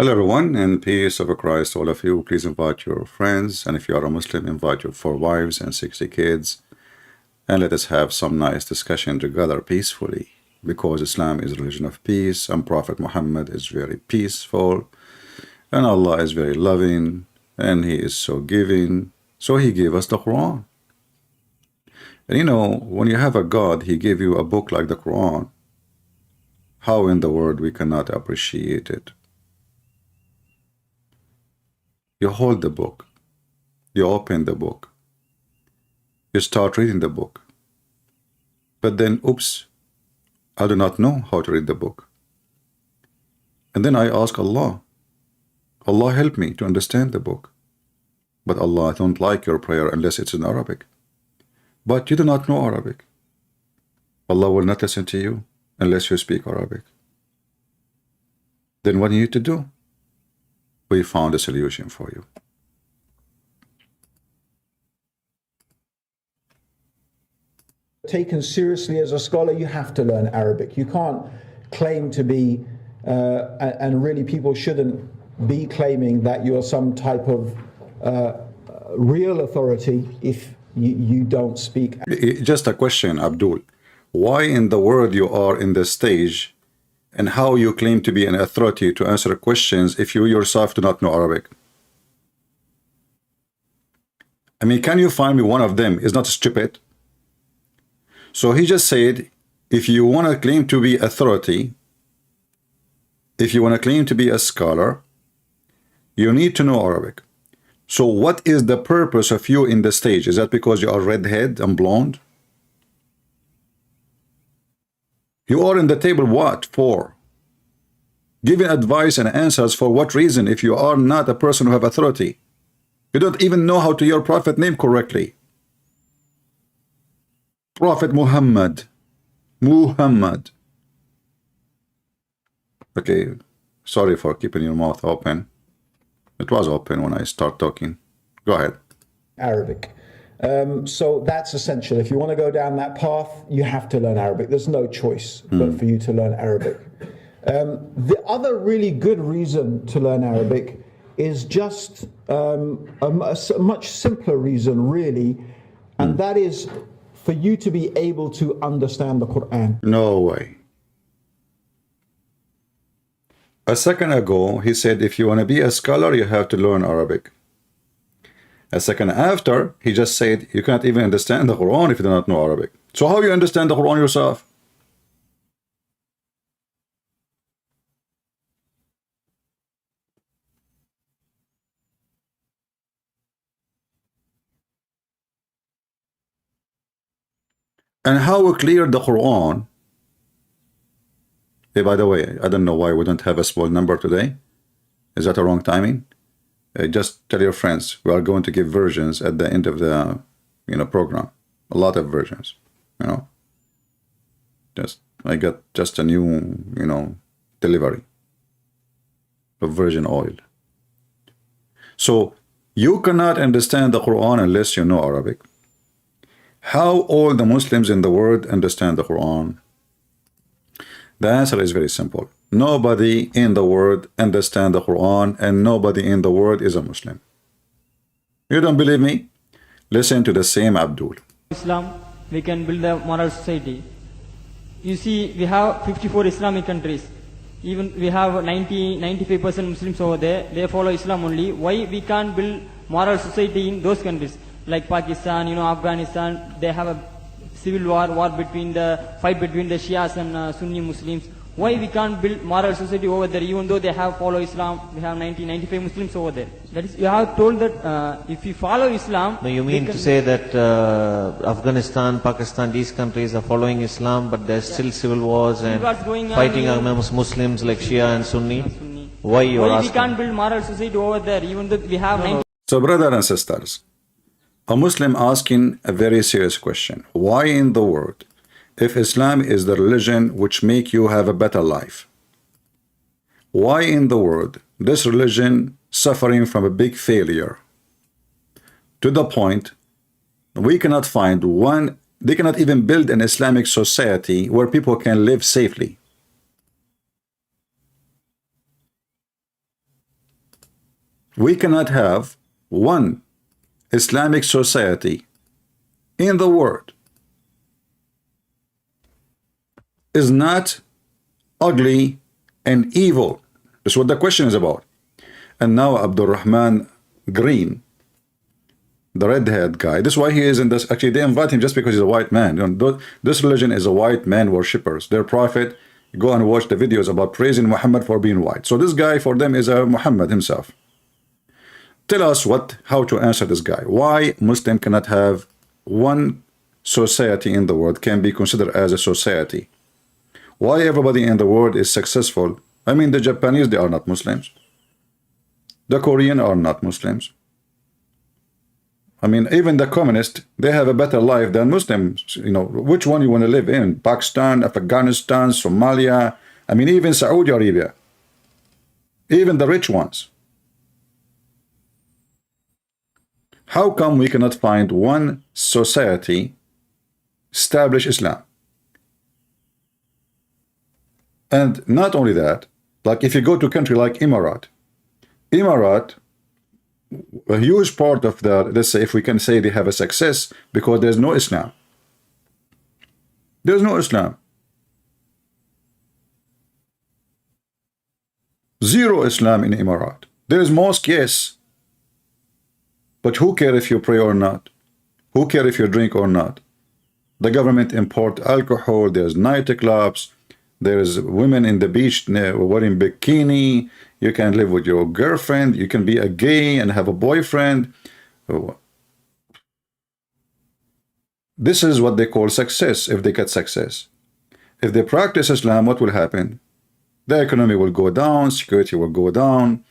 Hello everyone, and peace of Christ to all of you. Please invite your friends, and if you are a Muslim, invite your 4 wives and 60 kids, and let us have some nice discussion together peacefully, because Islam is a religion of peace, and Prophet Muhammad is very peaceful, and Allah is very loving, and He is so giving, so He gave us the Quran. And you know, when you have a God, He gave you a book like the Quran. How in the world we cannot appreciate it? You hold the book, you open the book, you start reading the book, but then, oops, I do not know how to read the book. And then I ask Allah, Allah help me to understand the book. But Allah, I don't like your prayer unless it's in Arabic. But you do not know Arabic. Allah will not listen to you unless you speak Arabic. Then what do you need to do? We found a solution for you. Taken seriously as a scholar, you have to learn Arabic. You can't claim to be, and really people shouldn't be claiming that you're some type of real authority if you don't speak. Just a question, Abdul. Why in the world you are in the stage, and how you claim to be an authority to answer questions if you yourself do not know Arabic? I mean, can you find me one of them is not stupid? So he just said, if you want to claim to be authority, if you want to claim to be a scholar, you need to know Arabic. So what is the purpose of you in the stage? Is that because you are redhead and blonde? You are in the table what for? Giving advice and answers for what reason if you are not a person who have authority? You don't even know how to your prophet name correctly. Prophet Muhammad. Muhammad. Okay, sorry for keeping your mouth open. It was open when I start talking. Go ahead. Arabic. So that's essential. If you want to go down that path, you have to learn Arabic. There's no choice but for you to learn Arabic. The other really good reason to learn Arabic is just a much simpler reason, really, and that is for you to be able to understand the Quran. No way. A second ago, he said, if you want to be a scholar, you have to learn Arabic. A second after, he just said, you can't even understand the Quran if you do not know Arabic. So how you understand the Quran yourself? And how clear the Quran? Hey, by the way, I don't know why we don't have a small number today. Is that a wrong timing? Just tell your friends we are going to give versions at the end of the program. A lot of versions. I got just a new delivery of virgin oil. So you cannot understand the Quran unless you know Arabic. How all the Muslims in the world understand the Quran? The answer is very simple. Nobody in the world understands the Quran, and nobody in the world is a Muslim. You don't believe me? Listen to the same Abdul. Islam, we can build a moral society. You see, we have 54 Islamic countries. Even we have 95% Muslims over there. They follow Islam only. Why we can't build moral society in those countries? Like Pakistan, Afghanistan, they have a civil war between the fight between the Shias and Sunni Muslims. Why we can't build moral society over there, even though they have follow Islam? We have 95 Muslims over there. That is, you have told that if you follow Islam. No, you mean to say that Afghanistan, Pakistan, these countries are following Islam, but there's still civil wars and fighting amongst Muslims like Shia and Sunni? Why you are asking? We can't build moral society over there, even though we have 90. So, brothers and sisters, a Muslim asking a very serious question. Why in the world, if Islam is the religion which make you have a better life, why in the world this religion suffering from a big failure to the point we cannot find one, they cannot even build an Islamic society where people can live safely? We cannot have one Islamic society in the world is not ugly and evil. That's what the question is about. And now Abdurrahman Green, the redhead guy, this is why he is in this. Actually, they invite him just because he's a white man. You know, this religion is a white man worshippers. Their prophet, go and watch the videos about praising Muhammad for being white. So this guy for them is a Muhammad himself. Tell us how to answer this guy. Why Muslim cannot have one society in the world, can be considered as a society. Why everybody in the world is successful. I mean, the Japanese, they are not Muslims. The Korean are not Muslims. I mean, even the communists, they have a better life than Muslims. You know, which one you want to live in? Pakistan, Afghanistan, Somalia, I mean, even Saudi Arabia. Even the rich ones. How come we cannot find one society establish Islam? And not only that, like if you go to a country like Emirat, a huge part of the, let's say, if we can say they have a success because there's no Islam. There's no Islam. Zero Islam in Emirat. There is mosque, yes. But who cares if you pray or not? Who cares if you drink or not? The government import alcohol, there's nightclubs, there's women in the beach wearing bikini. You can live with your girlfriend. You can be a gay and have a boyfriend. This is what they call success, if they get success. If they practice Islam, what will happen? The economy will go down, security will go down,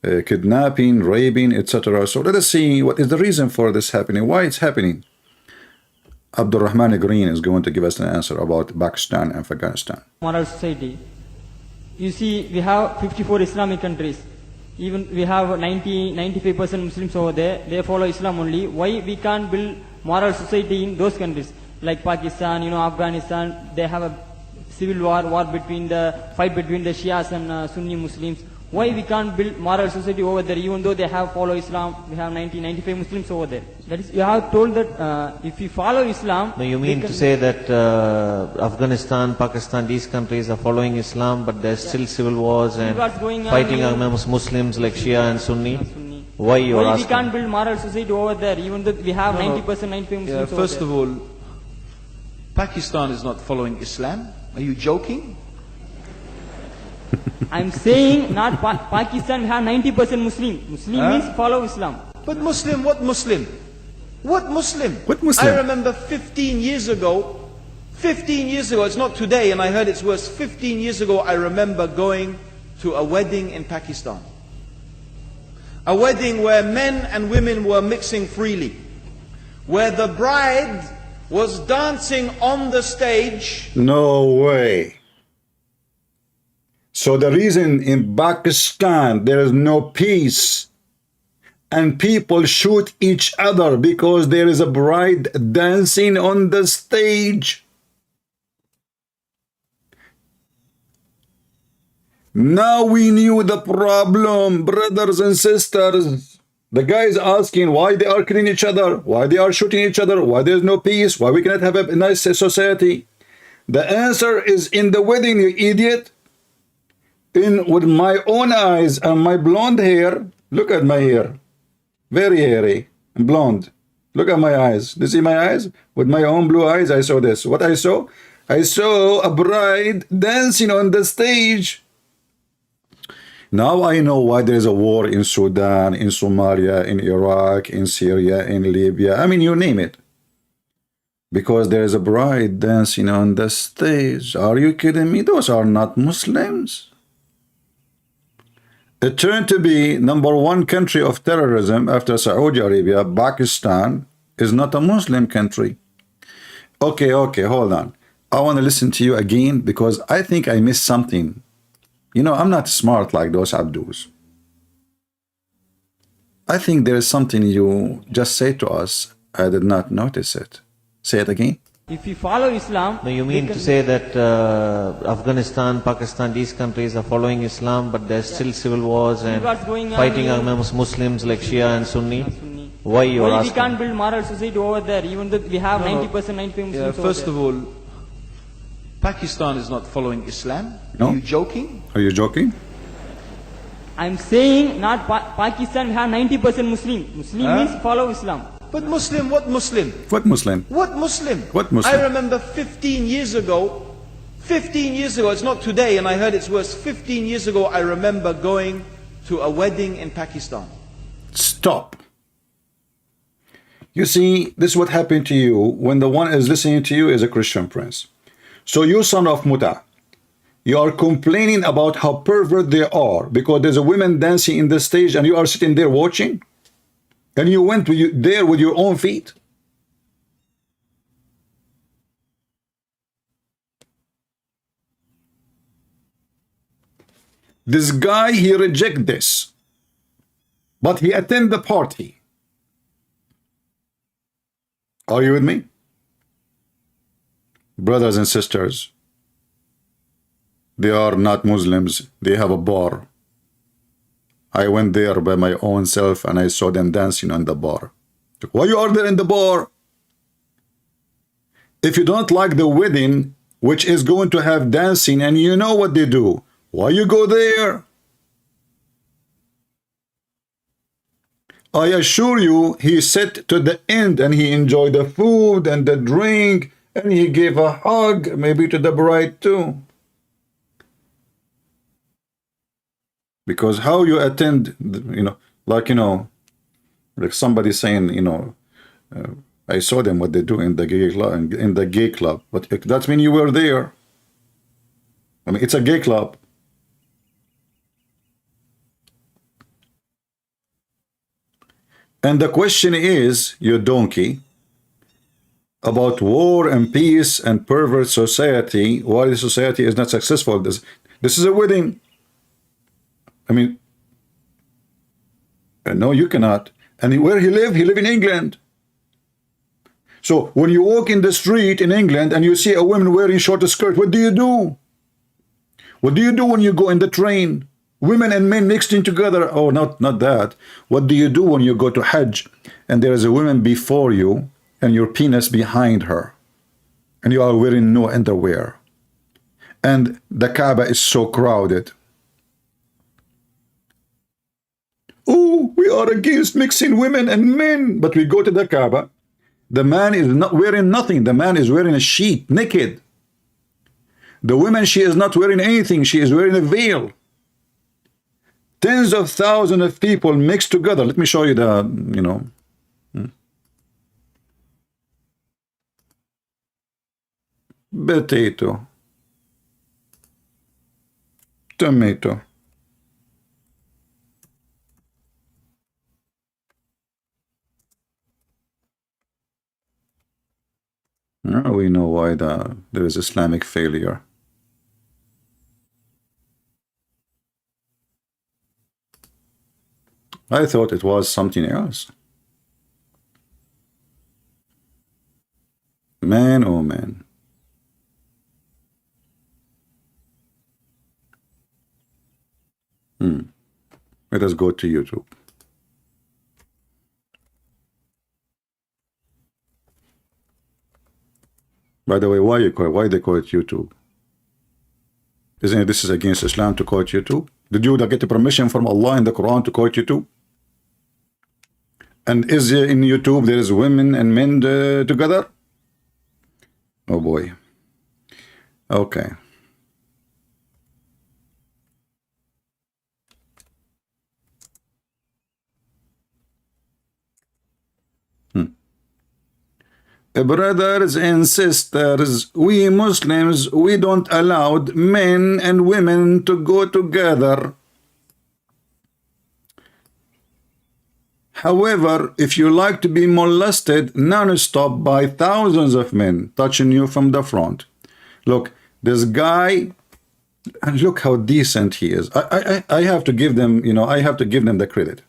kidnapping, raping, etc. So let us see what is the reason for this happening, why it's happening. Abdurrahman Green is going to give us an answer about Pakistan and Afghanistan. Moral society. You see, we have 54 Islamic countries. Even we have 95% Muslims over there. They follow Islam only. Why we can't build moral society in those countries? Like Pakistan, you know, Afghanistan, they have a civil war between the Shias and Sunni Muslims. Why we can't build moral society over there, even though they have follow Islam? We have 95 Muslims over there. That is, you have told that if you follow Islam... No, you mean to say that Afghanistan, Pakistan, these countries are following Islam, but there's still civil wars and fighting amongst Muslims like Shia and Sunni? Why you are asking? We can't build moral society over there, even though we have 90%, 95 Muslims over First of all, Pakistan is not following Islam. Are you joking? I'm saying not Pakistan, we have 90% Muslim. Muslim means follow Islam. But Muslim, what Muslim? What Muslim? What Muslim? I remember 15 years ago, it's not today, and I heard it's worse. 15 years ago, I remember going to a wedding in Pakistan. A wedding where men and women were mixing freely. Where the bride was dancing on the stage. No way. So the reason in Pakistan there is no peace and people shoot each other because there is a bride dancing on the stage. Now we knew the problem, brothers and sisters. The guy is asking why they are killing each other, why they are shooting each other, why there is no peace, why we cannot have a nice society. The answer is in the wedding, you idiot. With my own eyes and my blonde hair. Look at my hair, very hairy and blonde. Look at my eyes. Do you see my eyes? With my own blue eyes, I saw this. What I saw? I saw a bride dancing on the stage. Now I know why there is a war in Sudan, in Somalia, in Iraq, in Syria, in Libya. I mean, you name it. Because there is a bride dancing on the stage. Are you kidding me? Those are not Muslims. It turned to be #1 country of terrorism after Saudi Arabia. Pakistan is not a Muslim country. Okay, hold on. I want to listen to you again because I think I missed something. You know, I'm not smart like those Abdus. I think there is something you just said to us. I did not notice it. Say it again. If we follow Islam, No, you mean to say that Afghanistan, Pakistan, these countries are following Islam, but there's still civil wars and what's going on fighting here? amongst Muslims like Shia and Sunni? Why you are why we asking? can't build moral society over there, even though we have 90%, 95 Muslims over First there? of all, Pakistan is not following Islam. No. Are you joking? Are you joking? I'm saying not Pakistan, we have 90% Muslim. Muslim means follow Islam. But Muslim, what Muslim? What Muslim? What Muslim? What Muslim? I remember 15 years ago, it's not today, and I heard it's worse. 15 years ago, I remember going to a wedding in Pakistan. Stop. You see, this is what happened to you when the one is listening to you is a Christian prince. So you son of Muta, you are complaining about how pervert they are because there's a woman dancing in the stage and you are sitting there watching? And you went there with your own feet? This guy, he reject this, but he attend the party. Are you with me? Brothers and sisters, they are not Muslims. They have a bar. I went there by my own self and I saw them dancing on the bar. Why you are there in the bar? If you don't like the wedding, which is going to have dancing, and you know what they do, why you go there? I assure you, he sat to the end and he enjoyed the food and the drink and he gave a hug, maybe to the bride too. Because how you attend, like somebody saying, I saw them what they do in the gay club, but that means you were there. I mean, it's a gay club. And the question is, you donkey, about war and peace and pervert society, why the society is not successful. This is a wedding. I mean, no, you cannot. And where he live in England. So when you walk in the street in England and you see a woman wearing short skirt, what do you do? What do you do when you go in the train? Women and men mixed in together. Oh, not that. What do you do when you go to Hajj and there is a woman before you and your penis behind her and you are wearing no underwear and the Kaaba is so crowded? Oh, we are against mixing women and men, but we go to the Kaaba. The man is not wearing nothing. The man is wearing a sheet, naked. The woman, she is not wearing anything. She is wearing a veil. Tens of thousands of people mixed together. Let me show you the, Potato. Tomato. Now we know why there is Islamic failure. I thought it was something else. Man, oh man. Let us go to YouTube. By the way, why they call it YouTube? Isn't it this is against Islam to call it YouTube? Did you get the permission from Allah in the Quran to call it YouTube? And is there in YouTube there is women and men together? Oh boy. Okay. Brothers and sisters, we Muslims, we don't allow men and women to go together. However, if you like to be molested non-stop by thousands of men touching you from the front, look, this guy, and look how decent he is. I have to give them, I have to give them the credit.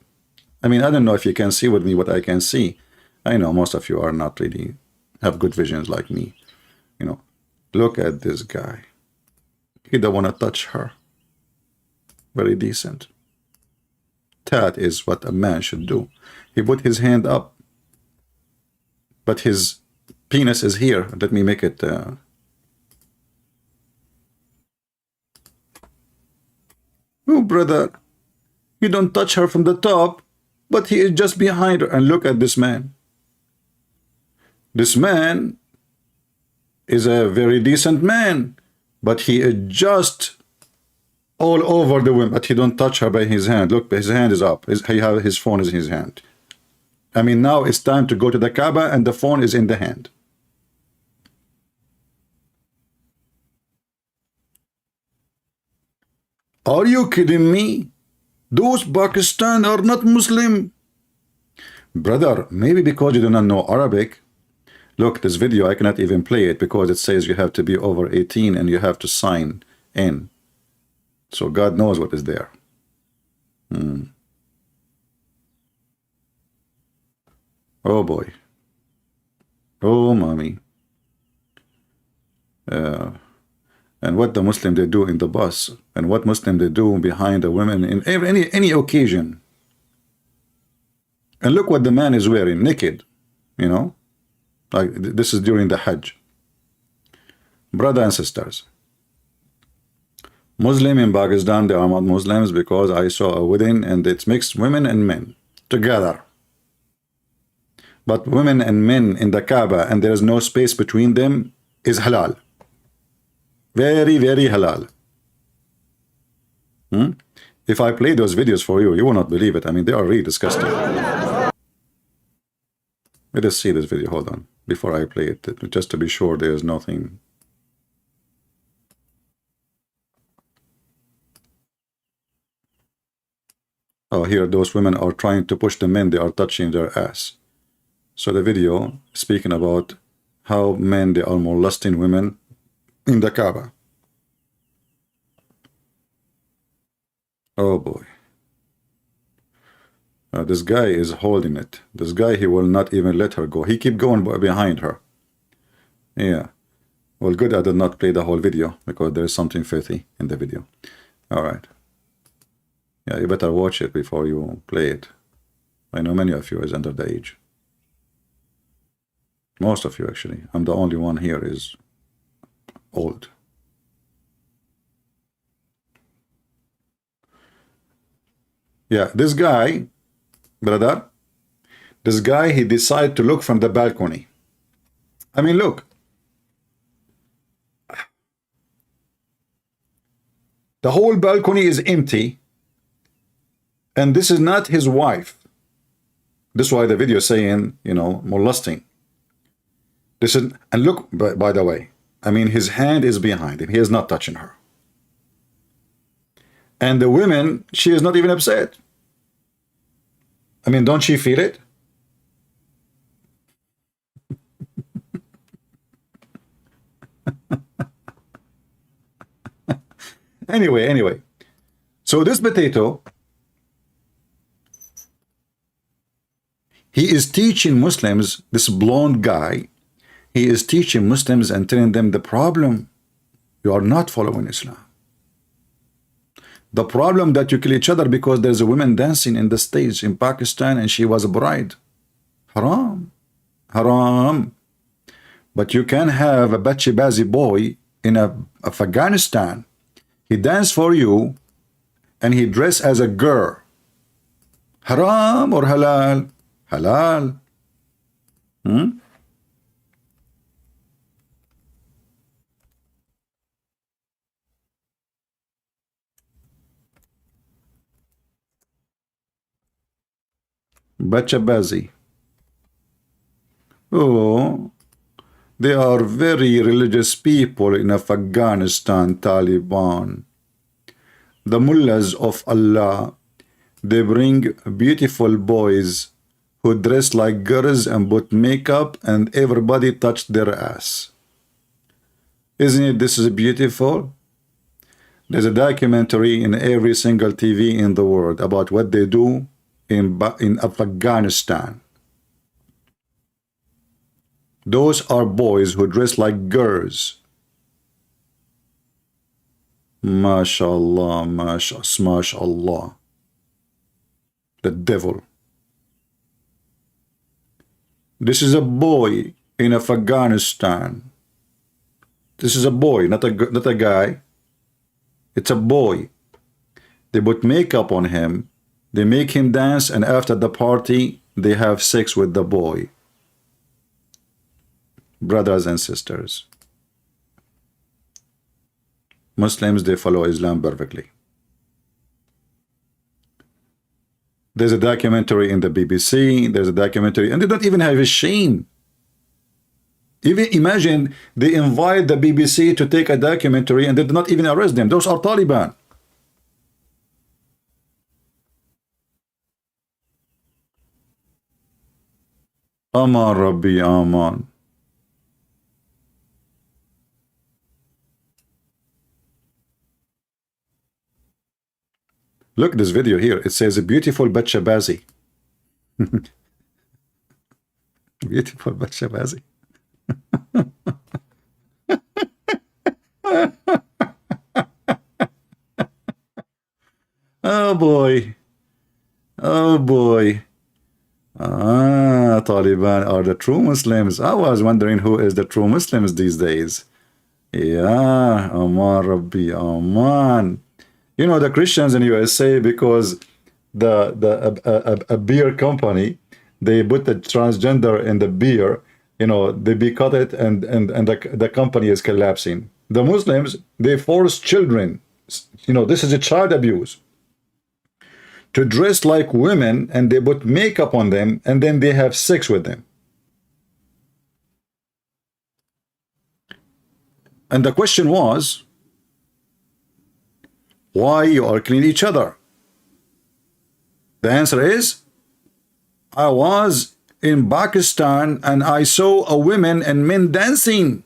I mean, I don't know if you can see with me what I can see. I know most of you are not really have good visions like me. you know, look at this guy. He don't want to touch her. Very decent. That is what a man should do. He put his hand up, but his penis is here. Let me make it. Oh, brother, you don't touch her from the top, but he is just behind her. And look at this man. This man is a very decent man, but he is just all over the woman, but he don't touch her by his hand. Look, his hand is up. He have his phone is in his hand. I mean, now it's time to go to the Kaaba and the phone is in the hand. Are you kidding me? Those Pakistan are not Muslim. Brother, maybe because you do not know Arabic. Look, this video, I cannot even play it because it says you have to be over 18 and you have to sign in. So God knows what is there. Oh boy. Oh mommy. And what the Muslim they do in the bus, and what Muslim they do behind the women in any occasion. And look what the man is wearing, naked, you know, like this is during the Hajj. Brother and sisters, Muslim in Pakistan, they are not Muslims because I saw a wedding and it's mixed women and men together. But women and men in the Kaaba and there is no space between them is halal. Very, very halal. If I play those videos for you, you will not believe it. I mean, they are really disgusting. Let us see this video. Hold on. Before I play it, just to be sure there is nothing. Oh, here those women are trying to push the men. They are touching their ass. So the video speaking about how men, they are molesting women in the Kaaba. Oh boy. This guy is holding it. This guy, he will not even let her go. He keep going behind her. Yeah. Well, good I did not play the whole video because there is something filthy in the video. All right. Yeah, you better watch it before you play it. I know many of you is under the age. Most of you, actually. I'm the only one here is old. Yeah, this guy, brother, this guy, he decided to look from the balcony. I mean, look. The whole balcony is empty. And this is not his wife. This is why the video is saying, you know, molesting. This is, and look, by the way, I mean, his hand is behind him. He is not touching her. And the woman, she is not even upset. I mean, don't she feel it? Anyway. So this potato, he is teaching Muslims, this blonde guy, he is teaching Muslims and telling them the problem, you are not following Islam. The problem that you kill each other because there's a woman dancing in the stage in Pakistan and she was a bride. Haram. Haram. But you can have a bachi-bazi boy in Afghanistan. He dance for you and he dress as a girl. Haram or halal? Halal. Bacha-bazi. Oh, they are very religious people in Afghanistan, Taliban. The mullahs of Allah, they bring beautiful boys who dress like girls and put makeup and everybody touch their ass. Isn't it this is beautiful? There's a documentary in every single TV in the world about what they do in Afghanistan. Those are boys who dress like girls. MashaAllah, MashaAllah. The devil. This is a boy in Afghanistan. This is a boy, not a guy. It's a boy. They put makeup on him. They make him dance, and after the party, they have sex with the boy. Brothers and sisters. Muslims, they follow Islam perfectly. There's a documentary in the BBC, there's a documentary, and they don't even have a shame. Even imagine they invite the BBC to take a documentary and they do not even arrest them. Those are Taliban. Aman Rabbi, Aman. Look, this video here, it says a beautiful Bachabazi. Beautiful Bachabazi. Oh boy. Oh boy. Taliban are the true Muslims. I was wondering who is the true Muslims these days. Yeah, Aman Rabbi, Aman. You know, the Christians in USA, because a beer company, they put the transgender in the beer, you know, they boycott it, and the company is collapsing. The Muslims, they force children, you know, this is a child abuse, to dress like women, and they put makeup on them, and then they have sex with them. And the question was, why you are killing each other? The answer is, I was in Pakistan and I saw a women and men dancing,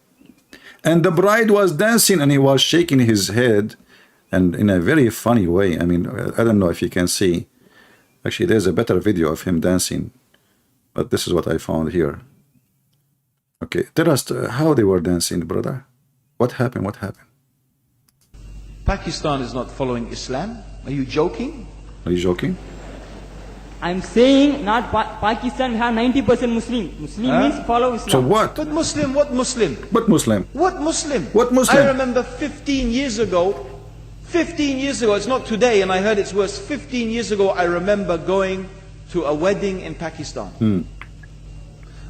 and the bride was dancing, and he was shaking his head, and in a very funny way. I mean, I don't know if you can see. Actually, there's a better video of him dancing, but this is what I found here. Okay, tell us how they were dancing, brother. What happened? What happened? Pakistan is not following Islam. Are you joking? Are you joking? I'm saying not Pakistan, we have 90% Muslim. Muslim means follow Islam. So what? But Muslim, what Muslim? What Muslim? What Muslim? What Muslim? I remember 15 years ago, it's not today, and I heard it's worse. 15 years ago, I remember going to a wedding in Pakistan.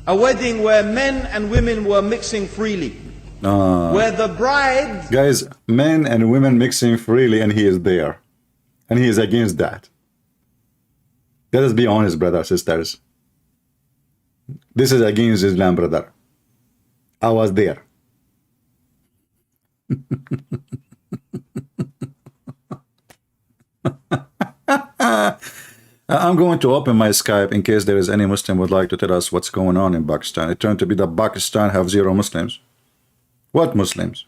A wedding where men and women were mixing freely. Where the bride... Guys, men and women mixing freely, and he is there. And he is against that. Let us be honest, brothers, sisters. This is against Islam, brother. I was there. I'm going to open my Skype in case there is any Muslim would like to tell us what's going on in Pakistan. It turned to be that Pakistan have 0 Muslims. What Muslims?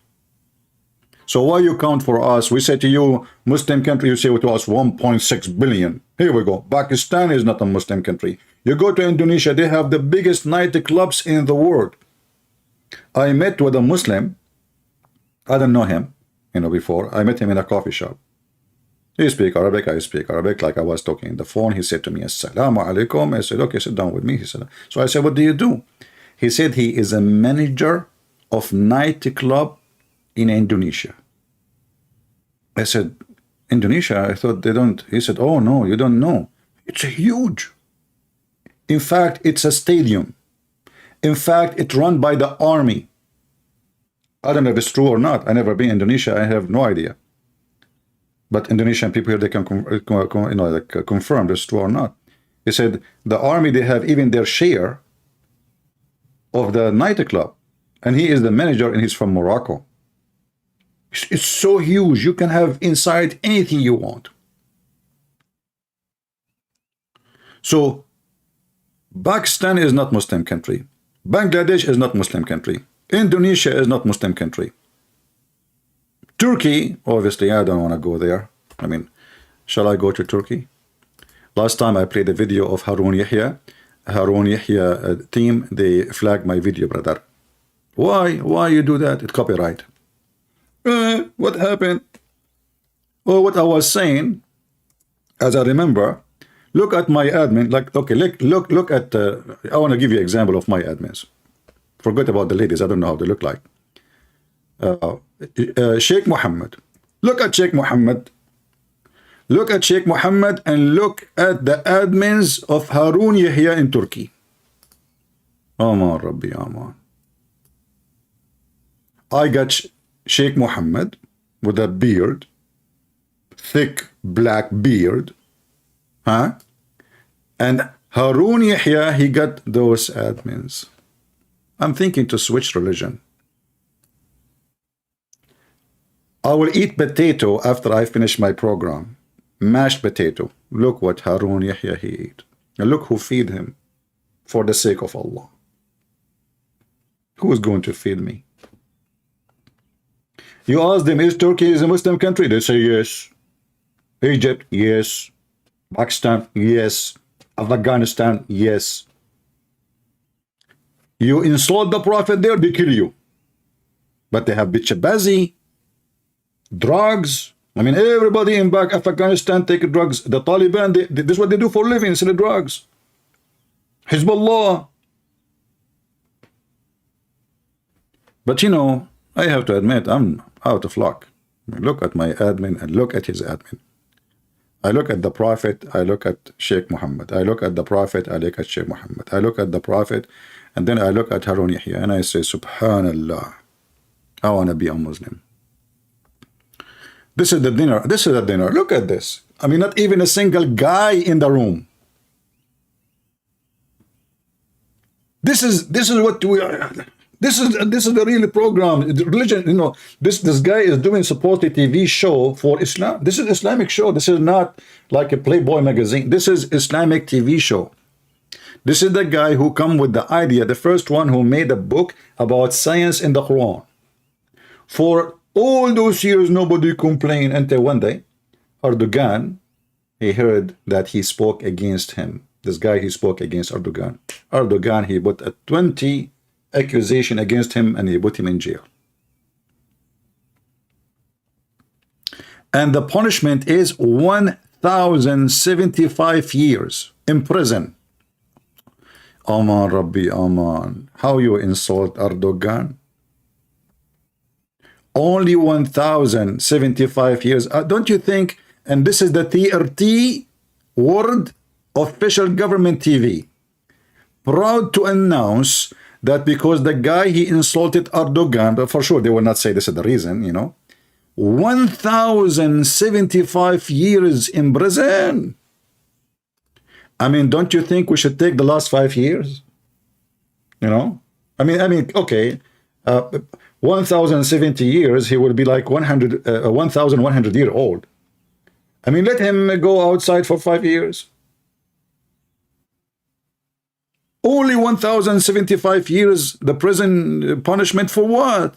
So why you count for us? We say to you, Muslim country, you say to us 1.6 billion. Here we go. Pakistan is not a Muslim country. You go to Indonesia, they have the biggest nightclubs in the world. I met with a Muslim. I don't know him, you know, before. I met him in a coffee shop. He speak Arabic, I speak Arabic, like I was talking on the phone. He said to me, Assalamu alaikum. I said, okay, sit down with me. He said, so I said, what do you do? He said he is a manager of nightclub in Indonesia. I said, Indonesia? I thought they don't. He said, oh no, you don't know. It's huge. In fact, it's a stadium. In fact, it's run by the army. I don't know if it's true or not. I never been in Indonesia. I have no idea. But Indonesian people here, they can confirm this is true or not. He said the army, they have even their share of the nightclub. And he is the manager, and he's from Morocco. It's so huge. You can have inside anything you want. So Pakistan is not Muslim country. Bangladesh is not Muslim country. Indonesia is not Muslim country. Turkey, obviously, I don't want to go there. I mean, shall I go to Turkey? Last time I played a video of Harun Yahya, Harun Yahya team, they flag my video, brother. Why you do that? It's copyright. What happened? Oh, what I was saying, as I remember, look at my admin. Like, okay, look at. I want to give you an example of my admins. Forget about the ladies. I don't know how they look like. Sheikh Mohammed. Look at Sheikh Mohammed. Look at Sheikh Mohammed and look at the admins of Harun Yahya in Turkey. Aman Rabbi Aman. I got Sheikh Mohammed with a beard, thick black beard, huh? And Harun Yahya, he got those admins. I'm thinking to switch religion. I will eat potato after I finish my program. Mashed potato. Look what Harun Yahya he ate. And look who feed him for the sake of Allah. Who is going to feed me? You ask them, is Turkey a Muslim country? They say yes. Egypt, yes. Pakistan, yes. Afghanistan, yes. You insult the Prophet there, they kill you. But they have bitchabazi, drugs. I mean, everybody in Afghanistan take drugs. The Taliban, this is what they do for a living, sell drugs. Hezbollah. But you know, I have to admit, I'm out of luck. I mean, look at my admin and look at his admin. I look at the Prophet, I look at Sheikh Mohammed. I look at the Prophet, I look at Sheikh Mohammed. I look at the Prophet, and then I look at Harun Yahya, and I say, Subhanallah, I want to be a Muslim. This is the dinner. This is the dinner. Look at this. I mean, not even a single guy in the room. This is what we are. This is the real program. The religion, you know, this guy is doing supposedly TV show for Islam. This is Islamic show. This is not like a Playboy magazine. This is Islamic TV show. This is the guy who come with the idea, the first one who made a book about science in the Quran. For all those years, nobody complained until one day, Erdogan, he heard that he spoke against him. This guy, he spoke against Erdogan. Erdogan, he put a 20 accusation against him and he put him in jail. And the punishment is 1,075 years in prison. Aman Rabbi Aman. How you insult Erdogan? Only 1,075 years. Don't you think, and this is the TRT World Official Government TV, proud to announce that because the guy, he insulted Erdogan, but for sure they will not say this is the reason, you know, 1,075 years in prison. I mean, don't you think we should take the last 5 years? You know, I mean, okay, 1,070 years, he will be like 1,100 years old. I mean, let him go outside for 5 years. Only 1,075 years, the prison punishment for what?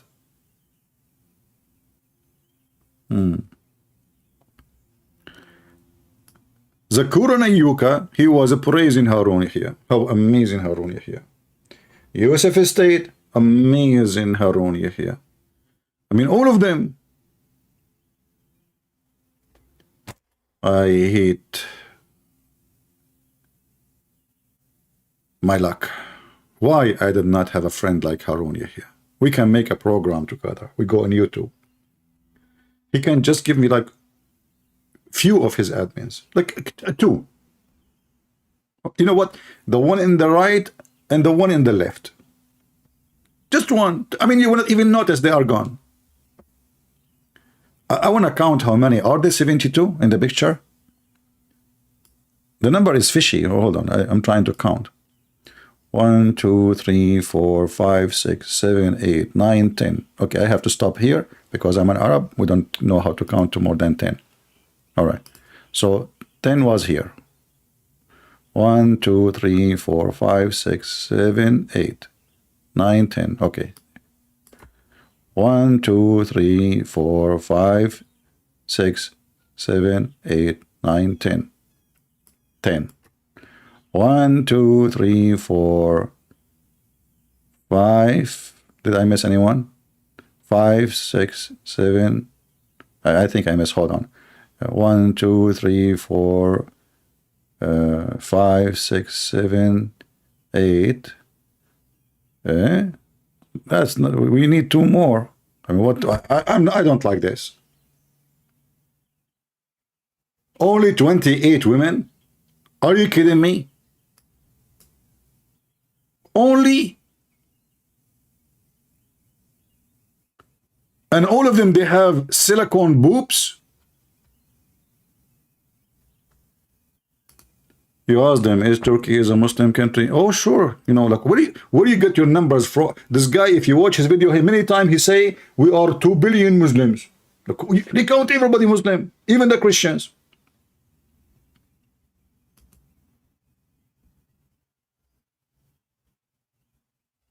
Zakur Nayuka, he was praising Harun Yahya. How amazing Harun Yahya. Yusuf State, amazing Harun Yahya. I mean, all of them. I hate my luck. Why I did not have a friend like Harun Yahya. We can make a program together. We go on YouTube. He can just give me like few of his admins, like 2. You know what? The one in the right and the one in the left. Just one. I mean, you will not even notice they are gone. I want to count how many. Are there 72 in the picture? The number is fishy. Oh, hold on. I'm trying to count. 1, 2, 3, 4, 5, 6, 7, 8, 9, 10. Okay, I have to stop here because I'm an Arab. We don't know how to count to more than 10. All right. So 10 was here. 1, 2, 3, 4, 5, 6, 7, 8, 9, 10. Okay. 1, 2, 3, 4, 5, 6, 7, 8, 9, 10. 10. 1, 2, 3, 4, 5. Did I miss anyone? 5, 6, 7. I think I missed. Hold on. 1, 2, 3, 4, 5, 6, 7, 8. That's not. We need 2 more. I mean, what? I don't like this. Only 28 women? Are you kidding me? Only? And all of them, they have silicone boobs? You ask them, is Turkey is a Muslim country? Oh, sure. You know, like, where do you get your numbers from? This guy, if you watch his video, many times he say, we are 2 billion Muslims. Look, they count everybody Muslim, even the Christians.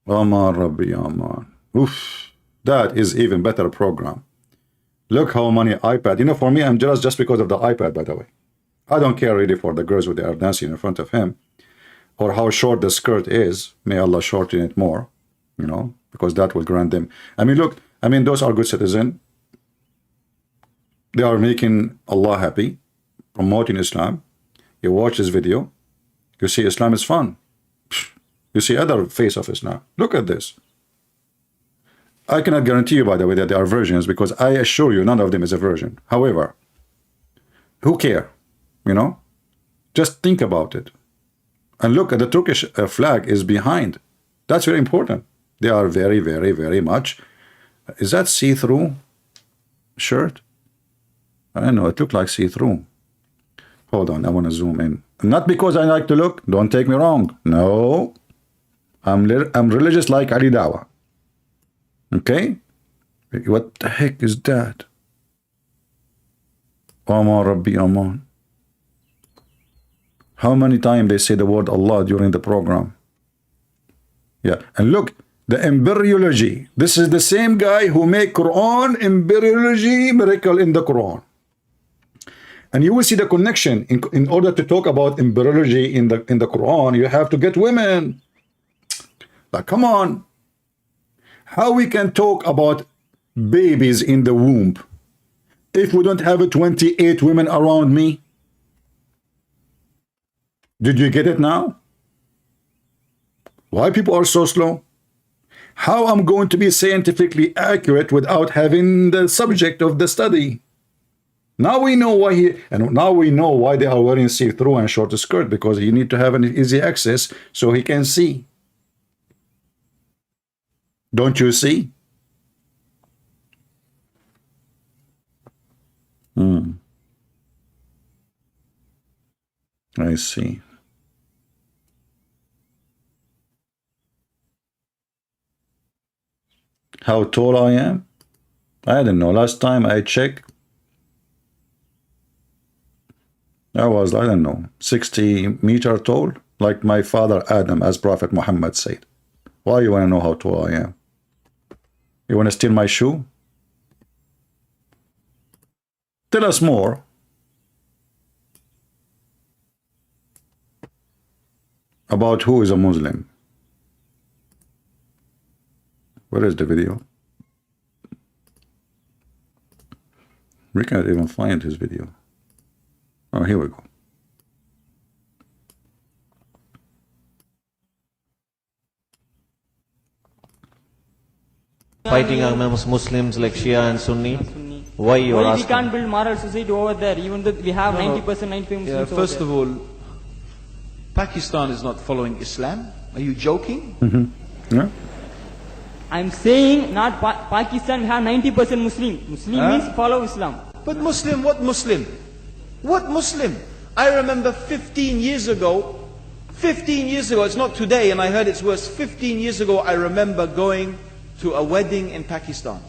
Aman Rabbi Aman. Oof. That is even better program. Look how many iPad. You know, for me, I'm jealous just because of the iPad, by the way. I don't care really for the girls who they are dancing in front of him, or how short the skirt is. May Allah shorten it more, you know, because that will grant them. I mean, look, I mean, those are good citizens. They are making Allah happy, promoting Islam. You watch this video, you see Islam is fun. You see other face of Islam. Look at this. I cannot guarantee you, by the way, that they are virgins, because I assure you none of them is a virgin. However, who care? You know? Just think about it. And look at the Turkish flag is behind. That's very important. They are very, very, very much. Is that see-through shirt? I don't know. It looked like see-through. Hold on. I want to zoom in. Not because I like to look. Don't take me wrong. No. I'm religious like Ali Dawa. Okay? What the heck is that? Aman Rabbi Aman. How many times they say the word Allah during the program? Yeah. And look, the embryology. This is the same guy who made Quran embryology miracle in the Quran. And you will see the connection. In order to talk about embryology in the Quran, you have to get women. Like, come on. How we can talk about babies in the womb if we don't have 28 women around me? Did you get it now? Why people are so slow? How I'm going to be scientifically accurate without having the subject of the study? Now we know why now we know why they are wearing see-through and short skirt, because you need to have an easy access so he can see. Don't you see? I see. How tall I am? I don't know. Last time I checked, I was, I don't know, 60 meters tall, like my father Adam, as Prophet Muhammad said. Why you want to know how tall I am? You want to steal my shoe? Tell us more. About who is a Muslim. Where is the video? We can't even find his video. Oh, here we go. Fighting amongst Muslims like Shia and Sunni. Why you are asking? We can't build moral society over there, even though we have 90%, 95% Muslims yeah, first of all, Pakistan is not following Islam. Are you joking? Yeah. I'm saying not Pakistan, we have 90% Muslim. Muslim means follow Islam. But Muslim, what Muslim? What Muslim? I remember 15 years ago, it's not today, and I heard it's worse. 15 years ago, I remember going to a wedding in Pakistan.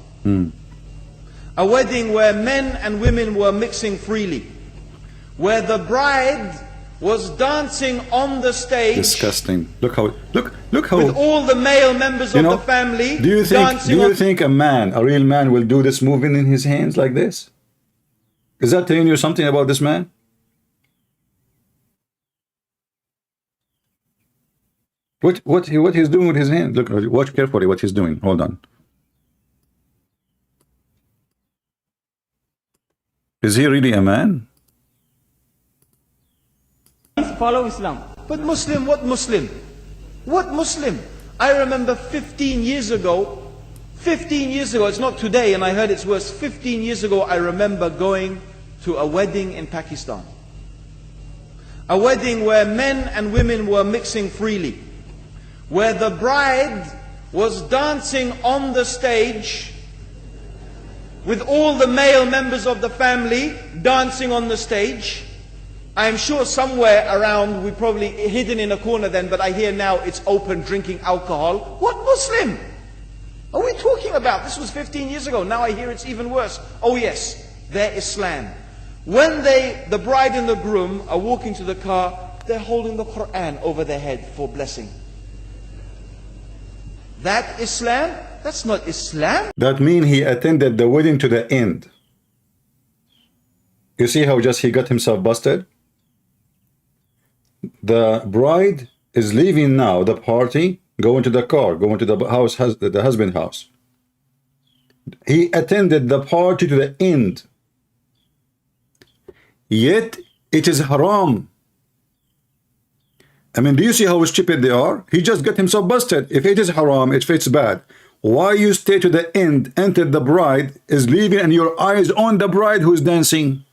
A wedding where men and women were mixing freely. Where the bride was dancing on the stage. Disgusting. Look how with all the male members of the family. Do you think a real man will do this moving in his hands like this? Is that telling you something about this man? What he's doing with his hand? Look, watch carefully what he's doing. Hold on. Is he really a man? Follow Islam. But Muslim, what Muslim? What Muslim? I remember 15 years ago, it's not today, and I heard it's worse. 15 years ago, I remember going to a wedding in Pakistan. A wedding where men and women were mixing freely. Where the bride was dancing on the stage with all the male members of the family dancing on the stage. I'm sure somewhere around, we probably hidden in a corner then, but I hear now it's open, drinking alcohol. What Muslim are we talking about? This was 15 years ago. Now I hear it's even worse. Oh yes, they're Islam. When the bride and the groom are walking to the car, they're holding the Quran over their head for blessing. That Islam? That's not Islam. That means he attended the wedding to the end. You see how just he got himself busted? The bride is leaving now the party, going to the car, going to the house, the husband's house. He attended the party to the end. Yet it is haram. I mean, do you see how stupid they are? He just got himself busted. If it is haram, if it's bad, why you stay to the end, enter the bride, is leaving, and your eyes on the bride who's dancing?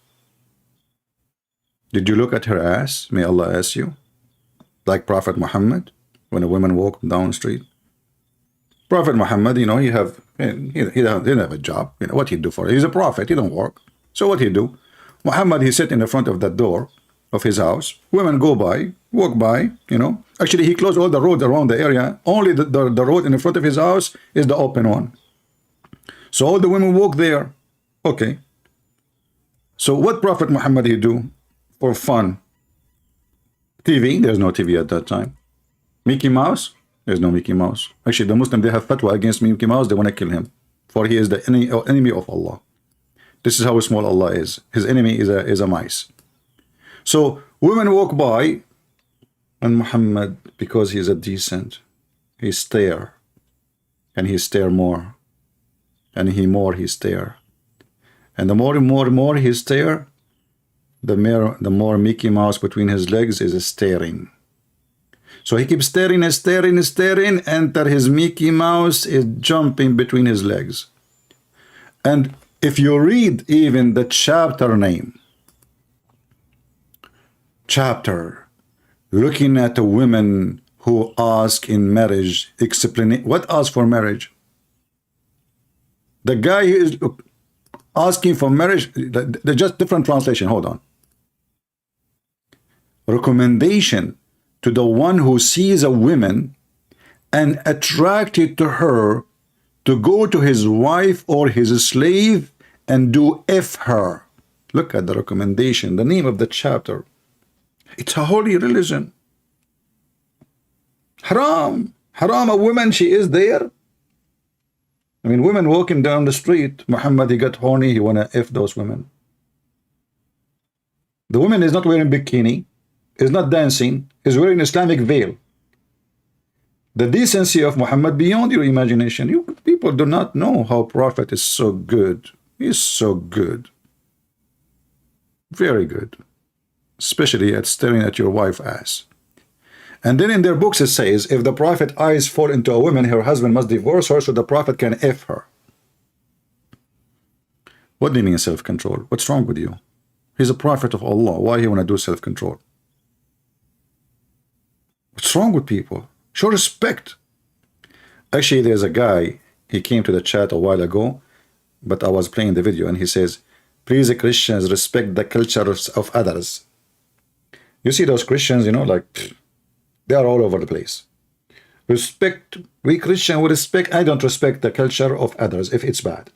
Did you look at her ass? May Allah ask you. Like Prophet Muhammad, when a woman walked down the street. Prophet Muhammad, you know, he didn't have a job. You know, what he do for it? He's a prophet, he don't work. So what he do? Muhammad, he sit in the front of that door of his house. Women go by, walk by, you know. Actually, he closed all the roads around the area. Only the road in the front of his house is the open one. So all the women walk there. Okay. So what Prophet Muhammad he do for fun? TV, there's no TV at that time. Mickey Mouse, there's no Mickey Mouse. Actually, the Muslim, they have fatwa against Mickey Mouse. They want to kill him, for he is the enemy of Allah. This is how small Allah is. His enemy is a mice. So women walk by, and Muhammad, because he's a decent, he stare, and he stare more, and he stare, and the more he stare, the more Mickey Mouse between his legs is staring. So he keeps staring and staring and staring, and his Mickey Mouse is jumping between his legs. And if you read even the chapter name, looking at a women who ask in marriage, explaining what ask for marriage. The guy who is asking for marriage, they're just different translation. Hold on. Recommendation to the one who sees a woman and attracted to her to go to his wife or his slave and do F her. Look at the recommendation, the name of the chapter. It's a holy religion. Haram. Haram, a woman, she is there. I mean, women walking down the street, Muhammad, he got horny, he wanna F those women. The woman is not wearing bikini, is not dancing, is wearing Islamic veil. The decency of Muhammad beyond your imagination. You people do not know how Prophet is so good. He's so good. Very good. Especially at staring at your wife's ass. And then in their books it says, if the Prophet eyes fall into a woman, her husband must divorce her so the Prophet can F her. What do you mean self-control? What's wrong with you? He's a prophet of Allah. Why he want to do self-control? What's wrong with people? Show respect. Actually, there's a guy, he came to the chat a while ago, but I was playing the video, and he says, please, Christians, respect the culture of others. You see those Christians, you know, like, they are all over the place. Respect, we Christian, we respect, I don't respect the culture of others if it's bad.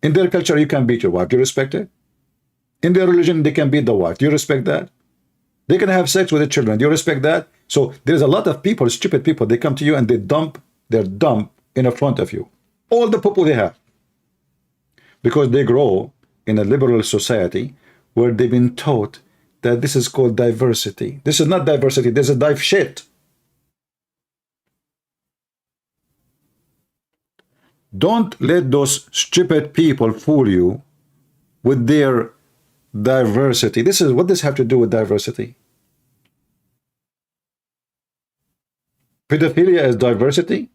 In their culture, you can beat your wife. Do you respect it? In their religion, they can beat the wife. Do you respect that? They can have sex with the children. Do you respect that? So there's a lot of people, stupid people, they come to you and they dump their dump in front of you. All the people they have. Because they grow in a liberal society where they've been taught that this is called diversity. This is not diversity, this is dive shit. Don't let those stupid people fool you with their diversity. This is what this have to do with diversity. Pedophilia is diversity.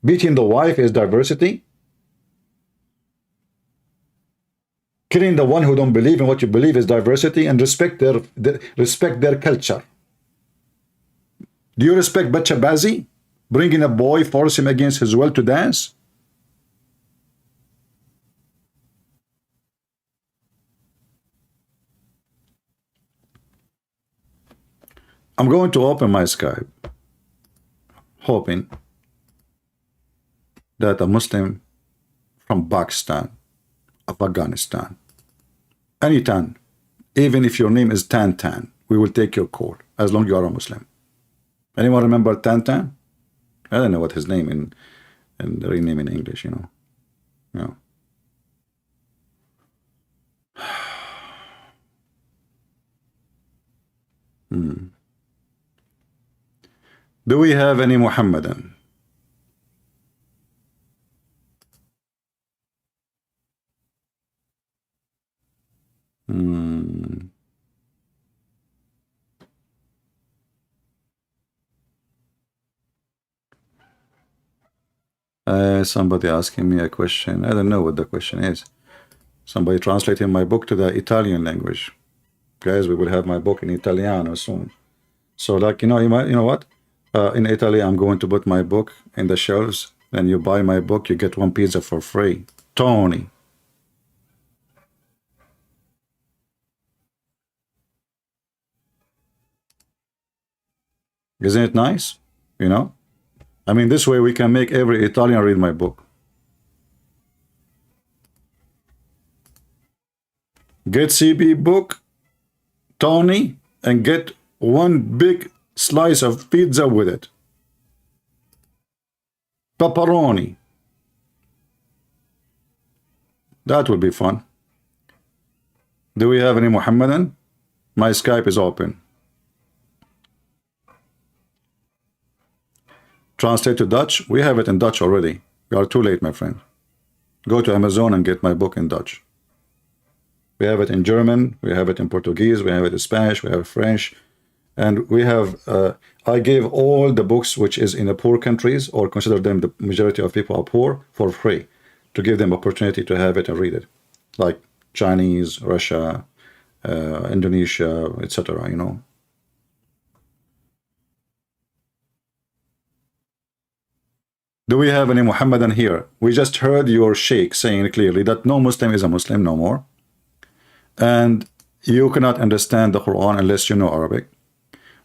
Beating the wife is diversity. Killing the one who don't believe in what you believe is diversity. And respect their culture. Do you respect Bachabazi? Bringing a boy, force him against his will to dance? I'm going to open my Skype, hoping that a Muslim from Pakistan, Afghanistan, any Tan, even if your name is Tan, we will take your call as long as you are a Muslim. Anyone remember Tan? I don't know what his name in the real name in English, you know. No. Do we have any Muhammadan? Somebody asking me a question. I don't know what the question is. Somebody translating my book to the Italian language. Guys, we will have my book in Italiano soon. So, like, you know what? In Italy, I'm going to put my book in the shelves. Then you buy my book, you get one pizza for free. Tony. Isn't it nice? You know? I mean, this way we can make every Italian read my book. Get CB book, Tony, and get one big slice of pizza with it. Pepperoni. That would be fun. Do we have any Muhammadan? My Skype is open. Translate to Dutch. We have it in Dutch already. You are too late, my friend. Go to Amazon and get my book in Dutch. We have it in German. We have it in Portuguese. We have it in Spanish. We have French. And we have, I gave all the books which is in the poor countries, or consider them the majority of people are poor, for free, to give them opportunity to have it and read it. Like Chinese, Russia, Indonesia, etc., you know. Do we have any Muhammadan here? We just heard your sheikh saying clearly that no Muslim is a Muslim no more. And you cannot understand the Quran unless you know Arabic.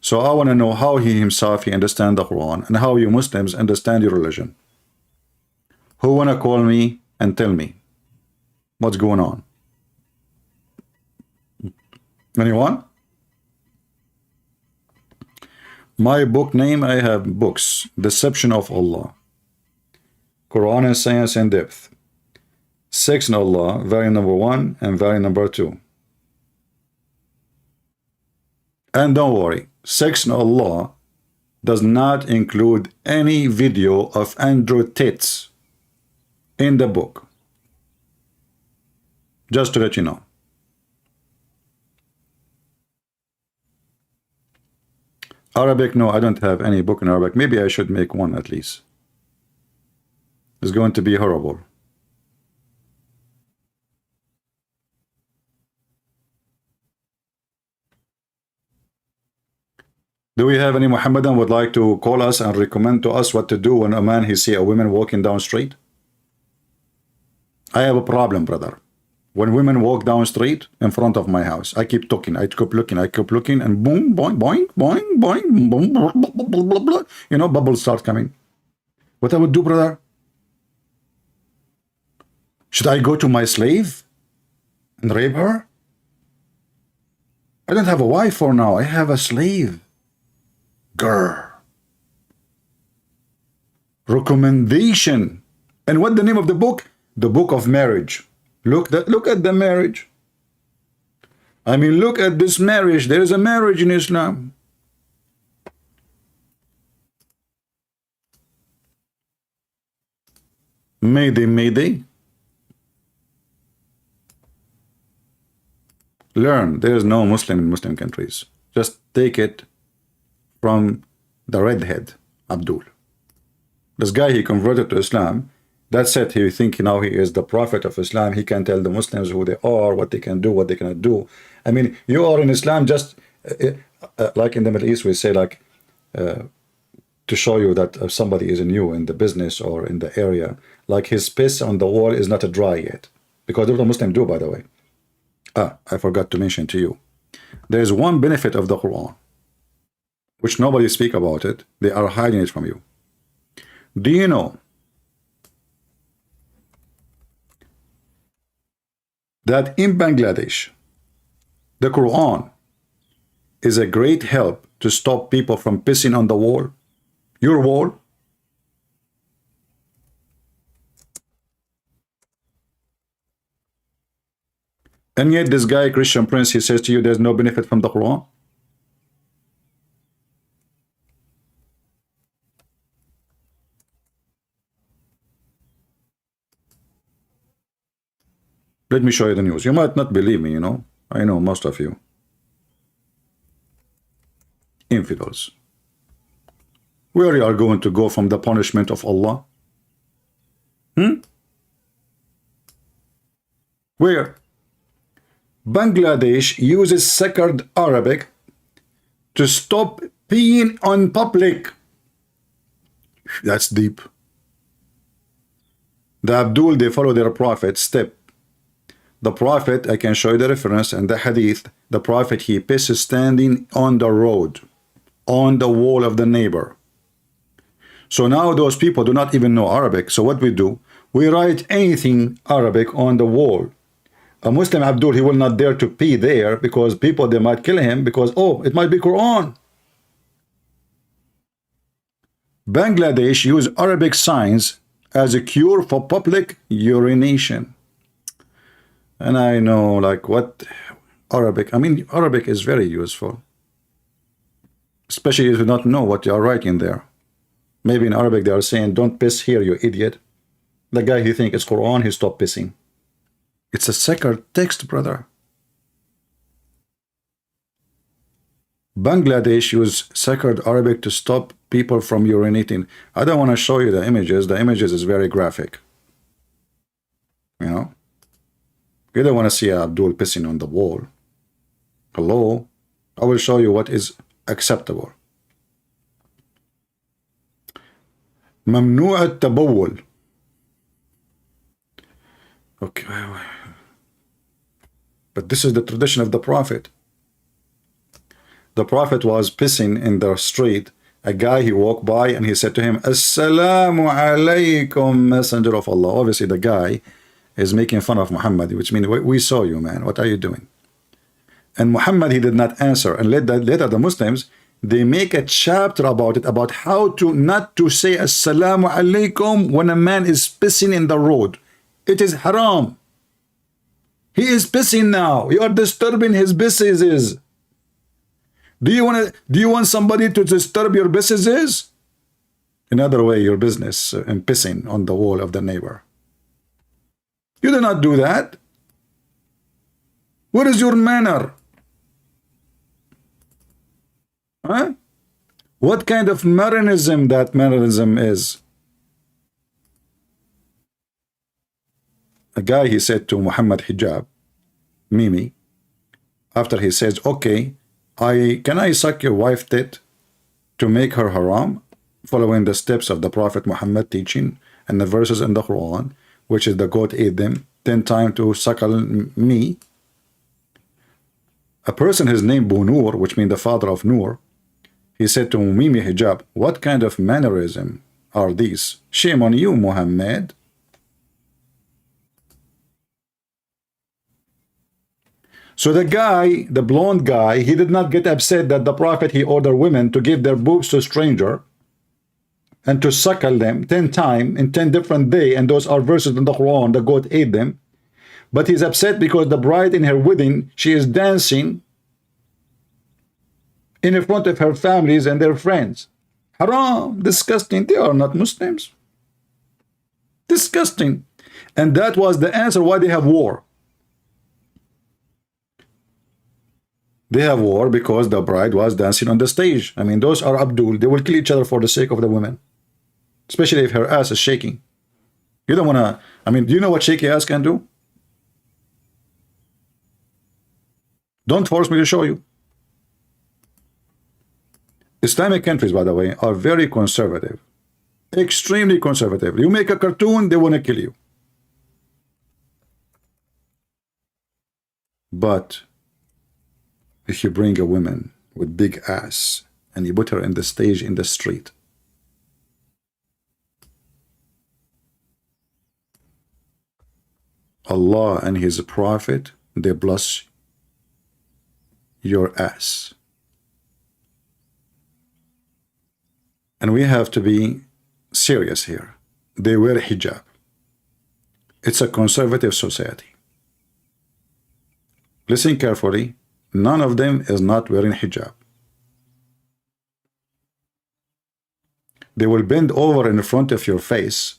So I want to know how he himself understands the Quran and how you Muslims understand your religion. Who want to call me and tell me what's going on? Anyone? My book name, I have books. Deception of Allah. Quran and Science in Depth. Sex in Allah, variant number 1 and variant number 2. And don't worry, Sex in Allah does not include any video of Andrew tits in the book. Just to let you know. Arabic, no, I don't have any book in Arabic. Maybe I should make one at least. It's going to be horrible. Do we have any Muhammadan would like to call us and recommend to us what to do when a man he see a woman walking down street? I have a problem, brother. When women walk down street in front of my house, I keep talking, I keep looking, and boom, boing, boing, boing, boing, boom, blah, blah, blah, blah, blah. You know, bubbles start coming. What I would do, brother? Should I go to my slave and rape her? I don't have a wife for now. I have a slave. Grr. Recommendation. And what the name of the book? The Book of Marriage. Look at the marriage. I mean, look at this marriage. There is a marriage in Islam. Mayday, mayday. Learn. There is no Muslim in Muslim countries. Just take it from the redhead, Abdul. This guy, he converted to Islam. That's it. He think now he is the prophet of Islam. He can tell the Muslims who they are, what they can do, what they cannot do. I mean, you are in Islam just like in the Middle East, we say like to show you that somebody is new in the business or in the area, like his piss on the wall is not dry yet. Because that's what Muslims do, by the way. I forgot to mention to you. There is one benefit of the Quran, which nobody speak about it. They are hiding it from you. Do you know that in Bangladesh, the Quran is a great help to stop people from pissing on the wall? Your wall? And yet this guy, Christian Prince, he says to you there's no benefit from the Quran. Let me show you the news. You might not believe me, you know. I know most of you. Infidels. Where you are going to go from the punishment of Allah? Where? Bangladesh uses sacred Arabic to stop peeing on public. That's deep. The Abdul, they follow their prophet step. The prophet, I can show you the reference and the hadith. The prophet, he pisses standing on the road, on the wall of the neighbor. So now those people do not even know Arabic. So what we do? We write anything Arabic on the wall. A Muslim Abdul, he will not dare to pee there because people, they might kill him because, oh, it might be Quran. Bangladesh use Arabic signs as a cure for public urination. And I know, like, what Arabic, I mean, Arabic is very useful. Especially if you don't know what you are writing there. Maybe in Arabic they are saying, don't piss here, you idiot. The guy, he thinks it's Quran, he stopped pissing. It's a sacred text, brother. Bangladesh use sacred Arabic to stop people from urinating. I don't want to show you the images. The images is very graphic. You know? You don't want to see Abdul pissing on the wall. Hello? I will show you what is acceptable. ممنوع التبول. Okay. But this is the tradition of the Prophet. The Prophet was pissing in the street. A guy, he walked by and he said to him, Assalamu alaikum, Messenger of Allah. Obviously, the guy is making fun of Muhammad, which means, we saw you, man. What are you doing? And Muhammad, he did not answer. And later the Muslims, they make a chapter about it, about how to not to say Assalamu alaikum when a man is pissing in the road. It is haram. He is pissing now. You are disturbing his businesses. Do you want somebody to disturb your businesses? Another way, your business and pissing on the wall of the neighbor. You do not do that. What is your manner? Huh? What kind of mannerism that mannerism is? A guy, he said to Muhammad Hijab, Mimi, after he says, okay, can I suck your wife tit to make her haram, following the steps of the Prophet Muhammad teaching and the verses in the Quran, which is the goat ate them 10 times to suckle me. A person, his name Bunur, which means the father of Nur, he said to Mimi Hijab, what kind of mannerism are these? Shame on you, Muhammad. So the guy, the blonde guy, he did not get upset that the Prophet, he ordered women to give their boobs to a stranger and to suckle them 10 times in 10 different days, and those are verses in the Quran, the goat ate them. But he's upset because the bride in her wedding, she is dancing in front of her families and their friends. Haram, disgusting. They are not Muslims. Disgusting. And that was the answer why they have war. They have war because the bride was dancing on the stage. I mean, those are Abdul. They will kill each other for the sake of the women. Especially if her ass is shaking. You don't want to, I mean, do you know what shaky ass can do? Don't force me to show you. Islamic countries, by the way, are very conservative. Extremely conservative. You make a cartoon, they want to kill you. But if you bring a woman with big ass and you put her in the stage in the street, Allah and His Prophet, they bless your ass. And we have to be serious here. They wear hijab. It's a conservative society. Listen carefully. None of them is not wearing hijab. They will bend over in front of your face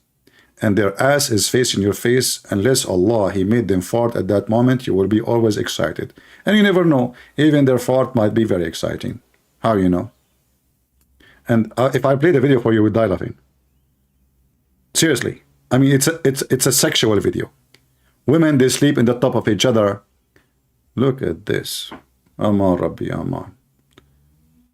and their ass is facing your face. Unless Allah, He made them fart at that moment, you will be always excited. And you never know, even their fart might be very exciting. How you know? And if I play the video for you, you would die laughing. Seriously. I mean, it's a sexual video. Women, they sleep in the top of each other. Look at this. Aman Rabbi Aman.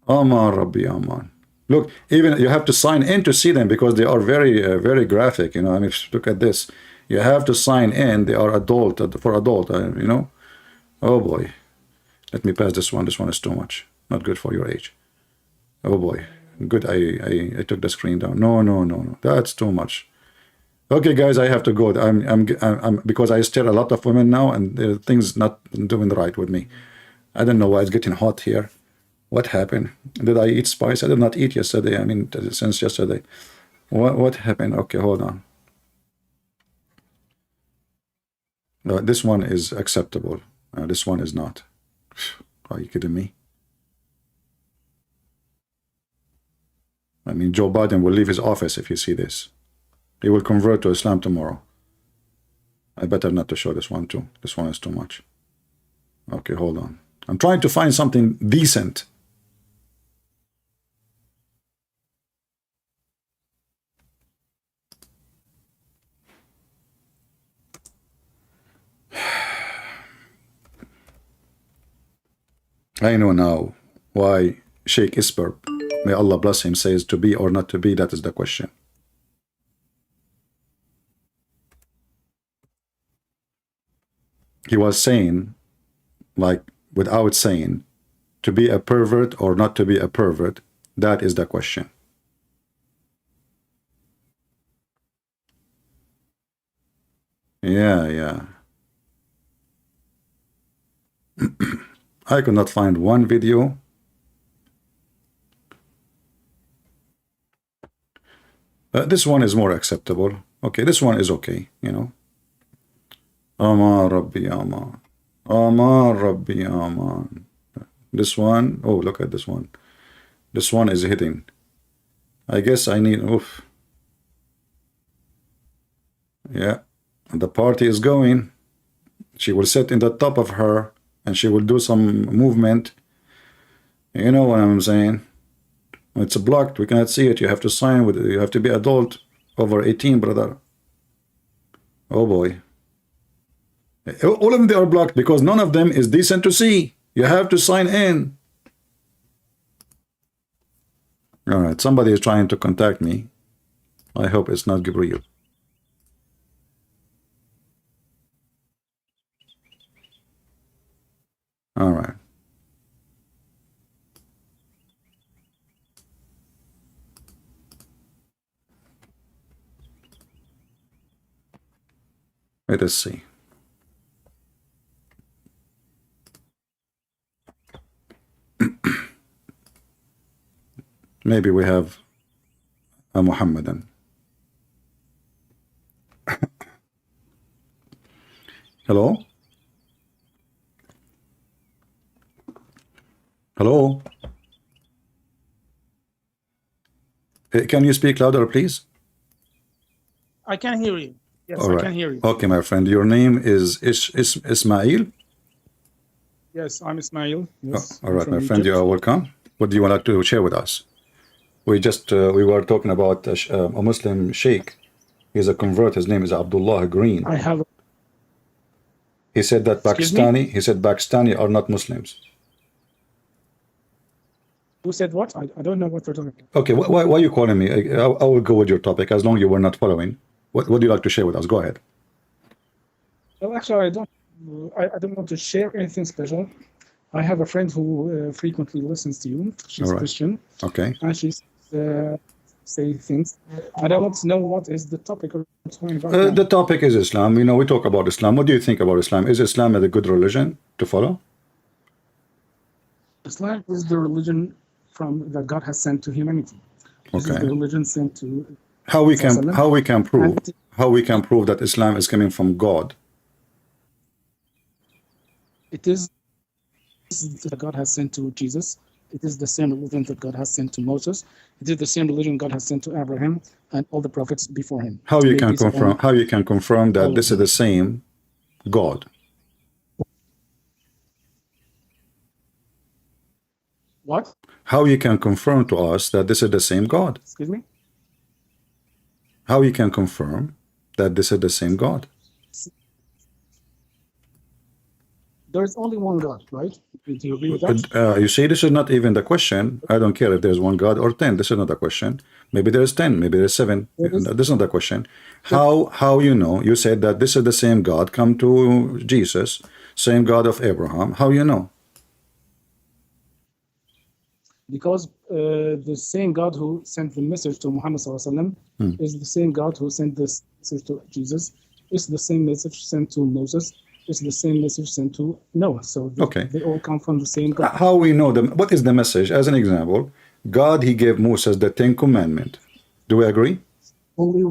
Aman Rabbi Aman. Look, even you have to sign in to see them because they are very, very graphic. You know, I mean, look at this. You have to sign in. They are adult, for adult, you know. Oh boy. Let me pass this one. This one is too much. Not good for your age. Oh boy. Good, I took the screen down. No. That's too much. Okay, guys, I have to go. I'm because I stare a lot of women now, and there are things not doing right with me. I don't know why it's getting hot here. What happened? Did I eat spice? I did not eat yesterday. I mean, since yesterday. What happened? Okay, hold on. This one is acceptable. This one is not. Are you kidding me? I mean, Joe Biden will leave his office if you see this. He will convert to Islam tomorrow. I better not to show this one too. This one is too much. Okay, hold on. I'm trying to find something decent. I know now why Sheikh Isper, may Allah bless him, says to be or not to be. That is the question. He was saying, like, without saying, to be a pervert or not to be a pervert, that is the question. Yeah. I could not find one video. This one is more acceptable. Okay, this one is okay, you know. Aman Rabbi Aman. Aman Rabbi Aman. This one, oh, look at this one. This one is hitting. I guess I need, oof. Yeah, the party is going. She will sit in the top of her and she will do some movement. You know what I'm saying? It's blocked. We cannot see it. You have to sign with it. You have to be adult, over 18, brother. Oh boy. All of them, they are blocked because none of them is decent to see. You have to sign in. All right, somebody is trying to contact me. I hope it's not Gabriel. All right. Let us see. Maybe we have a Muhammadan. Hello? Hello? Can you speak louder, please? I can hear you. Yes, All I right. can hear you. Okay, my friend. Your name is Ismail. Yes, I'm Ismail. Yes, All I'm right, from my friend. You Egypt. are welcome. What do you want to share with us? We were talking about a Muslim sheikh. He's a convert. His name is Abdullah Green. I have. He said that Excuse me. Pakistani are not Muslims. Who said what? I don't know what you're talking about. Okay, why are you calling me? I will go with your topic as long as you were not following. What do you like to share with us? Go ahead. Well, actually, I don't want to share anything special. I have a friend who frequently listens to you. She's All right. Christian, Okay. and she's say things. And I want to know what is the topic we're talking about now. The topic is Islam. You know, we talk about Islam. What do you think about Islam? Is Islam a good religion to follow? Islam is the religion that God has sent to humanity. This is Okay. the religion sent to How we can prove And that Islam is coming from God? it is that God has sent to Jesus. It is the same religion that God has sent to Moses. It is the same religion God has sent to Abraham and all the prophets before him. How you May can peace upon confirm? How you can confirm that all this of is the same God? What? How you can confirm to us that this is the same God? Excuse me? How you can confirm that this is the same God? There is only one God, right? Do you agree with that? You see, this is not even the question. I don't care if there's one God or 10. This is not a question. Maybe there's 10. Maybe there's 7. This is not a question. How you know? You said that this is the same God come to Jesus, same God of Abraham. How you know? Because the same God who sent the message to Muhammad ﷺ is the same God who sent this message to Jesus. It's the same message sent to Moses. It's the same message sent to Noah. So they all come from the same God. How we know them? What is the message? As an example, God, he gave Moses the 10 commandments. Do we agree? Only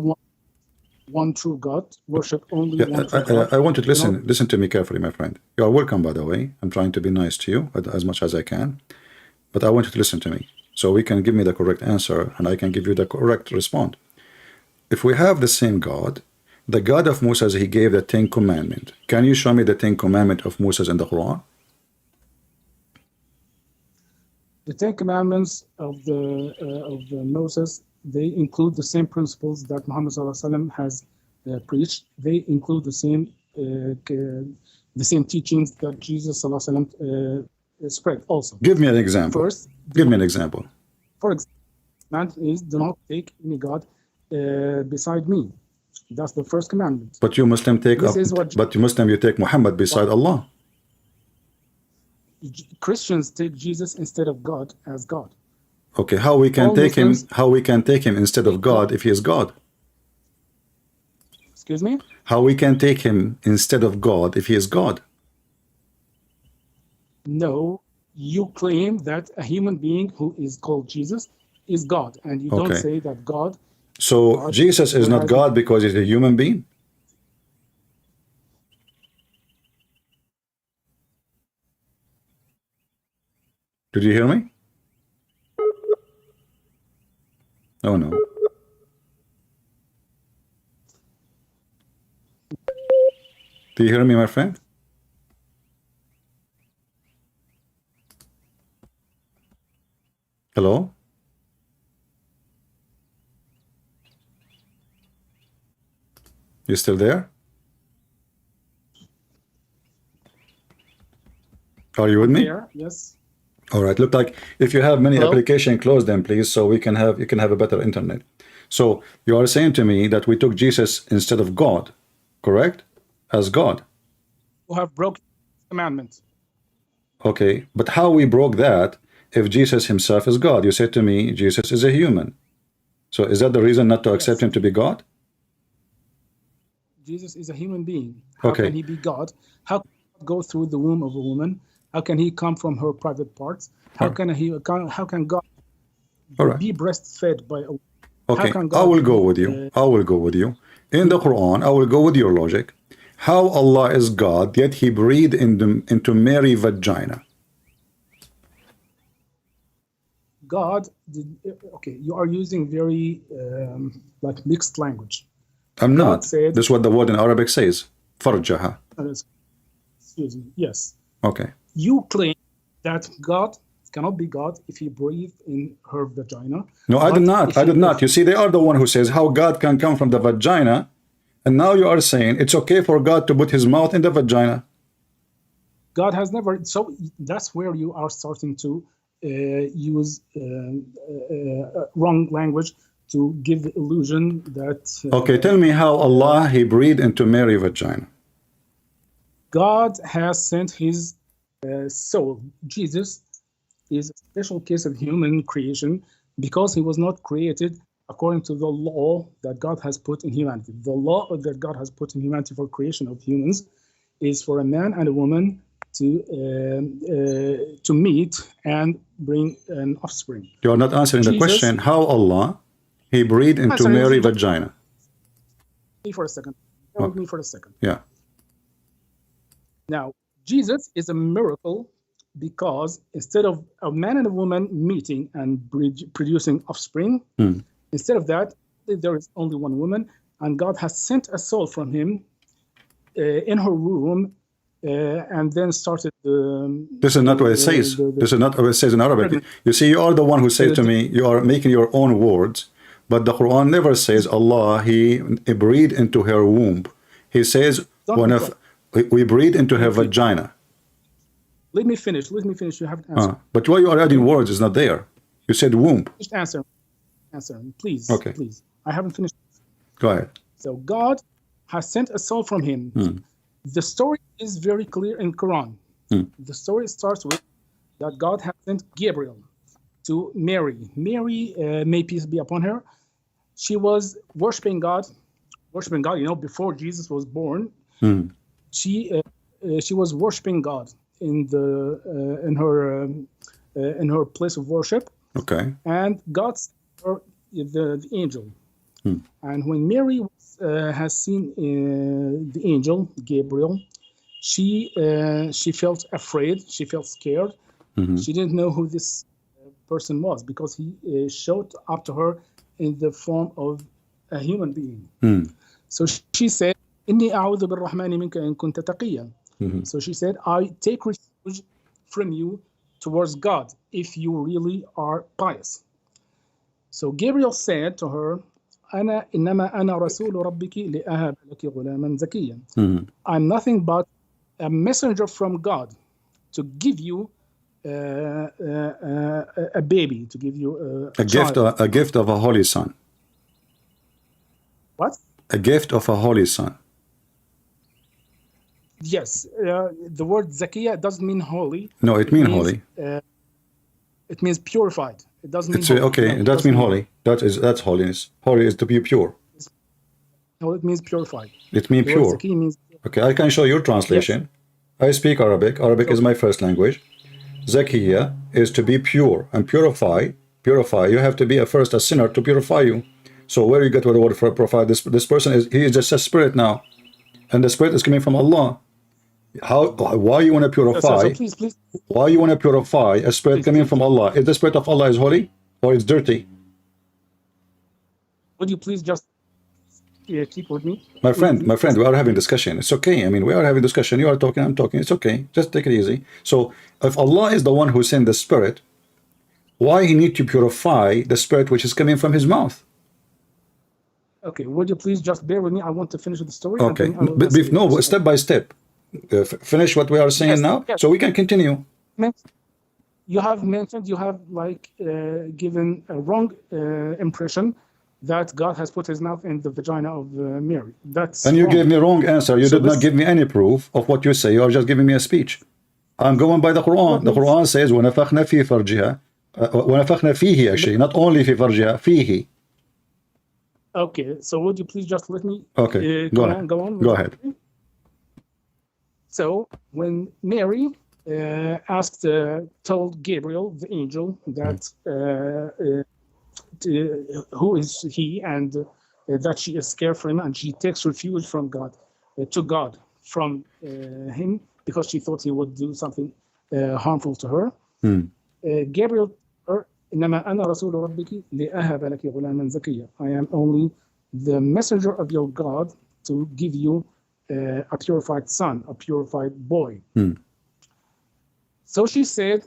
one true God. Worship only one true God. I want you to listen to me carefully, my friend. You are welcome, by the way. I'm trying to be nice to you as much as I can. But I want you to listen to me so we can give me the correct answer and I can give you the correct response. If we have the same God, the God of Moses, he gave the 10 commandments. Can you show me the 10 commandments of Moses in the Quran? The 10 commandments of the Moses, they include the same principles that Muhammad ﷺ has preached. They include the same teachings that Jesus ﷺ spread also. Give me an example. Give me an example. For example, is do not take any God beside me. That's the first commandment. But you Muslim you take Muhammad beside Allah. Christians take Jesus instead of God as God. Okay, how we can take him instead of God if he is God? Excuse me? How we can take him instead of God if he is God? No, you claim that a human being who is called Jesus is God, and you don't say that God. So Jesus is not God because he's a human being? Did you hear me? Oh no. Do you hear me, my friend? Hello? You still there? Are you with me? Yes. All right. Look like if you have many applications, close them, please, so you can have a better internet. So you are saying to me that we took Jesus instead of God, correct? As God. Who have broken commandments. Okay, but how we broke that if Jesus himself is God? You said to me Jesus is a human. So is that the reason not to accept him to be God? Jesus is a human being. How can he be God? How can he go through the womb of a woman? How can he come from her private parts? How can God be breastfed by a woman? Okay, I will go with you. I will go with you. In the Quran, I will go with your logic. How Allah is God, yet he breathed into Mary's vagina. God did, okay, you are using very like mixed language. I'm God not. said, This is what the word in Arabic says. Farjaha. excuse me, yes. Okay. You claim that God cannot be God if he breathed in her vagina. No, I did not. I did not. You see, they are the one who says how God can come from the vagina. And now you are saying it's okay for God to put his mouth in the vagina. God has never, so that's where you are starting to use wrong language to give the illusion that... Okay, tell me how Allah, he breathed into Mary's vagina. God has sent his soul. Jesus is a special case of human creation because he was not created according to the law that God has put in humanity. The law that God has put in humanity for creation of humans is for a man and a woman to meet and bring an offspring. You are not answering the question. How Allah, he breathed into Mary's vagina. Me for a second. Bear with me for a second. Yeah. Now, Jesus is a miracle because instead of a man and a woman meeting and producing offspring, instead of that, there is only one woman, and God has sent a soul from him in her womb, and then started the... This is not what it says. This is not what it says in Arabic. You see, you are the one who says to me, you are making your own words, but the Quran never says Allah, he breathed into her womb. He says, we breathe into her vagina. Let me finish. Let me finish. You have to answer. But why you are adding words is not there. You said womb. Just answer. Answer, please. Okay. Please. I haven't finished. Go ahead. So God has sent a soul from him. The story is very clear in Quran. The story starts with that God has sent Gabriel to Mary. Mary, may peace be upon her. She was worshiping God, before Jesus was born. She was worshiping God in her place of worship. Okay. And God sent her the angel. And when Mary has seen the angel Gabriel, she felt afraid. She felt scared. She didn't know who this person was because he showed up to her in the form of a human being. So she said, "Inni a'udhu bir-Rahmani minka in kunta taqiyyan." So she said, I take refuge from you towards God if you really are pious. So Gabriel said to her, إنما أنا رسول ربك لأهب لك غلاما زكيا. I'm nothing but a messenger from God to give you a baby, to give you a gift, a gift of a holy son. What? A gift of a holy son. Yes, the word zakiya doesn't mean holy. No, it means holy. It means purified. It doesn't mean holy. Okay, no, it does mean holy. That's holiness. Holy is to be pure. No, it means purified. It means pure. Means... Okay, I can show your translation. Yes. I speak Arabic. Arabic is my first language. Zakiya is to be pure and purify. Purify. You have to be first a sinner to purify you. So where you get the word for purify? This person is just a spirit now, and the spirit is coming from Allah. Why you want to purify? Please. Why you want to purify a spirit coming from Allah? Is the spirit of Allah is holy or it's dirty? Would you please just keep with me? My friend, we are having discussion. It's okay. I mean, we are having discussion. You are talking, I'm talking. It's okay. Just take it easy. So if Allah is the one who sent the spirit, why he need to purify the spirit which is coming from his mouth? Okay, would you please just bear with me? I want to finish the story. Okay, no, step by step. Finish what we are saying now, so we can continue. You have mentioned, you have given a wrong impression that God has put his mouth in the vagina of Mary. And you gave me wrong answer. You did not give me any proof of what you say. You are just giving me a speech. I'm going by the Quran. The Quran says وَنَفَخْنَا فِي فَرْجِهَا وَنَفَخْنَا فِيهِ actually, not only في فرجها, فيه. Okay, so would you please just let me go on. Go ahead. So when Mary told Gabriel, the angel, that who is he, and that she is scared for him, and she takes refuge from God, to God from him, because she thought he would do something harmful to her. Gabriel, إنما أنا رسول ربك لأهب لك غلاما زكيا. I am only the messenger of your God to give you a purified son, a purified boy. So she said,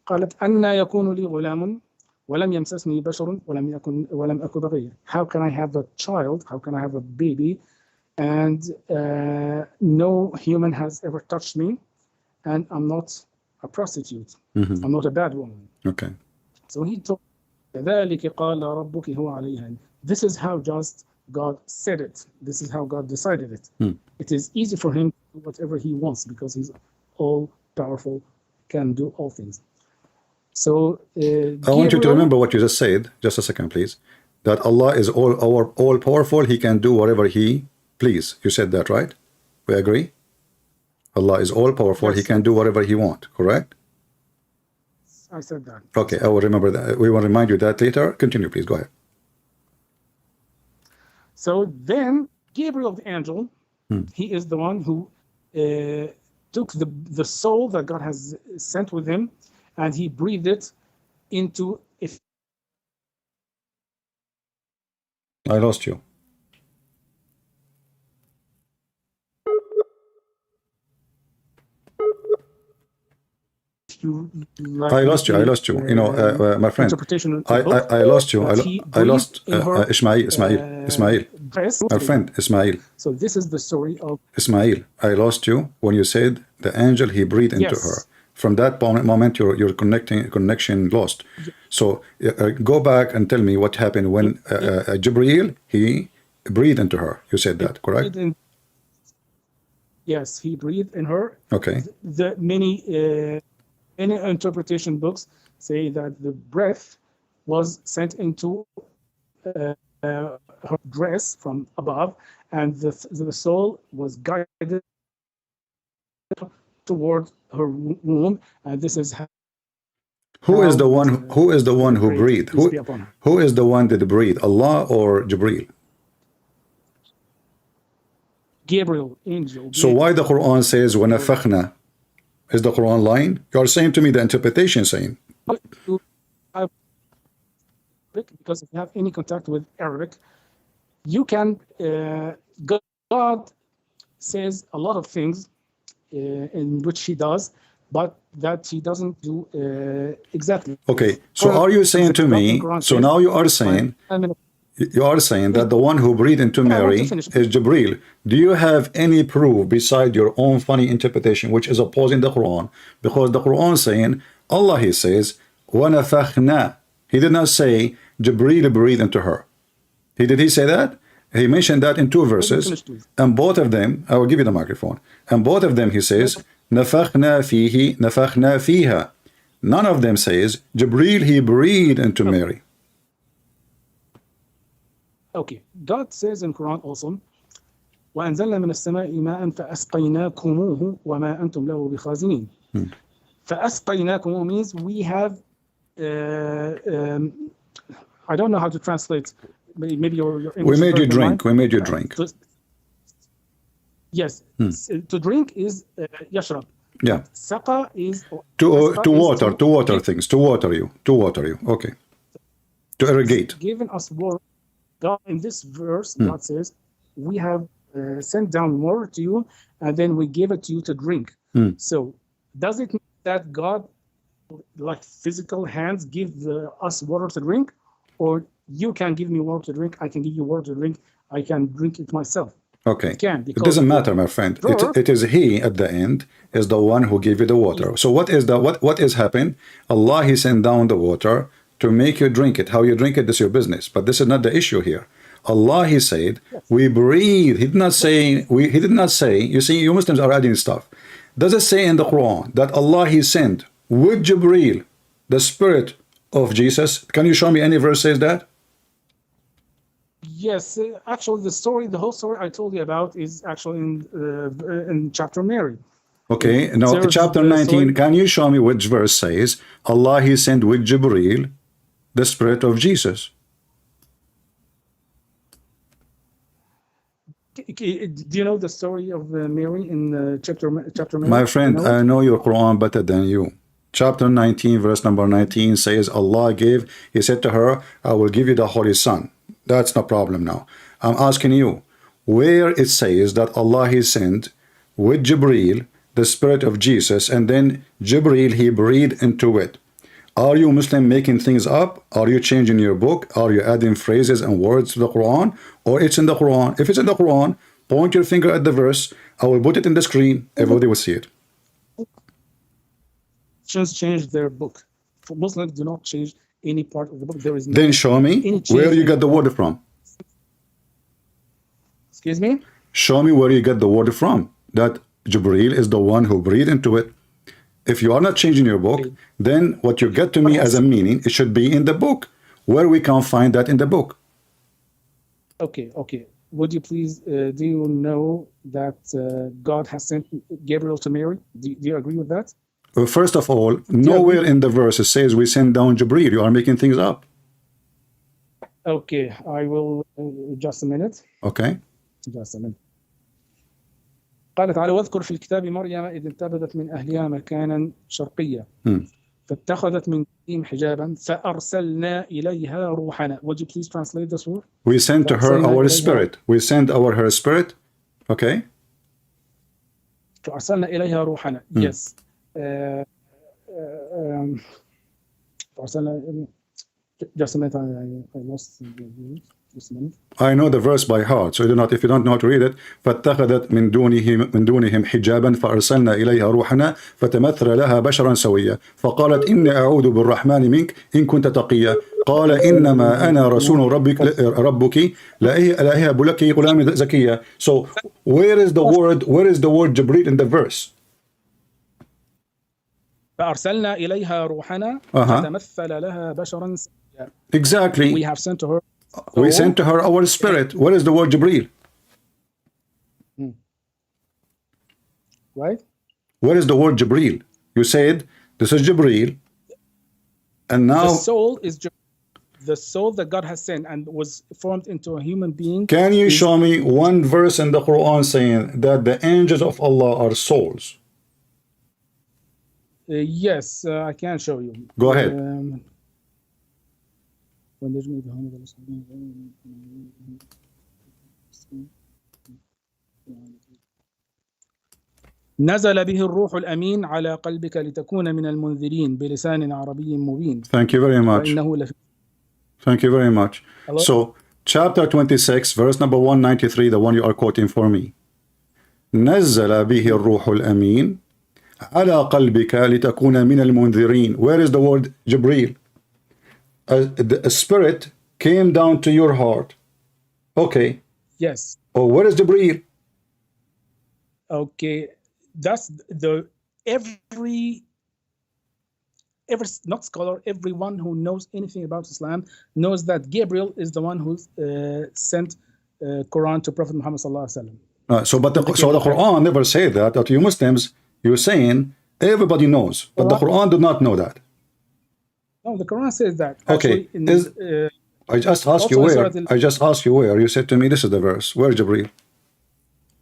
قالت أن يكون لي غلام ولم يمسسني بشر ولم أكن بغيا. How can I have a child? How can I have a baby? And no human has ever touched me, and I'm not a prostitute. I'm not a bad woman. Okay. So he told, كذلك قال ربك هو عليها. This is how just God said it. This is how God decided it. It is easy for him to do whatever he wants because he's all powerful, can do all things. So I want you to remember what you just said. Just a second, please. That Allah is all powerful. He can do whatever He please. You said that, right? We agree. Allah is all powerful. Yes. He can do whatever He wants. Correct? I said that. Okay, I will remember that. We will remind you that later. Continue, please. Go ahead. So then Gabriel, the angel, he is the one who took the soul that God has sent with him, and he breathed it into. I lost you. I lost you. You know, my friend. I lost you. I lost Ismail. My friend, Ismail. So this is the story of Ismail. I lost you when you said the angel he breathed into her. From that moment, your connection lost. So go back and tell me what happened when Jibreel he breathed into her. You said that, correct? Yes, he breathed in her. Okay. The many interpretation books say that the breath was sent into her dress from above, and the soul was guided toward her womb, and this is how. Who is the one who breathed? Who is the one that breathed? Allah or Jibreel? Gabriel, angel. So why the Quran says وَنَفَخْنَا? Is the Quran lying? You are saying to me the interpretation saying. Because if you have any contact with Arabic, you can. God says a lot of things in which He does, but that He doesn't do exactly. Okay, so are you saying to me? So now you are saying. You are saying that the one who breathed into Mary is Jibreel. Do you have any proof beside your own funny interpretation, which is opposing the Quran? Because the Quran is saying, Allah, He says, وَنَفَخْنَا. He did not say Jibreel breathed into her. Did He say that? He mentioned that in two verses, and both of them, I will give you the microphone, and both of them He says, نَفَخْنَا فِيهِ نَفَخْنَا فِيهَا. None of them says Jibreel, He breathed into Mary. Okay, God says in Quran also, وَأَنزَلْنَا مِنَ السَّمَاءِ مَاءً فَأَسْقَيْنَاكُمُوهُ وَمَا أَنْتُمْ لَهُ بِخَازِنِينَ. فَأَسْقَيْنَاكُمُوهُ means we have, I don't know how to translate, maybe your English. We made you drink. We made you drink. Yes, to drink is yashrab. Yeah. Saqa is to water things, to water you. Okay. To irrigate. Given us water. God, in this verse, God says, we have sent down water to you, and then we give it to you to drink. So, does it mean that God, like physical hands, give us water to drink? Or you can give me water to drink, I can give you water to drink, I can drink it myself? Okay. It doesn't matter, my friend. It is He at the end is the one who gave you the water. So what is happening? Allah, He sent down the water to make you drink it. How you drink it is your business. But this is not the issue here. Allah, He said, we breathe. He did not say, you see, you Muslims are adding stuff. Does it say in the Quran that Allah, He sent with Jibreel the spirit of Jesus? Can you show me any verse says that? Yes, actually the whole story I told you about is actually in chapter Mary. Okay, now chapter 19, can you show me which verse says Allah, He sent with Jibreel the spirit of Jesus? Do you know the story of Mary in chapter Mary? My friend, I know your Quran better than you. Chapter 19, verse number 19 says, Allah gave, He said to her, I will give you the Holy Son. That's no problem now. I'm asking you, where it says that Allah He sent with Jibreel, the spirit of Jesus, and then Jibreel, He breathed into it. Are you Muslim making things up? Are you changing your book? Are you adding phrases and words to the Quran? Or it's in the Quran? If it's in the Quran, point your finger at the verse. I will put it in the screen. Everybody will see it. Christians change their book. For Muslims do not change any part of the book. There is no Then show me where you got the word from. Excuse me? Show me where you get the word from. That Jibreel is the one who breathed into it. If you are not changing your book, then what you get to me as a meaning, it should be in the book. Where we can find that in the book. Okay. Would you please, do you know that God has sent Gabriel to Mary? Do you agree with that? First of all, nowhere in the verse it says we send down Jibreel. You are making things up. Okay, I will, just a minute. Okay. Just a minute. قال تعالى واذكر في الكتاب مريم إذ انتبذت من أهلها مكانا شرقيا فاتخذت من دونهم حجابا فأرسلنا إليها روحنا. Would you please translate this word? We sent to her our spirit. We sent her spirit. Okay. فأرسلنا إليها روحنا. Yes. فأرسلنا. Just a minute. I lost. Just a minute. I know the verse by heart, so if you don't know how to read it, فاتخذت من دونهم حجابا فأرسلنا إليها روحنا فتمثل لها بشرا سويا فقالت إني أعوذ بالرحمن منك إن كنت تقيا قال إنما أنا رسول ربك لا أهب لك غلام زكيا. So where is the word Jibreel in the verse? فأرسلنا إليها روحنا فتمثل لها بشرا سويا. Exactly. We have sent to her. We sent to her our spirit. Where is the word Jibreel? Right? Where is the word Jibreel? You said this is Jibreel, and now the soul is the soul that God has sent and was formed into a human being. Can you show me one verse in the Quran saying that the angels of Allah are souls? Yes, I can show you. Go ahead. نزل به الروح الأمين على قلبك لتكون من المنذرين بلسان عربي مبين. Thank you very much. Thank you very much. Hello? So, chapter 26, verse number 193, the one you are quoting for me. نزل به الروح الأمين على قلبك لتكون من المنذرين. Where is the word Jibreel? A spirit came down to your heart. Okay. Yes. Oh, where is Jibreel? Okay, that's every not scholar, everyone who knows anything about Islam knows that Gabriel is the one who sent Quran to Prophet Muhammad sallallahu alaihi wasallam. So the Quran never said that. That you Muslims, you're saying everybody knows, but the Quran did not know that. No, the Quran says that. Okay. Actually, I just asked you where. I just asked you where. You said to me, this is the verse. Where Jibreel?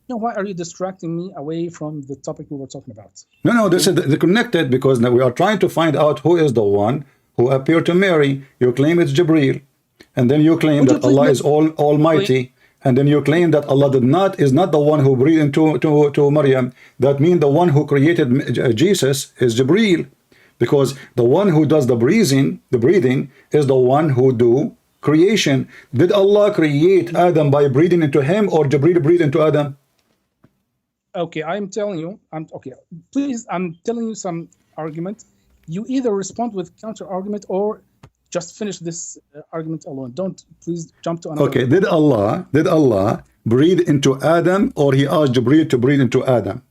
No, why are you distracting me away from the topic we were talking about? No, this is connected because now we are trying to find out who is the one who appeared to Mary. You claim it's Jibreel, and then you claim that Allah is Almighty, and then you claim that Allah is not the one who breathed into Maryam. That means the one who created Jesus is Jibreel. Because the one who does the breathing is the one who do creation. Did Allah create Adam by breathing into him, or Jibreel breathed into Adam? Okay, I'm telling you. Please, I'm telling you some argument. You either respond with counter argument or just finish this argument alone. Don't please jump to another. Okay, did Allah breathe into Adam, or he asked Jibreel to breathe into Adam?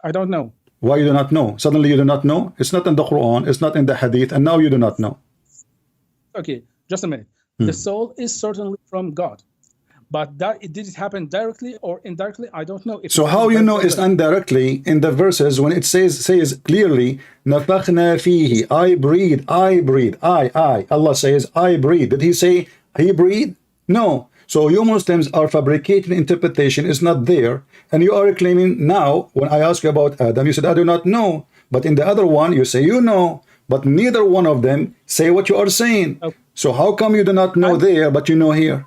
I don't know. Why you do not know? Suddenly you do not know? It's not in the Quran, it's not in the Hadith, and now you do not know. Okay, just a minute. The soul is certainly from God. But did it happen directly or indirectly? I don't know. So how you know it's indirectly in the verses when it says clearly, نَفَخْنَا فِيهِ, I breathe. Allah says, I breathe. Did he say he breathed? No. So you Muslims are fabricating interpretation, is not there. And you are claiming now, when I ask you about Adam, you said, I do not know. But in the other one, you say you know. But neither one of them say what you are saying. Okay. So how come you do not know there, but you know here?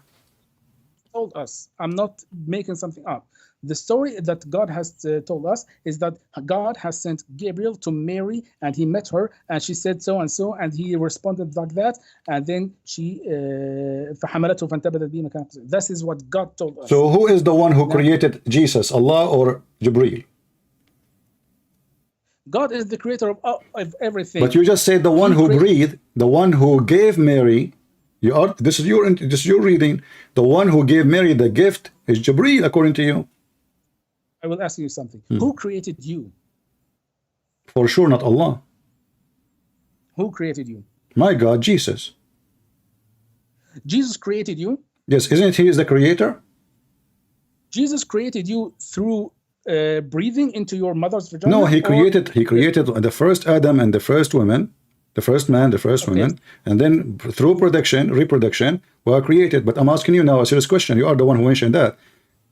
Told us. I'm not making something up. The story that God has told us is that God has sent Gabriel to Mary, and he met her, and she said so and so, and he responded like that, and then she فحملته فانتبذت به مكان قصير. This is what God told us. So who is the one who created Jesus, Allah or Jibreel? God is the creator of everything. But you just said the one who breathed, the one who gave Mary. This is your reading. The one who gave Mary the gift is Jibreel, according to you. I will ask you something. Who created you? For sure, not Allah. Who created you? My God, Jesus. Jesus created you? Yes, isn't he is the creator? Jesus created you through breathing into your mother's vagina? No, he created the first Adam and the first woman, the first man, the first woman, and then through reproduction, were created. But I'm asking you now a serious question. You are the one who mentioned that.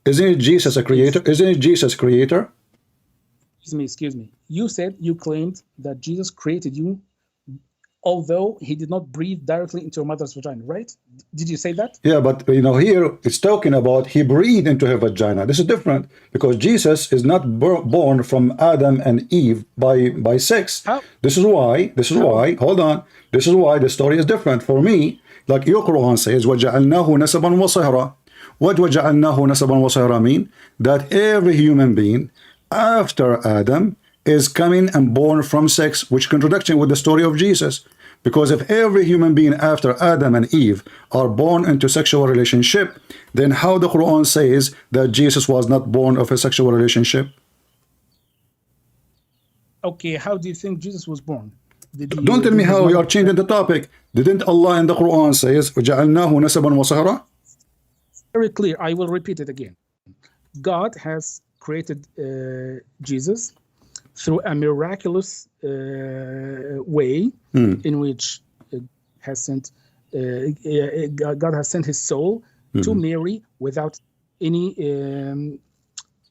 Isn't it Jesus a creator? Isn't it Jesus creator? Excuse me. You claimed that Jesus created you, although he did not breathe directly into your mother's vagina, right? Did you say that? Yeah, but here it's talking about he breathed into her vagina. This is different because Jesus is not born from Adam and Eve by sex. How? This is why, hold on. This is why the story is different. For me, like your Quran says, وَجَعَلْنَاهُ نَسَبًا وَصَهْرًا. What وَجَعَلْنَاهُ نَسَبًا وَصَهْرًا mean? That every human being after Adam is coming and born from sex, which contradiction with the story of Jesus. Because if every human being after Adam and Eve are born into sexual relationship, then how the Quran says that Jesus was not born of a sexual relationship? Okay, how do you think Jesus was born? Don't tell me how you are changing the topic. Didn't Allah in the Quran says وَجَعَلْنَاهُ نَسَبًا وَصَهْرًا? Very clear. I will repeat it again. God has created Jesus through a miraculous way in which God has sent his soul to Mary without any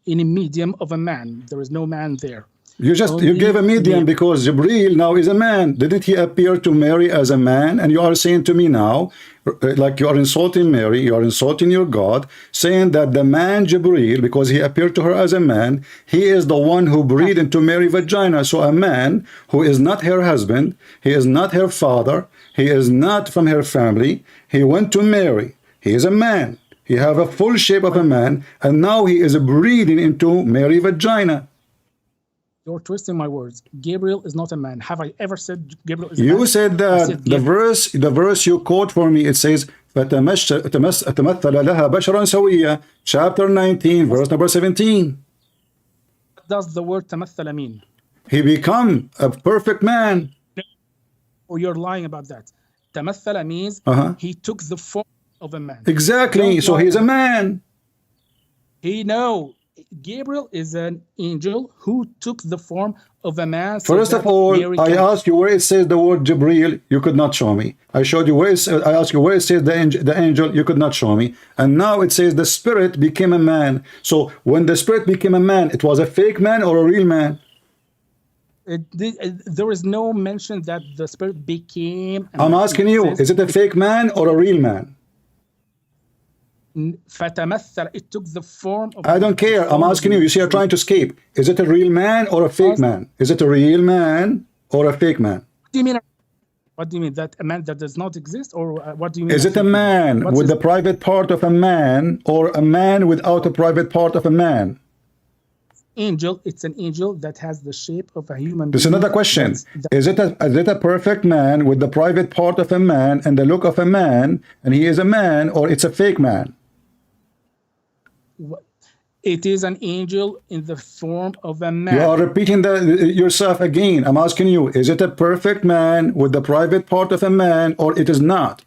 medium of a man. There is no man there. You gave a medium because Jibreel now is a man. Didn't he appear to Mary as a man? And you are saying to me now, like you are insulting Mary, you are insulting your God, saying that the man Jibreel, because he appeared to her as a man, he is the one who breathed into Mary's vagina. So a man who is not her husband, he is not her father, he is not from her family, he went to Mary. He is a man. He have a full shape of a man, and now he is breathing into Mary's vagina. You're twisting my words. Gabriel is not a man. Have I ever said Gabriel is a man? You said that the verse you quote for me, it says فتمثل لها بشرا سويا, chapter 19, verse number 17. What does the word تمثل mean? He become a perfect man. Oh, you're lying about that. تمثل means he took the form of a man. Exactly. So he's a man. Gabriel is an angel who took the form of a man. First of all, I asked you where it says the word Jibreel, you could not show me. I showed you where it says, I asked you where it says the angel, you could not show me. And now it says the spirit became a man. So when the spirit became a man, it was a fake man or a real man? There is no mention that the spirit became a I'm man. asking you, is it a fake man or a real man? It took the form of... I don't care. I'm asking you. You see, you're trying to escape. Is it a real man or a fake man? Is it a real man or a fake man? What do you mean? What do you mean? That a man that does not exist? Or what do you mean? Is it a man with the private part of a man or a man without a private part of a man? Angel. It's an angel that has the shape of a human being. This is another question. Is it a perfect man with the private part of a man and the look of a man, and he is a man, or it's a fake man? It is an angel in the form of a man. You are repeating yourself again. I'm asking you, is it a perfect man with the private part of a man, or it is not?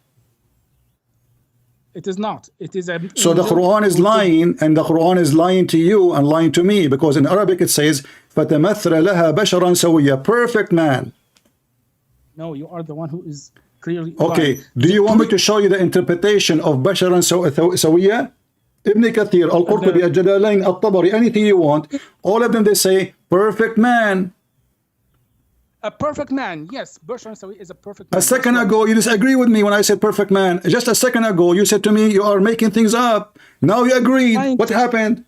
It is not. It is a... So the Quran is lying, and the Quran is lying to you and lying to me, because in Arabic it says فَتَمَثَّلَ لَهَا بَشَرًا سَوِيًّا, perfect man. No, you are the one who is clearly. Okay, lying. do you want me to show you the interpretation of Basharan Sawiyya? Ibn Kathir, Al-Qurtubi, Al-Jalalain, Al-Tabari, anything you want. All of them, they say, perfect man. A perfect man, yes. Bashar Sawi is a perfect man. A second ago, you disagree with me when I said perfect man. Just a second ago, you said to me, you are making things up. Now you agreed. What happened?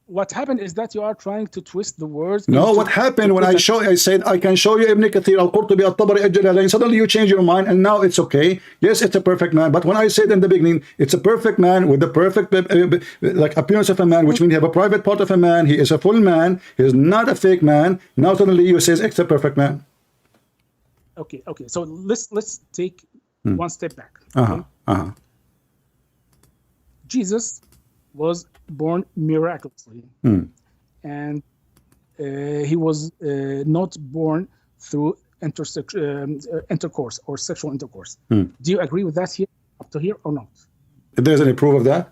What happened is that you are trying to twist the words. No, what happened when I said I can show you Ibn Kathir, Al-Qurtubi, Al-Tabari, Al-Jalalain. Suddenly you change your mind and now it's okay. Yes, it's a perfect man. But when I said in the beginning, it's a perfect man with the perfect like appearance of a man, which means you have a private part of a man. He is a full man. He is not a fake man. Now suddenly you say it's a perfect man. Okay. So let's take one step back. Okay? Jesus was born miraculously, and he was not born through intercourse or sexual intercourse. Do you agree with that here, up to here, or not? If there's any proof of that?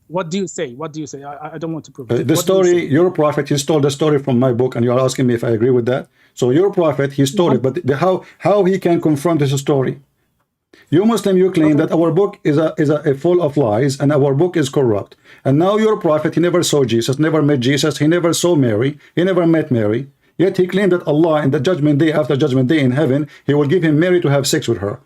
What do you say? I don't want to prove it. The story, your prophet, he stole the story from my book, and you are asking me if I agree with that. So your prophet, he stole it, but how he can confront this story? You Muslim, you claim that our book is a full of lies and our book is corrupt. And now your prophet, he never saw Jesus, never met Jesus, he never saw Mary, he never met Mary. Yet he claimed that Allah in the judgment day, after judgment day in heaven, he will give him Mary to have sex with her.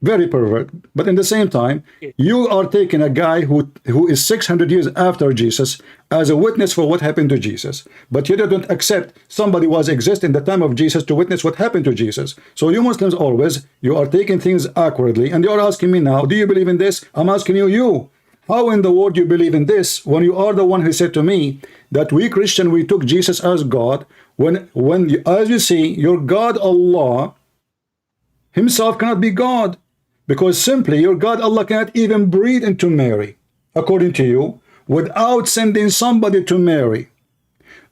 Very pervert. But in the same time, you are taking a guy who is 600 years after Jesus as a witness for what happened to Jesus. But you don't accept somebody was exist in the time of Jesus to witness what happened to Jesus. So you Muslims always, you are taking things awkwardly, and you are asking me now, do you believe in this? I'm asking you, how in the world you believe in this when you are the one who said to me that we Christian, we took Jesus as God, when as you see, your God Allah himself cannot be God, because simply your God Allah cannot even breathe into Mary, according to you, without sending somebody to Mary.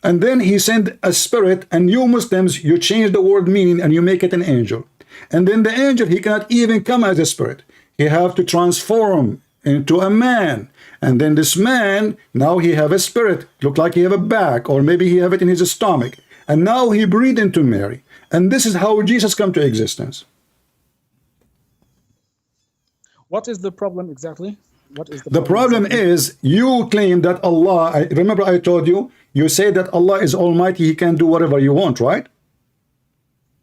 And then he sent a spirit, and you Muslims, you change the word meaning and you make it an angel. And then the angel, he cannot even come as a spirit. He have to transform into a man. And then this man, now he have a spirit, look like he have a back, or maybe he have it in his stomach. And now he breathed into Mary. And this is how Jesus come to existence. What is the problem exactly? What is the problem is you claim that Allah, remember I told you, you say that Allah is almighty, he can do whatever you want, right?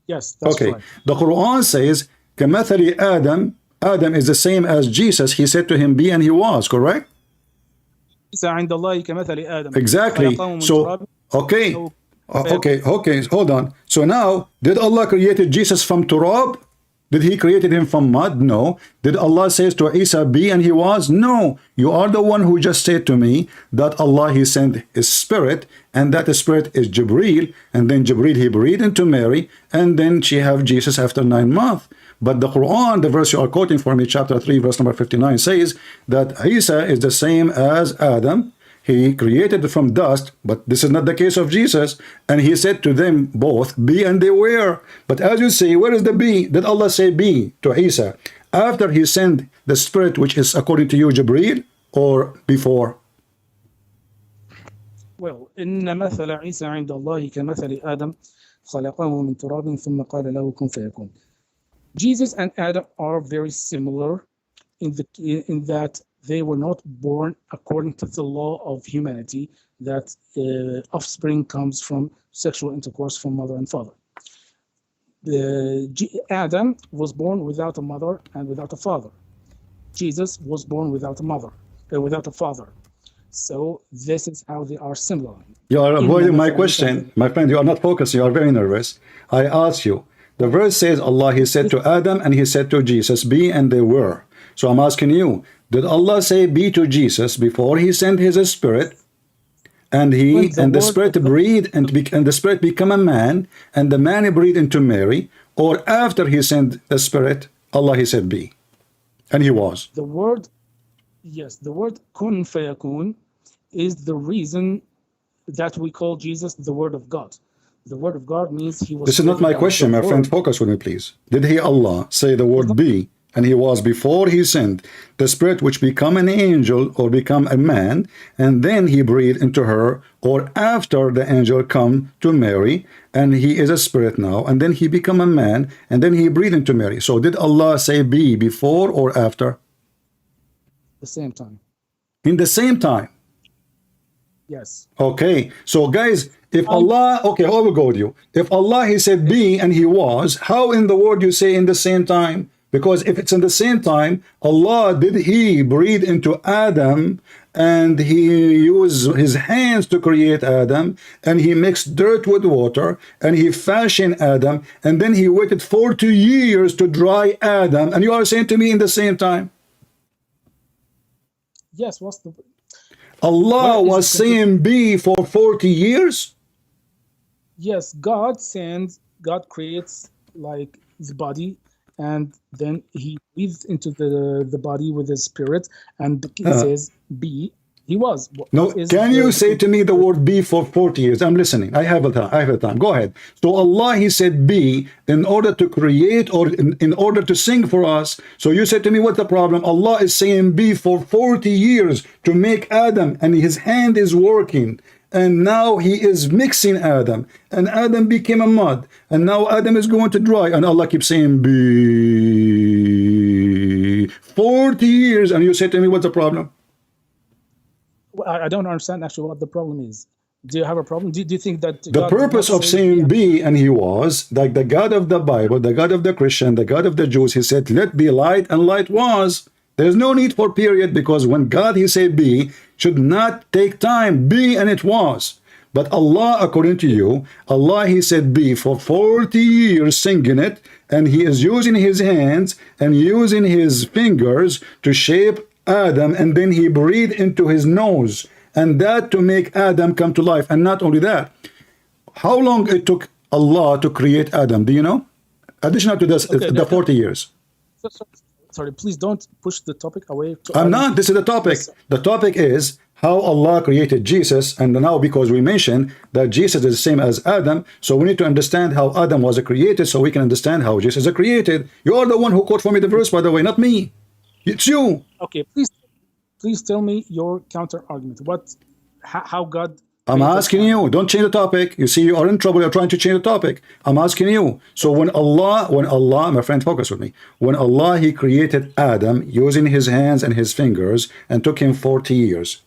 Yes, that's okay. Right. The Quran says, كَمَثَلِ Adam, Adam is the same as Jesus. He said to him, be, and he was, correct? Exactly. So, okay, hold on. So now, did Allah created Jesus from turab? Did he created him from mud? No. Did Allah says to Isa, be, and he was? No. You are the one who just said to me that Allah, he sent his spirit, and that spirit is Jibreel, and then Jibreel, he breathed into Mary, and then she have Jesus after 9 months. But the Quran, the verse you are quoting for me, chapter 3, verse number 59, says that Isa is the same as Adam. He created from dust, but this is not the case of Jesus. And he said to them both, be, and they were. But as you say, where is the be? Did Allah say be to Isa after he sent the spirit, which is according to you, Jibreel, or before? Well, إن مثل عيسى عند الله كمثل آدم خلقه من تراب ثم قال له كن فيكون. Jesus and Adam are very similar in that they were not born according to the law of humanity, that offspring comes from sexual intercourse from mother and father. Adam was born without a mother and without a father. Jesus was born without a mother, without a father. So this is how they are similar. You are avoiding my question. My friend, you are not focused. You are very nervous. I asked you. The verse says Allah, he said to Adam and he said to Jesus, be, and they were. So I'm asking you, did Allah say be to Jesus before he sent his spirit, and the spirit breathed, and the spirit become a man, and the man breathed into Mary, or after he sent the spirit, Allah, he said be, and he was? The word, yes, the word kun fayakun is the reason that we call Jesus the Word of God. The Word of God means he was. This is not my question, my friend. Focus with me, please. Did he, Allah, say the word be, and he was before he sinned, the spirit which become an angel or become a man, and then he breathed into her, or after the angel come to Mary, and he is a spirit now, and then he become a man, and then he breathed into Mary. So did Allah say be before or after? The same time. In the same time. Yes. Okay, so guys, if Allah, okay, I will go with you. If Allah, he said be and he was, how in the world you say in the same time? Because if it's in the same time, Allah, did he breathe into Adam and he used his hands to create Adam, and he mixed dirt with water and he fashioned Adam, and then he waited 40 years to dry Adam, and you are saying to me in the same time? Yes, what's the... Allah was saying be for 40 years? Yes, God creates like the body, and then he breathes into the body with his spirit, and it says be. He was. No, can you say to me the word be for 40 years? I'm listening. I have a time. Go ahead. So Allah, he said be in order to create, or in order to sing for us. So you said to me, what's the problem? Allah is saying be for 40 years to make Adam, and his hand is working. And now he is mixing Adam, and Adam became a mud, and now Adam is going to dry, and Allah keeps saying be 40 years, and you say to me, what's the problem? I don't understand actually what the problem is. Do you have a problem? Do you think that the purpose of saying be and he was, like the God of the Bible, the God of the Christian, the God of the Jews, he said let be light, and light was. There's no need for period, because when God, he said be, should not take time. Be, and it was. But Allah, according to you, Allah, he said be for 40 years singing it, and he is using his hands and using his fingers to shape Adam, and then he breathed into his nose, and that to make Adam come to life. And not only that, how long it took Allah to create Adam, do you know? Additional to this, okay, the 40 years. Sorry, please don't push the topic away. I'm not. This is the topic. The topic is how Allah created Jesus, and now because we mentioned that Jesus is the same as Adam, so we need to understand how Adam was created, so we can understand how Jesus is created. You are the one who quote for me the verse, by the way, not me. It's you. Okay, please tell me your counter argument. How God... I'm asking you, don't change the topic. You see, you are in trouble, you're trying to change the topic. I'm asking you. So when Allah, my friend, focus with me. When Allah, he created Adam using his hands and his fingers, and took him 40 years.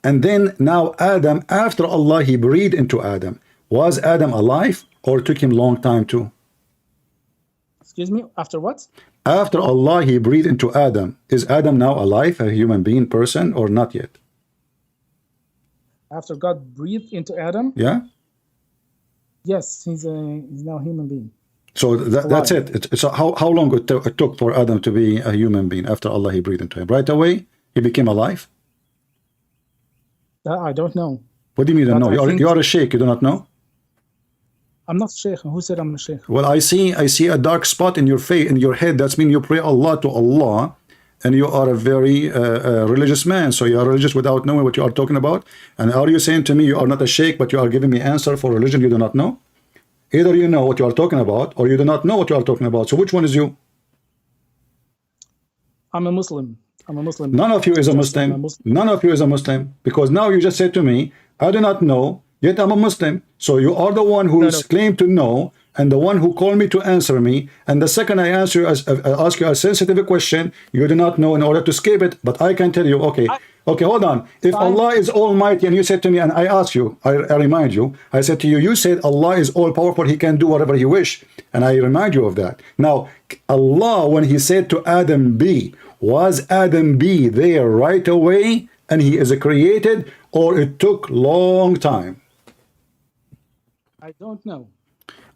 And then now Adam, after Allah, he breathed into Adam. Was Adam alive, or took him long time too? Excuse me, after what? After Allah, he breathed into Adam. Is Adam now alive, a human being, person, or not yet? After God breathed into Adam? Yeah? Yes, he's now a human being. So that's it. So how long it took for Adam to be a human being after Allah, he breathed into him? Right away, he became alive? I don't know. What do you mean you don't know? You are a sheikh, you do not know? I'm not sheikh. Who said I'm a sheikh? Well, I see a dark spot in your face, in your head. That's mean you pray Allah to Allah, and you are a very religious man. So you are religious without knowing what you are talking about. And are you saying to me you are not a sheikh, but you are giving me answer for religion you do not know? Either you know what you are talking about, or you do not know what you are talking about. So which one is you? I'm a Muslim. I'm a Muslim. None of you is a Muslim. None of you is a Muslim, because now you just said to me, I do not know, yet I'm a Muslim. So you are the one who claimed to know, and the one who called me to answer me. And the second I ask you a sensitive question, you do not know in order to escape it. But I can tell you, okay, hold on. If Allah is almighty, and you said to me, and I ask you, I remind you, I said to you, you said Allah is all powerful, he can do whatever he wish. And I remind you of that. Now, Allah, when he said to Adam be, was Adam be there right away and he is created, or it took long time? I don't know.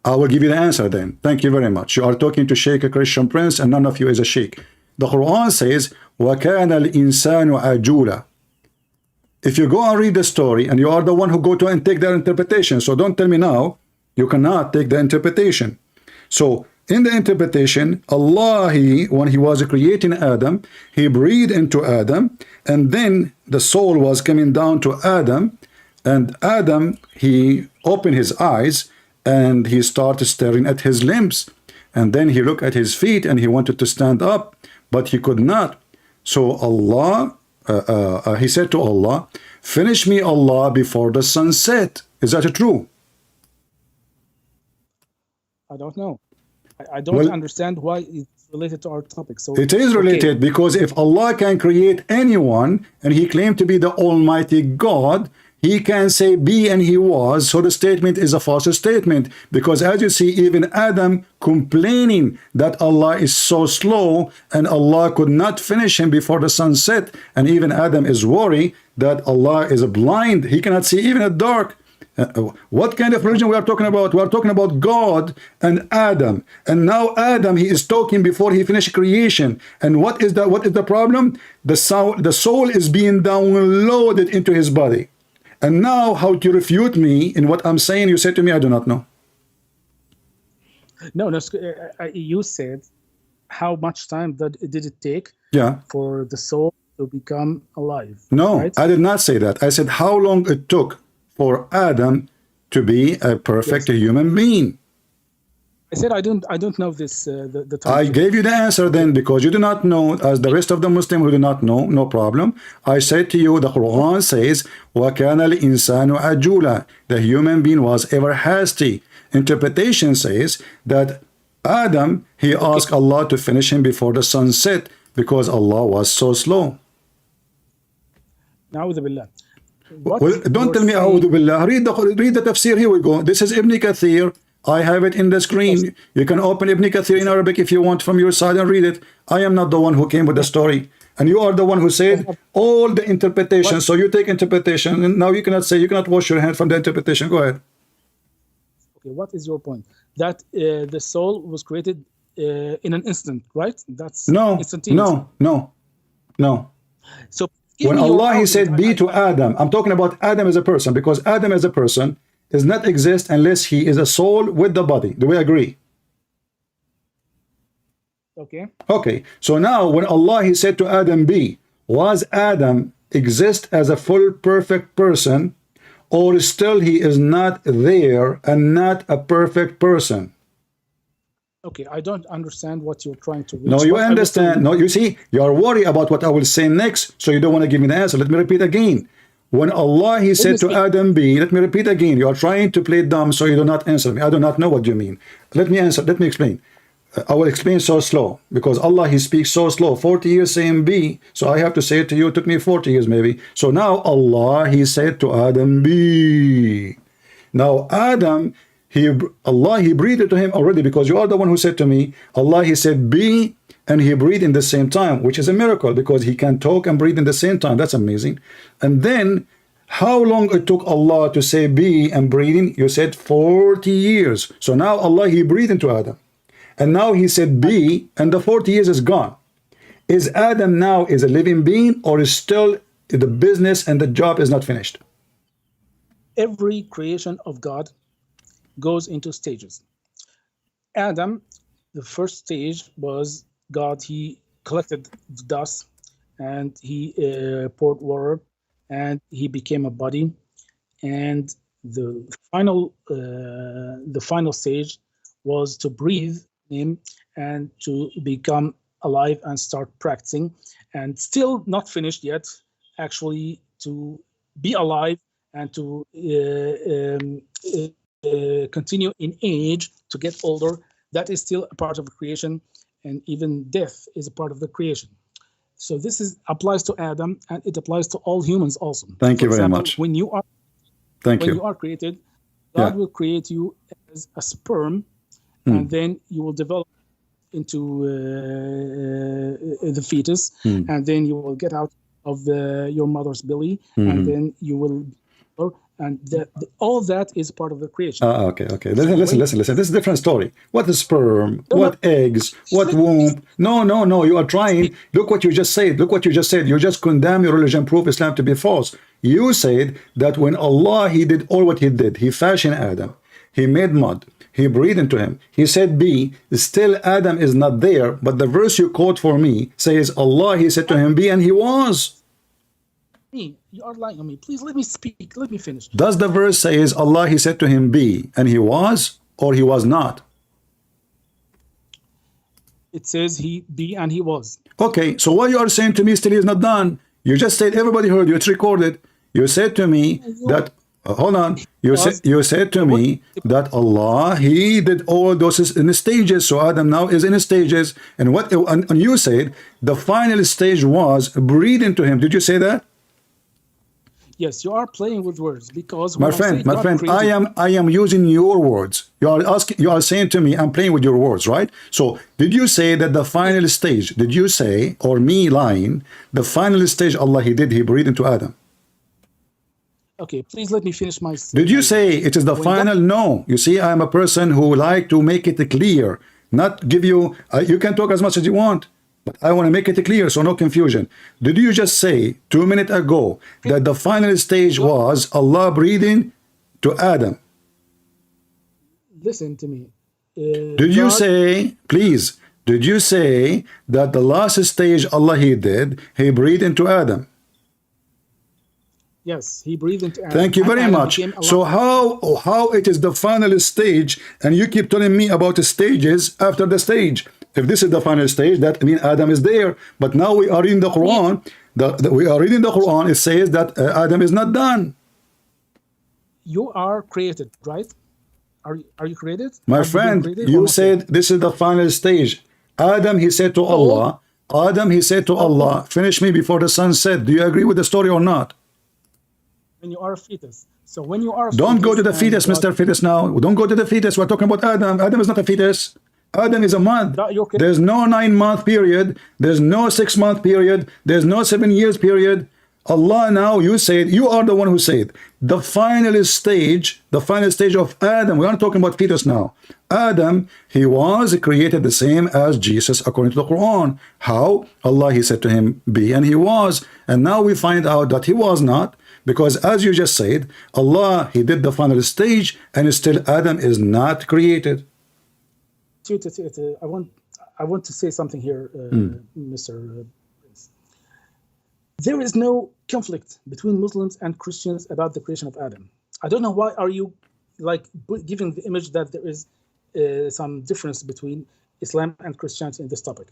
I will give you the answer then. Thank you very much. You are talking to Sheikh, a Christian prince, and none of you is a Sheikh. The Quran says, وَكَانَ الْإِنسَانُ عَجُولًا. If you go and read the story, and you are the one who go to and take their interpretation, so don't tell me now, you cannot take the interpretation. So, in the interpretation, Allah, when he was creating Adam, he breathed into Adam, and then the soul was coming down to Adam, and Adam, he opened his eyes, and he started staring at his limbs. and then he looked at his feet and he wanted to stand up, but he could not. So Allah, he said to Allah, finish me, Allah, before the sun set. Is that true? I don't know. I don't understand why it's related to our topic. So it is related, because if Allah can create anyone and he claimed to be the Almighty God, he can say be and he was. So the statement is a false statement, because as you see, even Adam complaining that Allah is so slow and Allah could not finish him before the sun set, and even Adam is worried that Allah is blind, he cannot see even at dark. What kind of religion we are talking about? We are talking about God and Adam, and now Adam, he is talking before he finished creation. And what is the problem? The soul is being downloaded into his body. And now, how to refute me in what I'm saying? You said to me, I do not know. No, you said how much time did it take for the soul to become alive? No, right? I did not say that. I said how long it took for Adam to be a perfect human being. I said I don't know this. The time. I gave you the answer then, because you do not know, as the rest of the Muslims who do not know, no problem. I said to you, the Quran says, وَكَانَ الْإِنسَانُ عَجُولًا. The human being was ever hasty. Interpretation says that Adam, he asked Allah to finish him before the sun set, because Allah was so slow. Na'udhu billah. Well, don't tell me A'udhu Billah. Read the tafsir. Here we go. This is Ibn Kathir. I have it in the screen. You can open Ibn Kathir in Arabic if you want from your side and read it. I am not the one who came with the story. And you are the one who said all the interpretation. So you take interpretation, and now you cannot wash your hand from the interpretation. Go ahead. Okay, what is your point? That the soul was created in an instant, right? That's instantaneous. No. So when Allah, he said be to Adam, I'm talking about Adam as a person, because Adam as a person does not exist unless he is a soul with the body. Do we agree? Okay. So now when Allah, he said to Adam be, was Adam exist as a full perfect person, or still he is not there and not a perfect person? Okay, I don't understand what you're trying to reach. No, you understand. No, you see, you are worried about what I will say next, so you don't want to give me the answer. Let me repeat again. When Allah, he said to Adam be, let me repeat again. You are trying to play dumb, so you do not answer me. I do not know what you mean. Let me answer. Let me explain. I will explain so slow, because Allah, he speaks so slow. 40 years saying be, so I have to say it to you. It took me 40 years maybe. So now Allah, he said to Adam be. Now Adam, Allah, he breathed to him already, because you are the one who said to me, Allah, he said be, and he breathed in the same time, which is a miracle, because he can talk and breathe in the same time. That's amazing. And then how long it took Allah to say be and breathing? You said 40 years. So now Allah, he breathed into Adam, and now he said be, and the 40 years is gone. Is Adam now is a living being, or is still the business and the job is not finished? Every creation of God goes into stages. Adam, the first stage was God, he collected the dust and he poured water and he became a body. And the final stage was to breathe him and to become alive and start practicing, and still not finished yet, actually to be alive and to continue in age, to get older. That is still a part of the creation, and even death is a part of the creation. So this applies to Adam, and it applies to all humans also. Thank you very much. When you are created, God will create you as a sperm, and then you will develop into the fetus, and then you will get out of your mother's belly, and then you will, and all that is part of the creation. Okay. Listen. This is a different story. What is sperm? What eggs? What womb? No. You are trying. Look what you just said. You just condemn your religion, prove Islam to be false. You said that when Allah, he did all what he did, he fashioned Adam, he made mud, he breathed into him, he said be, still Adam is not there, but the verse you quote for me says Allah, he said to him be, and he was. You are lying on me. Please let me speak. Let me finish. Does the verse say Allah, he said to him be, and he was, or he was not? It says he be and he was. Okay, so what you are saying to me still is not done. You just said, everybody heard you, it's recorded. You said to me that, hold on, you said to me that Allah, He did all those in the stages, so Adam now is in the stages. And what and you said the final stage was breathe into him. Did you say that? Yes, you are playing with words because My friend, I am using your words. You are saying to me, I'm playing with your words, right? So did you say that the final stage, did you say, or me lying, the final stage Allah He breathed into Adam? Okay, please let me finish my. Did you say it is the final? No. You see, I am a person who like to make it clear, not give you. You can talk as much as you want, but I want to make it clear so no confusion. Did you just say 2 minutes ago that the final stage was Allah breathing to Adam? Listen to me. Did you say, please? Did you say that the last stage Allah He breathed into Adam? Yes, He breathed into Adam. Thank you very much. So how it is the final stage, and you keep telling me about the stages after the stage? If this is the final stage, that means Adam is there. But now we are reading the Quran. We are reading the Quran. It says that Adam is not done. You are created, right? Are you created? My friend, you said this is the final stage. Adam, he said to Allah. Adam, he said to Allah, finish me before the sun set. Do you agree with the story or not? When you are a fetus. So when you are a don't go to the fetus, Mr. Fetus now. Don't go to the fetus. We're talking about Adam. Adam is not a fetus. Adam is a month. There's no 9-month period. There's no 6-month period. There's no 7 years period. Allah, now you said, you are the one who said the final stage of Adam. We aren't talking about fetus now. Adam, he was created the same as Jesus according to the Quran. How? Allah, He said to him, be, and he was. And now we find out that he was not, because as you just said, Allah, He did the final stage, and still Adam is not created. I want to say something here, Mr. Prince. There is no conflict between Muslims and Christians about the creation of Adam. I don't know why are you giving the image that there is some difference between Islam and Christianity in this topic.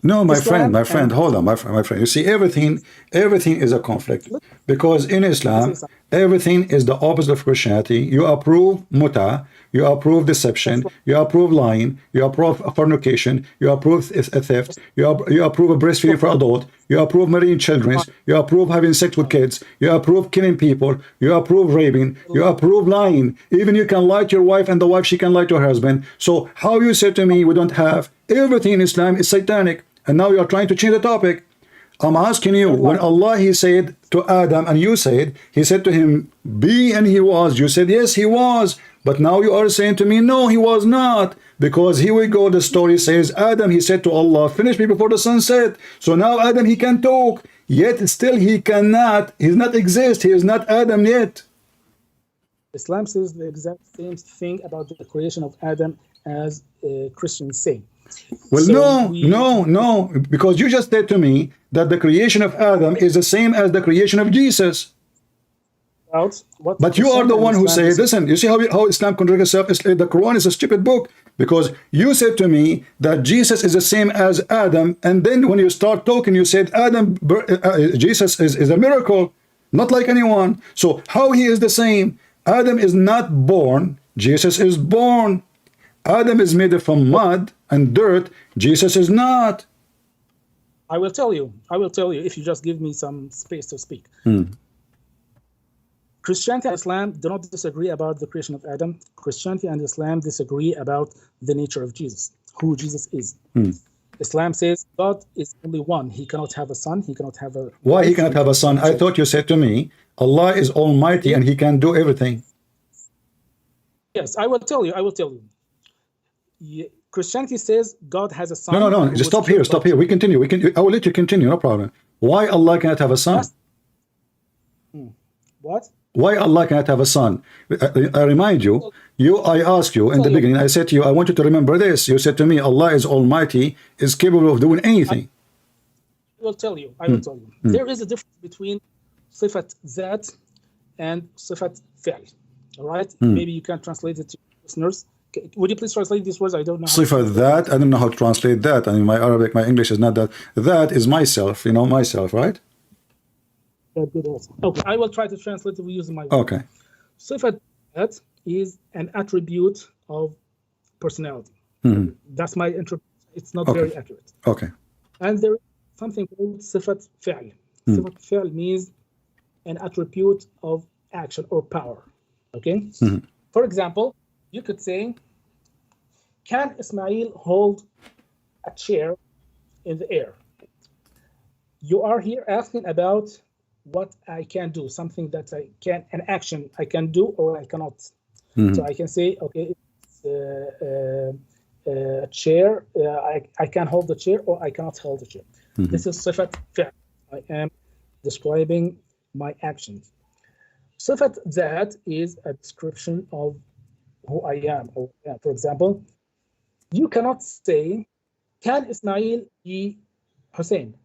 No, my friend, hold on, my friend. You see, everything is a conflict, because in Islam, everything is the opposite of Christianity. You approve muta, you approve deception, you approve lying, you approve fornication, you approve theft, you approve a breastfeeding for adult, you approve marrying children, you approve having sex with kids, you approve killing people, you approve raping, you approve lying. Even you can lie to your wife, and the wife, she can lie to her husband. So how you say to me we don't have everything in Islam is satanic? And now you are trying to change the topic. I'm asking you, when Allah, He said to Adam, and you said, He said to him, be, and he was. You said, yes, he was. But now you are saying to me, no, he was not. Because here we go, the story says, Adam, he said to Allah, finish me before the sun set. So now Adam, he can talk. Yet still he cannot. He does not exist. He is not Adam yet. Islam says the exact same thing about the creation of Adam as Christians say. Well, so no, because you just said to me that the creation of Adam is the same as the creation of Jesus. But you are the one who said, listen, you see how Islam contradicts itself? The Quran is a stupid book, because you said to me that Jesus is the same as Adam, and then when you start talking, you said Jesus is a miracle, not like anyone. So how he is the same? Adam is not born, Jesus is born. Adam is made from mud and dirt, Jesus is not. I will tell you if you just give me some space to speak. Christianity and Islam do not disagree about the creation of Adam. Christianity and Islam disagree about the nature of Jesus, who Jesus is. Islam says God is only one. He cannot have a son. He cannot have a... Why he cannot have a son? I thought you said to me, Allah is almighty and He can do everything. Yes, I will tell you. Christianity says God has a son. No. Just stop here. We continue. I will let you continue. No problem. Why Allah cannot have a son? What? Why Allah cannot have a son? I remind you. I asked you in the beginning. I said to you, I want you to remember this. You said to me, Allah is almighty, is capable of doing anything. I will tell you. There is a difference between sifat zat and sifat fi'l. All right. Maybe you can translate it to listeners. Would you please translate these words? I don't know. Sifa that, I don't know how to translate that. I mean, my Arabic, my English is not that. That is myself, you know, myself, right? Good also. Okay, I will try to translate it using my words. Okay. Sifa that is an attribute of personality. That's my interpretation. It's not very accurate. Okay. And there is something called sifat fi'l. Sifat fi'l means an attribute of action or power. Okay? For example, you could say, can Ismail hold a chair in the air? You are here asking about what I can do, something that I can, an action I can do or I cannot. So I can say, okay, it's a chair, I can hold the chair or I cannot hold the chair. This is sifat fi'l. I am describing my actions. Sifat that is a description of who I am. Or, for example, you cannot say, can Ismail be Hussein?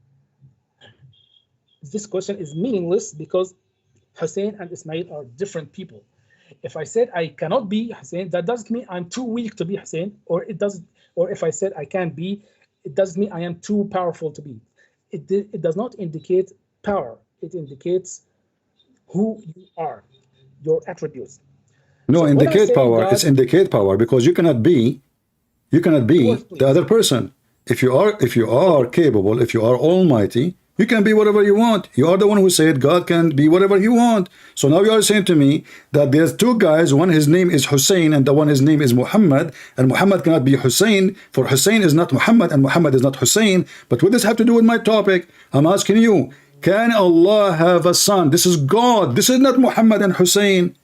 This question is meaningless because Hussein and Ismail are different people. If I said I cannot be Hussein, that doesn't mean I'm too weak to be Hussein, or it doesn't. Or if I said I can't be, it doesn't mean I am too powerful to be. It does not indicate power. It indicates who you are, your attributes. No, So indicate power. God, It's indicate power because you cannot be the other person. If you are capable, if you are almighty, you can be whatever you want. You are the one who said God can be whatever he want. So now you are saying to me that there's two guys, one his name is Hussein and the one his name is Muhammad, and Muhammad cannot be Hussein, for Hussein is not Muhammad and Muhammad is not Hussein. But what does this have to do with my topic? I'm asking you, can Allah have a son? This is God. This is not Muhammad and Hussein.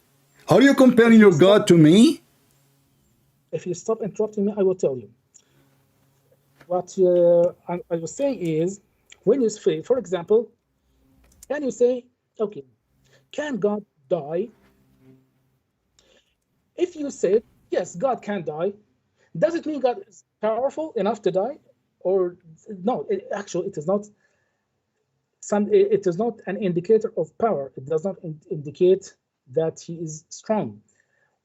Are you comparing your God to me? if you stop interrupting me, I will tell you. What I was saying is, when you say, for example, can you say, okay, can God die? If you said, yes, God can die, does it mean God is powerful enough to die? Or no, actually, it is not. It is not an indicator of power. It does not indicate that he is strong.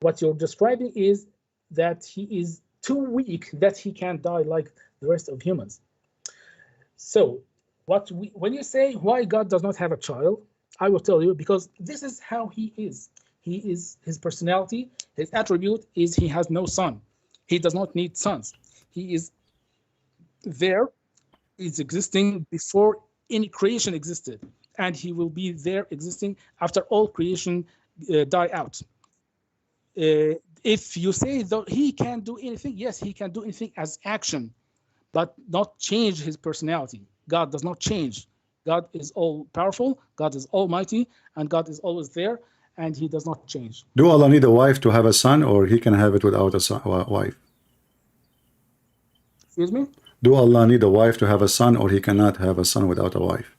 What you're describing is that he is too weak that he can die like the rest of humans. So when you say why God does not have a child, I will tell you, because this is how he is. He is, his personality, his attribute is he has no son. He does not need sons. He is there, is existing before any creation existed, and he will be there existing after all creation die out. If you say that he can do anything, yes, he can do anything as action, but not change his personality. God does not change. God is all powerful, God is almighty, and God is always there, and he does not change. Do Allah need a wife to have a son, or he can have it without a wife? Excuse me? Do Allah need a wife to have a son, or he cannot have a son without a wife?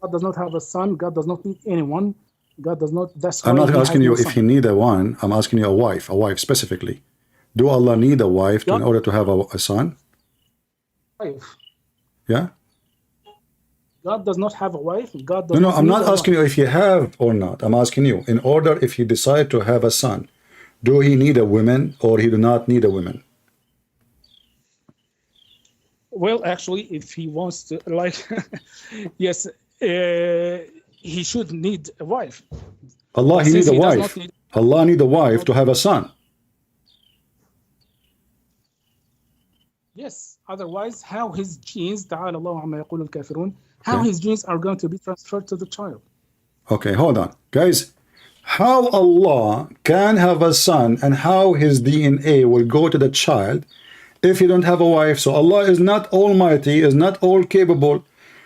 God does not have a son. God does not need anyone. God does not. That's I'm why not he asking has you no if son. he need a one. I'm asking you a wife specifically. Do Allah need a wife in order to have a son? Wife. Yeah? God does not have a wife. God does No, not I'm need not a asking you if he have or not. I'm asking you, in order if he decide to have a son, do he need a woman or he do not need a woman? Well, actually, if he wants to, like, yes, he should need a wife. Allah, he Since need a he does wife. not need- Allah need a wife to have a son. Yes, otherwise, how his genes, تعالى الله عما يقول الكافرون, how Okay. his genes are going to be transferred to the child? Okay, hold on. Guys, how Allah can have a son and how his DNA will go to the child if he don't have a wife? So Allah is not almighty, is not all capable.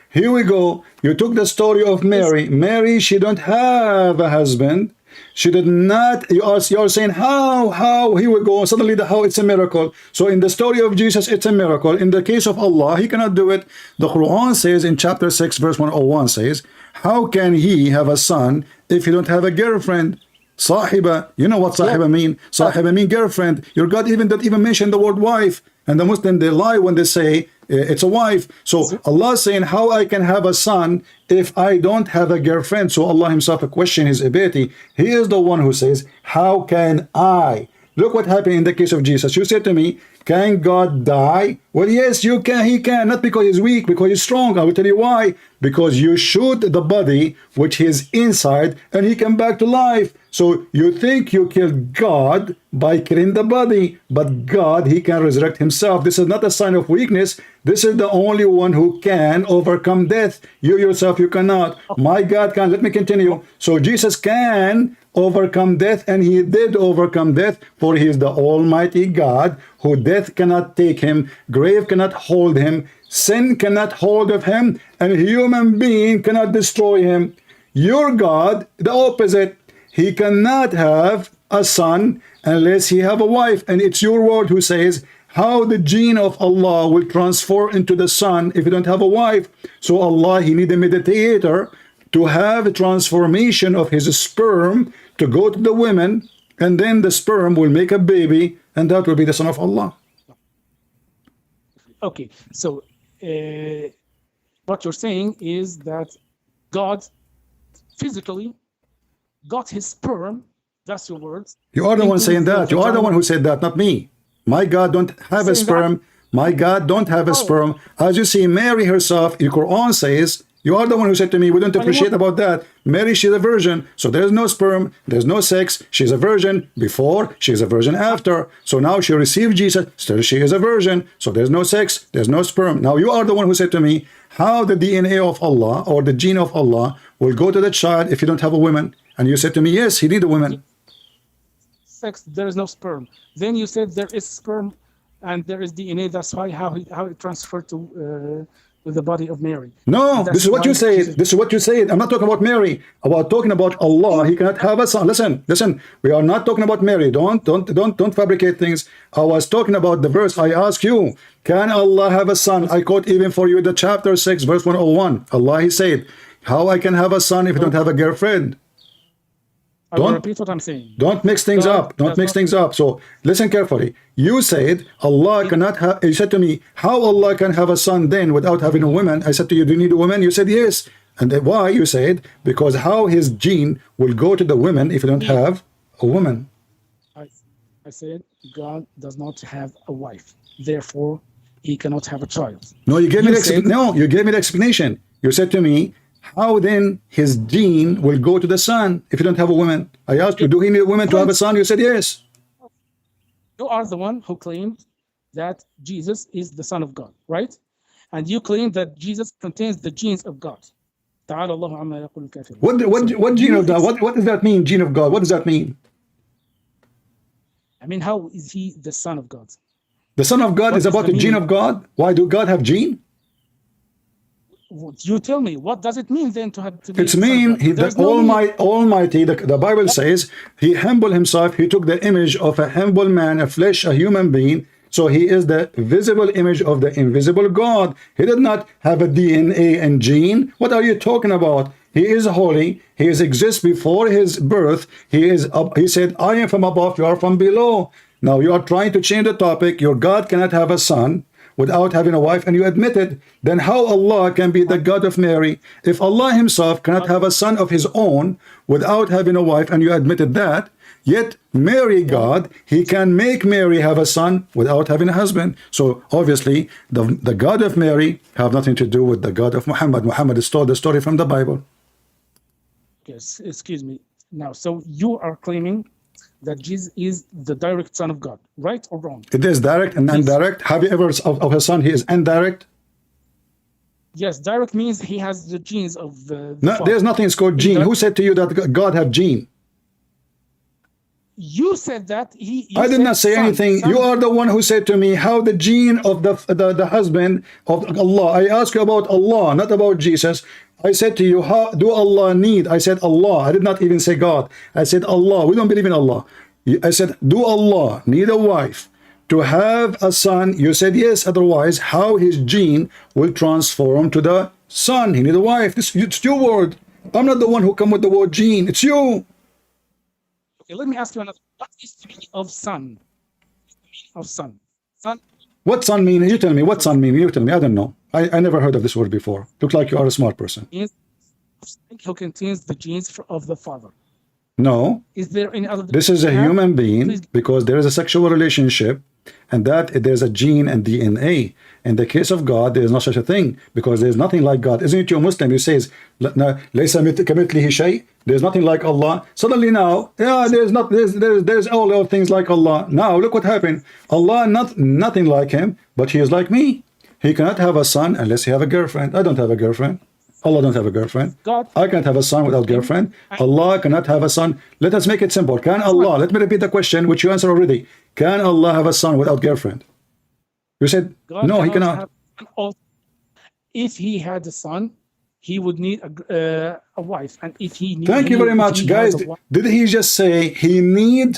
Here we go. You took the story of Mary. Mary, she don't have a husband. She did not. You are saying how? Here we go. Suddenly how it's a miracle. So in the story of Jesus, it's a miracle. In the case of Allah, he cannot do it. The Quran says in chapter 6, verse 101 says, how can he have a son if he don't have a girlfriend? Sahiba, you know what sahiba mean? Sahiba mean girlfriend. Your God even don't even mention the word wife. And the Muslim, they lie when they say it's a wife. So Allah is saying, how I can have a son if I don't have a girlfriend? So Allah himself question his ability. He is the one who says, how can I Look what happened in the case of Jesus. You said to me, can God die? Well, yes, you can. He can. Not because he's weak, because he's strong. I will tell you why. Because you shoot the body, which is inside, and he came back to life. So you think you killed God by killing the body, but God, he can resurrect himself. This is not a sign of weakness. This is the only one who can overcome death. You yourself, you cannot. My God can. Let me continue. So Jesus can overcome death, and he did overcome death, for he is the Almighty God, who death cannot take him, grave cannot hold him, sin cannot hold of him, and a human being cannot destroy him. Your God, the opposite. He cannot have a son unless he have a wife. And it's your word who says how the gene of Allah will transfer into the son if you don't have a wife. So Allah, he need a mediator to have a transformation of his sperm to go to the women, and then the sperm will make a baby, and that will be the son of Allah. Okay, so what you're saying is that God physically got his sperm, that's your words. You are the one saying that. You are the one who said that, not me. My God don't have a sperm. My God don't have a sperm. As you see, Mary herself, the Quran says, you are the one who said to me, we don't appreciate about that. Mary, she's a virgin. So there's no sperm, there's no sex. She's a virgin before, she's a virgin after. So now she received Jesus, still she is a virgin. So there's no sex, there's no sperm. Now you are the one who said to me, how the DNA of Allah or the gene of Allah will go to the child if you don't have a woman. And you said to me, yes, he need a woman. Sex, there is no sperm. Then you said there is sperm and there is DNA. That's why how it transferred to the body of Mary. No, this is what you said. This is what you said. I'm not talking about Mary. About talking about Allah. He cannot have a son. Listen. We are not talking about Mary. Don't fabricate things. I was talking about the verse. I ask you, can Allah have a son? I quote even for you the chapter 6, verse 101. Allah, he said, how I can have a son if I don't have a girlfriend? Don't repeat what I'm saying. Don't mix things up. Don't mix things up. So listen carefully. You said Allah cannot have. You said to me, how Allah can have a son then without having a woman? I said to you, do you need a woman? You said yes. And then why? You said because how his gene will go to the women if you don't have a woman. I said God does not have a wife, therefore he cannot have a child. No, you gave me you gave me the explanation. You said to me, how then his gene will go to the son if you don't have a woman? I asked you, do he need a woman to have a son? You said yes. You are the one who claimed that Jesus is the Son of God, right? And you claim that Jesus contains the genes of God. What gene of God? What does that mean, gene of God? What does that mean? I mean, how is he the Son of God? The Son of God is about the gene of God? Why do God have gene? You tell me, what does it mean then to have to be? It's mean he, the Almighty, the Bible says he humbled himself. He took the image of a humble man, a flesh, a human being. So he is the visible image of the invisible God. He did not have a DNA and gene. What are you talking about? He is holy. He exists before his birth. He said, I am from above, you are from below. Now you are trying to change the topic. Your God cannot have a son without having a wife, and you admit it. Then how Allah can be the God of Mary? If Allah himself cannot have a son of his own without having a wife, and you admitted that, yet Mary, God, he can make Mary have a son without having a husband. So obviously the God of Mary have nothing to do with the God of Muhammad. Muhammad is told the story from the Bible. Yes, excuse me. Now, so you are claiming that Jesus is the direct Son of God, right or wrong? It is direct and indirect. Have you ever of a son he is indirect? Yes, direct means he has the genes of the no, father. There's nothing is called gene. Who said to you that God have gene? You said that I did not say anything. You are the one who said to me how the gene of the husband of Allah. I asked you about Allah, not about Jesus. I said to you, how do Allah need? I said Allah. I did not even say God. I said Allah. We don't believe in Allah. I said, do Allah need a wife to have a son? You said yes. Otherwise, how his gene will transform to the son? He need a wife. It's your word. I'm not the one who come with the word gene. It's you. Okay, let me ask you another. What is the meaning of son? Of son. Son. What son mean? You tell me. What son mean? You tell me. I don't know. I never heard of this word before. Look like you are a smart person. Who contains the genes of the father. No, Is there any other? this is a human being because there is a sexual relationship, and that there's a gene and DNA. In the case of God, there is no such a thing because there is nothing like God. Isn't it you Muslim who says, there's nothing like Allah? Suddenly now, yeah, there's all things like Allah. Now look what happened. Allah nothing like him, but he is like me. He cannot have a son unless he have a girlfriend. I don't have a girlfriend. Allah don't have a girlfriend. God. I cannot have a son without girlfriend. Allah cannot have a son. Let us make it simple. Can Allah, let me repeat the question which you answered already. Can Allah have a son without girlfriend? You said, God no, he cannot. If he had a son, he would need a wife. And if he needs, Thank you very much, guys. Did he just say he need?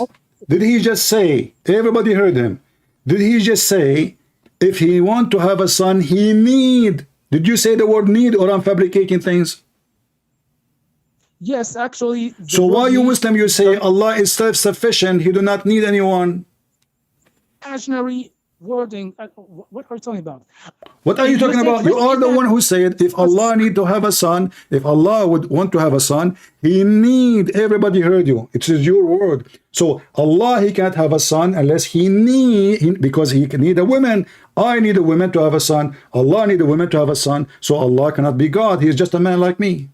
Did he just say, everybody heard him. Did he just say, if he want to have a son, he need? Did you say the word need, or I'm fabricating things? Yes, actually. So why you Muslim, you say Allah is self-sufficient, he do not need anyone? Imaginary wording. What are you talking about? What are you talking about? You are the one who said if Allah need to have a son, if Allah would want to have a son, he need. Everybody heard you. It is your word. So Allah, he can't have a son unless he need, because he can need a woman. I need a woman to have a son. Allah need a woman to have a son. So Allah cannot be God. He is just a man like me.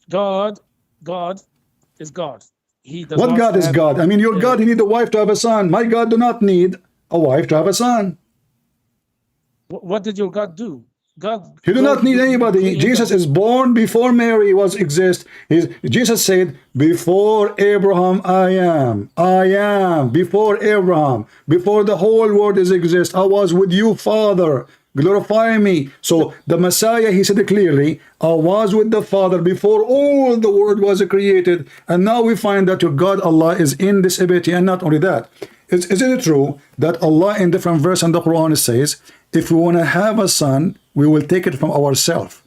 God is God. He does what not God is God? I mean, your God, he need a wife to have a son. My God do not need a wife to have a son. What did your God do? He do not need anybody. Jesus is born before Mary was exist. Jesus said, before Abraham I am. I am before Abraham. Before the whole world is exist. I was with you, Father. Glorify me. So the Messiah, he said it clearly, I was with the Father before all the world was created. And now we find that your God Allah is in this ability. And not only that, is it true that Allah in different verse in the Quran says, if we want to have a son, we will take it from ourselves?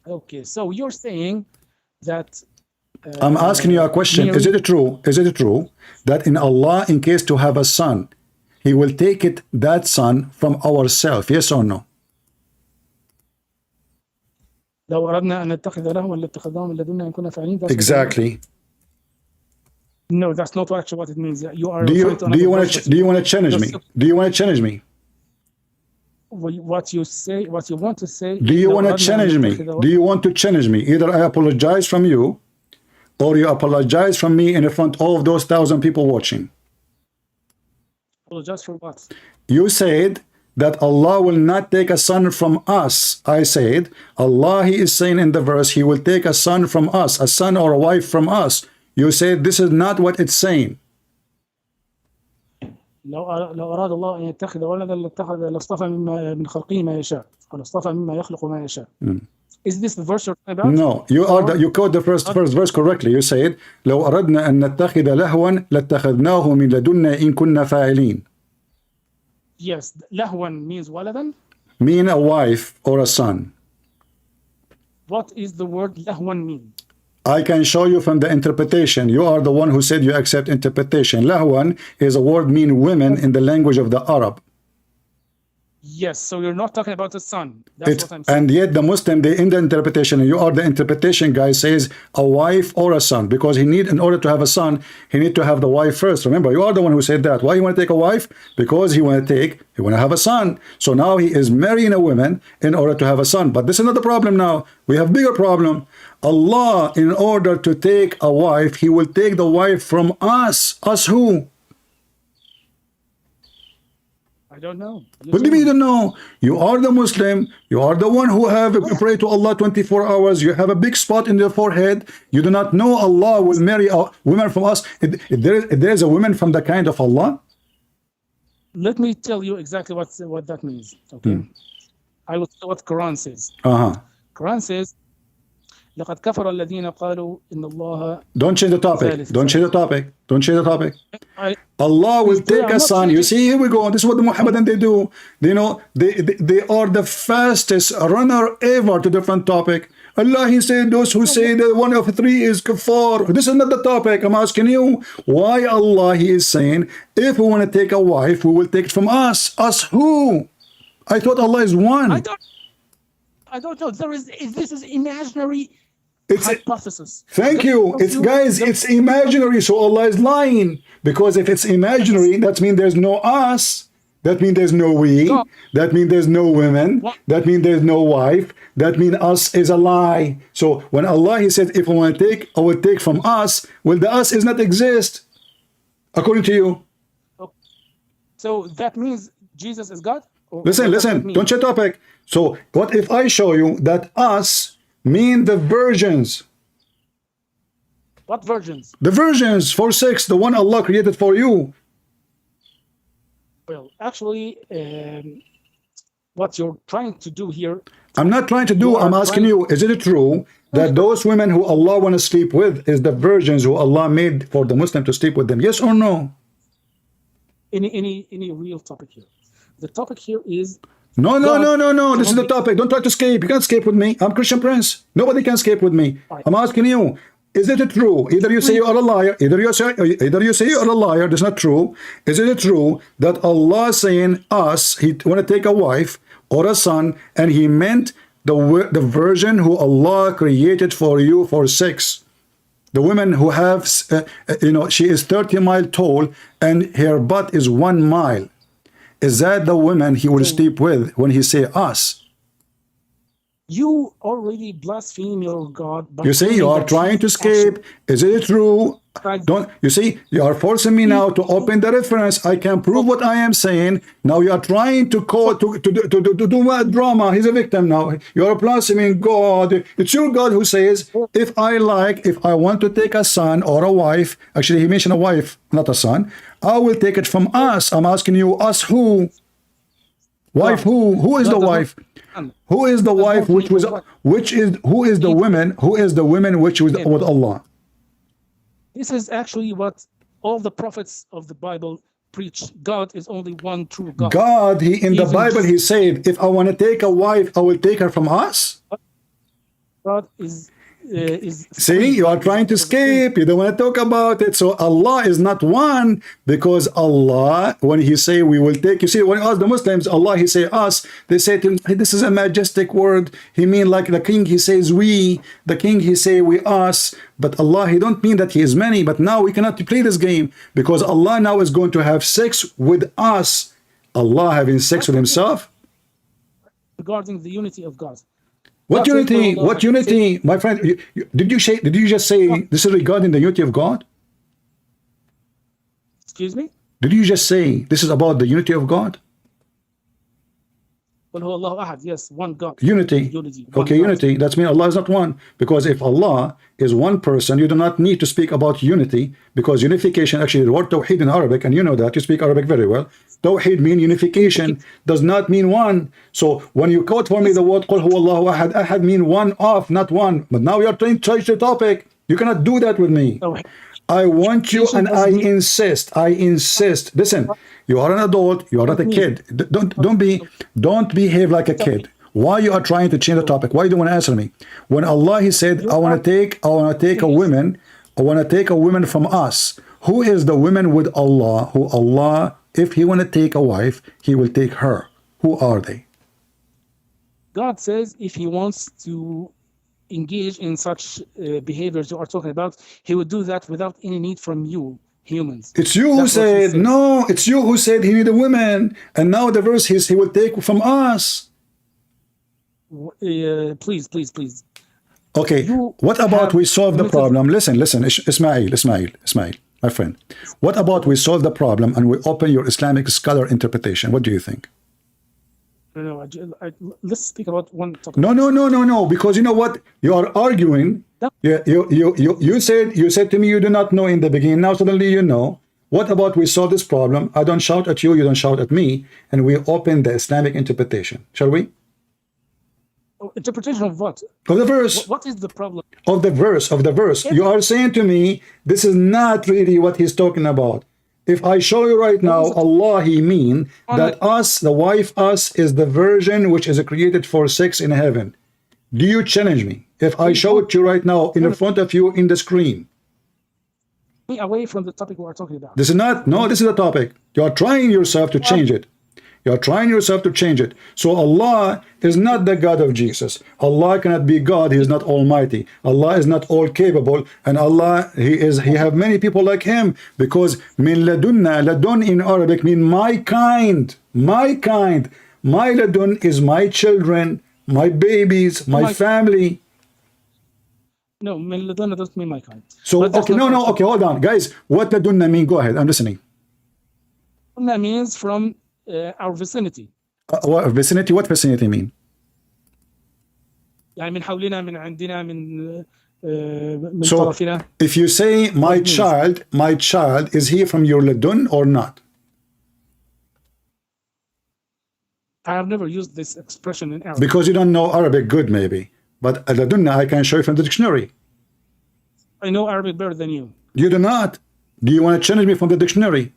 Okay, so you're saying that I'm asking you a question. Is it true? Is it true that in Allah, in case to have a son, he will take it, that son, from ourselves? Yes or no? Exactly. No, that's not actually what it means. You are. Do you want to challenge me? Do you want to challenge me? What you say, what you want to say. Do you want to challenge me? Do you want to challenge me? Either I apologize from you, or you apologize from me in front of those 1,000 people watching. Apologize for what? You said that Allah will not take a son from us. I said, Allah, he is saying in the verse, he will take a son from us, a son or a wife from us. You said this is not what it's saying. لو أراد الله أن يتخذ ولدا لاصطفى من خلقه ما يشاء لاصطفى مما يخلق ما يشاء. Is this the verse you're talking about? No, you quote the first verse correctly. You said لو أردنا أن نتخذ لهوا لاتخذناه من لدنا إن كنا فاعلين. Yes, لهوا means ولدا. Mean a wife or a son. What is the word لهوا mean? I can show you from the interpretation. You are the one who said you accept interpretation. Lahwan is a word mean women in the language of the Arab. Yes, so you're not talking about the son. That's what I'm saying. And yet the Muslim, they in the interpretation, and you are the interpretation guy, says a wife or a son, because he need, in order to have a son, he need to have the wife first. Remember, you are the one who said that. Why you want to take a wife? Because he want to have a son. So now he is marrying a woman in order to have a son. But this is not the problem now. We have bigger problem. Allah, in order to take a wife, he will take the wife from us. Us who? I don't know. What do you mean you don't know? You are the Muslim. You are the one who have pray to Allah 24 hours. You have a big spot in your forehead. You do not know Allah will marry a woman from us. There is a woman from the kind of Allah. Let me tell you exactly what that means. Okay, I will tell what Quran says. Quran says, لقد كفر الذين قالوا إن الله. Don't change the topic. Don't change the topic. Don't change the topic. Allah will take a son. You see, here we go. This is what the Muhammadan they do. You know, they are the fastest runner ever to different topic. Allah, he said, those who say that one of three is kafar. This is not the topic. I'm asking you, why Allah, he is saying, if we want to take a wife, we will take it from us. Us who? I thought Allah is one. I don't know. This is imaginary. It's hypothesis. Thank you. It's guys, it's imaginary, so Allah is lying. Because if it's imaginary, that means there's no us. That means there's no we. That means there's no women. That means there's no wife. That means us is a lie. So when Allah, he said, if I want to take, I will take from us. Well, the us is not exist, according to you. So that means Jesus is God? Listen, don't change topic. So what if I show you that us mean the virgins? What virgins? The virgins for sex, the one Allah created for you. Well, actually, what you're trying to do here... I'm not trying to do, I'm asking you, is it true that those women who Allah want to sleep with is the virgins who Allah made for the Muslim to sleep with them? Yes or no? Any real topic here. The topic here is... No. This is the topic. Don't try to escape. You can't escape with me. I'm Christian Prince. Nobody can escape with me. I'm asking you, is it true? Either you say you are a liar, either you say you are a liar, that's not true. Is it true that Allah saying us, he want to take a wife or a son, and he meant the virgin who Allah created for you for sex? The women who have, she is 30 miles tall and her butt is 1 mile. Is that the women he will sleep with when he say us? You already blaspheme your God. You see, you are trying to escape. Is it true? Don't you see? You are forcing me now to open the reference. I can prove what I am saying. Now you are trying to call to do what drama. He's a victim now. You are blaspheming God. It's your God who says, if I want to take a son or a wife. Actually, he mentioned a wife, not a son. I will take it from us. I'm asking you, us who? Wife who? Who is the wife? Who is the wife who is the women which was with Allah? This is actually what all the prophets of the Bible preach. God is only one true God. God, in the Bible, he said, if I want to take a wife, I will take her from us. God is see, you are trying to escape. You don't want to talk about it. So Allah is not one, because Allah, when he say we will take, you see, when you ask the Muslims, Allah, he say us, they say to him, hey, this is a majestic word. He mean like the king, he says we, the king, he say we us. But Allah, he don't mean that he is many. But now we cannot play this game, because Allah now is going to have sex with us. Allah having sex with himself. Regarding the unity of God. What unity? What unity, my friend? Did you just say this is regarding the unity of God? Excuse me? Did you just say this is about the unity of God? Yes, one God. Unity. Okay, unity. That means Allah is not one. Because if Allah is one person, you do not need to speak about unity, because unification, actually the word tawheed in Arabic, and you know that, you speak Arabic very well. Tawheed means unification, does not mean one. So when you quote for me the word Qul huwallahu ahad, ahad mean one of, not one. But now you are trying to change the topic. You cannot do that with me. I want you, and I insist. Listen, you are an adult, you are not a kid. Don't behave like a kid. Why you are trying to change the topic? Why you don't want to answer me? When Allah, he said, I want to take a woman from us. Who is the women with Allah? Who Allah, if he want to take a wife, he will take her. Who are they? God says if he wants to engage in such behaviors you are talking about, he would do that without any need from you, humans. It's you who said, no, it's you who said he needed women. And now the verse is he will take from us. Please. Okay, what about we solve the problem? Listen, Ismail, my friend. What about we solve the problem and we open your Islamic scholar interpretation? What do you think? No, let's speak about one topic. No, because you know what? You are arguing. You said to me you do not know in the beginning. Now suddenly you know. What about we solve this problem? I don't shout at you, you don't shout at me, and we open the Islamic interpretation. Shall we? Interpretation of what? Of the verse. What is the problem? Of the verse. Yes. You are saying to me, this is not really what he's talking about. If I show you right now, Allah, he mean that us, the wife, us, is the virgin which is created for sex in heaven. Do you challenge me? If I show it to you right now in front of you in the screen. Away from the topic we are talking about. This is not, no, this is the topic. You are trying yourself to change it. You're trying yourself to change it. So Allah is not the God of Jesus. Allah cannot be God. He is not almighty. Allah is not all capable. And Allah, he have many people like him, because min ladunna, ladun in Arabic mean my kind. My kind. My ladun is my children, my babies, my family. No, min ladunna doesn't mean my kind. So okay, no, okay, hold on, guys. What ladunna mean? Go ahead, I'm listening. That means from our vicinity. What vicinity? What vicinity mean? يعني من حولنا من عندنا من So طرفنا. if you say my child, is he from your ladun or not? I have never used this expression in Arabic. Because you don't know Arabic good, maybe. But ladunna I can show you from the dictionary. I know Arabic better than you. You do not. Do you want to challenge me from the dictionary?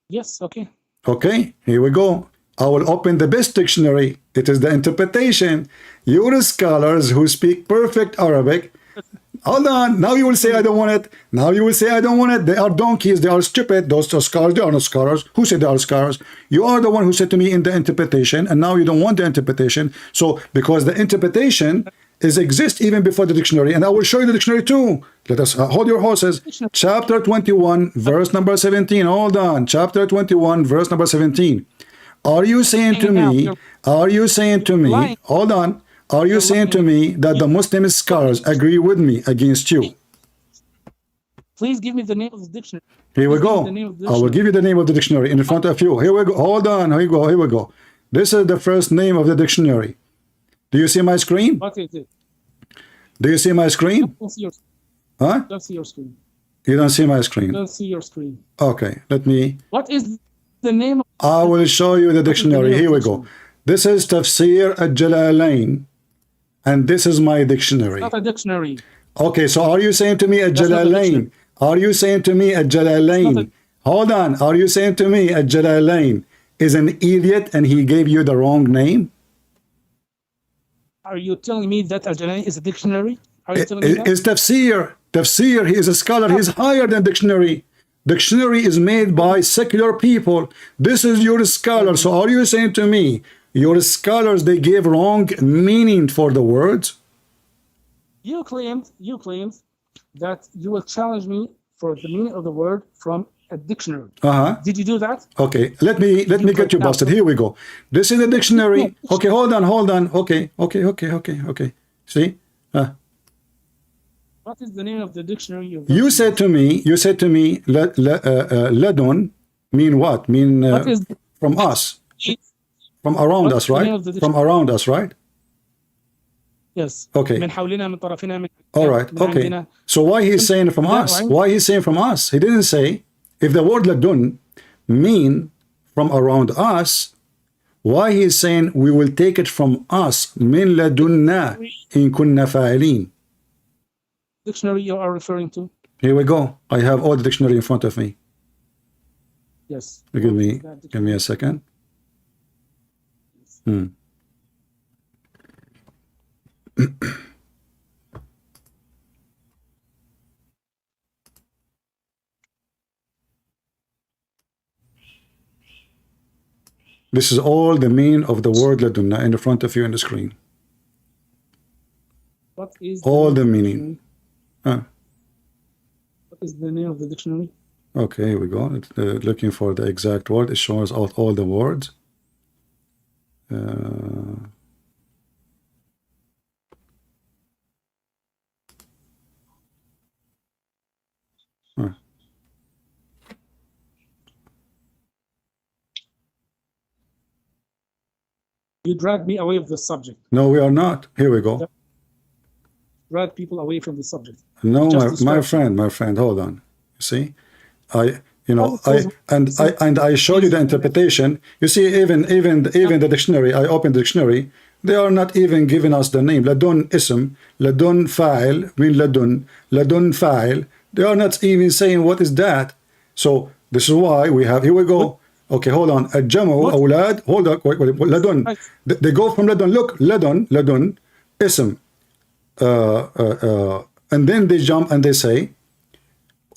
Yes, okay. Okay, here we go. I will open the best dictionary. It is the interpretation. You're scholars who speak perfect Arabic. Hold on. Now you will say I don't want it. Now you will say I don't want it. They are donkeys. They are stupid. Those are scholars. They are not scholars. Who said they are scholars? You are the one who said to me in the interpretation, and now you don't want the interpretation. So because the interpretation exists even before the dictionary, and I will show you the dictionary too. Let us hold your horses. Chapter 21, verse number 17. Hold on. Chapter 21, verse number 17. Are you saying to me? Are you saying to me? Hold on. Are you saying to me that the Muslim scholars agree with me against you? Please give me the name of the dictionary. Here we go. I will give you the name of the dictionary in front of you. Here we go. Hold on. Here we go. Here we go. This is the first name of the dictionary. Do you see my screen? What is it? Do you see my screen? Don't see your, Huh? don't see your screen. You don't see my screen. Don't see your screen. Okay. Let me. What is the name? I will show you the dictionary. Here we go. This is Tafsir al-Jalalain. And this is my dictionary. Not a dictionary. Okay, so are you saying to me al-Jalalain? Are you saying to me al-Jalalain? Hold on. Are you saying to me al-Jalalain is an idiot and he gave you the wrong name? Are you telling me that Al-Jalalain is a dictionary? Are you telling me that? It's Tafsir. Tafsir, he is a scholar. He's higher than dictionary. Dictionary is made by secular people. This is your scholar. So are you saying to me, your scholars, they gave wrong meaning for the words? You claimed that you will challenge me for the meaning of the word from a dictionary. Did you do that? Okay, let me get you busted. Here we go. This is the dictionary. Okay, hold on. Okay. See? What is the name of the dictionary? You said to me, ladun mean what? Mean from us. From around us, right? From around us, right? Yes. Okay. من حولنا من طرفنا من All right. Okay. So why he's saying from us? Why he's saying from us? He didn't say, if the word ladun mean from around us, why he's saying we will take it from us, min ladunna in kunna fa'ilin. Dictionary you are referring to? Here we go. I have all the dictionary in front of me. Yes. Give me a second. This is all the meaning of the word ladunna in front of you on the screen. What is all the meaning? What is the name of the dictionary? Okay, here we go. Looking for the exact word. It shows all the words. You drag me away from the subject. No, we are not. Here we go. Drag people away from the subject. No, my friend, hold on. You see, I showed you the interpretation. You see, even the dictionary. I opened the dictionary. They are not even giving us the name. Ladun ism, ladun fa'il, min ladun fa'il. They are not even saying what is that. So this is why we have. Here we go. Okay, hold on. Jamu awlad. Hold on. Wait. Ladun. They go from ladun. Look, ladun, ism. And then they jump and they say,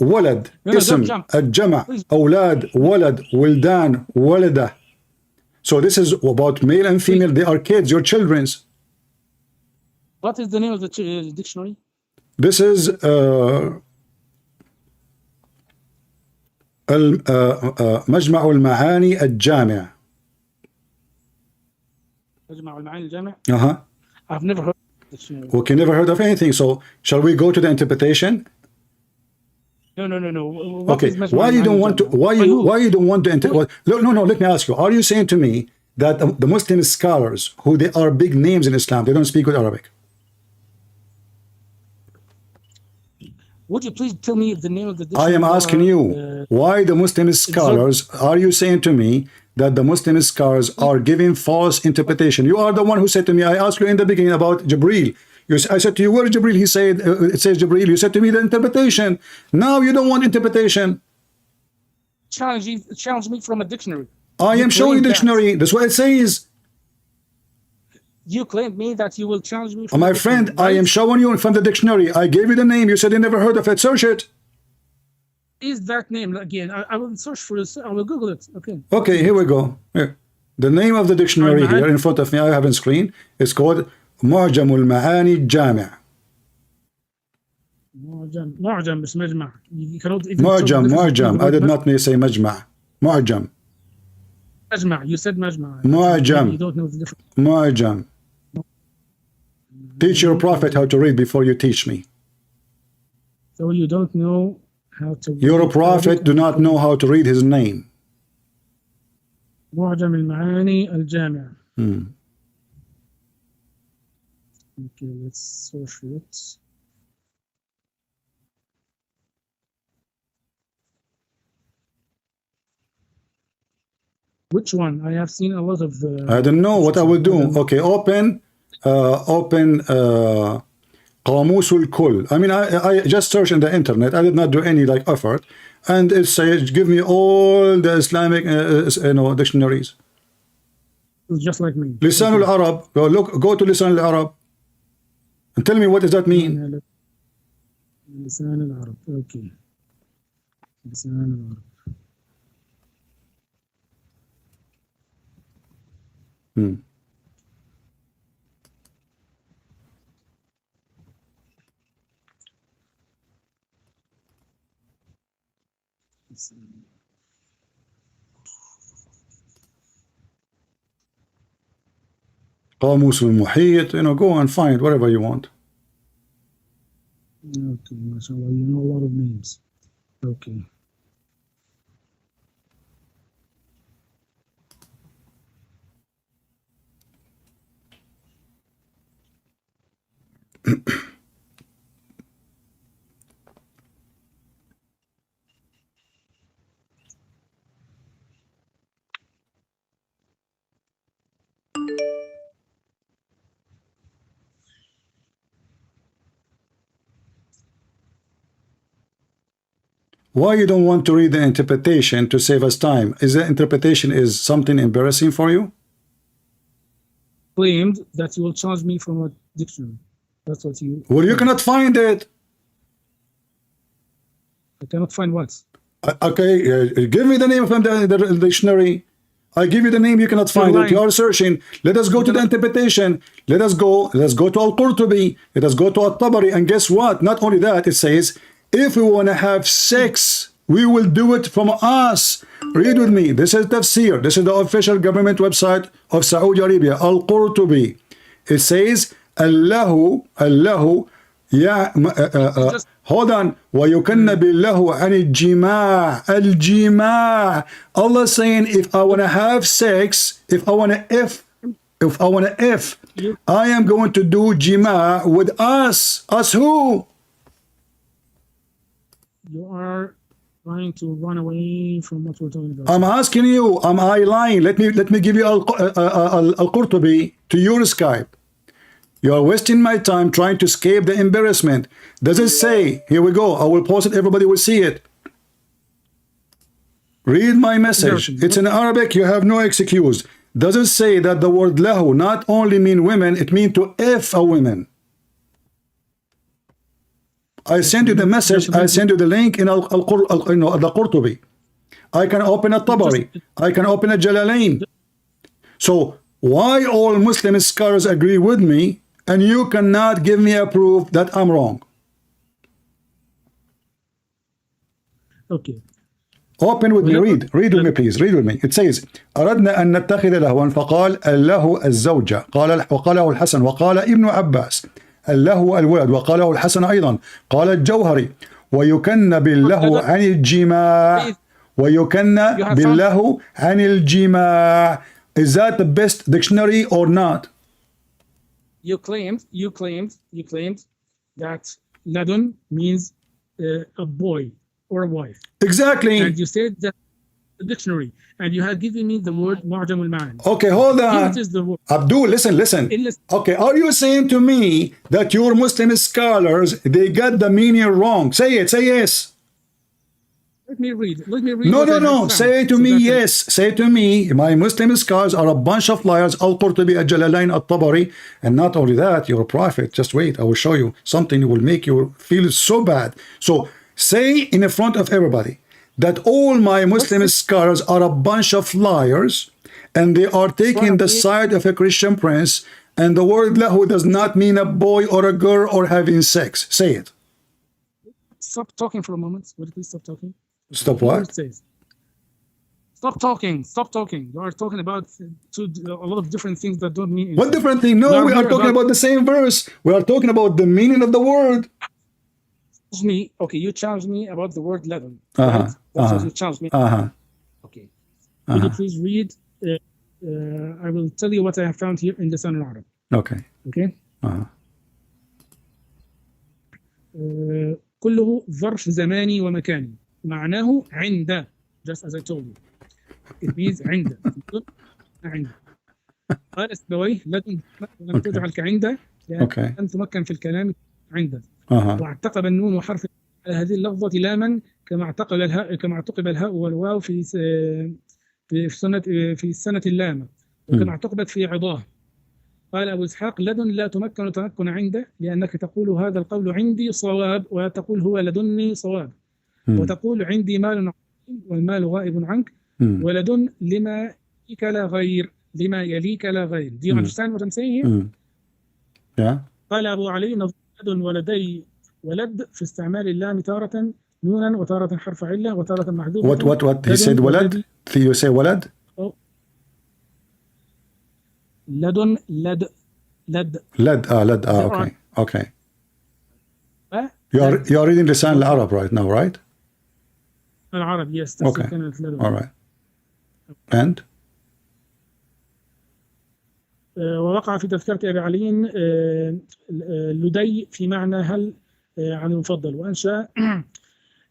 ولد No, no, اسم jump. الجمع Please. أولاد ولد ولدان ولدة. So this is about male and female. They are kids, your children's. What is the name of the dictionary? This is مجمع المعاني الجامع. مجمع المعاني الجامع. I've never heard of the dictionary. Okay, never heard of anything. So shall we go to the interpretation? No. What Okay, is مجمع why you المعاني don't want to? الجامع? Why you don't want to? No. Let me ask you. Are you saying to me that the Muslim scholars, who they are big names in Islam, they don't speak good Arabic? Would you please tell me the name of the I dictionary? am asking you, why the Muslim scholars, are you saying to me that the Muslim scholars are giving false interpretation? You are the one who said to me, I asked you in the beginning about Jibreel. I said to you, where is Jibreel? He said, it says Jibreel. You said to me the interpretation. Now you don't want interpretation. Challenge me from a dictionary. I am showing you dictionary. That's what it says. You claimed me that you will challenge me from My the friend, dictionary, I am right? showing you from the dictionary. I gave you the name. You said you never heard of it. Search it. Is that name again? I will search for it. I will Google it. Okay. Okay, here we go. Here. The name of the dictionary here in front of me, I have on screen. It's called معجم المعاني الجامع. معجم مش مجمع. You cannot even tell the difference معجم. between I did the not say مجمع. معجم. مجمع. You said مجمع. معجم. You don't know the difference. معجم. Teach your prophet how to read before you teach me. So you don't know how to. Your prophet do not know how to read his name. معجم المعاني الجامع. Okay, let's search it. Which one? I have seen a lot of. I don't know what I will do. Okay, open قاموس الكل. I mean, I just searched in the internet. I did not do any like effort, and it says give me all the Islamic dictionaries. Just like me. لسان العرب. Go to لسان العرب and tell me what does that mean. لسان العرب. Okay. لسان العرب. قاموس المحيط. Go and find whatever you want. Okay, mashallah, you know a lot of names. Okay. Why you don't want to read the interpretation to save us time? Is the interpretation is something embarrassing for you? Claimed that you will charge me from a dictionary. That's what you. Well, you cannot find it. I cannot find what. Okay, give me the name from the dictionary. I give you the name, you cannot find it. You are searching. Let us go to the interpretation. Let us go to Al-Qurtubi. Let us go to At-Tabari. And guess what? Not only that, it says, if we want to have sex, we will do it from us. Read with me. This is tafsir. This is the official government website of Saudi Arabia. Al-Qurtubi. It says, Allahu, hold on. وَيُكَنَّ بِاللَّهُ عَنِ الْجِمَاعِ الْجِمَاعِ. Allah saying, if I want to have sex, if I want to F, I am going to do jima' with us. Us who? You are trying to run away from what we're talking about. I'm asking you, am I lying? Let me give you Al-Qurtubi to your Skype. You are wasting my time trying to escape the embarrassment. Does it say, here we go, I will post it, everybody will see it. Read my message. It's in Arabic, you have no excuse. Does it say that the word lahu not only mean women, it means to F a woman? I send you the message. I send you the link in Al-Qurtubi. I can open a Tabari. I can open a Jalalain. So why all Muslim scholars agree with me and you cannot give me a proof that I'm wrong? Okay. Open with me, read with me please, read with me. It says أردنا أن نتخذ لهوا فقال الله الزوجة وقاله الحسن وقال ابن عباس اللهو الولد وقاله الحسن أيضا قال الجوهري ويكن باللهو عن الجماع ويكن باللهو عن الجماع. Is that the best dictionary or not? You claimed that ladun means a boy or a wife. Exactly. And you said that the dictionary, and you had given me the word Mu'jam al-Ma'ani. Okay, hold on. What is the word? Abdul, listen. Okay, are you saying to me that your Muslim scholars, they got the meaning wrong? Say it, say yes. Let me read. No. Say to me yes. Say to me, my Muslim scholars are a bunch of liars. Al-Qurtubi, Al-Jalalain, Al-Tabari. And not only that, you're a prophet. Just wait, I will show you something that will make you feel so bad. So say in front of everybody that all my Muslim scholars are a bunch of liars and they are taking the side of a Christian prince, and the word lahu does not mean a boy or a girl or having sex. Say it. Stop talking for a moment. Would you please stop talking? Stop what? Stop talking. You are talking about a lot of different things that don't mean anything. What different thing? No, we are talking about the same verse. We are talking about the meaning of the word. Okay, you challenged me about the word ladun. Right? That's what you challenged me. Okay. Will you please read? I will tell you what I have found here in the Lisan al-Arab. Okay. كله ظرف زماني ومكاني معناه عند, just as I told you. It means عند. قال السبويه لم تجعل كعند لأن تمكن في الكلام عند. واعتقب النون وحرف على هذه اللفظة لاما كما اعتقب الهاء والواو في السنة اللامة وكما اعتقبت في عضاه. قال أبو إسحاق لدن لا تمكن عنده لأنك تقول هذا القول عندي صواب وتقول هو لدني صواب وتقول عندي مال والمال غائب عنك ولدن لما يليك لا غير. Do you understand what I'm saying here? Yeah. قال أبو علي لدن ولدي ولد في استعمال اللام تارة نونا وتارة حرف علة وتارة محذوفة. What he said ولد? You say ولد? لدن لد okay. You are reading Lisan al-Arab right now, right? العرب, yes. Okay. All right. And? ووقع في تذكرة أبي علي لدي في معنى هل عن المفضل وأنشأ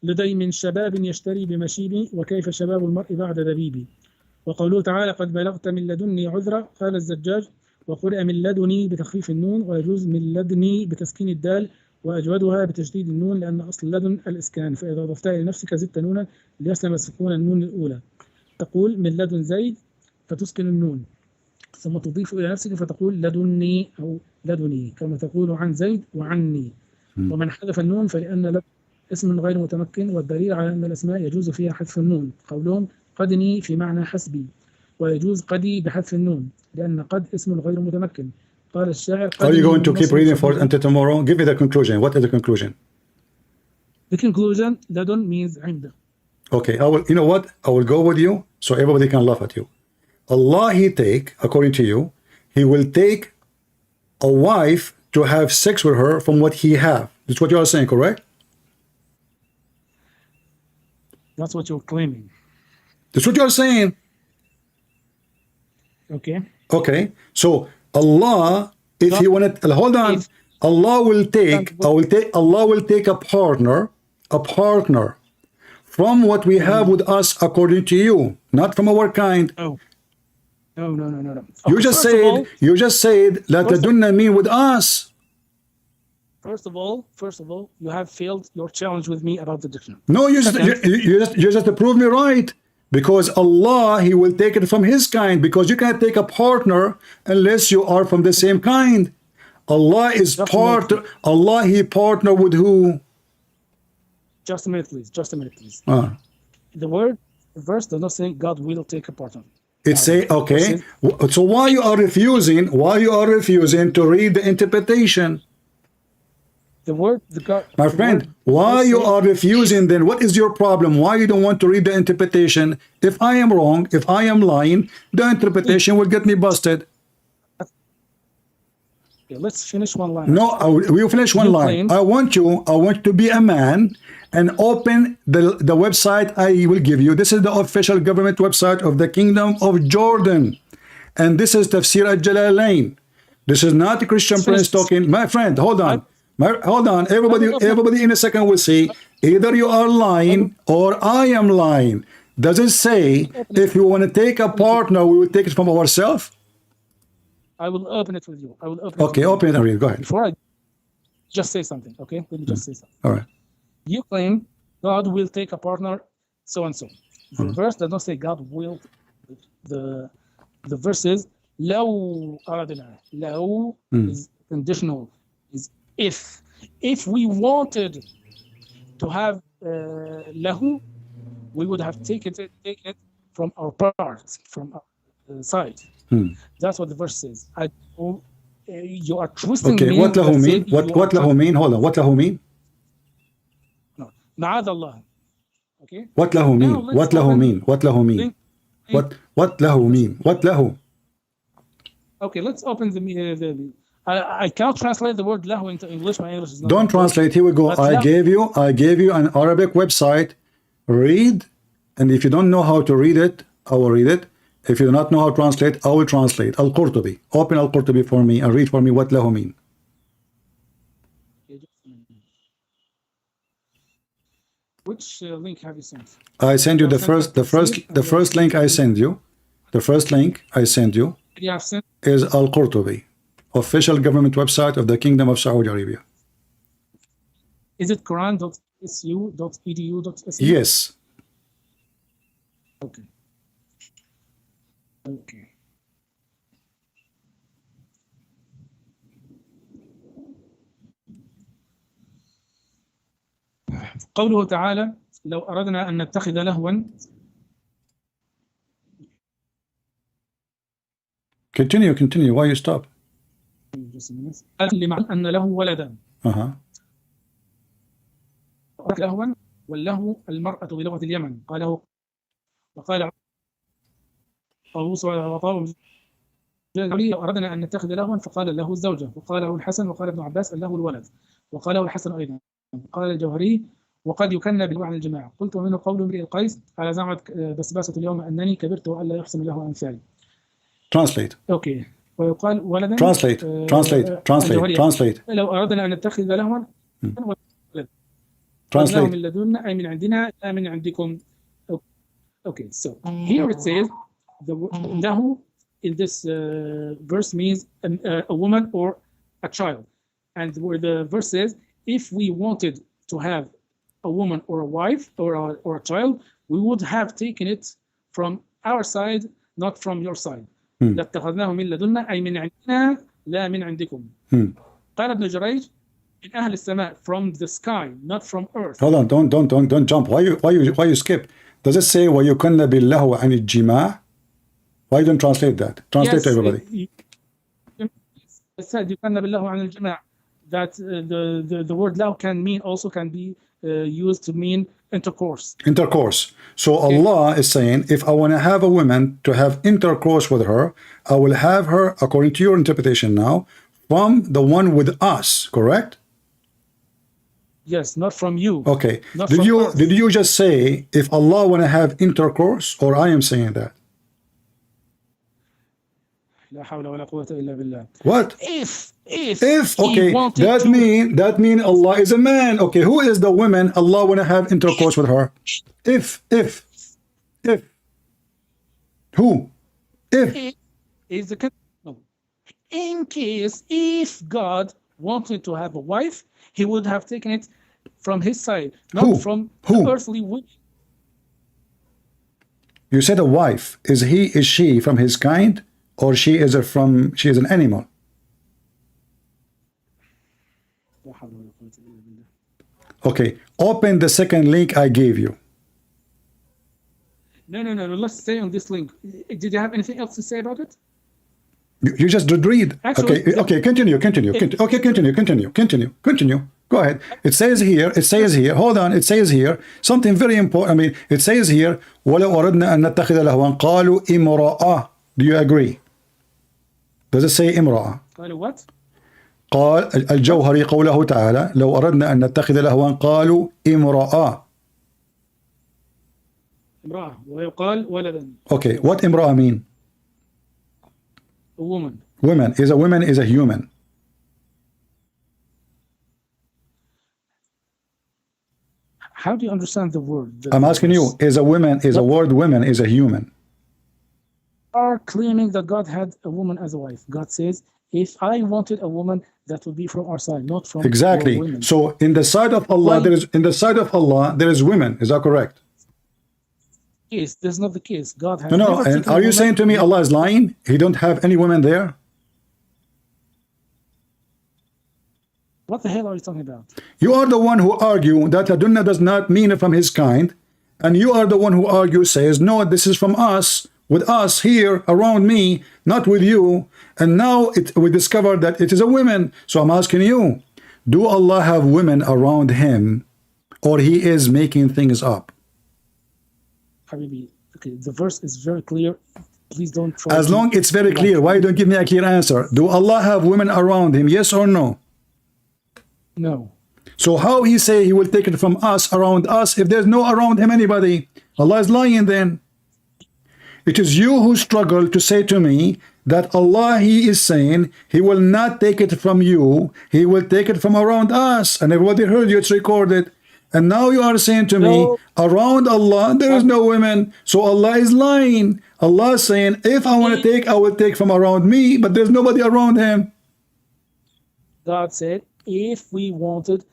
لدي من شباب يشتري بمشيبي وكيف شباب المرء بعد دبيبي. وقوله تعالى قد بلغت من لدني عذرا قال الزجاج وقرئ من لدني بتخفيف النون ويجوز من لدني بتسكين الدال وأجودها بتشديد النون لأن أصل لدن الإسكان فإذا ضفتها لنفسك زدت نونا ليسلم سكون النون الأولى. تقول من لدن زيد فتسكن النون ثم تضيف إلى نفسك فتقول لدني أو لدني كما تقول عن زيد وعني. ومن حذف النون فلأن لدن اسم غير متمكن والدليل على أن الأسماء يجوز فيها حذف النون قولهم قدني في معنى حسبي ويجوز قدي بحذف النون لأن قد اسم غير متمكن. قال الشاعر Are you going to keep reading for until tomorrow? Give me the conclusion. What is the conclusion? The conclusion, ladun means عند. Okay, you know what? I will go with you so everybody can laugh at you. Allah, according to you, He will take a wife to have sex with her from what He have. That's what you are saying, correct? That's what you're claiming. That's what you are saying. Okay. So Allah, if He wanted, hold on. Allah will take a partner from what we have with us according to you, not from our kind. No. You just said let ladunna mean with us. First of all, you have failed your challenge with me about the dictionary. No, you just prove me right. Because Allah, He will take it from His kind. Because you can't take a partner unless you are from the same kind. Allah, He partner with who? Just a minute, please. Just a minute, please. Ah. The verse does not say God will take a partner. It say, okay, so why you are refusing to read the interpretation? My friend, why you are refusing then? What is your problem? Why you don't want to read the interpretation? If I am wrong, if I am lying, the interpretation will get me busted. Okay, let's finish one line. No, we'll finish one line. I want you to be a man and open the website I will give you. This is the official government website of the Kingdom of Jordan. And this is Tafsir al-Jalalain. This is not a Christian prince talking. My friend, hold on. Hold on. Everybody in a second will see either you are lying or I am lying. Does it say if you want to take a partner, we will take it from ourselves? I will open it with you. I will open it. Okay, open it and read. Go ahead. Before I just say something, okay? Let me just say something. All right. You claim God will take a partner, so and so. The verse does not say God will. The verse is لو أردنا. لو is conditional. Is if we wanted to have lahu, we would have taken it from our parts, from our side. That's what the verse says. You are twisting. Okay, what lahu mean? What lahu mean? Hold on. What lahu mean? No, ma'ad Allah. Okay. What lahu mean? What lahu mean? What lahu mean? What lahu mean? What lahu? Okay, let's open the I cannot translate the word lahu into English. My English is not. Don't translate. Here we go. I gave you an Arabic website. Read, and if you don't know how to read it, I will read it. If you do not know how to translate, I will translate. Al-Qurtubi. Open Al-Qurtubi for me and read for me what lahu mean. Which link have you sent? I sent you the first link I sent you. The first link I sent you is Al-Qurtubi, official government website of the Kingdom of Saudi Arabia. Is it Quran.su.edu.sa? Yes. Okay. Okay. قوله تعالى لو أردنا أن نتخذ لهوا. Continue. Why you stop? لمعنى أن له ولدا. لهوا واللهو المرأة بلغة اليمن قاله وقال طاووس وطاووس أردنا أن نتخذ لهوا فقال له الزوجة وقاله الحسن وقال ابن عباس له الولد وقاله الحسن أيضا قال الجوهري وقد يكنى بالوعي عن الجماعة قلت ومنه قول امرئ القيس على زعمت بسباسة اليوم أنني كبرت وألا يحسن له أمثالي. Translate. أوكي. ويقال ولدا. Translate. لو أردنا أن نتخذ لهوا Translate. من لدنا أي من عندنا لا من عندكم. Okay, so here it says the lahu in this verse means a woman or a child, and where the verse says if we wanted to have a woman or a wife or a child, we would have taken it from our side, not from your side. لاتخذناه من لدنا أي من عندنا لا من عندكم. قال ابن جريج من أهل السماء, from the sky, not from earth. Hold on, don't jump. Why you skip? Does it say وَيُكَنَّ بِاللَّهُ عَنِ الجِّمَاعِ? Why don't translate that? Translate to everybody. It said يُكَنَّ بِاللَّهُ عَنِ الجِّمَاعِ. That the word lahu can be used to mean intercourse. So okay. Allah is saying, if I want to have a woman to have intercourse with her, I will have her, according to your interpretation now, from the one with us, correct? Yes, not from you. Okay. Did you just say if Allah want to have intercourse, or I am saying that? What? If okay, that mean Allah is a man. Okay, who is the woman Allah want to have intercourse with her? If who? If is the no. In case if God wanted to have a wife, he would have taken it from his side, not from the earthly woman. You said a wife. Is she from his kind, or she is an animal? Okay, open the second link I gave you. No. Let's stay on this link. Did you have anything else to say about it? You just did read. Actually, okay, continue. Okay, continue. Go ahead. It says here, hold on, it says here, something very important. I mean, it says here, وَلَوْ أَرَدْنَا أَن نَتَّخِذَ لَهْوًا قَالُوا إِمْرَأَةٌ. Do you agree? Does it say إمرأة? قالوا what? قال الجوهري قوله تعالى لو أردنا أن نتخذ لهوا قالوا امرأة. امرأة ويقال ولدا. Okay, what امرأة mean? A woman. Woman is a human. How do you understand the word? I'm asking you, is a word woman is a human? Are claiming that God had a woman as a wife. God says, if I wanted a woman, that would be from our side, not from exactly. women. So in the side of Allah, there is women. Is that correct? Yes, that's not the case. God has No. And are you saying to me Allah is lying? He don't have any women there? What the hell are you talking about? You are the one who argue that Adunna does not mean from his kind, and you are the one who argues, says, no, this is from us, with us here around me, not with you. And now we discover that it is a woman. So I'm asking you, do Allah have women around him, or he is making things up? Habibi, okay, the verse is very clear. Please don't try. As long it's very clear, why don't give me a clear answer? Do Allah have women around him, yes or no? No. So how he say he will take it from us, around us, if there's no around him anybody? Allah is lying then. It is you who struggle to say to me that Allah, he is saying he will not take it from you, he will take it from around us. And everybody heard you, it's recorded. And now you are saying to me, around Allah, there is no women. So Allah is lying. Allah is saying, if I want to take, I will take from around me, but there's nobody around him. God said, if we wanted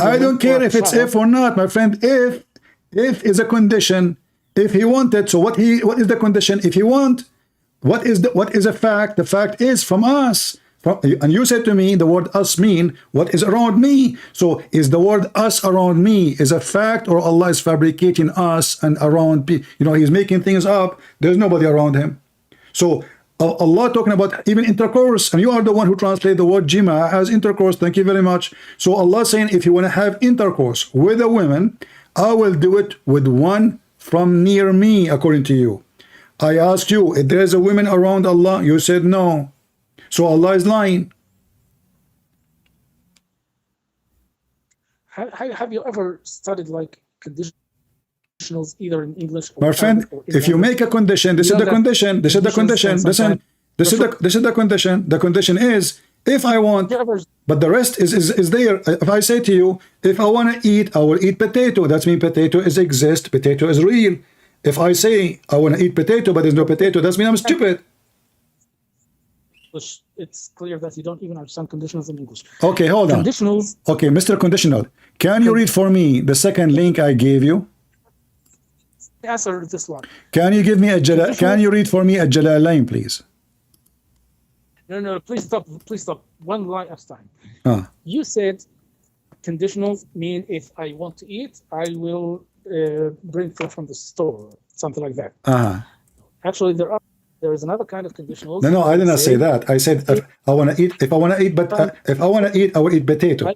I don't care if it's if or not, my friend. If is a condition. If he wanted, so what is the condition? If he want, what is a fact? The fact is from us. And you said to me the word us mean what is around me. So is the word us around me is a fact, or Allah is fabricating us and around? He's making things up. There's nobody around him. So Allah talking about even intercourse, and you are the one who translate the word jima as intercourse. Thank you very much. So Allah saying, if you want to have intercourse with a woman, I will do it with one from near me, according to you. I asked you if there is a woman around Allah. You said no. So Allah is lying. Have you ever studied like conditionals either in English or my friend? If you make a condition, this is the condition. This is the condition. Listen, this is the condition. The condition is if I want, but the rest is there. If I say to you, if I want to eat, I will eat potato. That means potato is exist. Potato is real. If I say I want to eat potato, but there's no potato, that means I'm stupid. It's clear that you don't even understand conditionals in English. Okay, hold on. Conditionals. Okay, Mr. Conditional, can you read for me the second link I gave you? Answer this one. Can you give me can you read for me a Jalalain, please? No, please stop. One line at a time. You said conditionals mean if I want to eat, I will bring food from the store, something like that. Actually, there is another kind of conditionals. No, I did not say that. I said if I want to eat, if I want to eat, I will eat potato.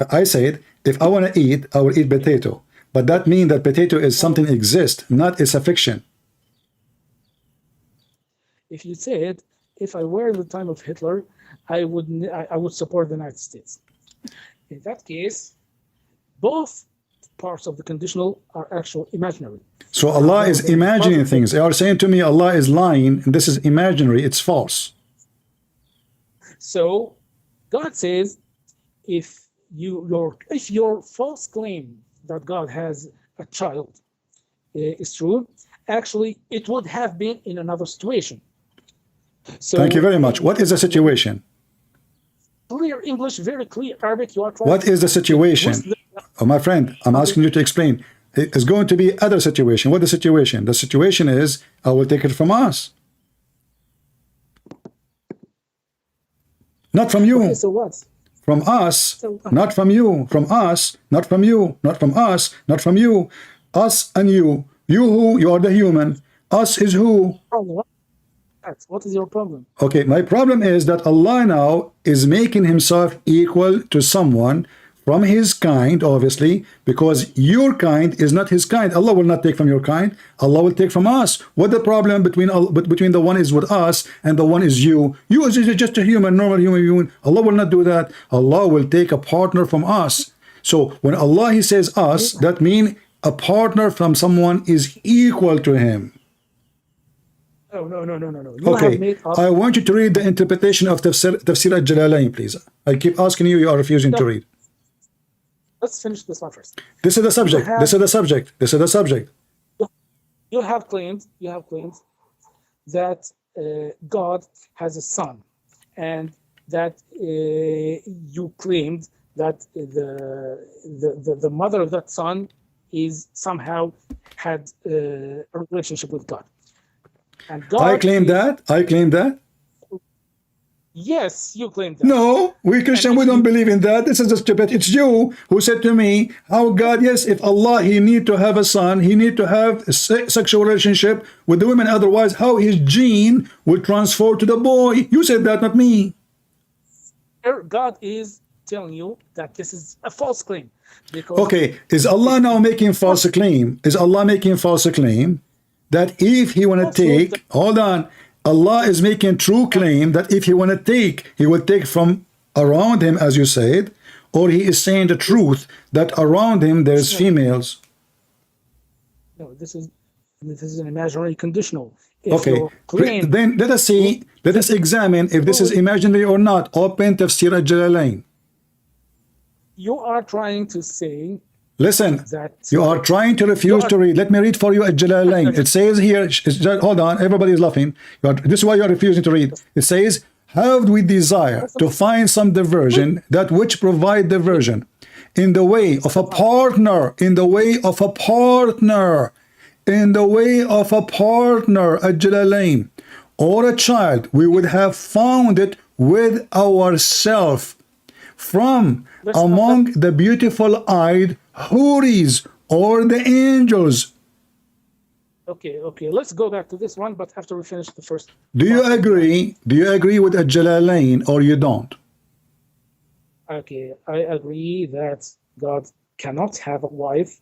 I said if I want to eat, I will eat potato. But that means that potato is something exist, not it's a fiction. If you said, if I were in the time of Hitler, I would support the United States. In that case, both parts of the conditional are actual imaginary. So Allah is imagining things. You are saying to me Allah is lying, and this is imaginary, it's false. So God says, if your false claim that God has a child is true, actually it would have been in another situation. So thank you very much. What is the situation? Clear English, very clear Arabic. You are trying. What is the situation? Oh, my friend, I'm asking you to explain. It's going to be other situation. What is the situation? The situation is I will take it from us, not from you. Okay, so what? From us, So, not from you. From us, not from you. Not from us, not from you. Us and you. You who? You are the human. Us is who? what is your problem? Okay, my problem is that Allah now is making himself equal to someone from his kind, obviously, because your kind is not his kind. Allah will not take from your kind. Allah will take from us. What the problem between the one is with us and the one is you? You is just a human, normal human being. Allah will not do that. Allah will take a partner from us. So when Allah he says us, that means a partner from someone is equal to him. No. You have Okay, made up. I want you to read the interpretation of Tafsir al-Jalalain, please. I keep asking you, you are refusing to read. Let's finish this one first. This is the subject. This is the subject. This is the subject. You have claimed that God has a son, and that you claimed that the mother of that son is somehow had a relationship with God. And God I claim that. I claim that. Yes, you claim that. No, we Christian, we don't believe in that. This is a stupid. It's you who said to me, how God, yes, if Allah, he need to have a son, he need to have a sexual relationship with the women. Otherwise, how his gene will transfer to the boy. You said that, not me. God is telling you that this is a false claim. Because Okay, is Allah now making false claim? Is Allah making false claim that if he want to take, hold on, Allah is making true claim that if he want to take, he will take from around him, as you said, or he is saying the truth that around him there's females? No, this is an imaginary conditional. If Okay, your claim, then let us see, let us examine if this is imaginary or not. Open Tafsir al-Jalalain. you are trying to say Listen, that you are trying to refuse to read. Let me read for you al-Jalalain. It says here, hold on, everybody is laughing. This is why you are refusing to read. It says, how do we desire to find some diversion, that which provide diversion, in the way of a partner, in the way of a partner, in the way of a partner, al-Jalalain, or a child, we would have found it with ourself from among the beautiful-eyed Houris or the angels. okay, let's go back to this one, but after we finish the first. Do you agree? Do you agree with al-Jalalain or you don't? Okay, I agree that God cannot have a wife,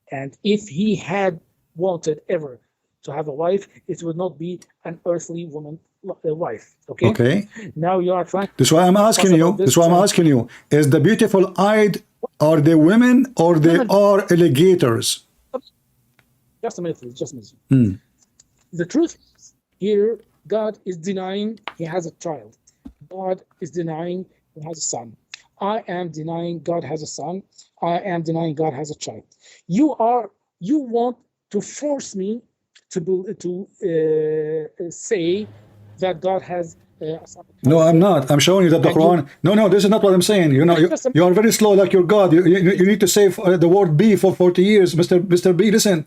and if he had wanted ever to have a wife, it would not be an earthly woman, a wife. Okay. Okay. Now you are trying. That's why I'm asking you. That's why I'm asking you. Is the beautiful-eyed, are they women or they are alligators? Just a minute, please. Just a minute. The truth is, here, God is denying he has a child. God is denying he has a son. I am denying God has a son. I am denying God has a child. You want to force me to say that God has a son. No, I'm not. I'm showing you that the Quran. No, this is not what I'm saying. You know, you are very slow, like your God. You need to say the word "be" for 40 years, Mr. B. Listen.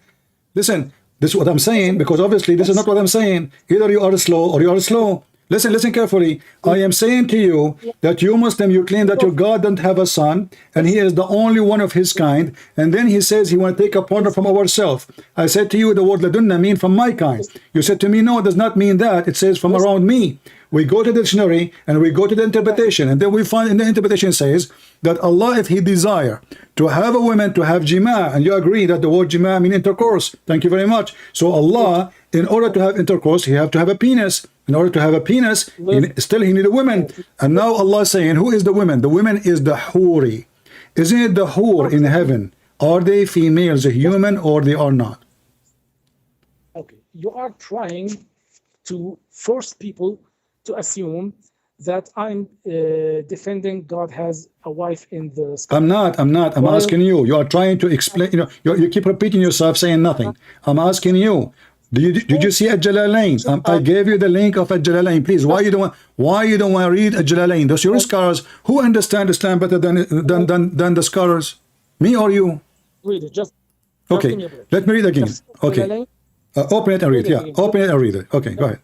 This is what I'm saying, because obviously this is not what I'm saying. Either you are slow or you are slow. Listen carefully. I am saying to you that you Muslim, you claim that your God doesn't have a son, and he is the only one of his kind, and then he says he want to take a partner from ourselves. I said to you the word ladunna mean from my kind. You said to me, no, it does not mean that. It says from around me. We go to the dictionary and we go to the interpretation, and then we find in the interpretation says that Allah, if he desire to have a woman to have jima, and you agree that the word jima mean intercourse. Thank you very much. So Allah, in order to have intercourse, he have to have a penis. In order to have a penis, he need a woman. And now Allah is saying, who is the woman? The woman is the Huri. Isn't it the Hur in heaven? Are they females, a human, or they are not? Okay, you are trying to force people to assume that I'm defending God has a wife in the sky. I'm not. I'm asking you. You are trying to explain. You keep repeating yourself, saying nothing. I'm asking you. Did you see al-Jalalain? I gave you the link of al-Jalalain. Please, why you don't want to read al-Jalalain? Those your scholars who understand Islam better than the scholars, me or you? Read it. Just okay. Let me read again. Okay. Open it and read. Yeah. Open it and read it. Okay. Go ahead.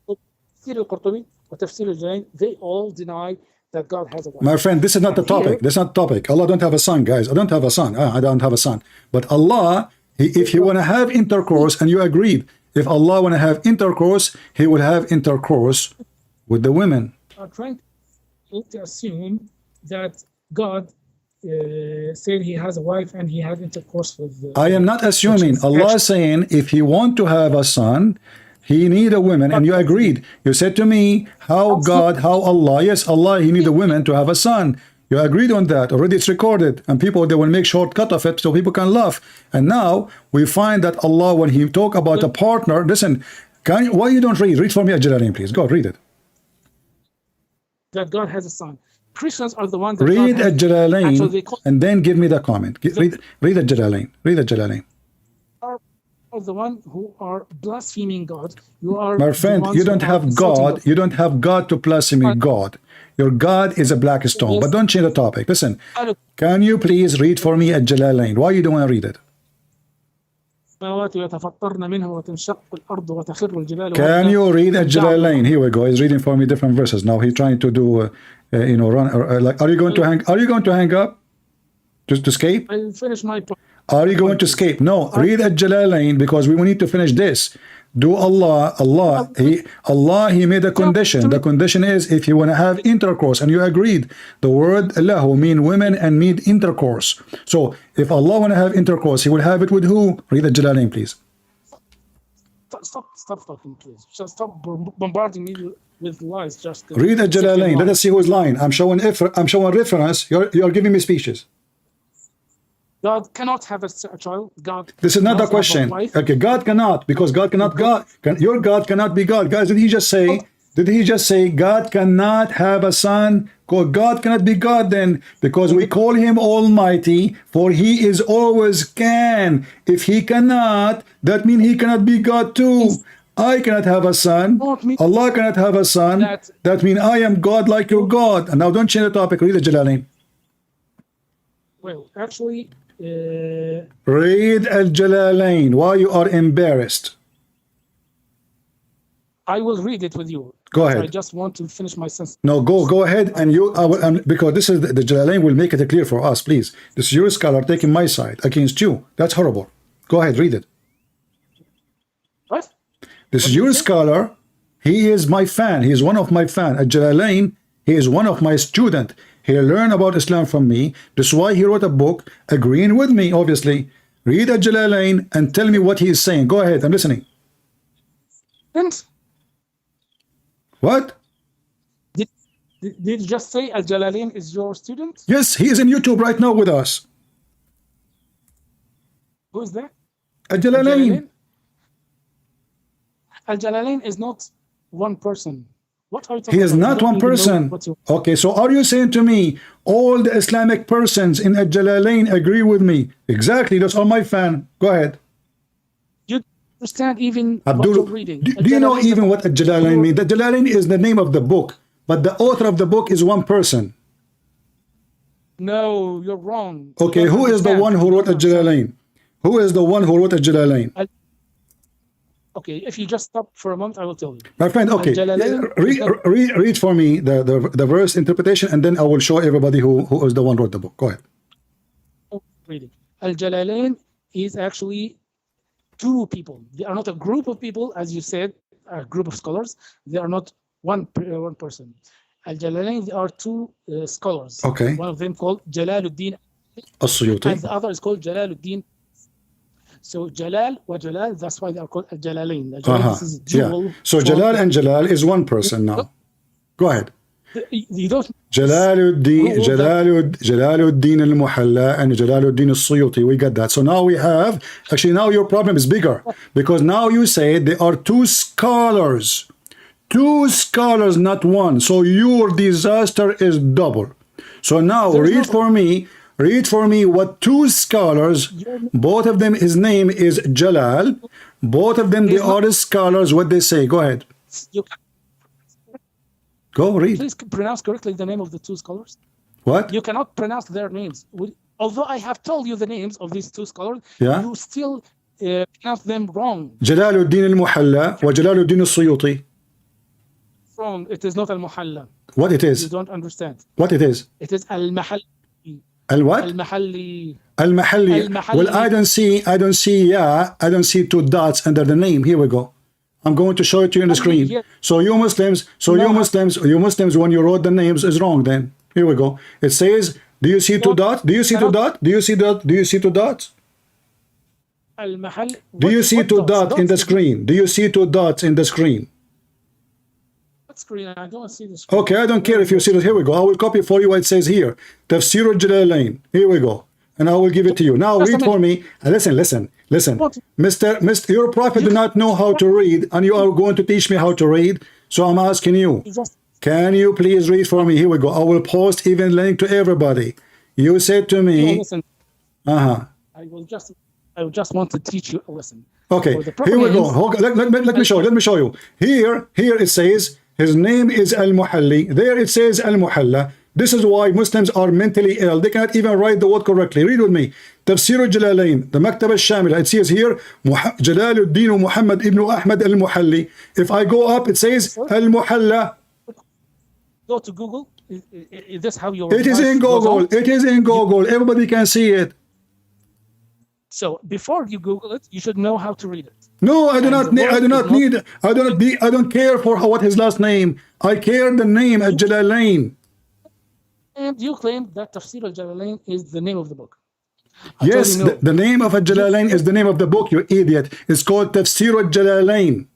Tafsir al-Qurtubi or Tafsir al-Jalalain, they all deny that God has a wife. My friend, this is not the topic. This is not the topic. Allah don't have a son, guys. I don't have a son. I don't have a son. But Allah, if He want to have intercourse, and you agreed, if Allah want to have intercourse, He will have intercourse with the women. Are trying to assume that God said He has a wife and He had intercourse with. I am not assuming. Allah is saying if He want to have a son, He need a woman, and you agreed. You said to me, how God, how Allah? Yes, Allah, He need a woman to have a son. You agreed on that. Already it's recorded, and people, they will make shortcut of it so people can laugh. And now we find that Allah, when He talk about a partner, listen, why you don't read? Read for me Al-Jalalain, please. Go read it. That God has a son. Christians are the ones that Read Al-Jalalain and then give me the comment. Read Al-Jalalain. Read Al-Jalalain. Are the one who are blaspheming God. You are, my friend, you don't have God. You don't have God to blaspheme God. Your God is a black stone. But don't change the topic. Listen, can you please read for me Al-Jalalain? Why you don't want to read it? Can you read Al-Jalalain? Here we go. He's reading for me different verses. Now he's trying to do, run. Like, are you going to hang up? Just to escape? I'll finish my point. Are you going to escape? No. Read Al-Jalalain because we need to finish this. Do Allah, He made a condition. The condition is if you want to have intercourse, and you agreed. The word lahu mean women and mean intercourse. So if Allah want to have intercourse, He will have it with who? Read Al-Jalalain, please. Stop talking, please. Just stop bombarding me with lies. Just read Al-Jalalain. Let us see who's lying. I'm showing reference. You're giving me speeches. God cannot have a child. God. This is not the question. Okay, God cannot, because God cannot. Your God cannot be God. Guys, did He just say? Did He just say God cannot have a son? God cannot be God then, because we call Him Almighty, for He is always can. If He cannot, that means He cannot be God too. I cannot have a son. Allah cannot have a son. That means I am God like your God. And now don't change the topic. Read the Jalalain. Well, actually. Read Al-Jalalain. Why you are embarrassed? I will read it with you. Go ahead. I just want to finish my sentence. No, go ahead, and you. Because this is the Jalalain will make it clear for us, please. This is your scholar taking my side against you. That's horrible. Go ahead, read it. What? This is your scholar. He is my fan. He is one of my fan. Al-Jalalain. He is one of my student. He learned about Islam from me. That's why he wrote a book agreeing with me, obviously. Read Al-Jalalain and tell me what he is saying. Go ahead, I'm listening. And what? Did you just say Al-Jalalain is your student? Yes, he is in YouTube right now with us. Who is that? Al-Jalalain. Al-Jalalain is not one person. What are you talking He is about? not one person. Okay, so are you saying to me all the Islamic persons in Al-Jalalain agree with me? Exactly, that's all my fan. Go ahead. You understand even Abdullah, what you're reading? Do you know even what Al-Jalalain means? The Jalalain is the name of the book, but the author of the book is one person. No, you're wrong. Okay, who is the one who wrote Al-Jalalain? Who is the one who wrote Al-Jalalain? Okay, if you just stop for a moment, I will tell you. My friend, okay, read for me the verse interpretation, and then I will show everybody who is the one who wrote the book. Go ahead. Reading. Al-Jalalain is actually two people. They are not a group of people, as you said, a group of scholars. They are not one person. Al-Jalalain, they are two scholars. Okay. One of them called Jalaluddin As-Suyuti. and the other is called Jalaluddin. So Jalal wa Jalal, that's why they are called Al-Jalalain. This is dual. Yeah. So Jalal and Jalal is one person now. Go ahead. You don't. Jalaluddin al-Muhalla and Jalaluddin al-Suyuti. We got that. So now we have, actually now your problem is bigger, because now you say there are two scholars. Two scholars, not one. So your disaster is double. So now read for me what two scholars, both of them, his name is Jalal, both of them, they are scholars, what they say. Go ahead. Go read. Please pronounce correctly the name of the two scholars. What? You cannot pronounce their names. Although I have told you the names of these two scholars, you still pronounce them wrong. Jalaluddin al-Muhalla wa Jalaluddin al-Suyuti. wrong. It is not al-muhalla. What it You is? don't understand. What it is? It is al-mahalli. Al what? Al-mahalli. Al-Mahalli. Al-Mahalli. Well, I don't see two dots under the name. Here we go. I'm going to show it to you on the screen. Here. So you Muslims, when you wrote the names is wrong then. Here we go. It says, do you see two dots? Do you see two dots? Do you see that? Do you see two dots? Al-mahall. Do you see What two dots in the Dots? screen? Do you see two dots in the screen? What screen? I don't see the screen. Okay, I don't care if you see it. Here we go. I will copy for you what it says here. Tafsir al-Jalalain. Here we go. And I will give it to you. Now read for me. Listen. What? Mr. Your prophet do not know how to read, and you are going to teach me how to read. So I'm asking you, can you please read for me? Here we go. I will post even link to everybody. You said to me, Listen. uh-huh. I will just want to teach you a lesson. Okay, So the here we problem go. is- Let me show you. Here it says his name is Al-Muhalli. There it says Al-Muhalla. This is why Muslims are mentally ill. They cannot even write the word correctly. Read with me. Tafsir al-Jalalain, the Maktab al-Shamila. It says here, Jalaluddin Muhammad ibn Ahmad al-Muhalli. If I go up, it says Al-Muhalla. Go to Google. Is this how your It is life in goes Google. on? It is in Google. Everybody can see it. So before you Google it, you should know how to read it. No, I do And not the need. I word do not is need. I don't care for what his last name. I care the name Al-Jalalain. And you claim that Tafsir al-Jalalain is the name of the book. Yes, no. the name of Al-Jalalain is the name of the book, you idiot. It's called Tafsir al-Jalalain.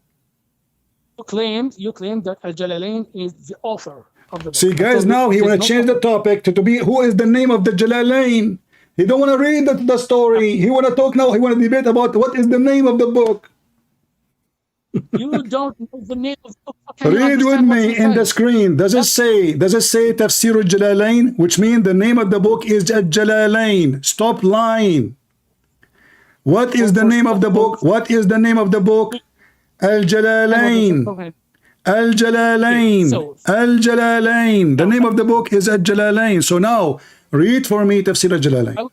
You claimed that al-Jalalain is the author of the book. See, guys, now he want to change the topic to be who is the name of the Jalalain. He don't want to read the story. He want to talk now. He want to debate about what is the name of the book. You don't know the name of the book. How can you Read with understand what me he in the said? screen. Does it say Tafsir al-Jalalain, which means the name of the book is Al-Jalalain. Stop lying. What is the name of the book? What is the name of the book? Al-Jalalain. Al-Jalalain. Al-Jalalain. The name of the book is Al-Jalalain. So now read for me Tafsir al-Jalalain.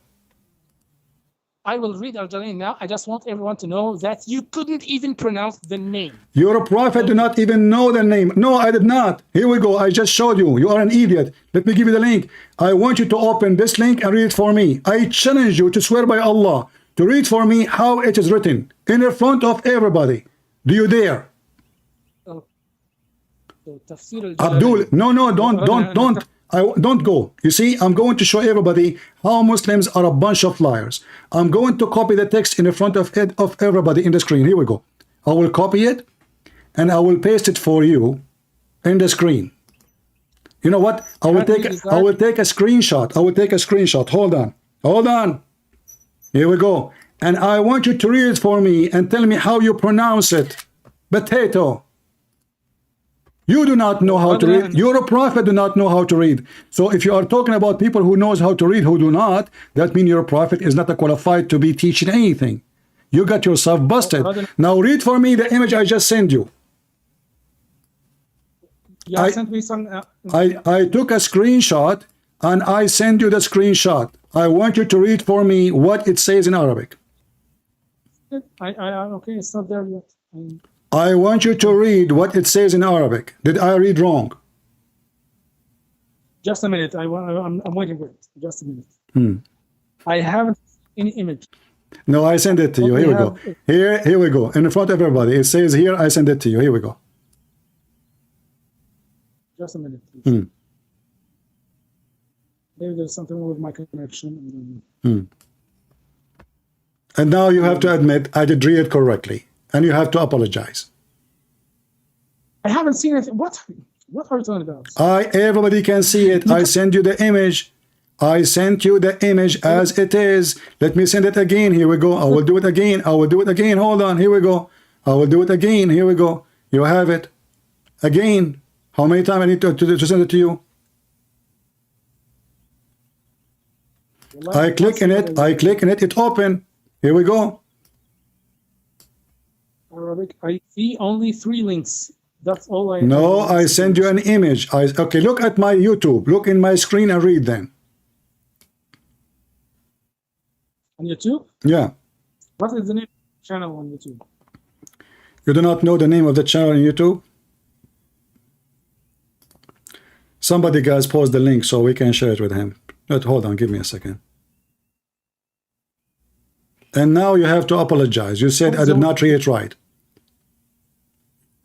I will read al-Jalalain now. I just want everyone to know that you couldn't even pronounce the name. Your prophet do not even know the name. No, I did not. Here we go. I just showed you. You are an idiot. Let me give you the link. I want you to open this link and read it for me. I challenge you to swear by Allah to read for me how it is written in the front of everybody. Do you dare? So Tafsir al-Jalalain. Abdul, no, don't go. You see, I'm going to show everybody how Muslims are a bunch of liars. I'm going to copy the text in the front of everybody in the screen. Here we go. I will copy it and I will paste it for you in the screen. You know what? I will take a screenshot. I will take a screenshot. Hold on. Here we go. And I want you to read it for me and tell me how you pronounce it. Potato. You do not know how to read. Your prophet do not know how to read. So if you are talking about people who knows how to read, who do not, that means your prophet is not qualified to be teaching anything. You got yourself busted. Now read for me the image I just sent you. Yeah, sent me some. I took a screenshot and I send you the screenshot. I want you to read for me what it says in Arabic. Okay, it's not there yet. I want you to read what it says in Arabic. Did I read wrong? Just a minute. I'm waiting for it. Just a minute. I haven't any image. No, I send it to you. Here we go. Here we go. In front of everybody. It says here, I send it to you. Here we go. Just a minute, please. Maybe there's something wrong with my connection. And now you have to admit I did read it correctly. And you have to apologize. I haven't seen it. What are you talking about? Everybody can see it. I send you the image. I sent you the image as it is. Let me send it again. Here we go. I will do it again. I will do it again. Hold on. Here we go. I will do it again. Here we go. You have it. Again. How many times I need to send it to you? I click in it. I click in it. It open. Here we go. Arabic. I see only 3 links. That's all I. No, I send you an image. Okay, look at my YouTube. Look in my screen and read then. On YouTube? Yeah. What is the name of the channel on YouTube? You do not know the name of the channel on YouTube? Somebody guys post the link so we can share it with him. But hold on, give me a second. And now you have to apologize. You said I did not read it right.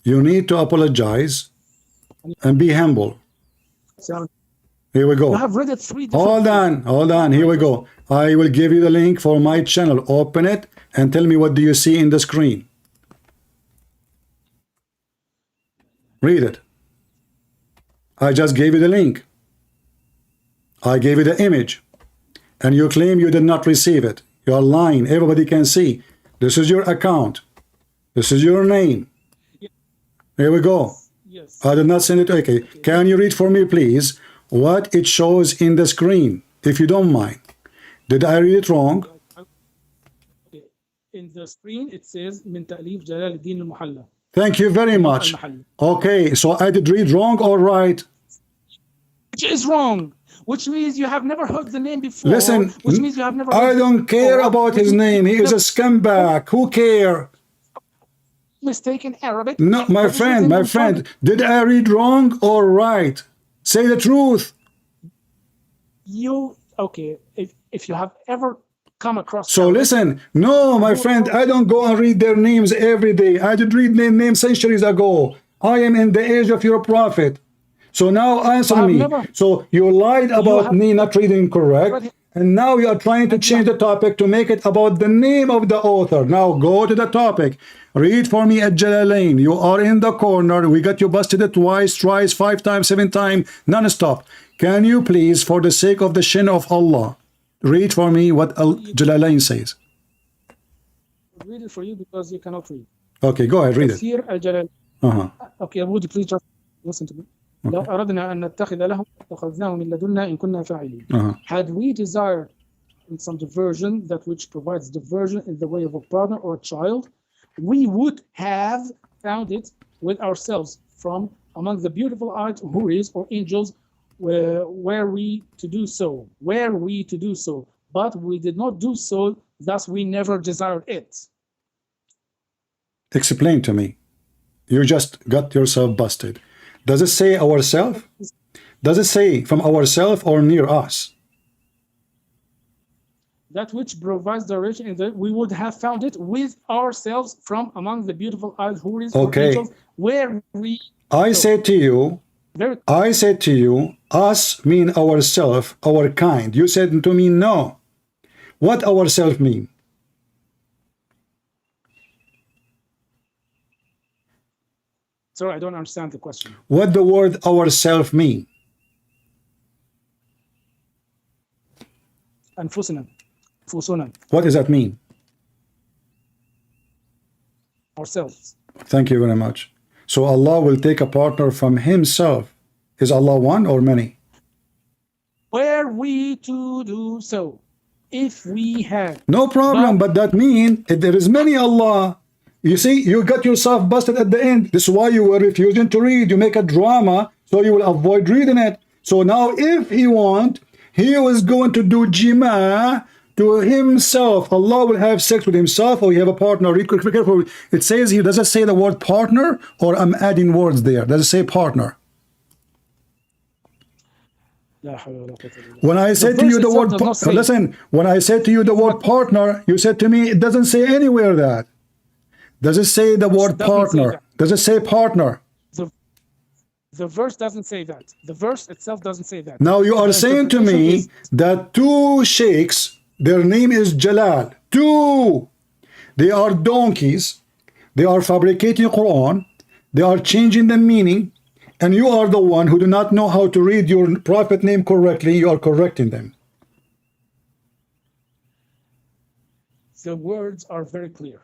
You need to apologize and be humble. Here we go. I have read it 3 Hold on. Here we go. I will give you the link for my channel. Open it and tell me what do you see in the screen. Read it. I just gave you the link. I gave you the image. And you claim you did not receive it. You are lying. Everybody can see. This is your account. This is your name. Here we go. Yes. I did not send it. Okay. Can you read for me, please, what it shows in the screen, if you don't mind? Did I read it wrong? In the screen, it says من تأليف جلال الدين المحلى. Thank you very much. Okay, so I did read wrong or right? Which is wrong. Which means you have never heard the name before. Listen, which means you have never I don't care about his name. He is a scumbag. Who care? Mistaken Arabic. No, my friend, did I read wrong or right? Say the truth. Okay, if you have ever come across... So Arabic, listen, no, my friend, I don't go and read their names every day. I did read their names centuries ago. I am in the age of your prophet. So now answer me. So you lied about me not reading correct, and now you are trying to change the topic to make it about the name of the author. Now go to the topic. Read for me at Jalalain. You are in the corner. We got you busted twice, thrice, 5 times, 7 times, non-stop. Can you please, for the sake of the shin of Allah, read for me what Jalalain says? I'll read it for you because you cannot read. Okay, go ahead, read it. Okay, would you please just listen to me? لو أردنا أن نتخذ لهم اتخذناه من لدنا إن كنا فاعلين. Had we desired in some diversion, that which provides diversion in the way of a partner or a child, we would have found it with ourselves from among the beautiful eyed houris or angels, were we to do so. But we did not do so, thus we never desired it. Explain to me. You just got yourself busted. Does it say ourself? Does it say from ourself or near us? That which provides direction, we would have found it with ourselves from among the beautiful eyed houris or angels, where we... I said to you, us mean ourself, our kind. You said to me, no. What ourself mean? Sorry, I don't understand the question. What the word ourself mean? أنفسنا. What does that mean? Ourselves. Thank you very much. So Allah will take a partner from himself. Is Allah one or many? Were we to do so, if we had. No problem, but that means if there is many Allah. You see, you got yourself busted at the end. This is why you were refusing to read. You make a drama, so you will avoid reading it. So now if he want, he was going to do jima to himself. Allah will have sex with himself, or you have a partner. Read carefully. It says here, does it say the word partner, or I'm adding words there? Does it say partner? When I said to you the word listen, when I said to you the word partner, you said to me, it doesn't say anywhere that. Does it say the word partner? Does it say partner? The verse doesn't say that. The verse itself doesn't say that. Now you are saying to me that 2 sheikhs, their name is Jalal. 2. They are donkeys. They are fabricating Quran. They are changing the meaning. And you are the one who do not know how to read your prophet name correctly. You are correcting them. The words are very clear.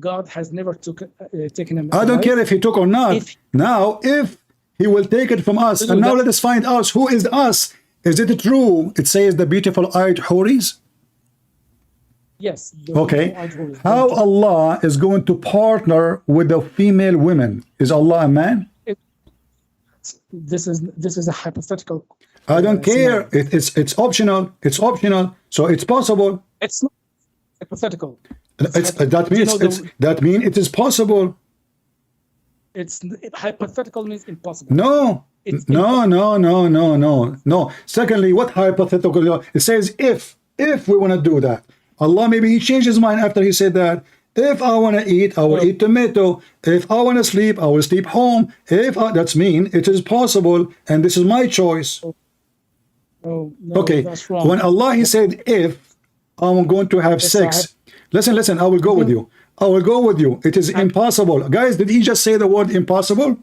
God has never taken him. I don't care if he took or not. Now, if he will take it from us, and now let us find out who is us. Is it true? It says the beautiful eyed houris. Yes. Okay. How Allah is going to partner with the female women? Is Allah a man? This is a hypothetical. I don't care. It's optional. It's optional. So it's possible. It's not hypothetical. That means it is possible. Hypothetical means impossible. No, It's No, no, no, no, no, no. Secondly, what hypothetical? It says if we want to do that. Allah, maybe he changed his mind after he said that. If I want to eat, I will eat tomato. If I want to sleep, I will sleep home. That's mean it is possible, and this is my choice. no, Okay. that's wrong. When Allah he said if I'm going to have Yes, sex, listen. I will go with you. I will go with you. It is impossible, guys. Did he just say the word impossible?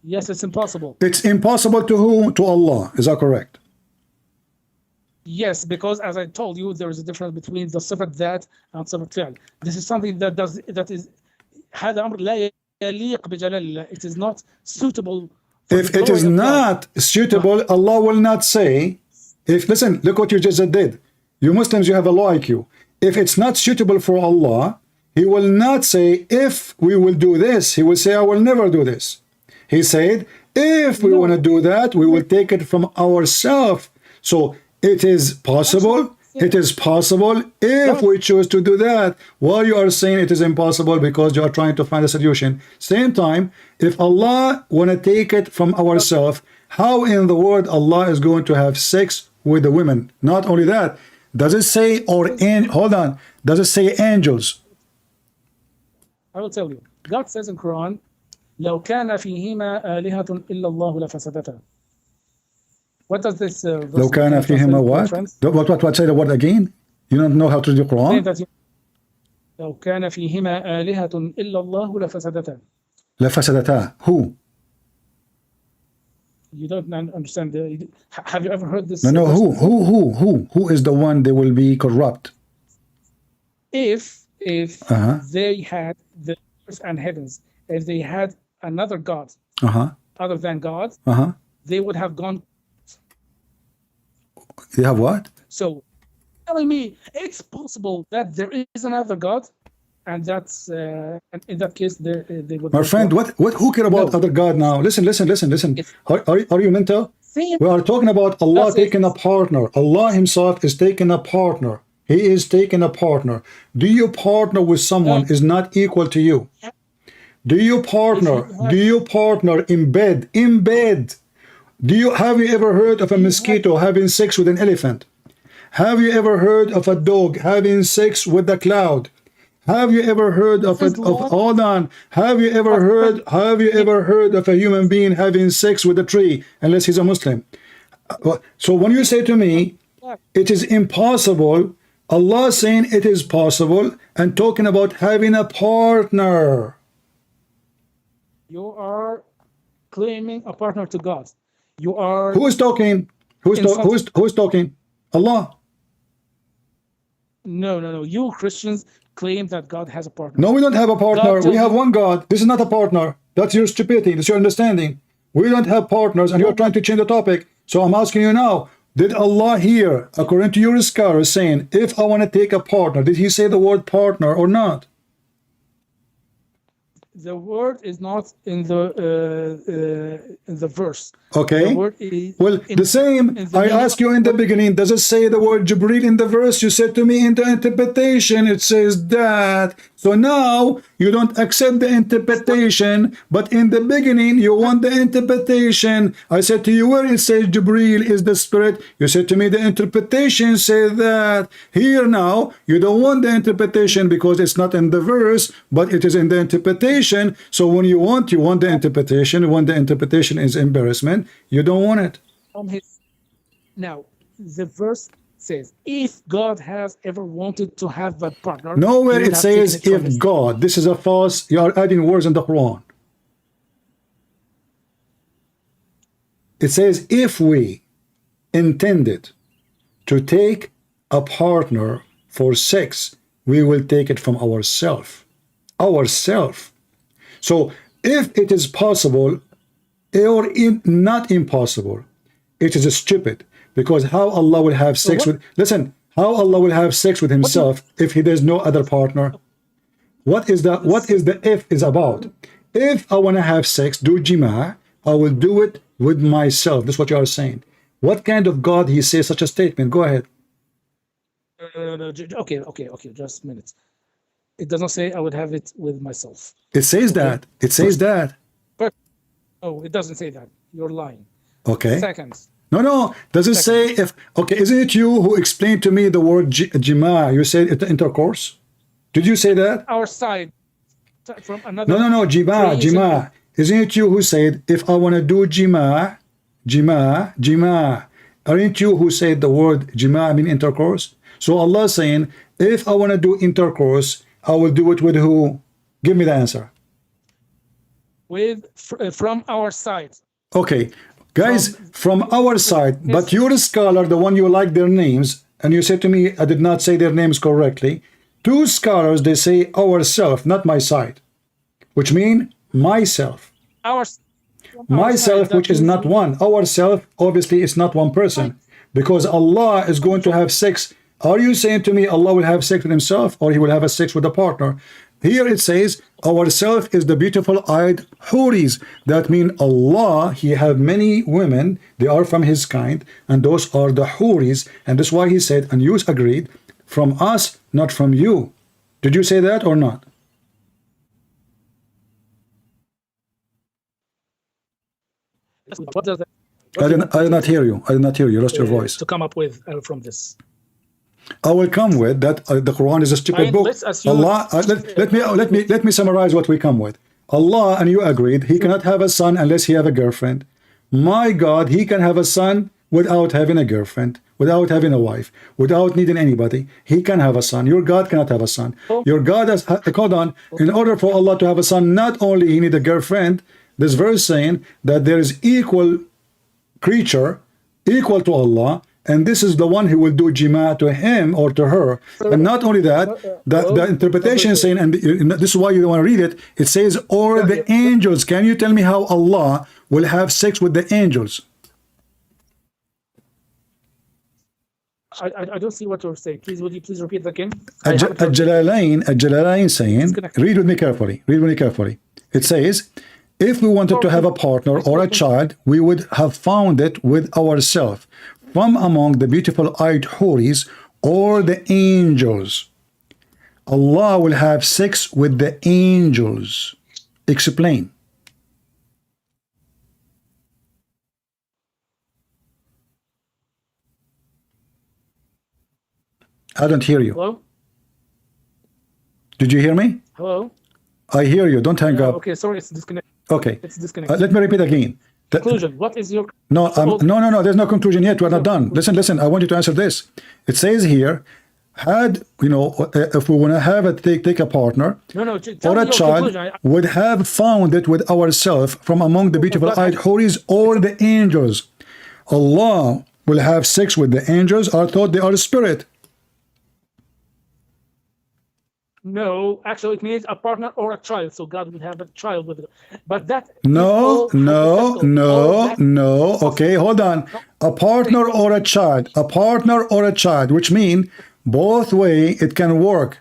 Yes, it's impossible. It's impossible to who? To Allah. Is that correct? Yes, because as I told you, there is a difference between the صفة ذات and صفة فعل. This is something that is هذا أمر لا يليق بجلال الله. It is not suitable. If it is not suitable, Allah will not say. Listen, look what you just did. You Muslims, you have a low IQ. If it's not suitable for Allah, He will not say, if we will do this. He will say, I will never do this. He said, if we want to do that, we will take it from ourselves. So it is possible. It is possible if we choose to do that. While you are saying it is impossible because you are trying to find a solution. Same time, if Allah want to take it from ourselves, how in the world Allah is going to have sex with the women? Not only that, does it say hold on? Does it say angels? I will tell you. God says in Quran, لو كان فيهما آلهة إلا الله لفسدتا. What does this verse لو كان فيهما what? What? Say the word again. You don't know how to do Quran. لو كان فيهما آلهة إلا الله لفسدتا. لفسدتا. Who? You don't understand. Have you ever heard this? No. Who is the one they will be corrupt? If they had the earth and heavens, if they had another God other than God, they would have gone. They have what? So, telling me it's possible that there is another God, and that's and in that case they would. My friend, who care about other God now? Listen. Are you mental? We are talking about Allah taking a partner. Allah Himself is taking a partner. He is taking a partner. Do you partner with someone is not equal to you? Do you partner in bed? In bed. Have you ever heard of a mosquito having sex with an elephant? Have you ever heard of a dog having sex with the cloud? Have you ever heard of hold on? Have you ever heard of a human being having sex with a tree, unless he's a Muslim? So when you say to me, it is impossible, Allah saying it is possible and talking about having a partner. You are claiming a partner to God. You are. Who is talking? Who's talking? Allah. No. You Christians claim that God has a partner. No, we don't have a partner. We have one God. This is not a partner. That's your stupidity. That's your understanding. We don't have partners, and you're trying to change the topic. So I'm asking you now, did Allah here, according to your scholars, saying, if I want to take a partner, did He say the word partner or not? The word is not in the verse. Okay. The same. I asked you in the beginning, does it say the word Jibreel in the verse? You said to me in the interpretation, it says that. So now you don't accept the interpretation, but in the beginning you want the interpretation. I said to you, where it says Jibreel is the spirit, you said to me the interpretation says that. Here now, you don't want the interpretation because it's not in the verse, but it is in the interpretation. So when you want the interpretation. When the interpretation is embarrassment, you don't want it. Now, the verse says, if God has ever wanted to have a partner. Nowhere it says if God. This is a false. You are adding words in the Quran. It says if we intended to take a partner for sex, we will take it from ourselves. So if it is possible or not impossible, it is stupid, because how Allah will have sex how Allah will have sex with Himself if there's no other partner? What is the if is about? If I want to have sex, do jima', I will do it with myself. That's what you are saying. What kind of God He says such a statement? Go ahead. Okay, just a minute. It doesn't say I would have it with myself. It says that. It says that. Oh, it doesn't say that. You're lying. Okay. Seconds. No. Does it say if? Okay, isn't it you who explained to me the word jima? You said it intercourse. Did you say that? Our side from another. No. Jima. Isn't it you who said if I want to do jima? Aren't you who said the word jima mean intercourse? So Allah is saying, if I want to do intercourse, I will do it with who? Give me the answer. From our side. Okay, guys, from our side, but you're a scholar, the one you like their names, and you said to me, I did not say their names correctly. Two scholars, they say ourself, not my side, which mean myself. Myself, which is not one. Ourself, obviously, is not one person, because Allah is going to have sex. Are you saying to me Allah will have sex with himself, or he will have a sex with a partner? Here it says, ourself is the beautiful-eyed huris. That means Allah, he have many women, they are from his kind, and those are the huris. And that's why he said, and you agreed, from us, not from you. Did you say that or not? What does that? I did not hear you. I did not hear you. Lost your voice. To come up with from this. I will come with that. The Quran is a stupid book. Allah, let me summarize what we come with. Allah, and you agreed, he cannot have a son unless he have a girlfriend. My God, he can have a son without having a girlfriend, without having a wife, without needing anybody. He can have a son. Your God cannot have a son. Your God has, hold on, in order for Allah to have a son, not only he need a girlfriend, this verse saying that there is equal creature, equal to Allah, and this is the one who will do jima to him or to her. And not only that, the interpretation is saying, and this is why you don't want to read it, it says, or the angels. Can you tell me how Allah will have sex with the angels? I don't see what you're saying. Please, would you please repeat that again? Al-Jalalain saying, read with me carefully. Read with me carefully. It says, if we wanted to have a partner or a child, we would have found it with ourselves, from among the beautiful-eyed huris or the angels. Allah will have sex with the angels. Explain. I don't hear you. Hello? Did you hear me? Hello? I hear you. Don't hang up. Okay, sorry, it's disconnected. Okay. It's disconnected. Let me repeat again. Conclusion. What is your... No, no. There's no conclusion yet. We're not done. Listen. I want you to answer this. It says here, if we want to have take a partner or a child, would have found it with ourselves from among the beautiful-eyed huris or the angels. Allah will have sex with the angels. I thought they are a spirit. No, actually, it means a partner or a child. So God will have a child with it. But that... No. Okay, hold on. A partner or a child. A partner or a child, which means both way it can work.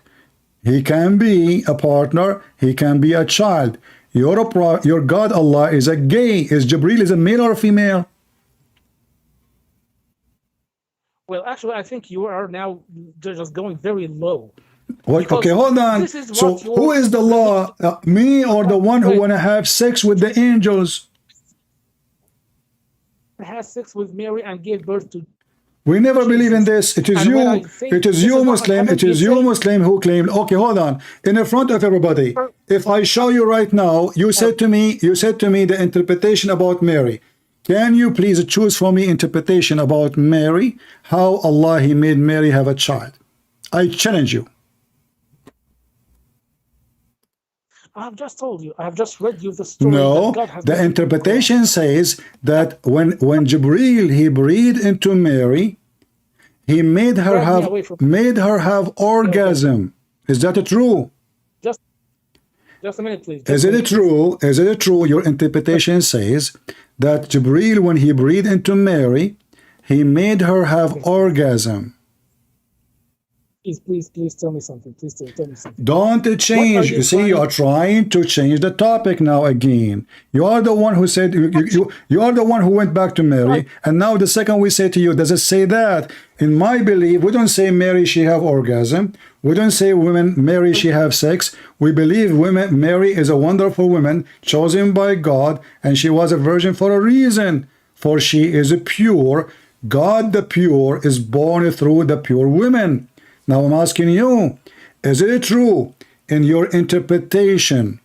He can be a partner. He can be a child. Your God, Allah, is a gay. Is Jibreel is a male or a female? Well, actually, I think you are now just going very low. Okay, hold on. So who is the law? Me or the one who want to have sex with the angels? Has sex with Mary and gave birth to... We never believe in this. It is you. It is you, Muslim. It is you, Muslim, who claimed. Okay, hold on. In the front of everybody, if I show you right now, you said to me the interpretation about Mary. Can you please choose for me interpretation about Mary? How Allah He made Mary have a child? I challenge you. I've just told you. I've just read you the story. No, the interpretation says that when Jibreel he breathed into Mary, he made her have orgasm. Is that true? Just a minute, please. Is it true? Is it true? Your interpretation says that Jibreel, when he breathed into Mary, he made her have orgasm. Please tell me something. Please tell me something. Don't change. You see, you are trying to change the topic now again. You are the one who said, you are the one who went back to Mary. And now the second we say to you, does it say that? In my belief, we don't say Mary, she have orgasm. We don't say women, Mary, she have sex. We believe women, Mary is a wonderful woman chosen by God, and she was a virgin for a reason. For she is pure. God the pure is born through the pure women. Now I'm asking you, is it true in your interpretation?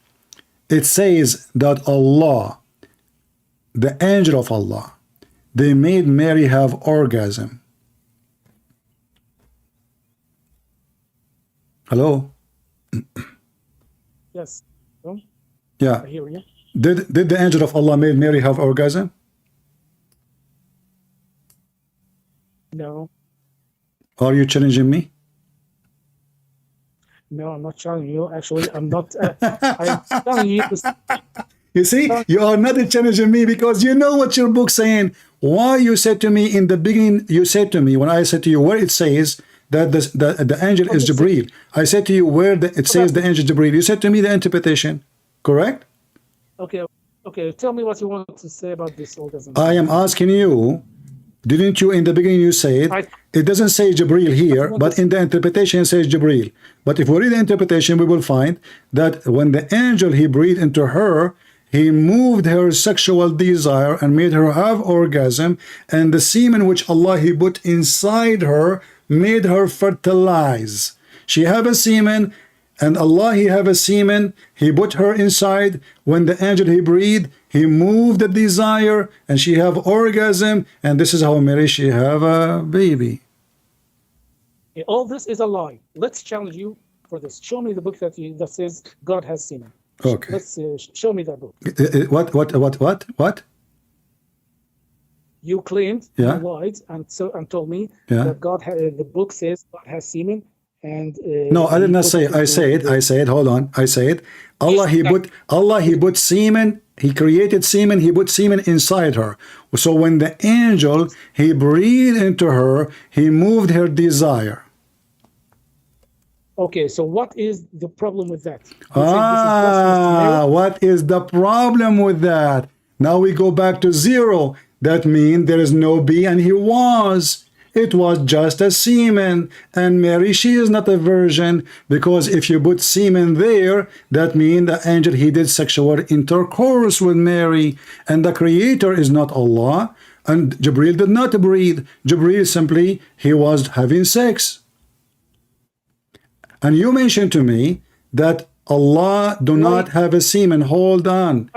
It says that Allah, the angel of Allah, they made Mary have orgasm. Hello? Yes. No? Yeah. I hear you. Did the angel of Allah made Mary have orgasm? No. Are you challenging me? No, I'm not challenging you. Actually, I'm not. I'm telling you. You see, you are not challenging me because you know what your book's saying. Why you said to me in the beginning, you said to me, when I said to you where it says that the angel is Jibreel, I said to you where it says the angel Jibreel. You said to me the interpretation, correct? Okay, okay. Tell me what you want to say about this orgasm. I am asking you, didn't you in the beginning you said, it doesn't say Jibreel here, but in the interpretation it says Jibreel. But if we read the interpretation, we will find that when the angel, he breathed into her, he moved her sexual desire and made her have orgasm, and the semen which Allah he put inside her made her fertilize. She have a semen, and Allah he have a semen, he put her inside. When the angel he breathed, he moved the desire, and she have orgasm, and this is how Mary she have a baby. All this is a lie. Let's challenge you for this. Show me the book that says God has semen. Okay. Let's show me that book. What? You claimed, Yeah. you lied, and told me Yeah. that the book says God has semen, and No, I did not say. I said. Hold on. I said, Allah he put semen. He created semen. He put semen inside her. So when the angel he breathed into her, he moved her desire. Okay, so what is the problem with that? What is the problem with that? Now we go back to zero. That means there is no be, and he was. It was just a semen. And Mary, she is not a virgin, because if you put semen there, that means the angel, he did sexual intercourse with Mary. And the creator is not Allah. And Jibreel did not breathe. Jibreel simply, he was having sex. And you mentioned to me that Allah do not have a semen. Hold on.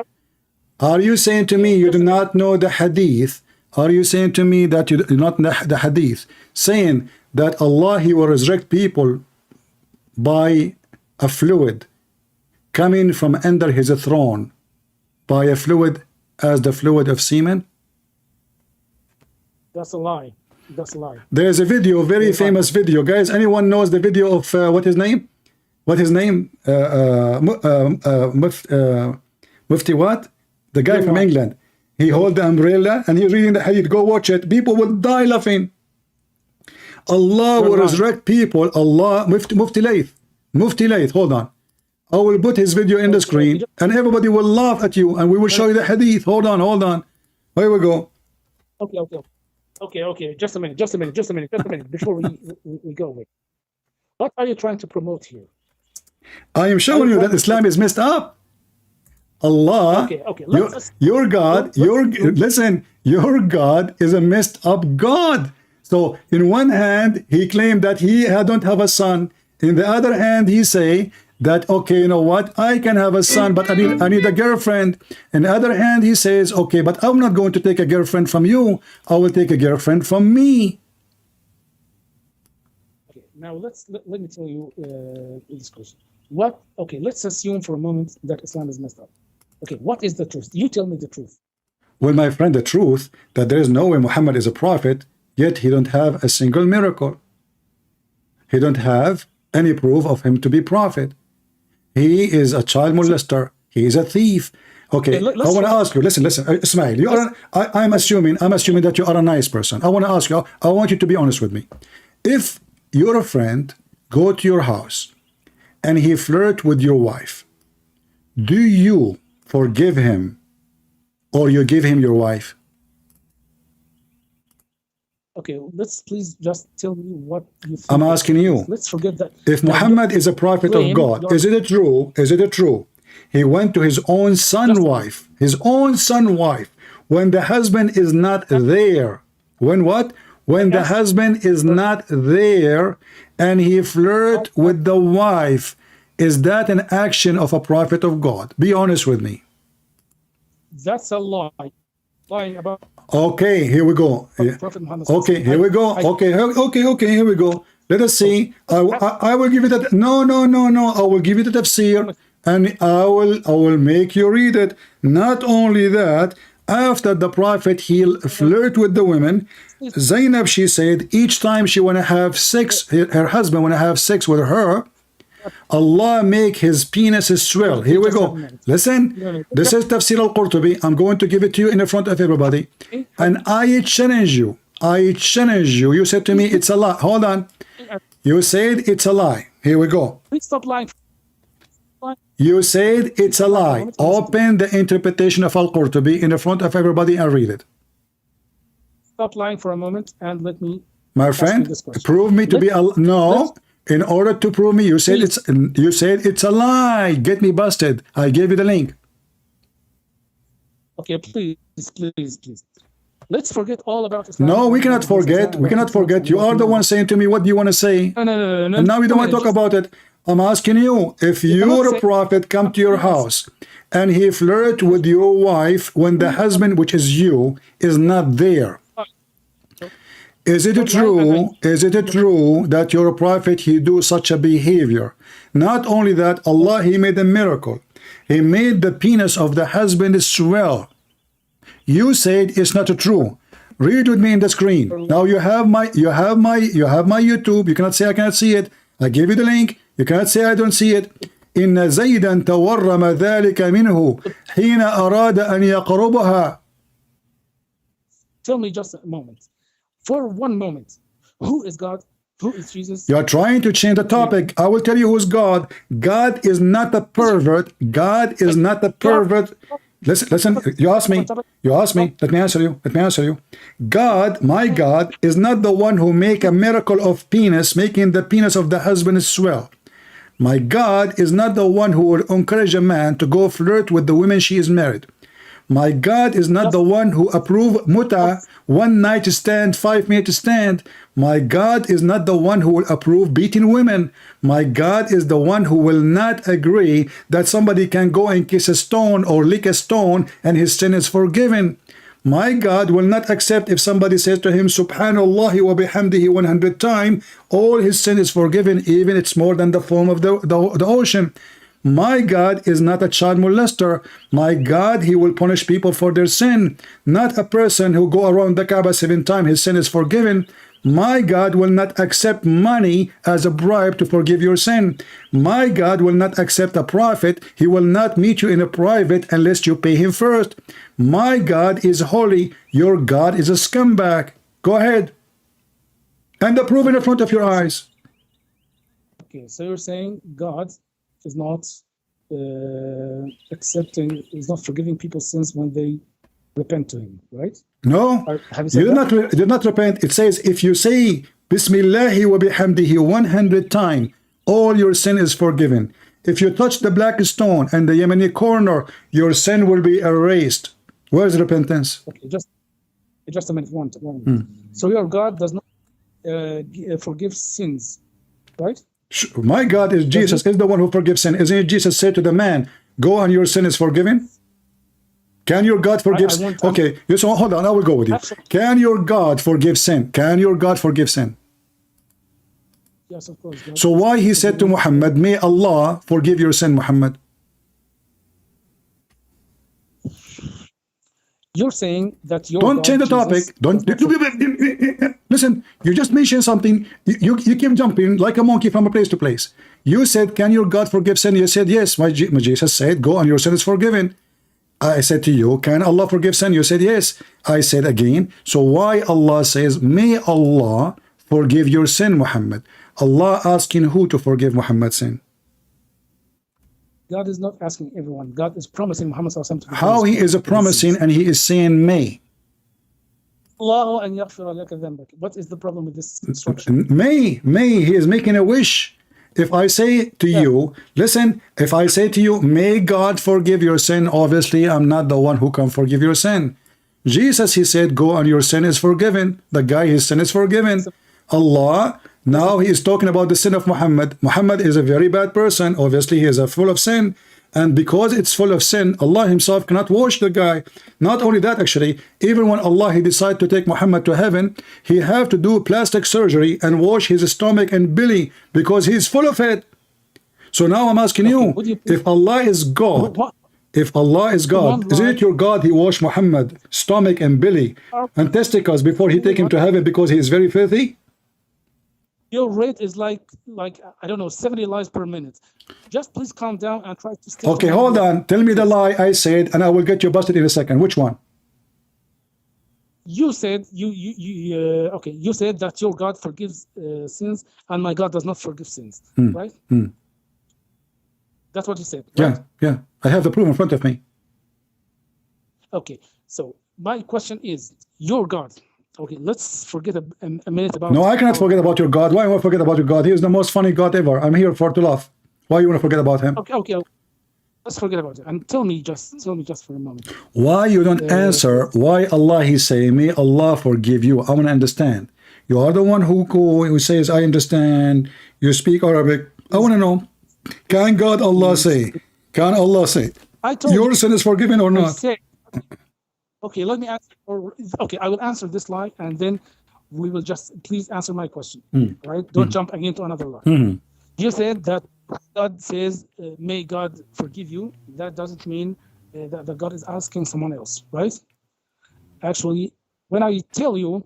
Are you saying to me you do not know the hadith? Are you saying to me that you do not know the hadith, saying that Allah, he will resurrect people by a fluid coming from under his throne, by a fluid as the fluid of semen? That's a lie. That's a lie. There's a video, very famous video. Guys, anyone knows the video of what his name? What his name? Mufti what? The guy from England. He hold the umbrella and he's reading the hadith. Go watch it. People will die laughing. Allah will resurrect people. Allah, Mufti Layth, hold on. I will put his video in the screen and everybody will laugh at you and we will show you the hadith. Hold on. Here we go. Okay. Just a minute. Before we go away. What are you trying to promote here? I am showing you that Islam is messed up. Allah, your God, your God is a messed up God. So in one hand, he claimed that he don't have a son. In the other hand, he say that, okay, you know what? I can have a son, but I need a girlfriend. In the other hand, he says, okay, but I'm not going to take a girlfriend from you. I will take a girlfriend from me. Okay, now let me tell you this question. Let's assume for a moment that Islam is messed up. Okay, what is the truth? You tell me the truth. Well, my friend, the truth that there is no way Muhammad is a prophet, yet he don't have a single miracle. He don't have any proof of him to be prophet. He is a child molester. He is a thief. Okay, I want to ask you. Listen, Ismail. You are. I'm assuming that you are a nice person. I want to ask you. I want you to be honest with me. If your friend go to your house and he flirt with your wife, do you forgive him or you give him your wife? Okay, let's please just tell me what you think. I'm asking you. Let's forget that. If Muhammad is a prophet of God, is it true? Is it true? He went to his own son wife, when the husband is not there. When what? When the husband is not there and he flirt with the wife. Is that an action of a prophet of God? Be honest with me. That's a lie. Lying about. Okay, here we go. Prophet Muhammad. Okay, here we go. Okay, here we go. Let us see. I will give you that. No. I will give you the tafsir, and I will make you read it. Not only that, after the prophet he flirt with the women, Zainab, she said each time she want to have sex, her husband want to have sex with her, Allah make his penis swell. Here we go. Listen, this is Tafsir al-Qurtubi. I'm going to give it to you in the front of everybody. And I challenge you. You said to me, it's a lie. Hold on. You said it's a lie. Here we go. Please stop lying. You said it's a lie. Open the interpretation of al-Qurtubi in the front of everybody and read it. Stop lying for a moment and let me. My friend, prove me to be a no. In order to prove me, you said it's a lie. Get me busted. I gave you the link. Okay, please. Let's forget all about Islam. No, we cannot forget. We cannot forget. You are the one saying to me, what do you want to say? No. And now you don't want to talk about it. I'm asking you, if your prophet come to your house and he flirt with your wife when the husband, which is you, is not there. Is it true that your prophet, he do such a behavior? Not only that, Allah, he made a miracle. He made the penis of the husband swell. You said it's not true. Read with me in the screen. Now you have my YouTube. You cannot say I cannot see it. I gave you the link. You cannot say I don't see it. إن زيدا تورم ذلك منه حين أراد أن يقربها. Tell me just a moment. For one moment, who is God? Who is Jesus? You are trying to change the topic. I will tell you who's God. God is not a pervert. God is not a pervert. Listen. You ask me. Let me answer you. God, my God, is not the one who make a miracle of penis, making the penis of the husband swell. My God is not the one who would encourage a man to go flirt with the women she is married. My God is not the one who approve muta, 1 night stand, 5 minute stand. My God is not the one who will approve beating women. My God is the one who will not agree that somebody can go and kiss a stone or lick a stone and his sin is forgiven. My God will not accept if somebody says to him, Subhanallah wa bihamdihi 100 times, all his sin is forgiven, even it's more than the foam of the ocean. My God is not a child molester. My God, he will punish people for their sin. Not a person who go around the Kaaba 7 times, his sin is forgiven. My God will not accept money as a bribe to forgive your sin. My God will not accept a prophet. He will not meet you in a private unless you pay him first. My God is holy. Your God is a scumbag. Go ahead. And the proof in the front of your eyes. Okay, so you're saying God is not is not forgiving people's sins when they repent to him, right? No, you did not repent. It says if you say Bismillahi wa bihamdihi 100 times, all your sin is forgiven. If you touch the black stone and the Yemeni corner, your sin will be erased. Where's repentance? Okay, just a minute. One. So your God does not forgive sins, right? My God is Jesus, is the one who forgives sin. Isn't it Jesus said to the man, go and your sin is forgiven? Can your God forgive sin? Okay, so hold on, I will go with you. Absolutely. Can your God forgive sin? Can your God forgive sin? Yes, of course. God. So why he said to Muhammad, may Allah forgive your sin, Muhammad? You're saying that your Don't God, change the topic. Listen, you just mentioned something. You keep jumping like a monkey from a place to place. You said, can your God forgive sin? You said, yes. My Jesus said, go and your sin is forgiven. I said to you, can Allah forgive sin? You said, yes. I said again, so why Allah says, may Allah forgive your sin, Muhammad? Allah asking who to forgive Muhammad's sin? God is not asking everyone. God is promising Muhammad to how he is a promising and he is saying may? Allah an yaghfira laka dhanbak. What is the problem with this instruction? May, he is making a wish. If I say to you, listen, if I say to you, may God forgive your sin, obviously I'm not the one who can forgive your sin. Jesus, he said, go and your sin is forgiven. The guy, his sin is forgiven. Allah, now he is talking about the sin of Muhammad. Muhammad is a very bad person. Obviously, he is full of sin. And because it's full of sin, Allah himself cannot wash the guy. Not only that, actually, even when Allah, he decided to take Muhammad to heaven, he have to do plastic surgery and wash his stomach and belly because he's full of it. So now I'm asking you, if Allah is God, if Allah is God, isn't it your God he washed Muhammad stomach and belly and testicles before he take him to heaven because he is very filthy? Your rate is like I don't know, 70 lies per minute. Just please calm down and try to stay. Okay, hold on. Tell me the lie I said, and I will get you busted in a second. Which one? You said you said that your God forgives sins, and my God does not forgive sins, right? That's what you said. Right? Yeah. I have the proof in front of me. Okay, so my question is, your God. Okay, let's forget a minute about. No, I cannot forget about your God. Why would I forget about your God? He is the most funny God ever. I'm here to laugh. Why you want to forget about him? Okay. Let's forget about it and tell me just for a moment. Why you don't answer? Why Allah he say, may Allah forgive you? I want to understand. You are the one who says, I understand. You speak Arabic. I want to know. Can God Allah say? Can Allah say? Your sin is forgiven or not? Okay, let me answer. Okay, I will answer this lie, and then we will just please answer my question. Right? Don't jump again to another lie. You said that God says, "May God forgive you." That doesn't mean that God is asking someone else, right? Actually, when I tell you,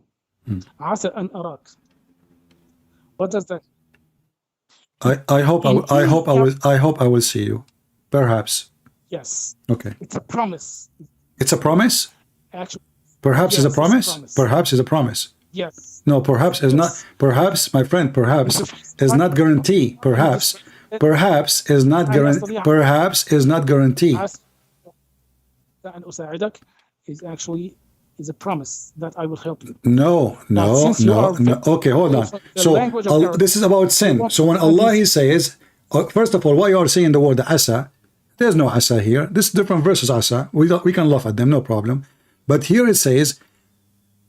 "Asa an arak," what does that? I hope I will see you. Perhaps. Yes. Okay. It's a promise. It's a promise. Actually, perhaps yes, is a promise? Promise. Is a promise. Yes. No, perhaps is not. Perhaps, my friend, perhaps is not guarantee. Perhaps is not guarantee. Perhaps is not guarantee. And أساعدك is a promise that I will help you. No. Okay, hold on. So this is about sin. So when Allah he says, first of all, why you are saying the word asa? There's no asa here. This is different verses asa. We can laugh at them, no problem. But here it says,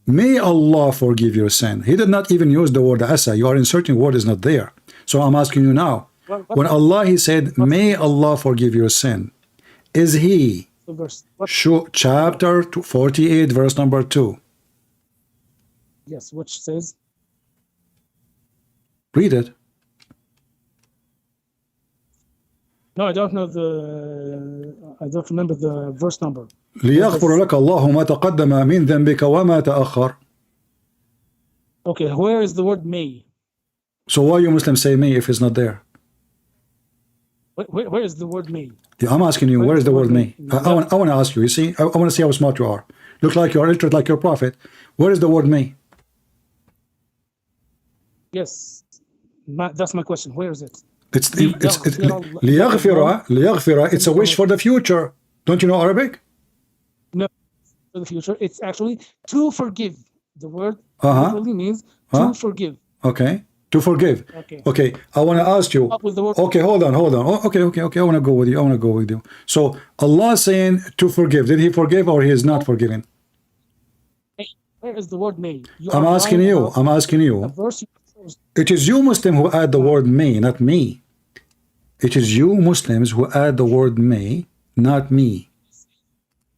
may Allah forgive your sin. He did not even use the word asa. You are inserting word is not there. So I'm asking you now, when Allah he said, may Allah forgive your sin, is he chapter 48 verse number 2? Yes, which says, read it. No, I don't know I don't remember the verse number. ليغفر لك الله ما تقدم من ذنبك وما تأخر. Okay, where is the word may? So why you Muslims say may if it's not there? Where is the word may? Yeah, I'm asking you, where is the word may? I want to ask you, you see, I want to see how smart you are. Look like you are illiterate like your prophet. Where is the word may? Yes, that's my question. Where is it? It's ليغفر, it's a wish for the future. Don't you know Arabic? No, for the future. It's actually to forgive. The word literally means to forgive. Okay, to forgive. Okay, I want to ask you. Okay, hold on. Okay, I want to go with you. So Allah saying to forgive. Did he forgive or he is not forgiving? Where is the word may? I'm asking you. It is you Muslim who add the word may, not me. It is you Muslims who add the word may, not me.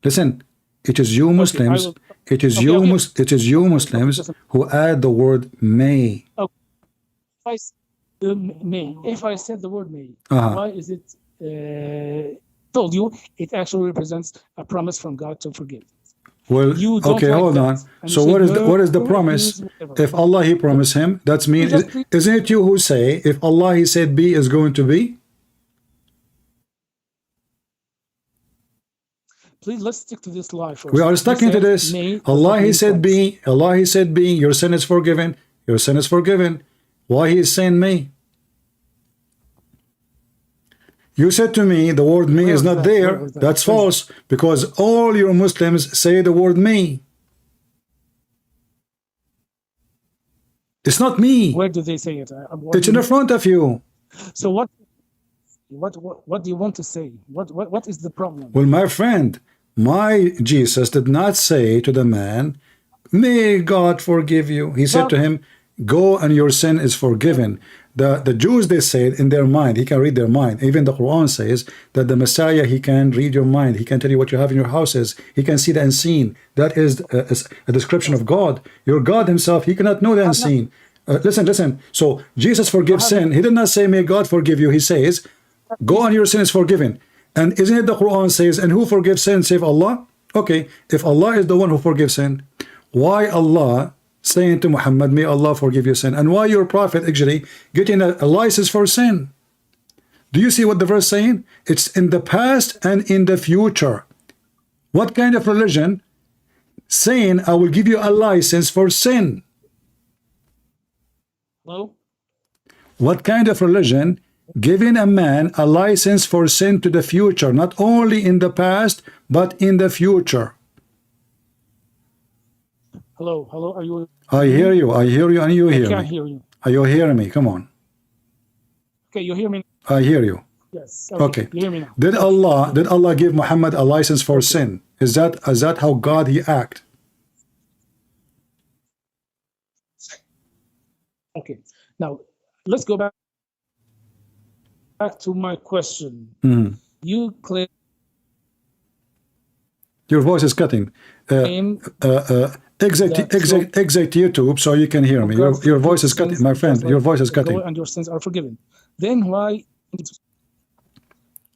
Listen, it is you Muslims. It is you Muslims who add the word may. If I said the word may, why is it told you it actually represents a promise from God to forgive? Well, okay, hold on. So what is the promise? If Allah he promised him, that's mean. Isn't it you who say if Allah he said be is going to be? Please let's stick to this lie first. We are sticking to this. Allah he said be. Allah he said be. Your sin is forgiven. Your sin is forgiven. Why he is saying me? You said to me the word me is not there. That's false because all your Muslims say the word me. It's not me. Where do they say it? It's in the front of you. So what do you want to say? What is the problem? Well, my friend, my Jesus did not say to the man, may God forgive you. He said to him, go and your sin is forgiven. The Jews, they said in their mind, he can read their mind. Even the Quran says that the Messiah, he can read your mind. He can tell you what you have in your houses. He can see the unseen. That is a description of God. Your God himself, he cannot know the unseen. Listen. So Jesus forgives sin. He did not say, may God forgive you. He says, go and your sin is forgiven. And isn't it the Quran says, and who forgives sin save Allah? Okay, if Allah is the one who forgives sin, why Allah saying to Muhammad, may Allah forgive your sin? And why your prophet actually getting a license for sin? Do you see what the verse saying? It's in the past and in the future. What kind of religion saying, I will give you a license for sin? Hello? What kind of religion giving a man a license for sin to the future, not only in the past, but in the future? Hello, are you? I hear you, and you hear me. I can't hear you. Are you hearing me? Come on. Okay, you hear me? I hear you. Yes. Okay. You hear me now? Did Allah give Muhammad a license for sin? Is that how God he act? Okay. Now let's go back to my question. You claim Your voice is cutting. Exit YouTube so you can hear me. Your voice is cutting, my friend. Your voice is cutting. And your sins are forgiven. Then why?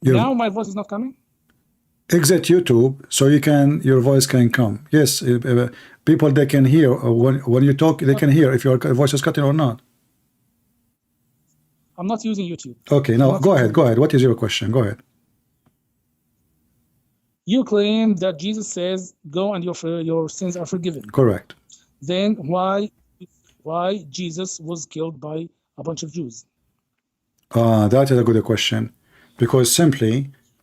Now my voice is not coming. Exit YouTube so your voice can come. Yes, people they can hear when you talk. They can hear if your voice is cutting or not. I'm not using YouTube. Okay, now go ahead. What is your question? Go ahead. You claim that Jesus says, "Go and your sins are forgiven." Correct. Then why Jesus was killed by a bunch of Jews? That is a good question, because simply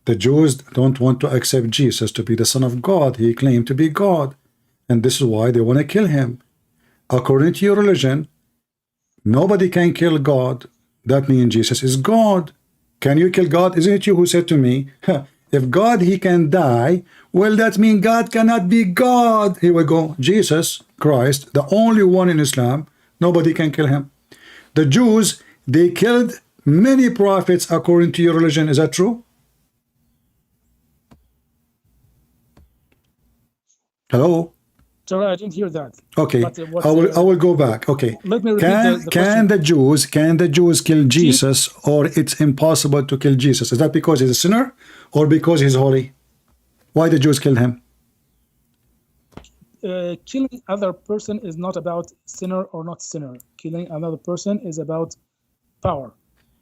the Jews don't want to accept Jesus to be the Son of God. He claimed to be God, and this is why they want to kill him. According to your religion, nobody can kill God. That means Jesus is God. Can you kill God? Isn't it you who said to me, if God he can die, well, that means God cannot be God. Here we go. Jesus Christ, the only one in Islam, nobody can kill him. The Jews, they killed many prophets according to your religion. Is that true? Hello? Sorry, I didn't hear that. Okay, I will go back. Okay, let me repeat can the Jews kill Jesus, or it's impossible to kill Jesus? Is that because he's a sinner, or because he's holy? Why the Jews killed him? Killing other person is not about sinner or not sinner. Killing another person is about power.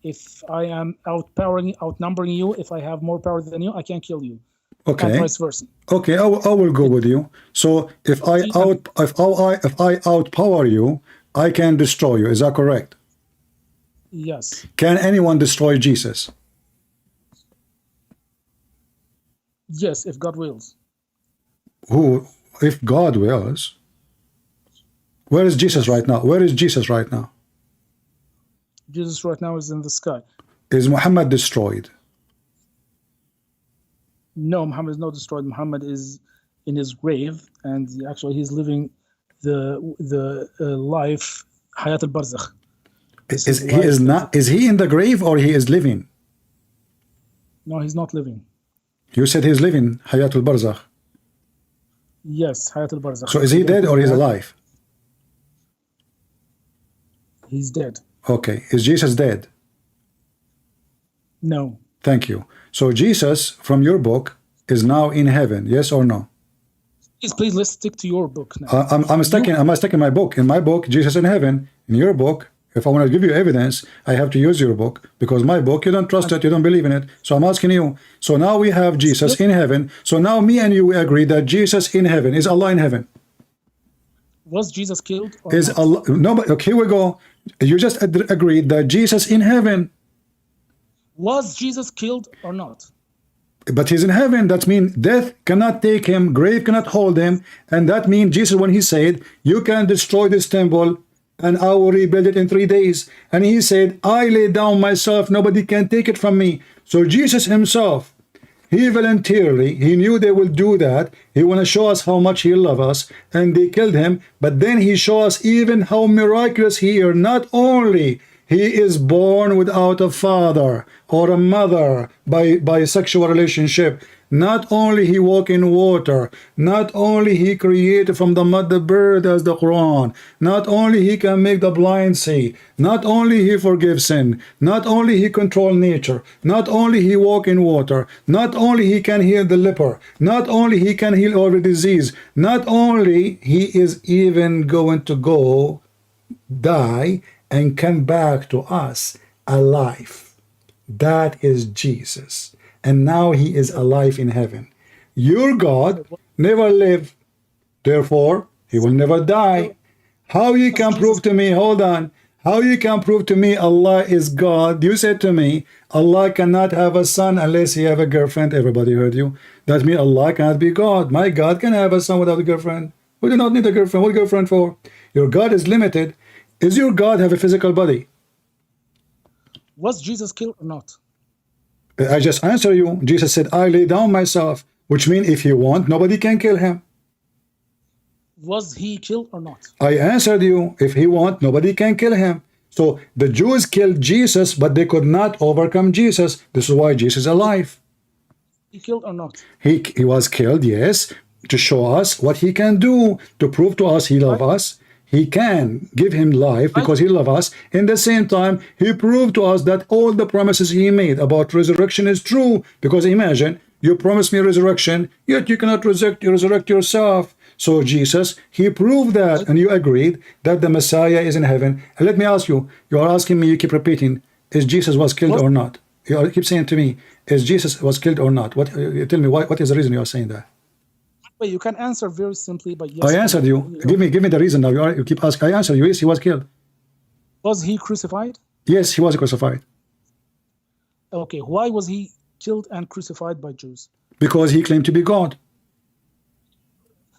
If I am outnumbering you, if I have more power than you, I can kill you. Okay. And vice versa. Okay, I will go with you. So if I outpower you, I can destroy you. Is that correct? Yes. Can anyone destroy Jesus? Yes, if God wills. Who? If God wills. Where is Jesus right now? Where is Jesus right now? Jesus right now is in the sky. Is Muhammad destroyed? No, Muhammad is not destroyed. Muhammad is in his grave, and actually he's living the life Hayat al-Barzakh. Is he in the grave or he is living? No, he's not living. You said he's living Hayat al-Barzakh. Yes, Hayat al-Barzakh. So is he dead or he's alive? He's dead. Okay. Is Jesus dead? No. Thank you. So Jesus, from your book, is now in heaven. Yes or no? Please let's stick to your book now. I'm stuck in my book. In my book, Jesus in heaven. In your book, if I want to give you evidence, I have to use your book, because my book, you don't trust it, you don't believe in it. So I'm asking you. So now we have Jesus in heaven. So now me and you agree that Jesus in heaven. Is Allah in heaven? Was Jesus killed? Or is not? Allah? No, but okay, here we go. You just agreed that Jesus in heaven. Was Jesus killed or not? But he's in heaven. That means death cannot take him, grave cannot hold him, and that means Jesus, when he said, "You can destroy this temple and I will rebuild it in 3 days. And he said, I lay down myself, nobody can take it from me. So Jesus himself, he voluntarily, he knew they will do that. He want to show us how much he loves us, and they killed him. But then he show us even how miraculous he is. Not only he is born without a father or a mother by a sexual relationship. Not only he walk in water. Not only he created from the mud the bird as the Quran. Not only he can make the blind see. Not only he forgives sin. Not only he control nature. Not only he walk in water. Not only he can heal the leper. Not only he can heal all the disease. Not only he is even going to go die and come back to us alive. That is Jesus. And now he is alive in heaven. Your God never lived, therefore he will never die. How you can prove to me, hold on, how you can prove to me Allah is God? You said to me, Allah cannot have a son unless he have a girlfriend. Everybody heard you. That means Allah cannot be God. My God can have a son without a girlfriend. We do not need a girlfriend. What girlfriend for? Your God is limited. Is your God have a physical body? Was Jesus killed or not? I just answer you. Jesus said, I lay down myself, which means if you want, nobody can kill him. Was he killed or not? I answered you. If he want, nobody can kill him. So the Jews killed Jesus, but they could not overcome Jesus. This is why Jesus is alive. He killed or not? He was killed, yes, to show us what he can do, to prove to us he loves us. He can give him life because he loves us. In the same time, he proved to us that all the promises he made about resurrection is true. Because imagine, you promised me resurrection, yet you cannot resurrect yourself. So Jesus, he proved that, and you agreed that the Messiah is in heaven. And let me ask you, you are asking me, you keep repeating, is Jesus was killed or not? You keep saying to me, is Jesus was killed or not? What? Tell me, what is the reason you are saying that? But you can answer very simply by yes. I answered you. Give me the reason now. You keep asking. I answered you. Yes, he was killed. Was he crucified? Yes, he was crucified. Okay, why was he killed and crucified by Jews? Because he claimed to be God.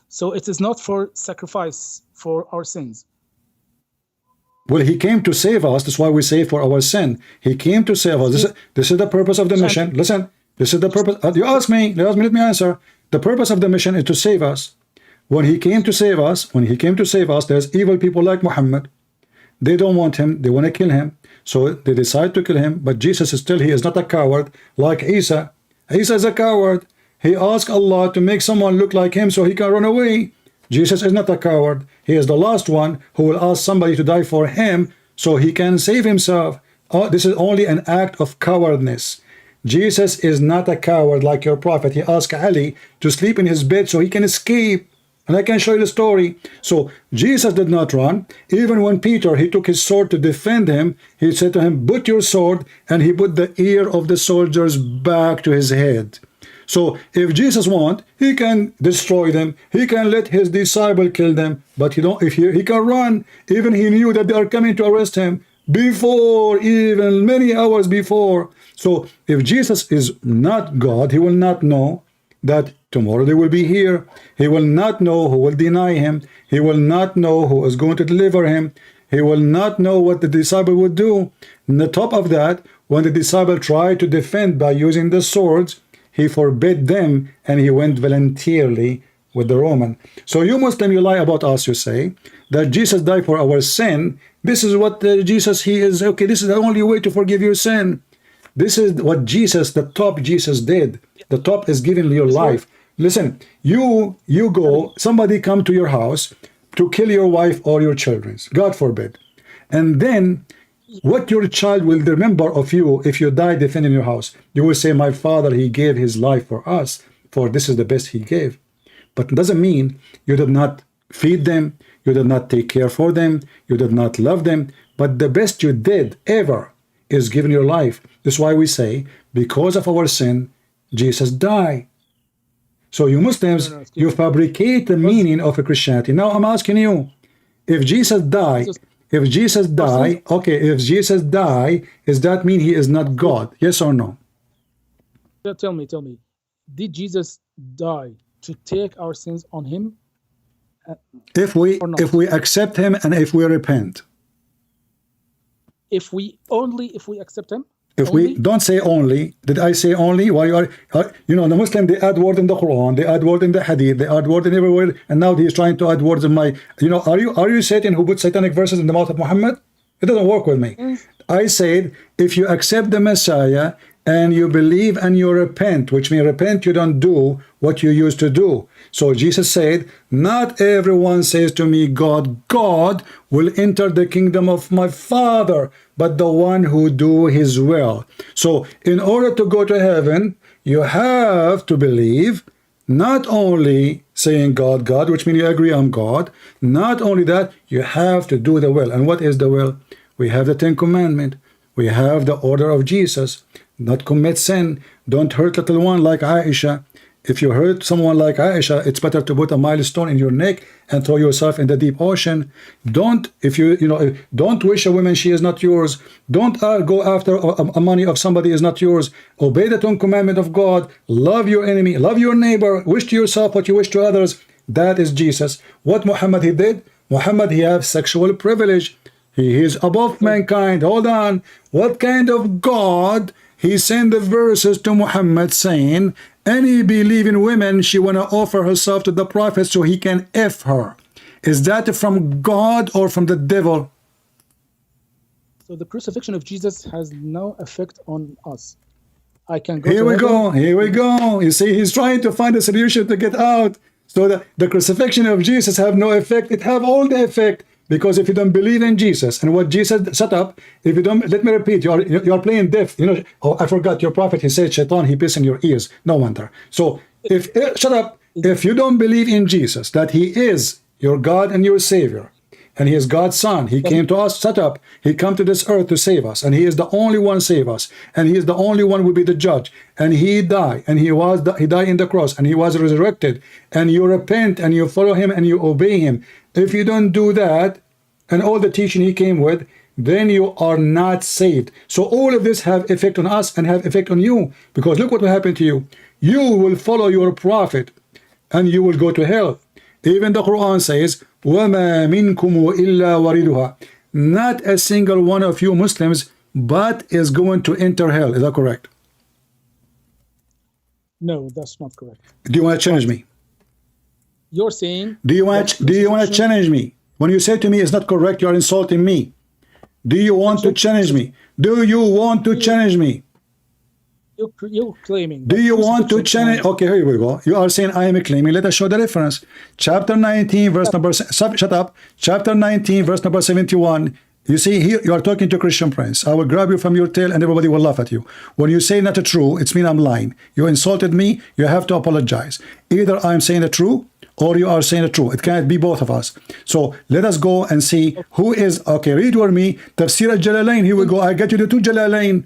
So it is not for sacrifice for our sins. Well, he came to save us. That's why we say for our sin. He came to save us. This is the purpose of the mission. Listen, this is the purpose. You ask me, let me answer. The purpose of the mission is to save us. When he came to save us, there's evil people like Muhammad. They don't want him. They want to kill him. So they decide to kill him. But Jesus is still, he is not a coward like Isa. Isa is a coward. He asked Allah to make someone look like him so he can run away. Jesus is not a coward. He is the last one who will ask somebody to die for him so he can save himself. Oh, this is only an act of cowardness. Jesus is not a coward like your prophet. He asked Ali to sleep in his bed so he can escape. And I can show you the story. So Jesus did not run. Even when Peter, he took his sword to defend him, he said to him, put your sword, and he put the ear of the soldiers back to his head. So if Jesus want, he can destroy them. He can let his disciple kill them. But he can run. Even he knew that they are coming to arrest him before, even many hours before. So if Jesus is not God, he will not know that tomorrow they will be here. He will not know who will deny him. He will not know who is going to deliver him. He will not know what the disciple would do. On the top of that, when the disciple tried to defend by using the swords, he forbid them and he went voluntarily with the Roman. So you Muslim, you lie about us, you say that Jesus died for our sin. This is what Jesus, he is, okay, this is the only way to forgive your sin. This is what Jesus, the top Jesus did. The top is giving your life. Listen, you go, somebody come to your house to kill your wife or your children, God forbid. And then what your child will remember of you if you die defending your house? You will say, my father, he gave his life for us, for this is the best he gave. But it doesn't mean you did not feed them, you did not take care for them, you did not love them. But the best you did ever is giving your life. That's why we say, because of our sin, Jesus died. So you Muslims, you fabricate the meaning of a Christianity. Now I'm asking you, if Jesus died, okay, if Jesus died, does that mean he is not God? Yes or no? Tell me, did Jesus die to take our sins on him? If we accept him and if we repent, if we accept him. If we don't say only, did I say only? Why you are you know, the Muslim, they add word in the Quran, they add word in the Hadith, they add word in everywhere, and now he's trying to add words in my, you know, are you Satan who put satanic verses in the mouth of Muhammad? It doesn't work with me. I said, if you accept the Messiah and you believe and you repent, which means repent, you don't do what you used to do. So Jesus said, not everyone says to me, God, God will enter the kingdom of my Father, but the one who do his will. So in order to go to heaven, you have to believe, not only saying God, God, which means you agree I'm God. Not only that, you have to do the will. And what is the will? We have the 10 Commandments. We have the order of Jesus. Not commit sin. Don't hurt little one like Aisha. If you hurt someone like Aisha, it's better to put a milestone in your neck and throw yourself in the deep ocean. Don't, don't wish a woman she is not yours. Don't go after a money of somebody is not yours. Obey the 10 Commandments of God. Love your enemy. Love your neighbor. Wish to yourself what you wish to others. That is Jesus. What Muhammad he did? Muhammad, he has sexual privilege. He is above mankind. Hold on. What kind of God? He sent the verses to Muhammad saying, any believing woman, she want to offer herself to the prophet so he can F her. Is that from God or from the devil? So the crucifixion of Jesus has no effect on us. I can go. Here we go. Here we go. You see, he's trying to find a solution to get out. So the crucifixion of Jesus have no effect. It have all the effect. Because if you don't believe in Jesus and what Jesus set up, if you don't, let me repeat, you are playing deaf. You know, oh, I forgot your prophet. He said, Shaitan, he pissed in your ears. No wonder. So shut up. If you don't believe in Jesus, that he is your God and your Savior, and he is God's Son, he came to us, set up. He come to this earth to save us, and he is the only one save us, and he is the only one will be the judge. And he died, and he died in the cross, and he was resurrected. And you repent, and you follow him, and you obey him. If you don't do that, and all the teaching he came with, then you are not saved. So all of this have effect on us and have effect on you. Because look what will happen to you. You will follow your prophet, and you will go to hell. Even the Quran says, وَمَا مِنْكُمُ إِلَّا وَرِدُهَا. Not a single one of you Muslims, but is going to enter hell. Is that correct? No, that's not correct. Do you want to challenge me? You're saying. Do you want to challenge me? When you say to me it's not correct, you are insulting me. Do you want to challenge me? Do you want to challenge me? You're claiming. Do you want to challenge? Okay, here we go. You are saying I am claiming. Let us show the reference. Chapter 19, verse number. Shut up. Chapter 19, verse number 71. You see, here you are talking to Christian Prince. I will grab you from your tail and everybody will laugh at you. When you say not true, it's mean I'm lying. You insulted me, you have to apologize. Either I'm saying the truth or you are saying the truth. It can't be both of us. So let us go and see who is, okay, read with me. Tafsir al-Jalalain, here we go. I get you the two Jalalain.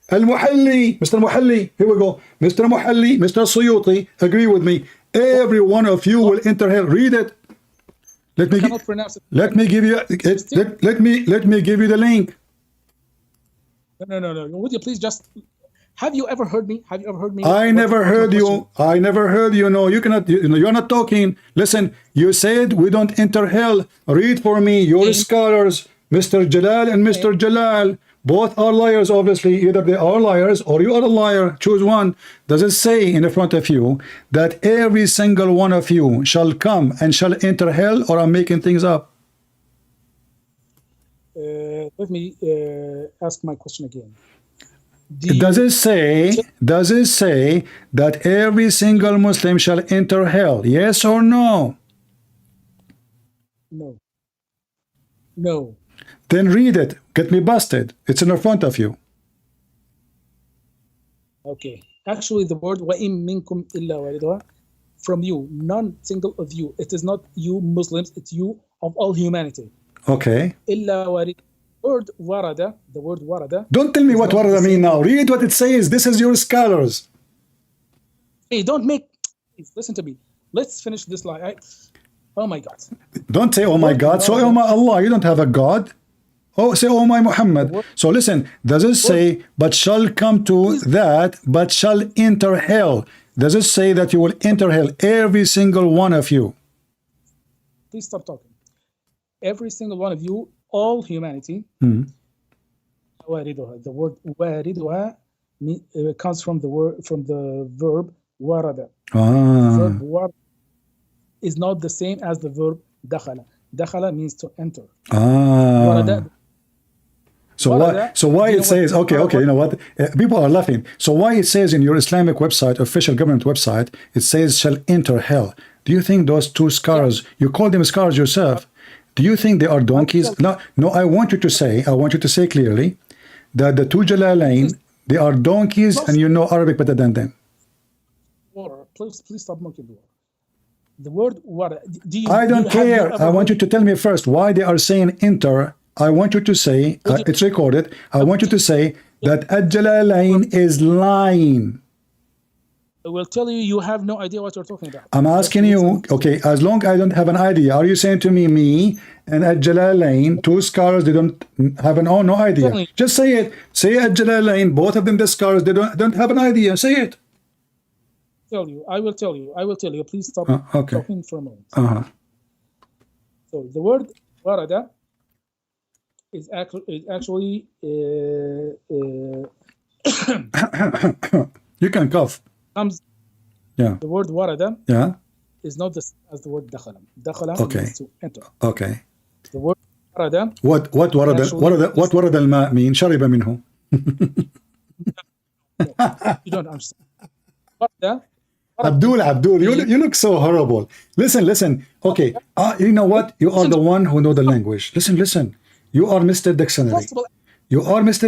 Al-Muhalli, Mr. Muhalli, here we go. Mr. Muhalli, Mr. Suyuti, agree with me. Every one of you will enter hell. Read it. Let me give you the link. No. Would you please just, have you ever heard me? Have you ever heard me? I never heard you. I never heard you. No, you cannot. You're not talking. Listen, you said we don't enter hell. Read for me. Your scholars, Mr. Jalal and Mr. Jalal, both are liars, obviously. Either they are liars or you are a liar. Choose one. Does it say in the front of you that every single one of you shall come and shall enter hell, or I'm making things up? Let me ask my question again. Does it say that every single Muslim shall enter hell? Yes or no? No. Then read it. Get me busted. It's in the front of you. Okay. Actually, the word وَإِن مِّنكُمْ إِلَّا وَارِدُهَا, from you, none single of you. It is not you Muslims, it's you of all humanity. Okay. إِلَّا وَارِدُهَا. The word warada. Don't tell me what warada mean now. Read what it says. This is your scholars. Hey, please listen to me. Let's finish this lie. Oh my God. Don't say oh my God. So oh my Allah, you don't have a God. Oh, say oh my Muhammad. So listen, does it say but shall come to that, but shall enter hell? Does it say that you will enter hell, every single one of you? Please stop talking. Every single one of you, all humanity, واردها. The word واردها comes from the verb warada. The verb warada is not the same as the verb dakhala. Dakhala means to enter. Warada. So why it says, okay, you know what? People are laughing. So why it says in your Islamic website, official government website, it says shall enter hell. Do you think those two scars, you call them scars yourself, do you think they are donkeys? No, I want you to say clearly that the two Jalalain, they are donkeys and you know Arabic better than them. Please stop mocking the word. The word water. I don't care. I want you to tell me first why they are saying enter. I want you to say, it's recorded, I want you to say that Al-Jalalain is lying. I will tell you, you have no idea what you're talking about. I'm asking you, okay, as long as I don't have an idea, are you saying to me and Al-Jalalain, two scholars, they don't have no idea. Just say it. Say Al-Jalalain, both of them the scholars, they don't have an idea. Say it. I will tell you. Please stop talking for a moment. So the word warada is actually you can cough. The word warada is not the same as the word dakhala. Dakhala means to enter. Okay. The word warada. What warada al-ma mean? Shariba minhu. You don't understand. Warada. Abdul, you look so horrible. Listen. Okay, you know what? You are the one who know the language. Listen. You are Mr.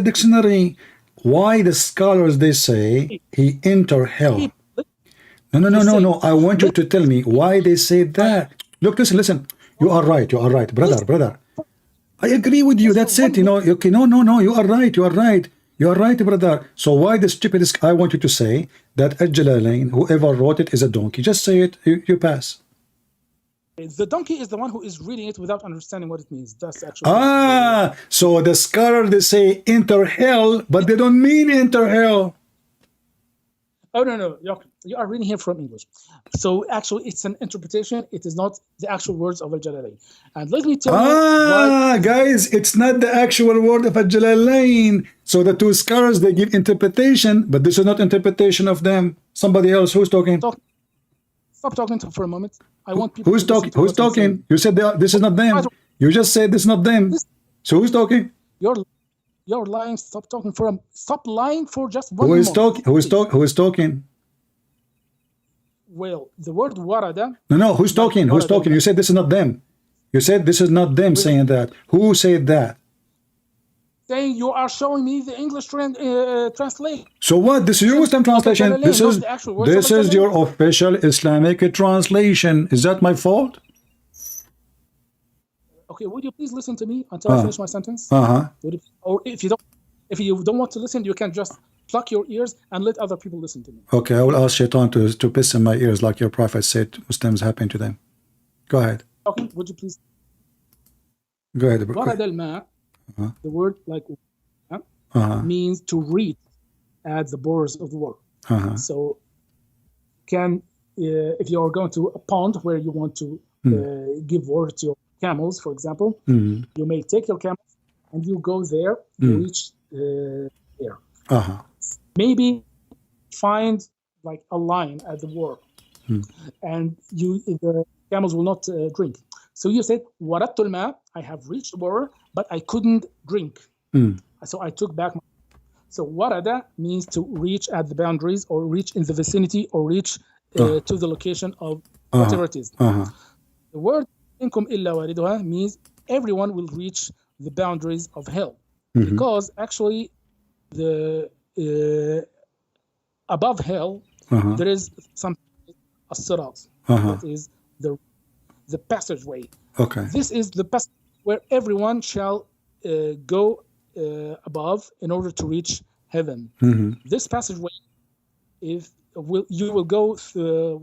Dictionary. Why the scholars they say he enter hell? No. I want you to tell me why they say that. Look, listen. You are right, brother. I agree with you. That's it. You know. Okay, no. You are right. You are right, brother. So why the stupidest? I want you to say that Al-Jalalain, whoever wrote it, is a donkey. Just say it. You pass. The donkey is the one who is reading it without understanding what it means. That's actually. So the scholar they say enter hell, but they don't mean enter hell. Oh no. You are reading here from English. So actually, it's an interpretation. It is not the actual words of Al-Jalalain. And let me tell you. Guys, it's not the actual word of Al-Jalalain. So the two scholars they give interpretation, but this is not interpretation of them. Somebody else who's talking. Stop talking for a moment. I want people. Who's talking? You said this is not them. You just said this is not them. So who's talking? You're lying. Stop lying for just one moment. Who is talking? Well, the word warada. No. Who's talking? You said this is not them. You said this is not them saying that. Who said that? Saying you are showing me the English translation. So what? This is your Muslim translation. This is your official Islamic translation. Is that my fault? Okay, would you please listen to me until I finish my sentence? Or if you don't want to listen, you can just plug your ears and let other people listen to me. Okay, I will ask Shaitan to piss in my ears like your prophet said Muslims happen to them. Go ahead. Okay, would you please? Go ahead. The word like means to reach at the borders of the water. So if you are going to a pond where you want to give water to your camels, for example, you may take your camels and you go there to reach there. Maybe find like a line at the water, and the camels will not drink. So you said, "Waradtu al-ma," I have reached the water, but I couldn't drink. So I took back. So warada means to reach at the boundaries, or reach in the vicinity, or reach to the location of whatever it is. The word "minkum illa wariduha" means everyone will reach the boundaries of hell, because actually the above hell there is something as-sirat, that is the passageway. Okay. This is the passage where everyone shall go above in order to reach heaven. This passageway, you will go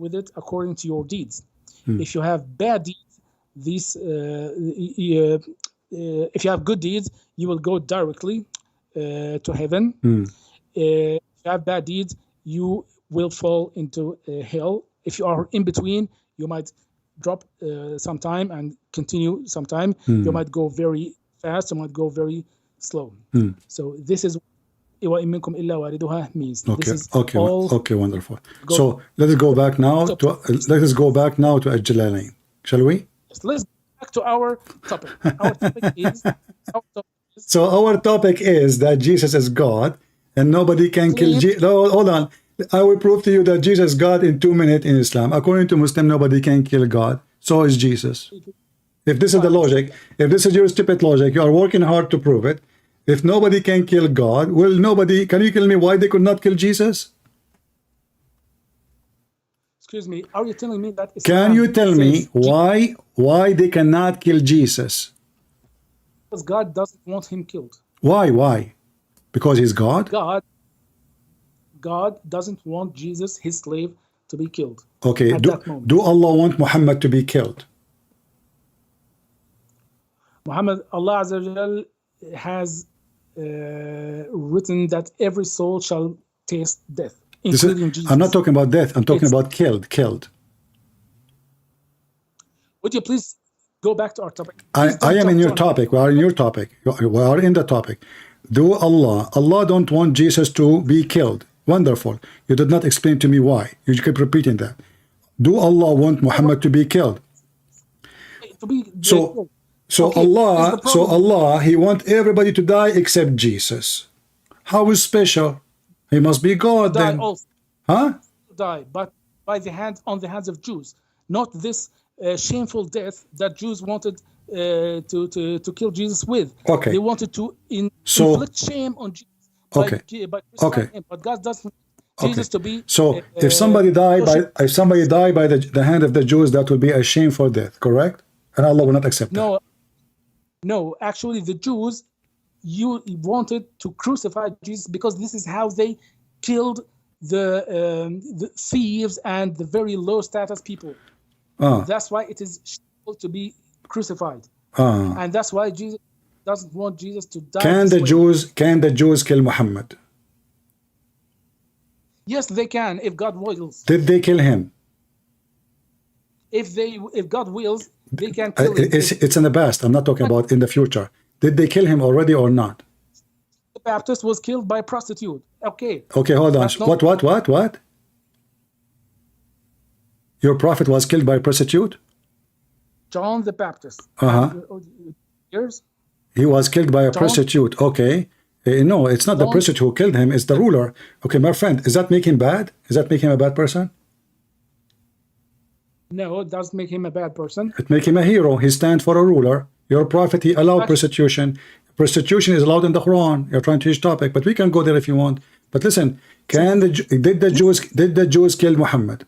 with it according to your deeds. If you have bad deeds, if you have good deeds, you will go directly to heaven. If you have bad deeds, you will fall into hell. If you are in between, you might drop sometime and continue sometime. You might go very fast, you might go very slow. So this is وَإِن مِّنكُمْ إِلَّا وَارِدُهَا means Okay, this is okay, all. okay, wonderful. So let us go back now to Al-Jalalain, shall we? Let's go back to our topic. Our topic is. So our topic is that Jesus is God, and nobody can kill Jesus. No, hold on. I will prove to you that Jesus is God in 2 minutes in Islam. According to Muslim, nobody can kill God. So is Jesus. If this is the logic, if this is your stupid logic, you are working hard to prove it. If nobody can kill God, well, nobody, can you tell me why they could not kill Jesus? Excuse me, are you telling me that Islam Can you tell me says why they cannot kill Jesus? because God doesn't want him killed? Why? Because he's God? God doesn't want Jesus, his slave, to be killed. Okay, at that moment. do Allah want Muhammad to be killed? Muhammad, Allah Azza wa Jal has written that every soul shall taste death, including Jesus. I'm not talking about death, I'm talking about killed. Would you please go back to our topic? I am in your topic. We are in your topic. We are in the topic. Do Allah don't want Jesus to be killed. Wonderful. You did not explain to me why. You keep repeating that. Do Allah want Muhammad to be killed? So Allah, he wants everybody to die except Jesus. How is special? He must be God then. Also. Huh? Die, but on the hands of Jews, not this shameful death that Jews wanted to kill Jesus with. Okay. They wanted to inflict shame on Jesus. By but God doesn't want Jesus to be. So if somebody die by the hand of the Jews, that will be a shameful death, correct? And Allah will not accept that. No, actually, the Jews wanted to crucify Jesus because this is how they killed the thieves and the very low status people. That's why it is shameful to be crucified, and that's why Jesus doesn't want Jesus to die. Can the Jews kill Muhammad? Yes, they can if God wills. Did they kill him? If God wills, they can kill him. It's in the past. I'm not talking about in the future. Did they kill him already or not? The Baptist was killed by a prostitute. Okay, hold on. What? Your prophet was killed by a prostitute? John the Baptist. Years? He was killed by a prostitute. Okay. No, it's not the prostitute who killed him. It's the ruler. Okay, my friend, does that make him bad? Does that make him a bad person? No, it does make him a bad person. It make him a hero. He stands for a ruler. Your prophet, he allowed prostitution. Prostitution is allowed in the Quran. You're trying to change topic, but we can go there if you want. But listen, did the Jews kill Muhammad?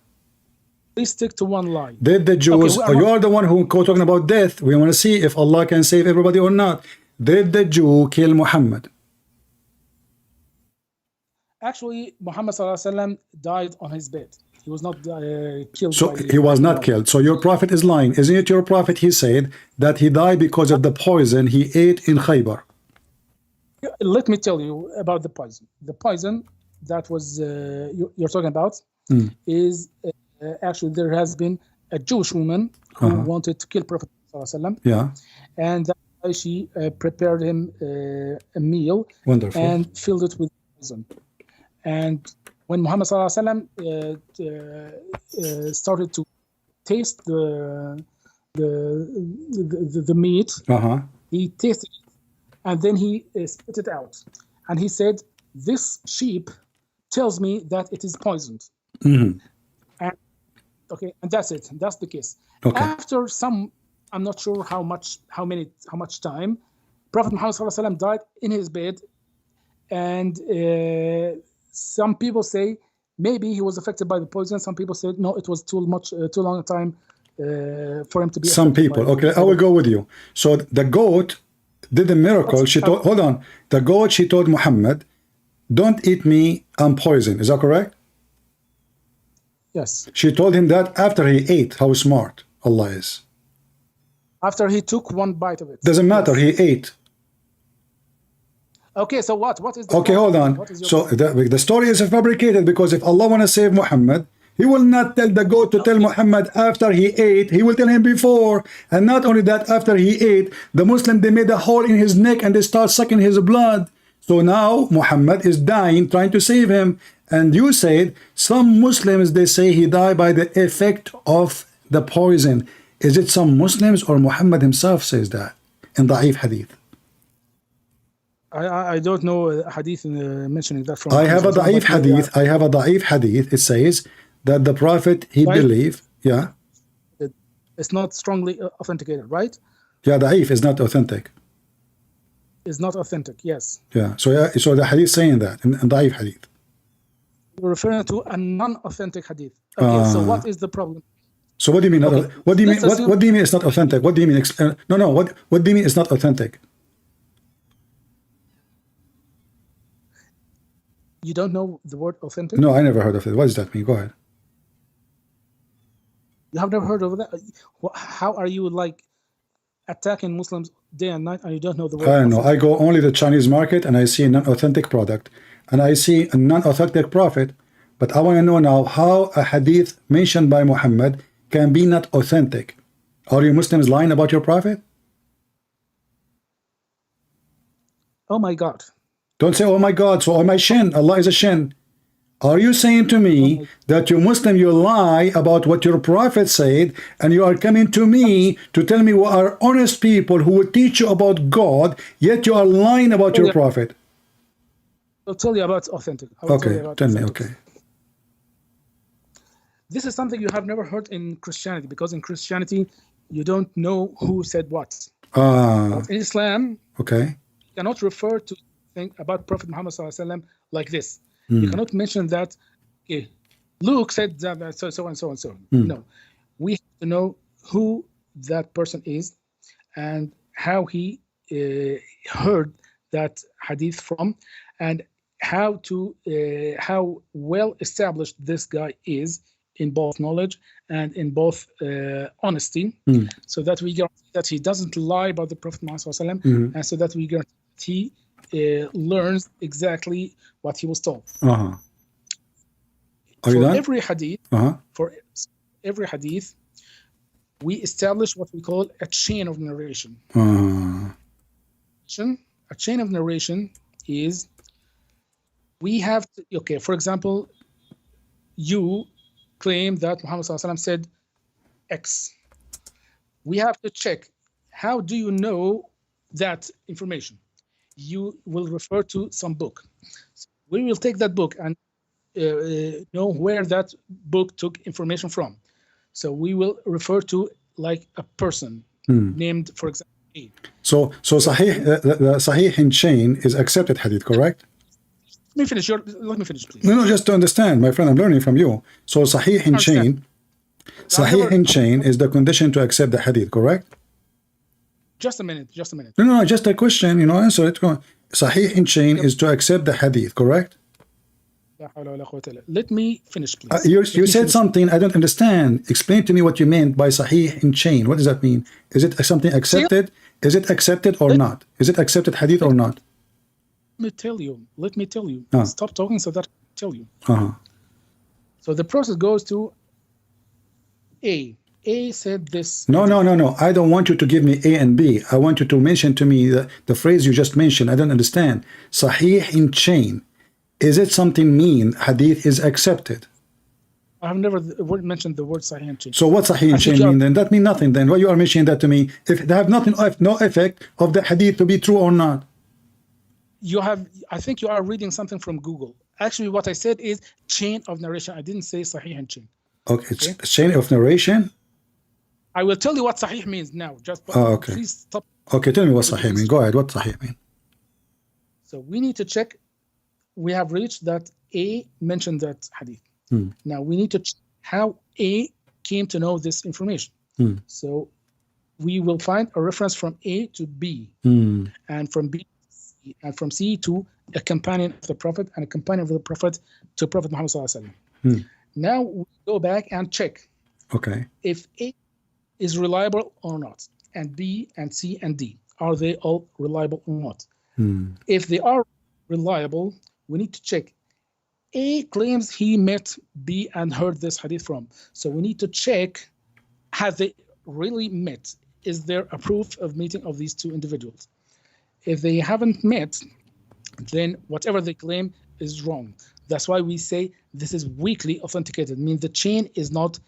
Please stick to one line. Did the Jews? You are the one who talking about death. We want to see if Allah can save everybody or not. Did the Jew kill Muhammad? Actually, Muhammad ﷺ died on his bed. He was not killed. So he was not killed. So your prophet is lying. Isn't it your prophet? He said that he died because of the poison he ate in Khaybar. Let me tell you about the poison. The poison that was you're talking about is actually there has been a Jewish woman who wanted to kill Prophet ﷺ. Yeah. And that's why she prepared him a meal. Wonderful. And filled it with poison. And when Muhammad ﷺ started to taste the meat, he tasted it, and then he spit it out. And he said, "This sheep tells me that it is poisoned." And that's it. That's the case. Okay. After I'm not sure how much time, Prophet Muhammad ﷺ died in his bed, and some people say maybe he was affected by the poison. Some people said no, it was too long a time for him to be. Some people, okay, I will go with you. So the goat did a miracle. The goat, she told Muhammad, "Don't eat me, I'm poison." Is that correct? Yes. She told him that after he ate. How smart Allah is. After he took one bite of it. Doesn't matter. Yes. He ate. Okay, so what is the hold on. So the story is fabricated, because if Allah want to save Muhammad, He will not tell the goat to tell Muhammad after he ate. He will tell him before. And not only that, after he ate, the Muslim, they made a hole in his neck and they start sucking his blood. So now Muhammad is dying, trying to save him. And you said some Muslims, they say he died by the effect of the poison. Is it some Muslims or Muhammad himself says that in Da'if Hadith? I don't know a hadith mentioning that from. I have a Da'if Hadith. I have a Da'if Hadith. It says that the Prophet, he believed, yeah. It's not strongly authenticated, right? Yeah, Da'if is not authentic. It's not authentic, yes. Yeah, so the Hadith saying that in Da'if Hadith. We're referring to a non-authentic hadith. Okay, so what is the problem? So what do you mean? Okay, what do you mean? let's assume- What do you mean it's not authentic? What do you mean? No. What do you mean it's not authentic? You don't know the word authentic? No, I never heard of it. What does that mean? Go ahead. You have never heard of that? How are you like attacking Muslims day and night and you don't know the word? I don't know. authentic? I go only to the Chinese market and I see a non-authentic product and I see a non-authentic prophet. But I want to know now how a hadith mentioned by Muhammad can be not authentic. Are you Muslims lying about your prophet? Oh my God. Don't say, oh my God, so oh my shin, Allah is a shin. Are you saying to me that you Muslim, you lie about what your prophet said, and you are coming to me to tell me we are honest people who will teach you about God, yet you are lying about your prophet? I'll tell you about authentic. I will Okay, tell me, authentic. okay. This is something you have never heard in Christianity, because in Christianity, you don't know who said what. But in Islam, Okay. you cannot refer to think about Prophet Muhammad ﷺ like this. You cannot mention that okay, Luke said that so and so and so. No, we have to know who that person is and how he heard that hadith from, and how well established this guy is in both knowledge and in both honesty, so that we guarantee that he doesn't lie about the Prophet Muhammad ﷺ, and so that we guarantee that he learns exactly what he was told. Are you For done? every hadith, we establish what we call a chain of narration. A chain of narration is we have to, okay, for example, you claim that Muhammad ﷺ said X. We have to check, how do you know that information? You will refer to some book. So we will take that book and know where that book took information from. So we will refer to like a person named, for example, A. So Sahih, the Sahih in chain is accepted hadith, correct? Let me finish, please. No, just to understand, my friend, I'm learning from you. So Sahih in chain is the condition to accept the hadith, correct? Just a minute. No, just a question, answer it. Sahih in chain is to accept the hadith, correct? Let me finish, please. You said something I don't understand. Explain to me what you meant by Sahih in chain. What does that mean? Is it something accepted? Is it accepted or not? Is it accepted hadith or not? Let me tell you. Stop talking so that I can tell you. So the process goes to A. A said this. No. I don't want you to give me A and B. I want you to mention to me the phrase you just mentioned. I don't understand. Sahih in chain. Is it something mean hadith is accepted? I have never mentioned the word Sahih in chain. So what Sahih in chain mean then? That means nothing then. Why you are mentioning that to me? If they have no effect of the hadith to be true or not. I think you are reading something from Google. Actually, what I said is chain of narration. I didn't say Sahih in chain. Okay, it's chain of narration? I will tell you what Sahih means now. Okay. Please stop. Okay, tell me what Sahih means. Go ahead. What Sahih mean? So we need to check. We have reached that A mentioned that hadith. Now we need to check how A came to know this information. So we will find a reference from A to B, and from B to C, and from C to a companion of the Prophet, and a companion of the Prophet to Prophet Muhammad ﷺ. Now we go back and check. Okay. If A is reliable or not, and B and C and D, are they all reliable or not? If they are reliable, we need to check A claims he met B and heard this hadith from. So we need to check, have they really met? Is there a proof of meeting of these two individuals? If they haven't met, then whatever they claim is wrong. That's why we say this is weakly authenticated, means the chain is not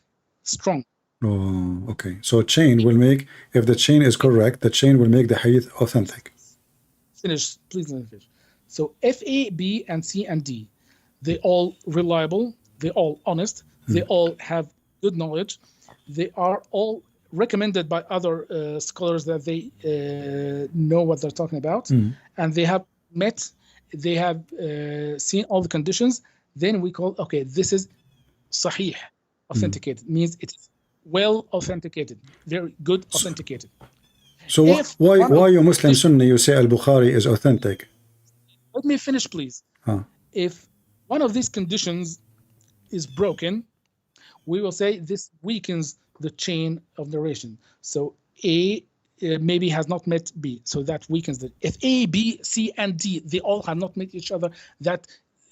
strong. Oh, okay. So chain will make, if the chain is correct, the chain will make the hadith authentic. Finish, please let me finish. So if A, B, and C, and D, they all reliable, they all honest, they all have good knowledge, they are all recommended by other scholars that they know what they're talking about, and they have met, they have seen all the conditions, then we call, okay, this is sahih, authenticated, means it's well authenticated, very good authenticated. So why you Muslim Sunni, you say Al-Bukhari is authentic? Let me finish, please. If one of these conditions is broken, we will say this weakens the chain of narration. So A maybe has not met B, so that weakens it. If A, B, C, and D, they all have not met each other, that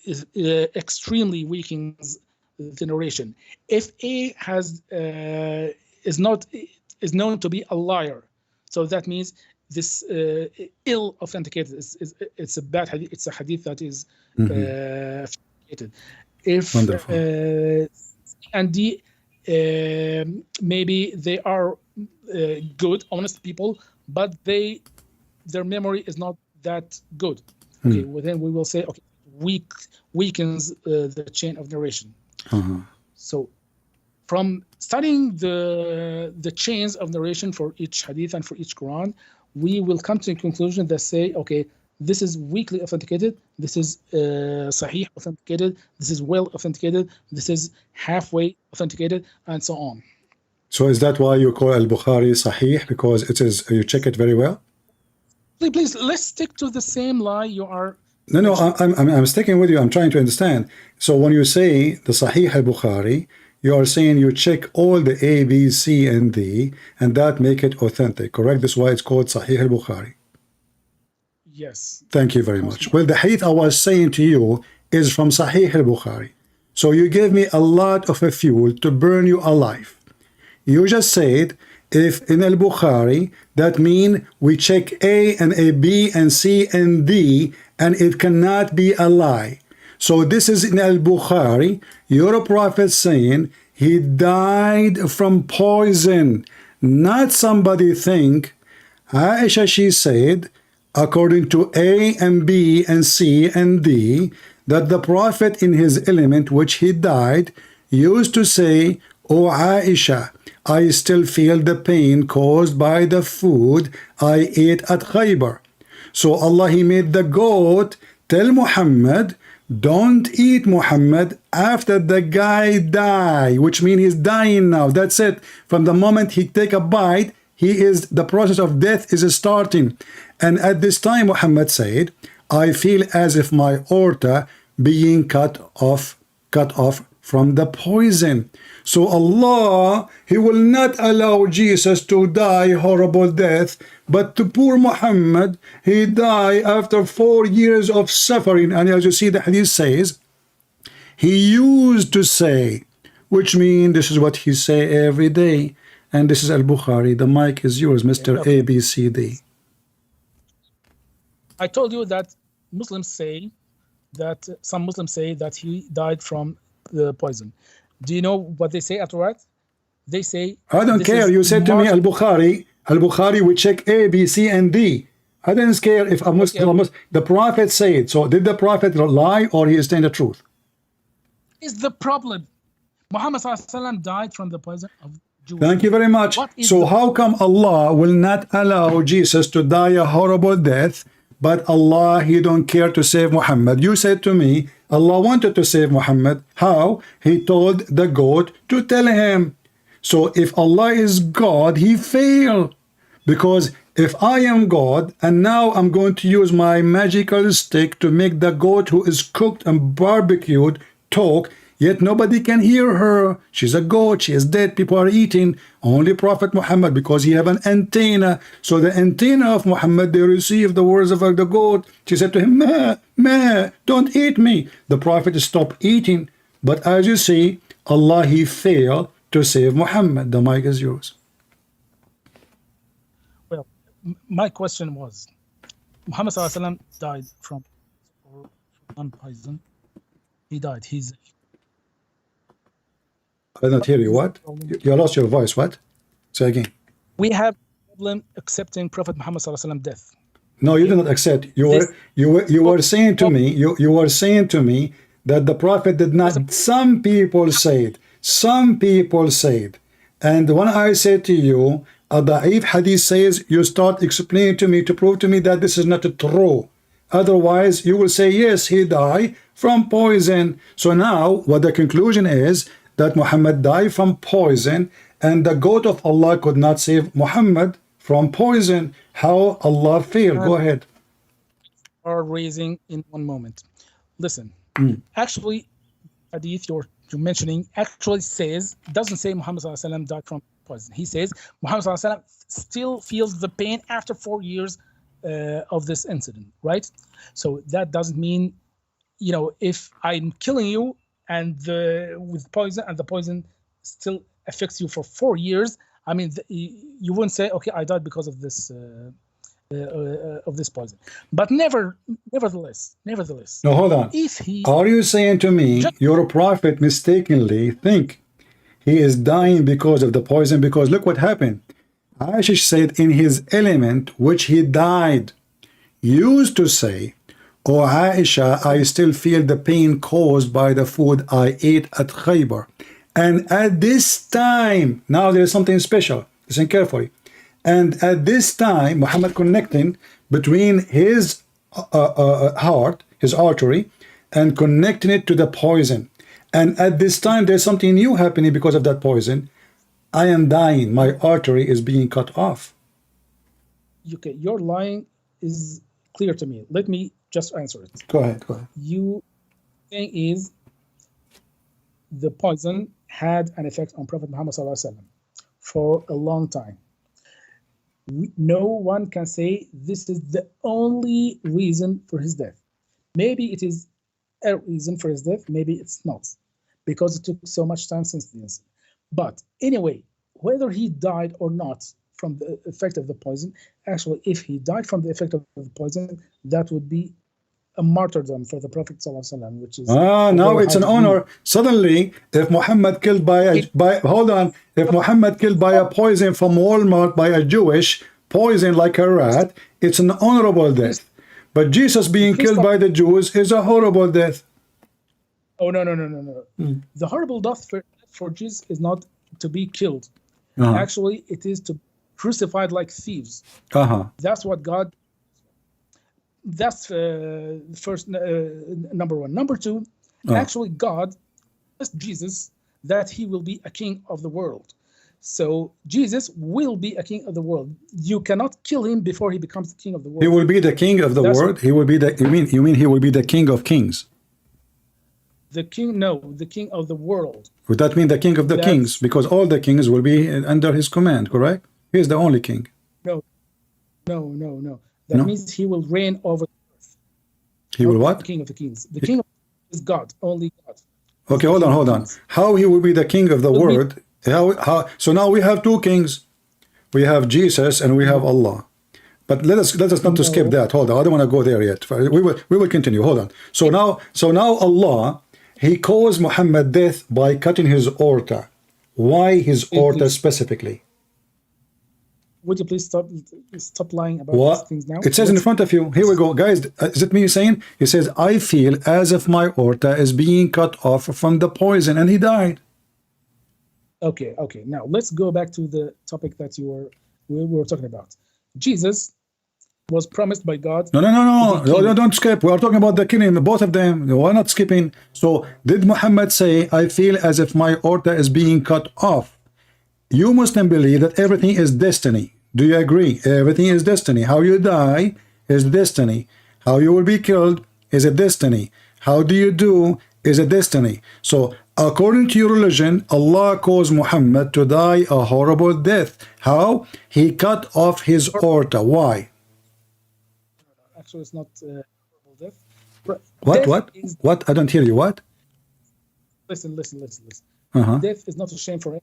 is extremely weakens the narration. If A has is known to be a liar, so that means this ill authenticated. It's a bad hadith. It's a hadith that is authenticated. If and D, maybe they are good, honest people, but their memory is not that good. Okay, well, then we will say, okay, weakens the chain of narration. So from studying the chains of narration for each hadith and for each Quran, we will come to a conclusion that say, okay, this is weakly authenticated, this is sahih authenticated, this is well authenticated, this is halfway authenticated, and so on. So is that why you call Al-Bukhari sahih, because it is, you check it very well? Please, let's stick to the same lie you are. No, I'm sticking with you. I'm trying to understand. So when you say the Sahih al-Bukhari, you are saying you check all the A, B, C, and D, and that make it authentic, correct? That's why it's called Sahih al-Bukhari. Yes. Thank you very much. Well, the hadith I was saying to you is from Sahih al-Bukhari. So you gave me a lot of a fuel to burn you alive. You just said, if in al-Bukhari, that mean we check A and A, B, and C, and D, and it cannot be a lie. So this is in al-Bukhari, your prophet saying he died from poison, not somebody think. Aisha, she said, according to A and B and C and D, that the prophet in his element, which he died, used to say, "O Aisha, I still feel the pain caused by the food I ate at Khaybar." So Allah, he made the goat tell Muhammad, don't eat Muhammad after the guy die, which means he's dying now. That's it. From the moment he take a bite, the process of death is starting. And at this time, Muhammad said, I feel as if my aorta being cut off from the poison. So Allah, he will not allow Jesus to die horrible death, but to poor Muhammad, he died after 4 years of suffering. And as you see, the hadith says, he used to say, which means this is what he say every day. And this is Al-Bukhari. The mic is yours, Mr. ABCD. I told you that some Muslims say that he died from the poison. Do you know what they say afterwards? They say, I don't care. You said to me, Al-Bukhari, we check A, B, C, and D. I didn't care if a Muslim, the Prophet said. So did the Prophet lie or he is saying the truth? Is the problem. Muhammad ﷺ died from the poison of Jews. Thank you very much. So how come Allah will not allow Jesus to die a horrible death, but Allah, he don't care to save Muhammad? You said to me, Allah wanted to save Muhammad. How? He told the goat to tell him. So if Allah is God, he failed. Because if I am God, and now I'm going to use my magical stick to make the goat who is cooked and barbecued talk, Yet nobody can hear her. She's a goat. She is dead. People are eating. Only Prophet Muhammad, because he have an antenna. So the antenna of Muhammad, they receive the words of the goat. She said to him, "Meh, meh, don't eat me." The Prophet stopped eating. But as you see, Allah, he failed to save Muhammad. The mic is yours. Well, my question was, Muhammad sallallahu alaihi wasallam died from poison. He died. He's. I did not hear you. What? You lost your voice. What? Say again. We have a problem accepting Prophet Muhammad sallallahu alaihi wasallam death. No, you did not accept. You were saying to me. You were saying to me that the Prophet did not. Some people said. Some people said. And when I said to you, a da'if hadith says, you start explaining to me to prove to me that this is not true. Otherwise, you will say, yes, he died from poison. So now, what the conclusion is, that Muhammad died from poison, and the goat of Allah could not save Muhammad from poison. How Allah failed? Go ahead. Are raising in one moment. Listen, actually, hadith you're mentioning actually doesn't say Muhammad sallallahu alaihi wasallam died from poison. He says Muhammad sallallahu alaihi wasallam still feels the pain after 4 years of this incident, right? So that doesn't mean, if I'm killing you and with poison, and the poison still affects you for 4 years, I mean, you wouldn't say, okay, I died because of this poison. But nevertheless. No, hold on. Are you saying to me your prophet mistakenly think he is dying because of the poison? Because look what happened. Aisha said in his element, which he died, used to say, "Oh Aisha, I still feel the pain caused by the food I ate at Khaybar." And at this time, now there is something special. Listen carefully. And at this time, Muhammad connecting between his heart, his artery, and connecting it to the poison. And at this time, there's something new happening because of that poison. I am dying. My artery is being cut off. Okay, your line is clear to me. Let me just answer it. Go ahead. You thing is, the poison had an effect on Prophet Muhammad sallallahu alaihi wasallam for a long time. No one can say this is the only reason for his death. Maybe it is a reason for his death, maybe it's not, because it took so much time since the incident. But anyway, whether he died or not from the effect of the poison, actually, if he died from the effect of the poison, that would be a martyrdom for the Prophet ﷺ, which is now it's an honor. Suddenly, if Muhammad killed if Muhammad killed by a poison from Walmart by a Jewish poison like a rat, it's an honorable death. But Jesus being killed by the Jews is a horrible death. Oh no. The horrible death for Jesus is not to be killed. Actually, it is to be crucified like thieves. That's what God. That's first number one. Number two, actually, God asked Jesus that he will be a king of the world. So Jesus will be a king of the world. You cannot kill him before he becomes the king of the world. He will be the king of the world. He will be the. You mean he will be the king of kings? The king, no, the king of the world. Would that mean the king of the kings? Because all the kings will be under his command, correct? He is the only king. No. That means he will reign over the earth. He will what? The king of the kings. The king of is God, only God. Okay, hold on. How he will be the king of the world? How? So now we have two kings. We have Jesus and we have Allah. But let us not to skip that. Hold on, I don't want to go there yet. We will continue. Hold on. So now Allah, he caused Muhammad death by cutting his aorta. Why his aorta specifically? Would you please stop lying about these things now? It says in front of you. Here we go, guys. Is it me saying? He says, I feel as if my aorta is being cut off from the poison, and he died. Okay. Now let's go back to the topic that we were talking about. Jesus was promised by God. No, don't skip. We are talking about the killing, both of them. We're not skipping. So did Muhammad say, I feel as if my aorta is being cut off? You Muslims believe that everything is destiny. Do you agree? Everything is destiny. How you die is destiny. How you will be killed is a destiny. How do you do is a destiny. So According to your religion, Allah caused Muhammad to die a horrible death. How? He cut off his aorta. Why? Actually, it's not death. What? Death What? is- What? I don't hear you. What? Listen. Uh-huh. Death is not a shame for him.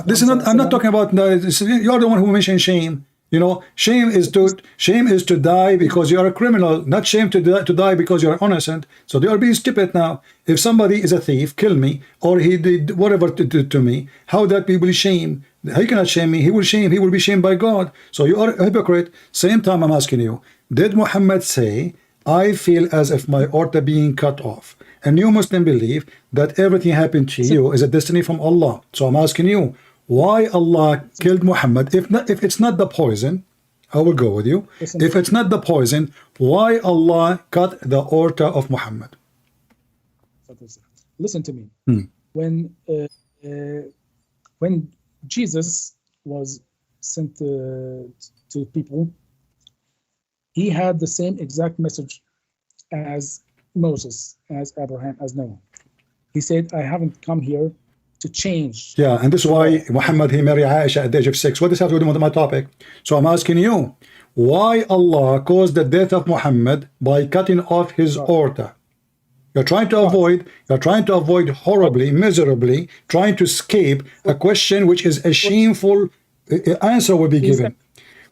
This is not. I'm not talking about. You're the one who mentioned shame. You know, shame is to die because you are a criminal, not shame to die because you are innocent. So they are being stupid now. If somebody is a thief, kill me, or he did whatever to me, how that be will shame? He cannot shame me. He will be shamed by God. So you are a hypocrite. Same time, I'm asking you: did Muhammad say, "I feel as if my aorta being cut off"? And you Muslim believe that everything happened to you is a destiny from Allah. So I'm asking you, why Allah killed Muhammad? If it's not the poison, I will go with you. If it's not the poison, why Allah cut the aorta of Muhammad? Listen to me. When Jesus was sent to people, he had the same exact message as Moses, as Abraham, as Noah. He said, "I haven't come here to change." Yeah, and this is why Muhammad, he married Aisha at the age of 6. What does that have to do with my topic? So I'm asking you, why Allah caused the death of Muhammad by cutting off his aorta? You're trying to avoid horribly, miserably, trying to escape a question which is a shameful answer will be given.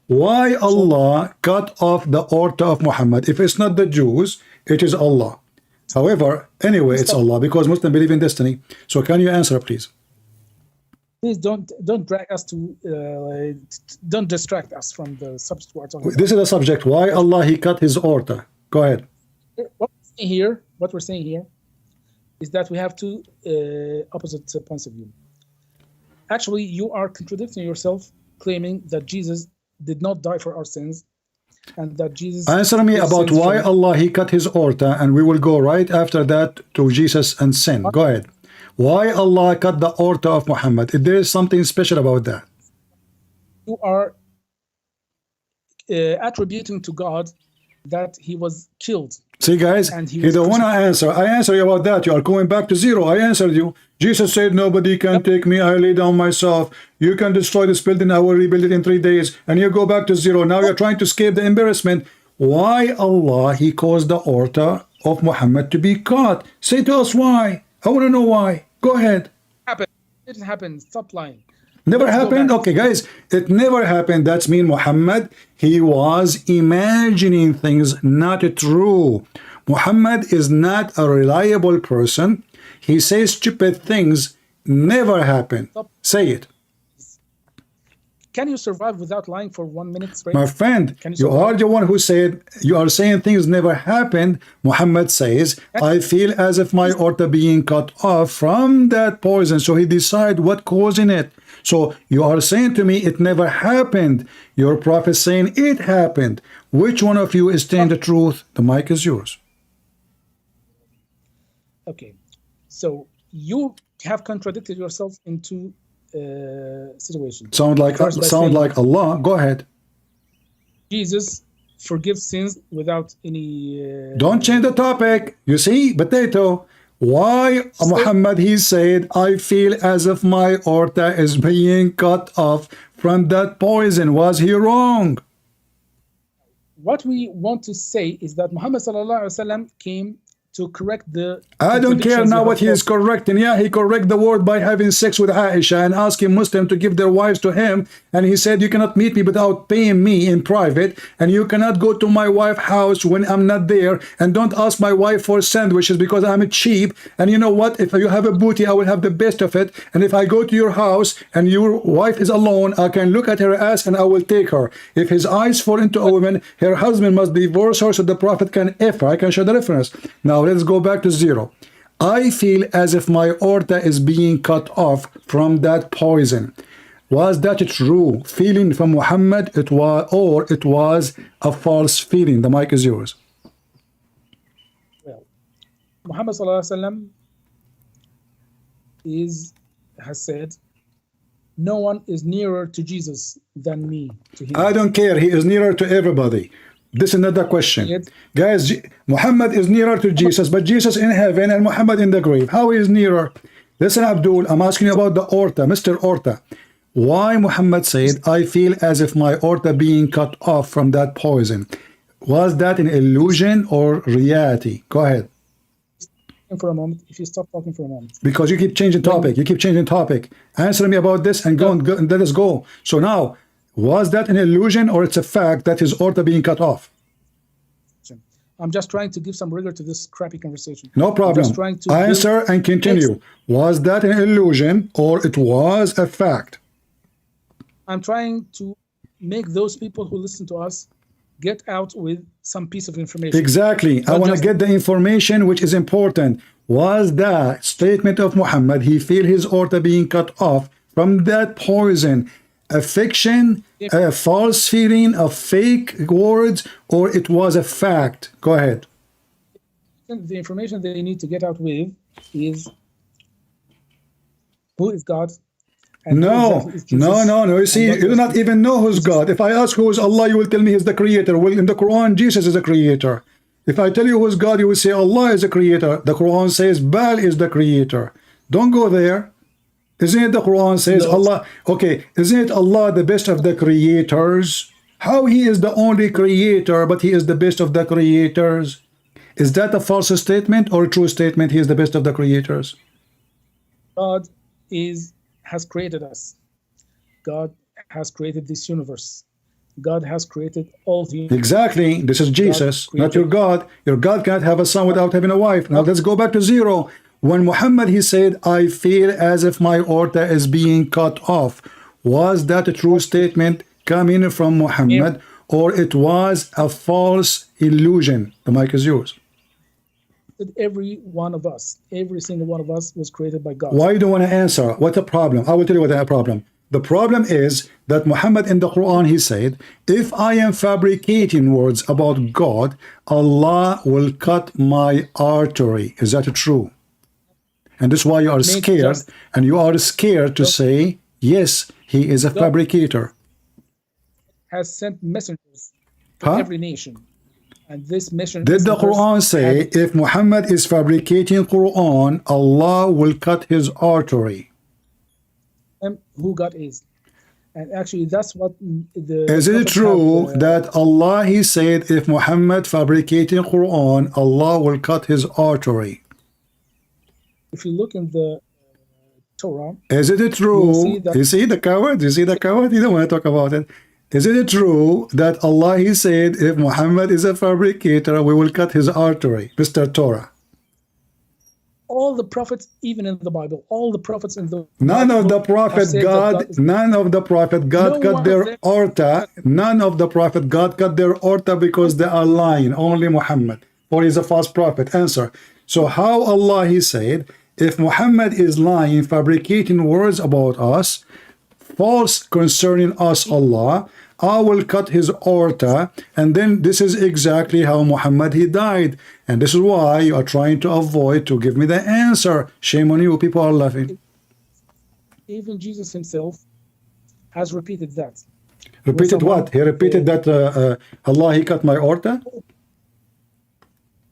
Why Allah cut off the aorta of Muhammad? If it's not the Jews, it is Allah. However, anyway, it's Allah because Muslims believe in destiny. So can you answer, please? Please don't drag us to don't distract us from the subject we're talking about. This is the subject. Why Allah he cut his aorta? Go ahead. What we're saying here is that we have two opposite points of view. Actually, you are contradicting yourself, claiming that Jesus did not die for our sins, and that Jesus... Answer me about why Allah he cut his aorta, and we will go right after that to Jesus and sin. Go ahead. Why Allah cut the aorta of Muhammad? If there is something special about that. You are attributing to God that he was killed. See, guys, you don't want to answer. I answer you about that. You are going back to zero. I answered you. Jesus said, "Nobody can take me. I lay down myself. You can destroy this building. I will rebuild it in 3 days." And you go back to zero. Now you're trying to escape the embarrassment. Why Allah he caused the aorta of Muhammad to be cut? Say to us why. I want to know why. Go ahead. It didn't happen. Stop lying. Never happened? Okay, guys, it never happened. That's mean Muhammad, he was imagining things not true. Muhammad is not a reliable person. He says stupid things. Never happened. Say it. Can you survive without lying for 1 minute straight? My friend, you are the one who said you are saying things never happened. Muhammad says, "I feel as if my aorta being cut off from that poison." So he decide what causing it. So you are saying to me it never happened. Your prophet saying it happened. Which one of you is saying the truth? The mic is yours. Okay, so you have contradicted yourself in two situations. Sound like Allah. Go ahead. Jesus forgives sins without any... Don't change the topic. You see, potato. Why Muhammad he said, "I feel as if my aorta is being cut off from that poison"? Was he wrong? What we want to say is that Muhammad sallallahu alaihi wasallam came to correct the... I don't care now what he is correcting. Yeah, he correct the word by having sex with Aisha and asking Muslims to give their wives to him. And he said, "You cannot meet me without paying me in private. And you cannot go to my wife's house when I'm not there. And don't ask my wife for sandwiches because I'm cheap. And you know what? If you have a booty, I will have the best of it. And if I go to your house and your wife is alone, I can look at her ass and I will take her. If his eyes fall into a woman, her husband must divorce her so the prophet can F her." I can show the reference. Now let's go back to zero. "I feel as if my aorta is being cut off from that poison." Was that true feeling from Muhammad? It was a false feeling? The mic is yours. Well, Muhammad sallallahu alaihi wasallam has said, "No one is nearer to Jesus than me to him." I don't care. He is nearer to everybody. This is not the question. Guys, Muhammad is nearer to Jesus, but Jesus in heaven and Muhammad in the grave. How is nearer? Listen, Abdul, I'm asking you about the aorta, Mr. Aorta. Why Muhammad said, I feel as if my aorta being cut off from that poison. Was that an illusion or reality? Go ahead. For a moment, if you stop talking for a moment. Because you keep changing topic. You keep changing topic. Answer me about this and go and let us go. So now, was that an illusion or it's a fact that his aorta being cut off? I'm just trying to give some rigor to this crappy conversation. No problem. Answer and continue. Was that an illusion or it was a fact? I'm trying to make those people who listen to us get out with some piece of information. Exactly. I want to get the information which is important. Was that statement of Muhammad, he feel his aorta being cut off from that poison, a fiction, a false feeling, a fake words, or it was a fact? Go ahead. The information they need to get out with is who is God. No. You see, you do not even know who's God. If I ask who is Allah, you will tell me he's the creator. Well, in the Quran, Jesus is the creator. If I tell you who's God, you will say Allah is the creator. The Quran says Baal is the creator. Don't go there. Isn't it the Quran says Allah? Okay, isn't it Allah the best of the creators? How he is the only creator, but he is the best of the creators? Is that a false statement or a true statement? He is the best of the creators. God has created us. God has created this universe. God has created all the universe. Exactly. This is Jesus, not your God. Your God can't have a son without having a wife. Now let's go back to zero. When Muhammad, he said, I feel as if my aorta is being cut off. Was that a true statement coming from Muhammad, or it was a false illusion? The mic is yours. Every one of us, every single one of us was created by God. Why you don't want to answer? What's the problem? I will tell you what the problem. The problem is that Muhammad in the Quran, he said, if I am fabricating words about God, Allah will cut my artery. Is that true? And this is why you are scared, and you are scared to say, yes, he is a fabricator. Has sent messengers to every nation. And this mission. Did the Quran say if Muhammad is fabricating Quran, Allah will cut his artery? Who God is. And actually that's what the... Is it true that Allah, he said, if Muhammad fabricating Quran, Allah will cut his artery? If you look in the Torah... Is it true? You see the coward? You see the coward? You don't want to talk about it. Is it true that Allah, he said, if Muhammad is a fabricator, we will cut his artery? Mr. Torah. All the prophets, even in the Bible, all the prophets in the None of the prophet God cut their aorta. None of the prophet God cut their aorta because they are lying. Only Muhammad. Or he's a false prophet. Answer. So how Allah, he said, if Muhammad is lying, fabricating words about us, false concerning us, Allah, I will cut his aorta, and then this is exactly how Muhammad, he died. And this is why you are trying to avoid to give me the answer. Shame on you, people are laughing. Even Jesus himself has repeated that. Repeated what? He repeated that Allah, he cut my aorta?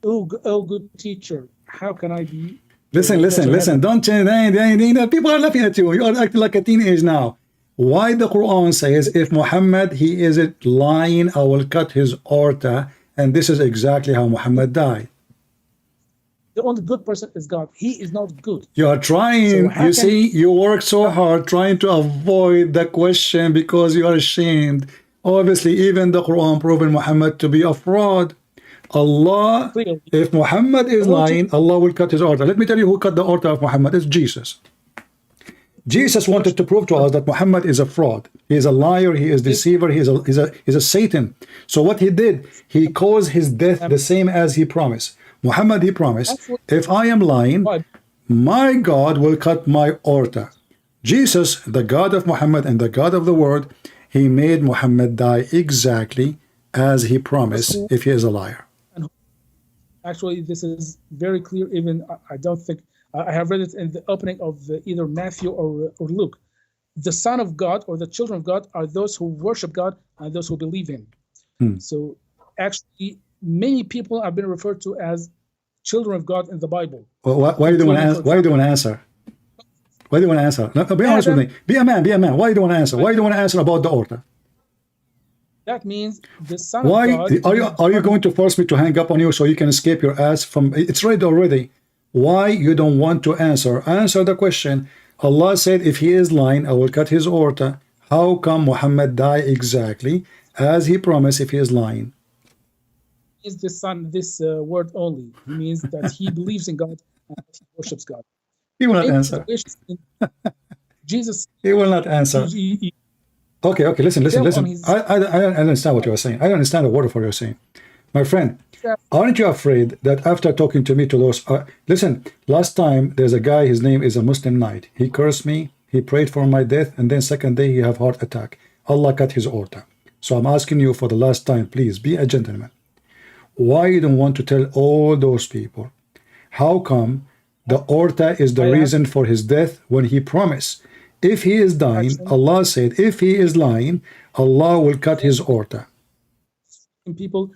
Oh, good teacher, how can I be... Listen, don't change. People are laughing at you. You are acting like a teenage now. Why the Quran says, if Muhammad, he isn't lying, I will cut his aorta, and this is exactly how Muhammad died. The only good person is God. He is not good. You are trying, so you see, you work so hard trying to avoid the question because you are ashamed. Obviously, even the Quran proven Muhammad to be a fraud. Allah, if Muhammad is lying, Allah will cut his aorta. Let me tell you who cut the aorta of Muhammad. It's Jesus. Jesus wanted to prove to us that Muhammad is a fraud. He is a liar. He is a deceiver. He is a Satan. So what he did, he caused his death the same as he promised. Muhammad, he promised, if I am lying, my God will cut my aorta. Jesus, the God of Muhammad and the God of the world, he made Muhammad die exactly as he promised if he is a liar. Actually, this is very clear. Even I don't think I have read it in the opening of either Matthew or Luke. The Son of God or the children of God are those who worship God and those who believe Him. So actually, many people have been referred to as children of God in the Bible. Well, why do you want to answer? Why do you want to answer? No, be honest with me. Be a man. Be a man. Why do you want to answer? Why do you want to answer about the order? That means the Son Why of God. are you going to force me to hang up on you so you can escape your ass from? It's read already. Why you don't want to answer? Answer the question. Allah said, if he is lying, I will cut his aorta. How come Muhammad died exactly as he promised if he is lying? Is the Son this word only? It means that he believes in God and he worships God. He will not In answer. Jesus. He will not answer. Okay, listen. I don't understand what you are saying. I don't understand a word of what you're saying. My friend, aren't you afraid that after talking to me to those... listen, last time there's a guy, his name is a Muslim knight. He cursed me, he prayed for my death, and then second day he have heart attack. Allah cut his aorta. So I'm asking you for the last time, please, be a gentleman. Why you don't want to tell all those people? How come the aorta is the reason for his death when he promised? If he is dying, Allah said, if he is lying, Allah will cut his aorta. People,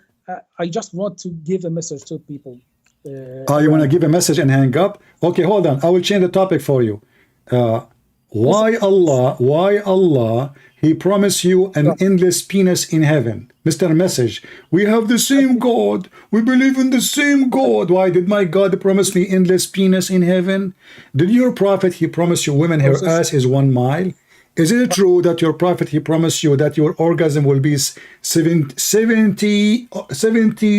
I just want to give a message to people. You want to give a message and hang up? Okay, hold on. I will change the topic for you. Why Allah, he promised you an endless penis in heaven? Mr. Message, we have the same God. We believe in the same God. Why did my God promise me endless penis in heaven? Did your prophet, he promised you women, her ass is 1 mile? Is it true that your prophet, he promised you that your orgasm will be 70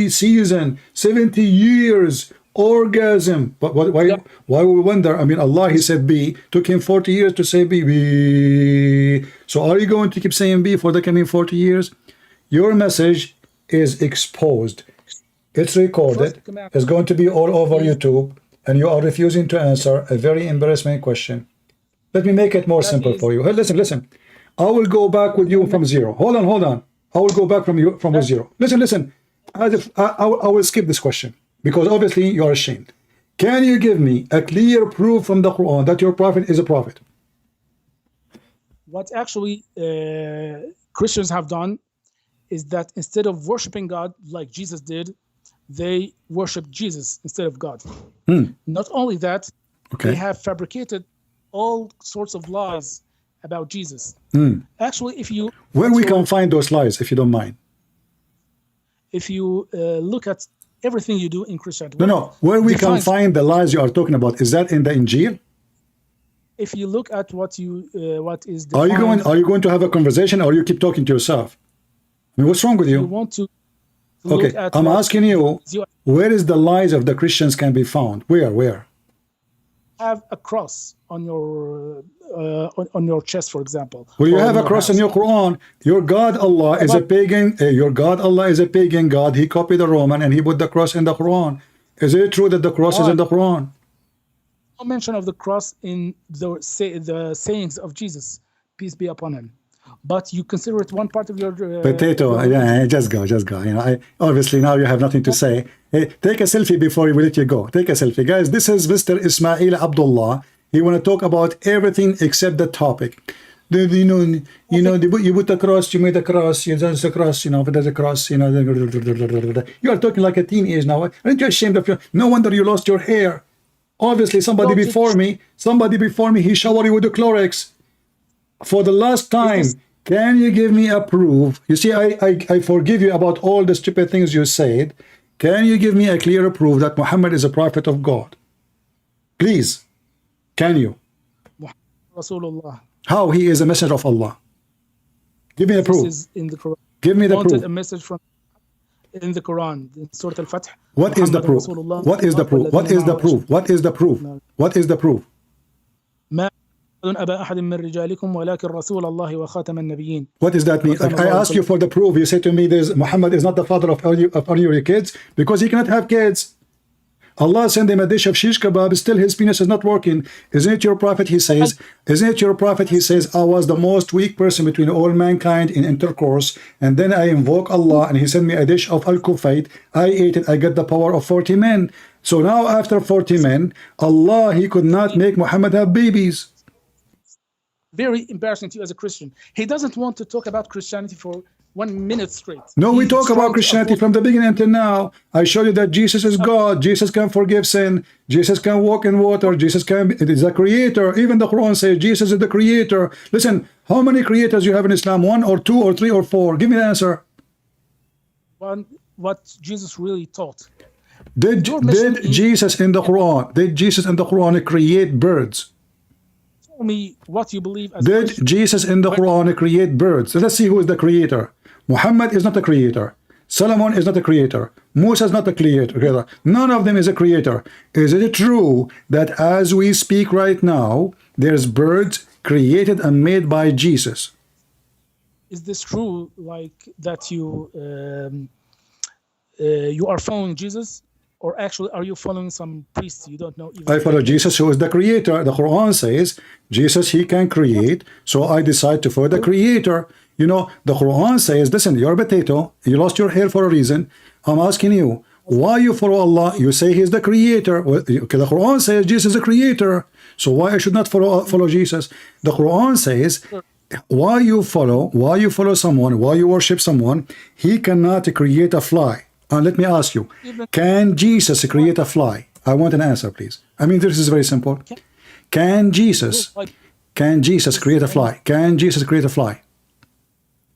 season, 70 years orgasm? But why we wonder? I mean, Allah, he said B, took him 40 years to say B. So are you going to keep saying B for the coming 40 years? Your message is exposed. It's recorded. It's going to be all over YouTube, and you are refusing to answer a very embarrassing question. Let me make it more simple for you. Hey, listen. I will go back with you from zero. Hold on. I will go back from zero. Listen. I will skip this question because obviously you are ashamed. Can you give me a clear proof from the Quran that your prophet is a prophet? What actually Christians have done is that instead of worshiping God like Jesus did, they worship Jesus instead of God. Not only that, they have fabricated all sorts of lies about Jesus. Actually, if you... Where we can find those lies, if you don't mind? If you look at everything you do in Christianity... No. Where we can find the lies you are talking about, is that in the Injil? If you look at what is the... Are you going to have a conversation or you keep talking to yourself? I mean, what's wrong with you? You want to... Okay, I'm asking you, where is the lies of the Christians can be found? Where? Have a cross on your chest, for example. Well, you have a cross in your Quran. Your God Allah is a pagan. Your God Allah is a pagan God. He copied the Roman and he put the cross in the Quran. Is it true that the cross is in the Quran? No mention of the cross in the sayings of Jesus, peace be upon him. But you consider it one part of your potato. Yeah, just go. You know, obviously now you have nothing to say. Hey, take a selfie before we let you go. Take a selfie, guys. This is Mr. Ismail Abdullah. He want to talk about everything except the topic. You put the cross, you made the cross, there's a cross, there's a cross, you are talking like a teenage now. Aren't you ashamed of you? No wonder you lost your hair. Obviously, somebody before me, he showered you with the Clorox. For the last time, can you give me a proof? You see, I forgive you about all the stupid things you said. Can you give me a clear proof that Muhammad is a prophet of God? Please, can you? Rasulullah. How he is a messenger of Allah? Give me a proof. This is in the Quran. Give me the proof. A message from in the Quran, in Surah Al-Fath. What is the proof? What is the proof? What is the proof? What is the proof? What is the proof? What does that mean? Like, I ask you for the proof. You say to me, Muhammad is not the father of any of your kids because he cannot have kids. Allah sent him a dish of shish kebab, still his penis is not working. Isn't it your prophet, he says, I was the most weak person between all mankind in intercourse, and then I invoke Allah and he sent me a dish of al-kufayt. I ate it, I got the power of 40 men. So now after 40 men, Allah, he could not make Muhammad have babies. Very embarrassing to you as a Christian. He doesn't want to talk about Christianity for 1 minute straight. No, we He's talk trying about to Christianity avoid- from the beginning until now. I show you that Jesus is God. Jesus can forgive sin. Jesus can walk in water. Jesus is a creator. Even the Quran says Jesus is the creator. Listen, how many creators you have in Islam? 1 or 2 or 3 or 4? Give me the answer. what Jesus really taught. Did Jesus in the Quran create birds? Tell me what you believe as Did Christian. Jesus in the Quran create birds? So let's see who is the creator. Muhammad is not a creator. Solomon is not a creator. Musa is not a creator. None of them is a creator. Is it true that as we speak right now, there's birds created and made by Jesus? Is this true, like that you are following Jesus, or actually are you following some priest you don't know even? I follow Jesus, who is the creator. The Quran says Jesus, he can create, so I decide to follow the creator. You know, the Quran says, listen, you're a potato, you lost your hair for a reason. I'm asking you, why you follow Allah? You say he's the creator. Well, okay, the Quran says Jesus is the creator, so why I should not follow Jesus? The Quran says, why you follow someone, why you worship someone, he cannot create a fly. Let me ask you, can Jesus create a fly? I want an answer, please. I mean, this is very simple. Can Jesus create a fly? Can Jesus create a fly?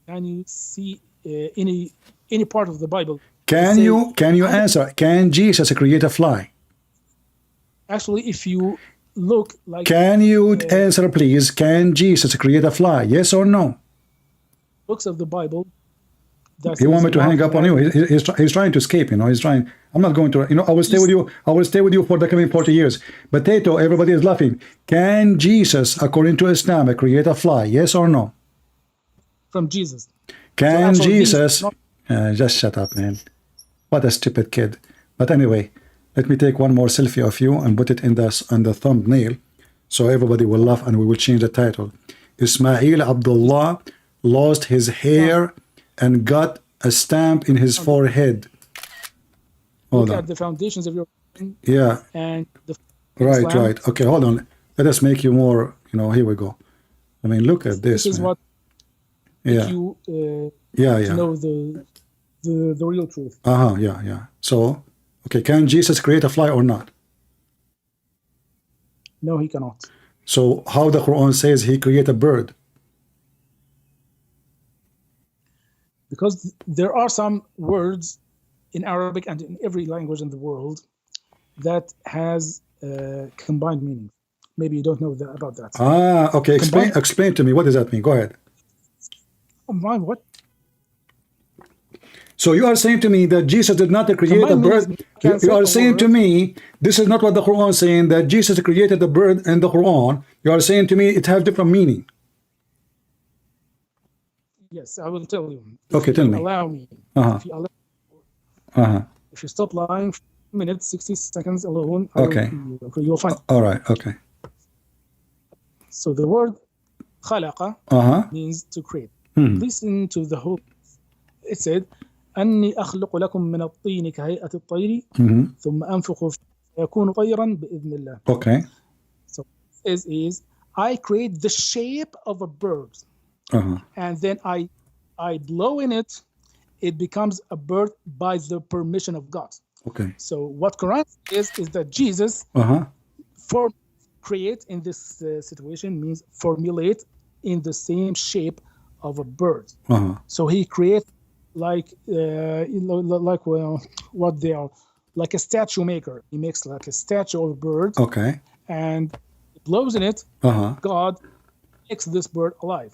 Can you see any part of the Bible? Can you answer? Can Jesus create a fly? Actually, if you look like... Can you answer, please? Can Jesus create a fly? Yes or no? Books of the Bible... He want me to hang up on you. He's trying to escape, you know. He's trying. I'm not going to, you know, I will stay with you. I will stay with you for the coming 40 years. Potato, everybody is laughing. Can Jesus, according to Islam, create a fly? Yes or no? From Jesus. Can so Jesus... just shut up, man. What a stupid kid. But anyway, let me take one more selfie of you and put it in the thumbnail so everybody will laugh and we will change the title. Ismail Abdullah lost his hair and got a stamp in his forehead. Hold Look on. at the foundations of your... Yeah. And the... Right. Okay, hold on. Let us make you more, you know, here we go. I mean, look at this. This is man. what... Yeah. You to know the real truth. Yeah. So, okay, can Jesus create a fly or not? No, he cannot. So, how the Quran says he create a bird? Because there are some words in Arabic and in every language in the world that has combined meaning. Maybe you don't know about that. Okay. Explain to me. What does that mean? Go ahead. Combined what? So you are saying to me that Jesus did not create a bird. You are saying to me, this is not what the Quran is saying, that Jesus created the bird in the Quran. You are saying to me it has different meaning. Yes, I will tell you. Okay, tell me. Allow me. Uh-huh. If you stop lying for a minute, 60 seconds alone, okay, you'll find. All right, okay. So the word khalaqa means to create. Listen to the whole. It said, أني أخلق لكم من الطين كهيئة الطير ثم أنفخ فيكون طيرا بإذن الله. Okay. So is I create the shape of a bird. And then I blow in it, it becomes a bird by the permission of God. Okay. So what Quran is that Jesus create in this situation means formulate in the same shape of a bird. So he creates like what they are, like a statue maker. He makes like a statue of a bird. Okay. And blows in it. God makes this bird alive.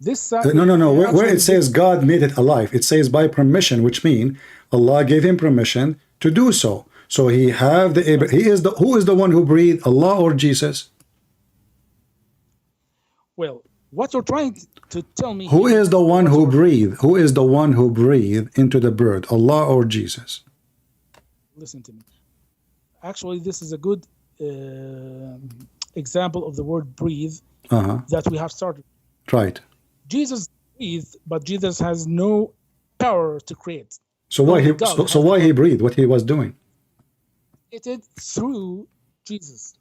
No. Where it says God made it alive, it says by permission, which means Allah gave him permission to do so. So he is who is the one who breathed, Allah or Jesus? Well, what you're trying to tell me, who is the one who breathed? Who is the one who breathed into the bird, Allah or Jesus? Listen to me. Actually, this is a good example of the word breathe that we have started. Right. Jesus breathed, but Jesus has no power to create. So why he breathed? What he was doing? Created through Jesus,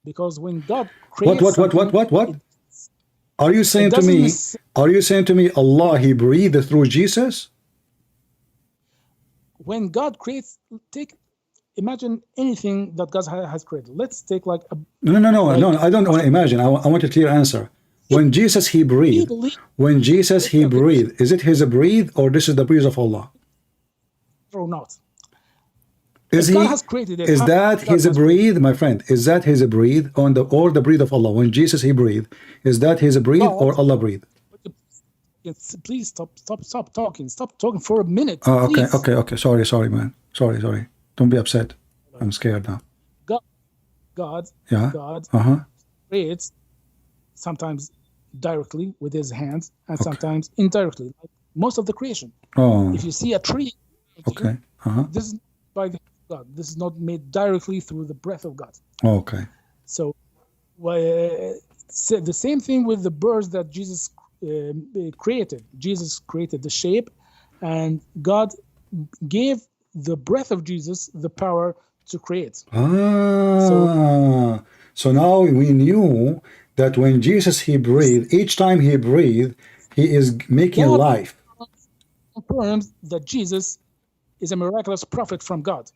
because when God creates what? Are you saying to me Are you saying to me Allah, he breathed through Jesus? When God creates, imagine anything that God has created. Let's take like a... No, I don't want to imagine. I want a clear answer. When Jesus, he breathed. When Jesus, he breathed. Is it his breathe or this is the breath of Allah? Or not? Is God he? has created it. Is that his breathe, my friend? Is that his breathe on the or the breathe of Allah? When Jesus, he breathed. Is that his breathe or Allah breathe? Please stop talking. Stop talking for a minute. Oh, please. okay. Sorry, man. Sorry. Don't be upset. I'm scared now. God creates sometimes directly with his hands and sometimes indirectly, like most of the creation. Oh. If you see a tree, Okay. this is by the God. This is not made directly through the breath of God. Okay. So, the same thing with the birds that Jesus created. Jesus created the shape, and God gave the breath of Jesus the power to create. So now we knew that when Jesus, he breathed, each time he breathed, he is making God life. confirms that Jesus is a miraculous prophet from God.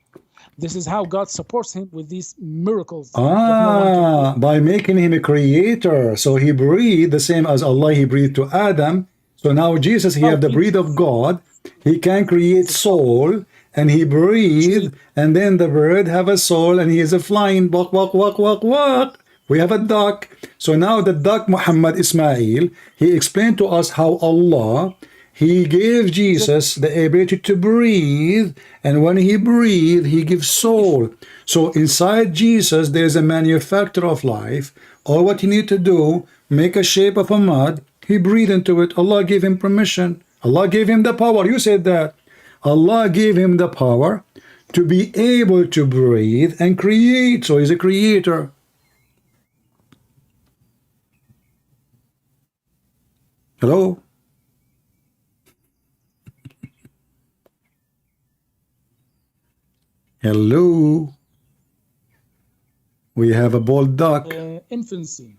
This is how God supports him with these miracles. By making him a creator. So he breathed the same as Allah, he breathed to Adam. So now Jesus, he have the breath of God. He can create soul, and he breathed, and then the bird have a soul, and he is a flying walk. We have a duck. So now the duck Muhammad Ismail, he explained to us how Allah, he gave Jesus the ability to breathe, and when he breathed, he gives soul. So inside Jesus, there's a manufacturer of life. All what you need to do, make a shape of a mud, he breathed into it. Allah gave him permission. Allah gave him the power. You said that. Allah gave him the power to be able to breathe and create. So he's a creator. Hello? Hello? We have a bold duck. Infancy.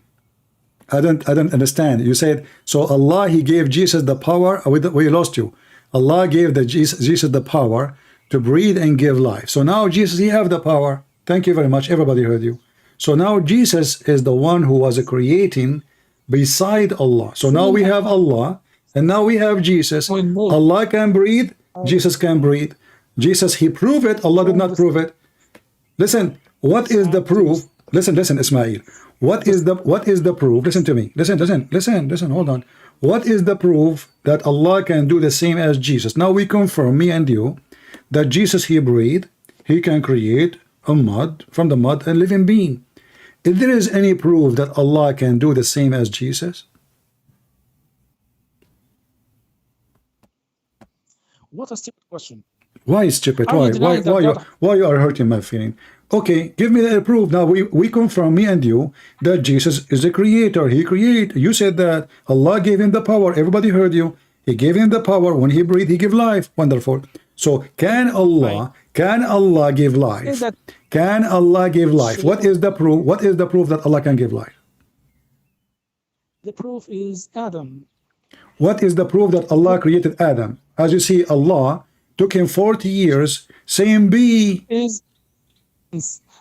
I don't understand. You said, so Allah, he gave Jesus the power. We lost you. Allah gave Jesus the power to breathe and give life. So now Jesus, he have the power. Thank you very much. Everybody heard you. So now Jesus is the one who was creating beside Allah. So now we have Allah, and now we have Jesus. Allah can breathe. Jesus can breathe. Jesus, he proved it. Allah did not prove it. Listen, what is the proof? Listen, Ismail. What is the proof? Listen to me. Listen, hold on. What is the proof that Allah can do the same as Jesus? Now we confirm, me and you, that Jesus, he breathed, he can create a mud, from the mud, a living being. If there is any proof that Allah can do the same as Jesus? What a stupid question. Why stupid? Why you are hurting my feeling? Okay, give me the proof. Now we confirm, me and you, that Jesus is the creator. He created. You said that Allah gave him the power. Everybody heard you. He gave him the power. When he breathed, he gave life. Wonderful. So can Allah give life? Can Allah give life? What is the proof? What is the proof that Allah can give life? The proof is Adam. What is the proof that Allah created Adam? As you see, Allah took him 40 years saying be.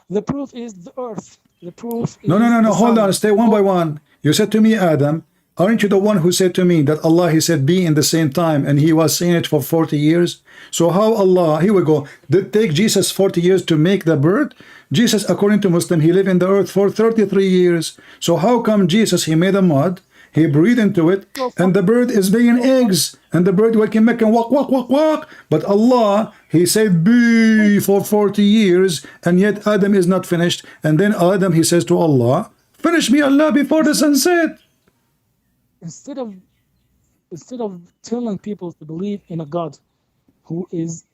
The proof is the earth. The proof is No. Hold on. Stay one by one. You said to me, Adam, aren't you the one who said to me that Allah, he said be in the same time, and he was saying it for 40 years? So how Allah, here we go, did it take Jesus 40 years to make the bird? Jesus, according to Muslim, he lived in the earth for 33 years. So how come Jesus, he made a mud, he breathed into it, and the bird is laying eggs, and the bird can make and walk. But Allah, he said be for 40 years, and yet Adam is not finished. And then Adam, he says to Allah, finish me, Allah, before the sunset. Instead of telling people to believe in a God who is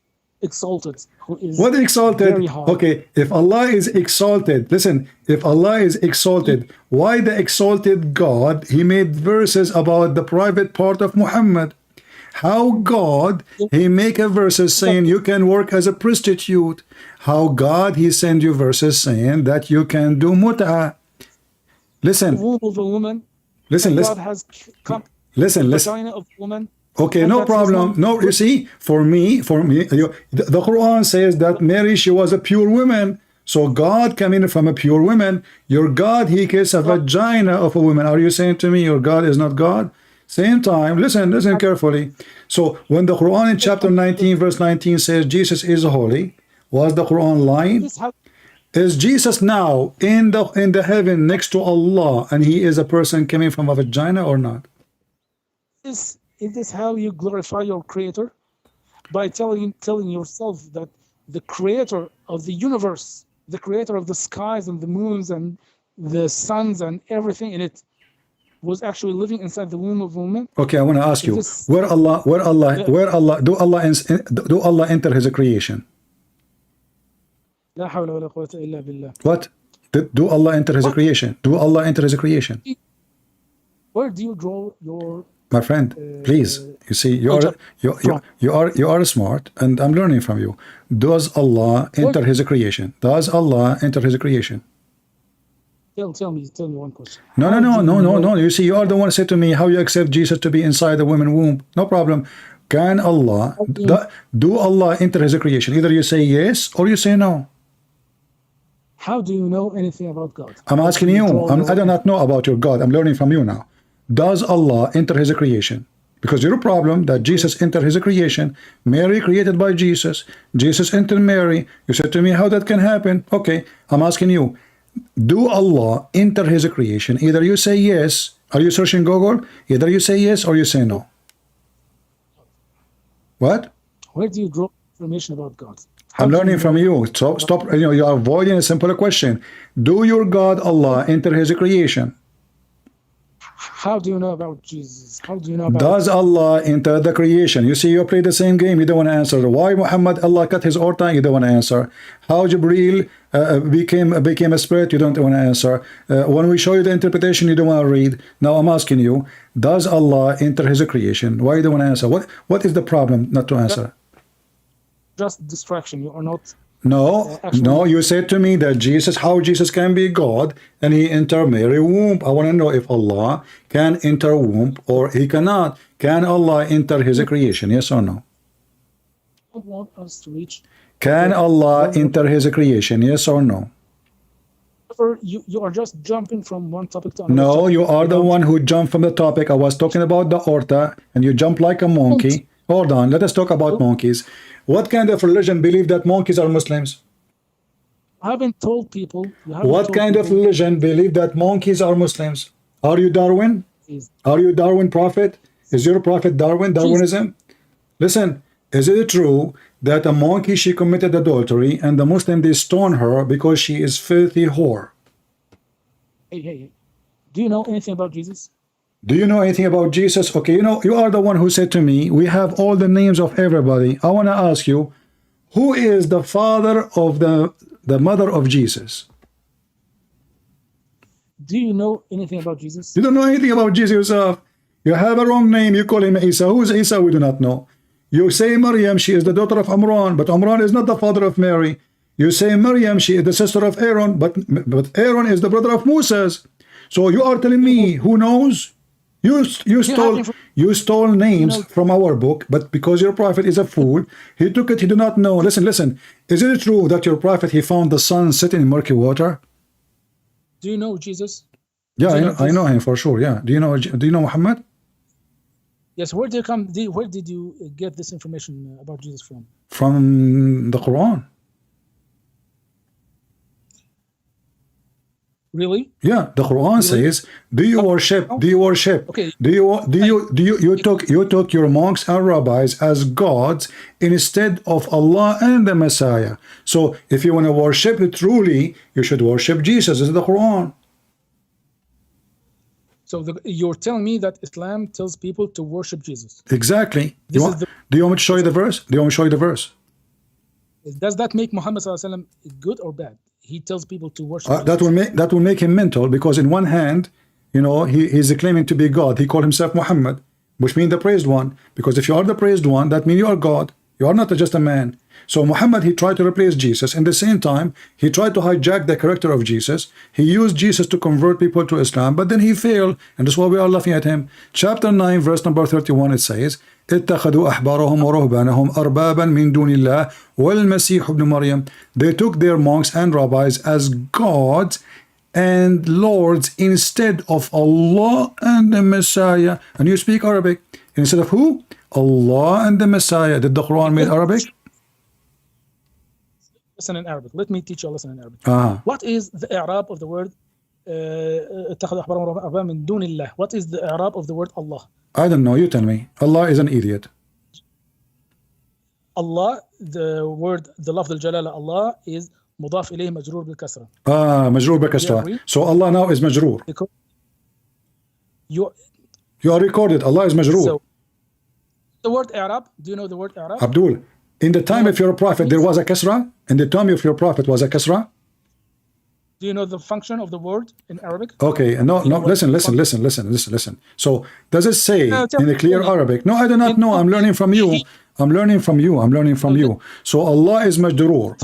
exalted, who is what exalted? very high. Okay, if Allah is exalted, listen, if Allah is exalted, why the exalted God, he made verses about the private part of Muhammad? How God, he make a verses saying you can work as a prostitute? How God, he send you verses saying that you can do mut'ah? Listen. The womb of a woman. Listen. God has come. Listen. vagina of woman. Okay, And no that's problem. Islam. No, you see, for me, the Quran says that Mary, she was a pure woman. So God coming from a pure woman. Your God, he kissed a vagina of a woman. Are you saying to me your God is not God? Same time, listen carefully. So when the Quran in chapter 19, verse 19 says Jesus is holy, was the Quran lying? This is how Is Jesus now in the heaven next to Allah, and he is a person coming from a vagina or not? is this how you glorify your creator? By telling yourself that the creator of the universe, the creator of the skies and the moons and the suns and everything in it, was actually living inside the womb of a woman. Okay, I want to ask you, This- do Allah enter his creation? لا حول ولا قوة إلا بالله. What? Do Allah enter his creation? Do Allah enter his creation? Where do you draw your My friend, please. You see, you are smart, and I'm learning from you. Does Allah enter his creation? Does Allah enter his creation? tell me one question. No. You see, you are the one who said to me how you accept Jesus to be inside the woman's womb. No problem. Can Allah, do Allah enter his creation? Either you say yes or you say no. How do you know anything about God? I'm asking you. I do not know about your God. I'm learning from you now. Does Allah enter his creation? Because your problem that Jesus entered his creation, Mary created by Jesus, Jesus entered Mary. You said to me how that can happen. Okay, I'm asking you. Do Allah enter his creation? Either you say yes. Are you searching Google? Either you say yes or you say no. What? Where do you draw information about God? I'm learning from you. So stop. You are avoiding a simple question. Do your God Allah enter his creation? How do you know about Jesus? How do you know about Does Allah enter the creation? You see, you play the same game. You don't want to answer. Why Muhammad, Allah cut his aorta? You don't want to answer. How Jibreel became a spirit? You don't want to answer. When we show you the interpretation, you don't want to read. Now I'm asking you, does Allah enter his creation? Why you don't want to answer? What is the problem not to answer? just distraction? You are not. No, you said to me that how Jesus can be God and he enter Mary womb. I want to know if Allah can enter womb or he cannot. Can Allah enter his creation? Yes or no? I want us to reach. Can Allah enter his creation? Yes or no? You are just jumping from one topic to another. No, you are the one who jumped from the topic. I was talking about the aorta and you jump like a monkey. Hold on, let us talk about monkeys. What kind of religion believe that monkeys are Muslims? I haven't told people. What kind of religion believe that monkeys are Muslims? Are you Darwin? Are you Darwin prophet? Is your prophet Darwin? Darwinism? Listen, is it true that a monkey, she committed adultery and the Muslim, they stone her because she is filthy whore? Hey. Do you know anything about Jesus? Do you know anything about Jesus? Okay, you are the one who said to me, we have all the names of everybody. I want to ask you, who is the father of the mother of Jesus? Do you know anything about Jesus? You don't know anything about Jesus yourself. You have a wrong name. You call him Isa. Who is Isa? We do not know. You say Maryam, she is the daughter of Imran, but Imran is not the father of Mary. You say Maryam, she is the sister of Aaron, but Aaron is the brother of Moses. So you are telling me who knows? You stole names from our book, but because your prophet is a fool, he took it, he did not know. Listen. Is it true that your prophet, he found the sun sitting in murky water? Do you know Jesus? Yeah, I know him for sure. Yeah. Do you know Muhammad? Yes. Where did you get this information about Jesus from? From the Quran. Really? Yeah, the Quran says, do you worship? Okay. You took your monks and rabbis as gods instead of Allah and the Messiah. So if you want to worship truly, you should worship Jesus. This is the Quran. So you're telling me that Islam tells people to worship Jesus? Exactly. Do you want me to show you the verse? Does that make Muhammad ﷺ good or bad? He tells people to worship. That will make him mental, because in one hand, he's claiming to be God. He called himself Muhammad, which means the praised one. Because if you are the praised one, that means you are God. You are not just a man. So Muhammad, he tried to replace Jesus. In the same time, he tried to hijack the character of Jesus. He used Jesus to convert people to Islam, but then he failed, and that's why we are laughing at him. Chapter 9, verse number 31, it says, اتخذوا أحبارهم ورهبانهم أربابا من دون الله والمسيح ابن مريم. They took their monks and rabbis as gods and lords instead of Allah and the Messiah. And you speak Arabic. Instead of who? Allah and the Messiah. Did the Quran mean Arabic? Listen in Arabic. Let me teach you a lesson in Arabic. Ah. What is the i'rab of the word اتخذوا أحبارهم ورهبانهم من دون الله? What is the i'rab of the word Allah? I don't know. You tell me. Allah is an idiot. Allah, the word, the lafz al-jalala Allah is مضاف إليه مجرور بالكسرة. مجرور بالكسرة. So Allah now is مجرور. Because you are recorded. Allah is مجرور. So, the word i'rab, do you know the word i'rab? Abdul, in the time of your prophet there was a kasra? In the time of your prophet was a kasra? Do you know the function of the word in Arabic? Okay, no, listen. So does it say in the clear Arabic? No, I do not know. I'm learning from you. So Allah is majroor.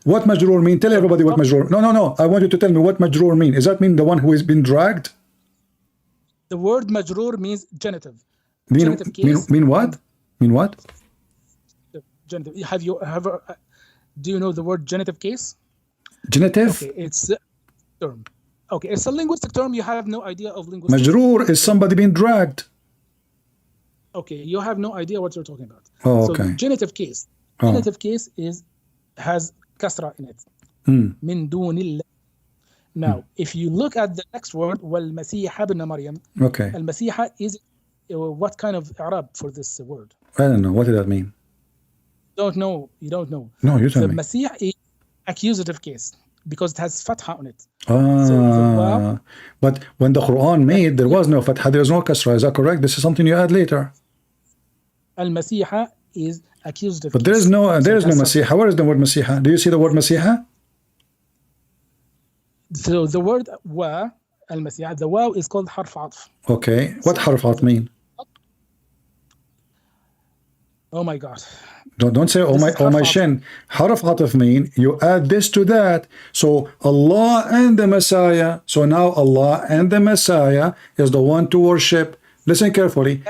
What majroor mean? Tell everybody what majroor. No. I want you to tell me what majroor mean. Does that mean the one who has been dragged? The word majroor means genitive. Mean what? Mean what? Genitive. Have you ever? Do you know the word genitive case? Genitive? Okay, it's a term. Okay, it's a linguistic term. You have no idea of linguistic. Majroor is somebody being dragged. Okay, you have no idea what you're talking about. Oh, okay. So genitive case. Genitive case has kasra in it. Min dunillah. Now, if you look at the next word, wal-Masih ibn Maryam. Okay. Al-Masih is what kind of i'rab for this word? I don't know. What did that mean? Don't know. You don't know. No, you tell me. The Masih is accusative case because it has fatha on it. But when the Quran made, there was no fatha, there was no kasra. Is that correct? This is something you add later. Al-Masih is accusative. But there is no Masiha. Where is the word Masiha? Do you see the word Masiha? So the word wa, al-Masih, the waw is called harf atf. Okay. What harf atf mean? Oh my God. Don't say oh my shin. Harf atf mean you add this to that. So Allah and the Messiah. So now Allah and the Messiah is the one to worship. Listen carefully.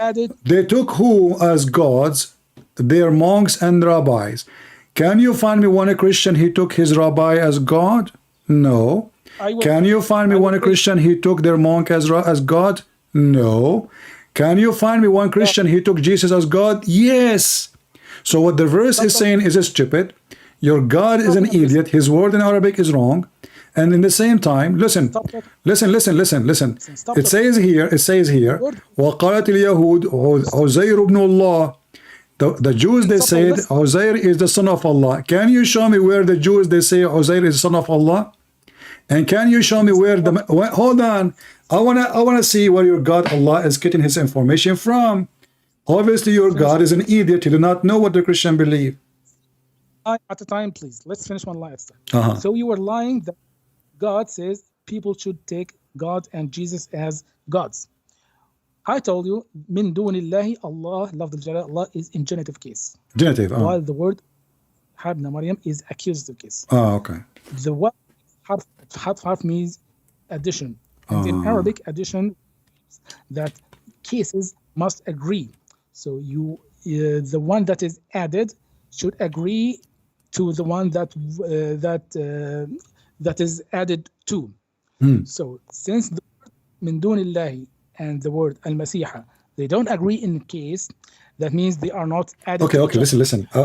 They took who as gods? Their monks and rabbis. Can you find me one Christian he took his rabbi as God? No. Can you find me one Christian he took their monk as God? No. Can you find me one Christian he took Jesus as God? Yes. So what the verse is saying is stupid. Your God is an idiot. His word in Arabic is wrong. And in the same time, listen. It says here, وَقَالَتِ الْيَهُودُ عُزَيْرُ بْنُ اللَّهِ. The Jews, they said Uzair is the son of Allah. Can you show me where the Jews, they say Uzair is the son of Allah? And can you show me where hold on. I wanna see where your God Allah is getting his information from. Obviously your God is an idiot. He do not know what the Christian believe. At a time, please. Let's finish one line. So you were lying that God says people should take God and Jesus as gods. I told you, min dunillahi, Allah, lafz al-jalala, Allah is in genitive case. Genitive. While the word Habna Maryam is accusative case. Okay. The word harf means addition. And in Arabic, addition that cases must agree. So the one that is added should agree to the one that is added to. So since the word min dunillahi and the word al-Masiha, they don't agree in case, that means they are not added. Okay, listen. I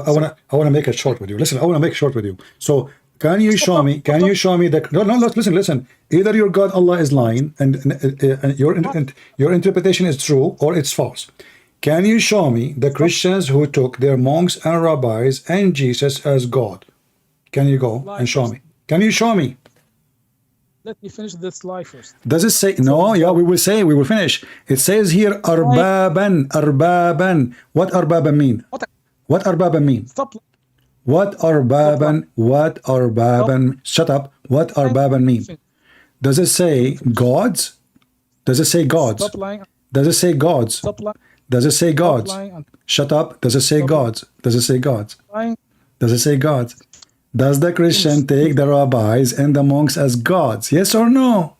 wanna make it short with you. Listen, I wanna make it short with you. So can you show me that no, listen. Either your God Allah is lying and your interpretation is true or it's false. Can you show me the Christians who took their monks and rabbis and Jesus as God? Can you go and show me? Can you show me? Let me finish this slide first. Does it say no? Yeah, we will finish. It says here arbaban. What arbaban mean? What arbaban mean? Stop. What arbaban? Shut up. What arbaban mean? Does it say gods? Does it say gods? Stop lying. Does it say gods? Stop lying. Does it say gods? lying. Shut up. Does it say gods? Does it say gods? Lying. Does it say gods? Does the Christian take the rabbis and the monks as gods? Yes or no?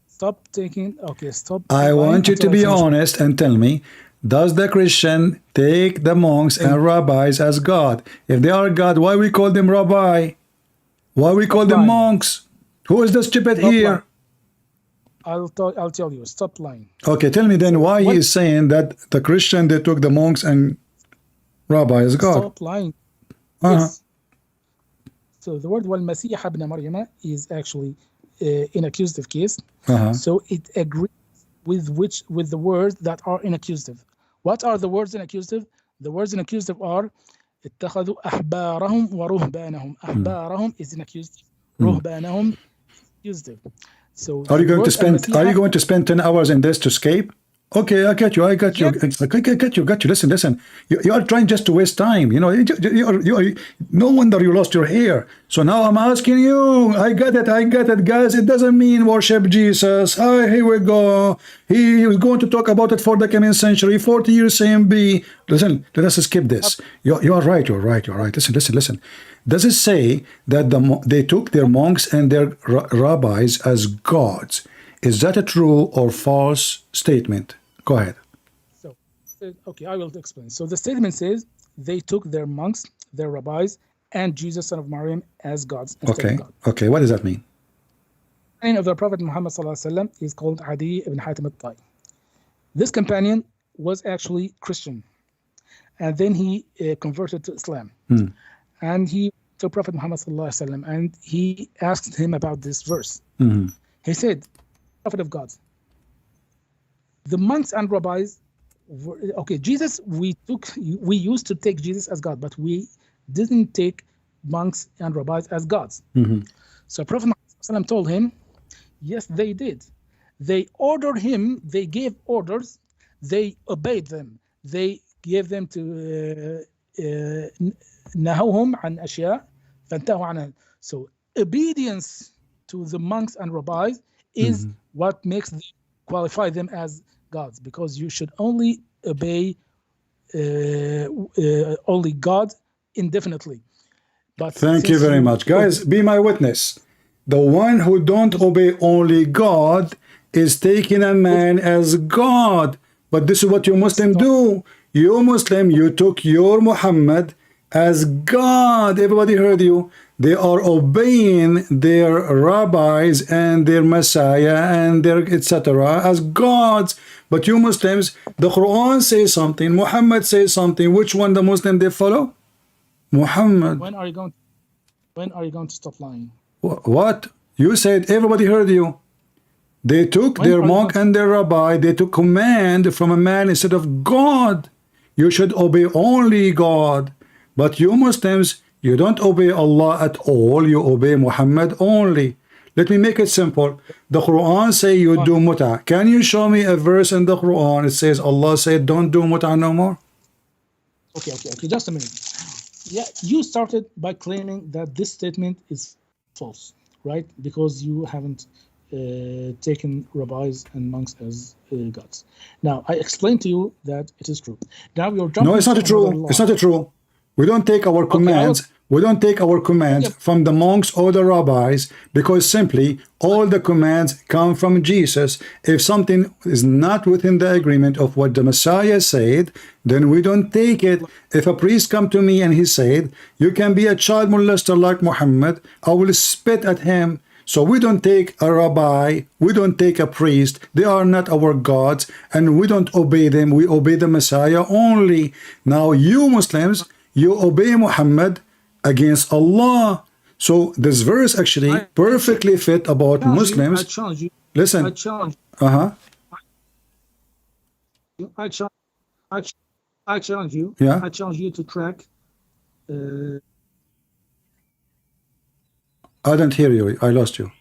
Stop taking. Okay, stop. I lying want you to until I be finish. honest and tell me, does the Christian take the monks and rabbis as God? If they are God, why we call them rabbi? Why we call them lying. monks? Who is the stupid Stop here? lying. I'll tell you. Stop lying. Okay, tell me then why he What? is saying that the Christian, they took the monks and rabbi as God. Stop lying. Yes. So the word "والمسيح ابن مريم" is actually in accusative case. So it agrees with the words that are in accusative. What are the words in accusative? The words in accusative are اتخذوا أحبارهم ورهبانهم. أحبارهم is in accusative. رهبانهم accusative. So Are you the going to word spend? المسيح- Are you going to spend 10 hours in this to escape? Okay, I got you. I got you. Yes. I got you. Listen. You are trying just to waste time. You know, no wonder you lost your hair. So now I'm asking you. I got it, guys. It doesn't mean worship Jesus. Here we go. He was going to talk about it for the coming century. 40 years CMB. Listen, let us skip this. You are right. You're right. Listen. Does it say that they took their monks and their rabbis as gods? Is that a true or false statement? Go ahead. So, okay, I will explain. So the statement says they took their monks, their rabbis, and Jesus, son of Maryam, as gods instead Okay. of God. Okay. What does that mean? The name of the Prophet Muhammad ﷺ is called Adi ibn Hatim al-Tai. This companion was actually Christian, and then he converted to Islam. And he to Prophet Muhammad ﷺ, and he asked him about this verse. He said, Prophet of God, the monks and rabbis were, okay, Jesus, we used to take Jesus as God, but we didn't take monks and rabbis as gods. So Prophet Muhammad told him, yes, they did. They ordered him, they gave orders, they obeyed them. They gave them to نهوهم عن أشياء فانتهوا عنها. So obedience to the monks and rabbis is what makes them qualify them as gods, because you should only obey only God indefinitely. But Thank you very much, guys. Be my witness. The one who don't obey only God is taking a man as God. But this is what you Muslim do. You Muslim, you took your Muhammad as God. Everybody heard you. They are obeying their rabbis and their Messiah and their etc. as gods. But you Muslims, the Quran says something, Muhammad says something. Which one the Muslim they follow? Muhammad. When are you going to stop lying? What? You said everybody heard you. They took their monk and their rabbi, they took command from a man instead of God. You should obey only God. But you Muslims, you don't obey Allah at all, you obey Muhammad only. Let me make it simple. The Quran say you do mut'ah. Can you show me a verse in the Quran? It says Allah said don't do mut'ah no more? Okay, just a minute. Yeah, you started by claiming that this statement is false, right? Because you haven't taken rabbis and monks as gods. Now, I explained to you that it is true. Now you're jumping. No, it's not true. It's not true. We don't take our commands. We don't take our commands from the monks or the rabbis, because simply all the commands come from Jesus. If something is not within the agreement of what the Messiah said, then we don't take it. If a priest come to me and he said, you can be a child molester like Muhammad, I will spit at him. So we don't take a rabbi, we don't take a priest, they are not our gods, and we don't obey them, we obey the Messiah only. Now you Muslims, you obey Muhammad against Allah. So this verse actually perfectly fit about Muslims. I challenge you. Listen. I challenge. I challenge you. Yeah. I challenge you to track. I don't hear you. I lost you.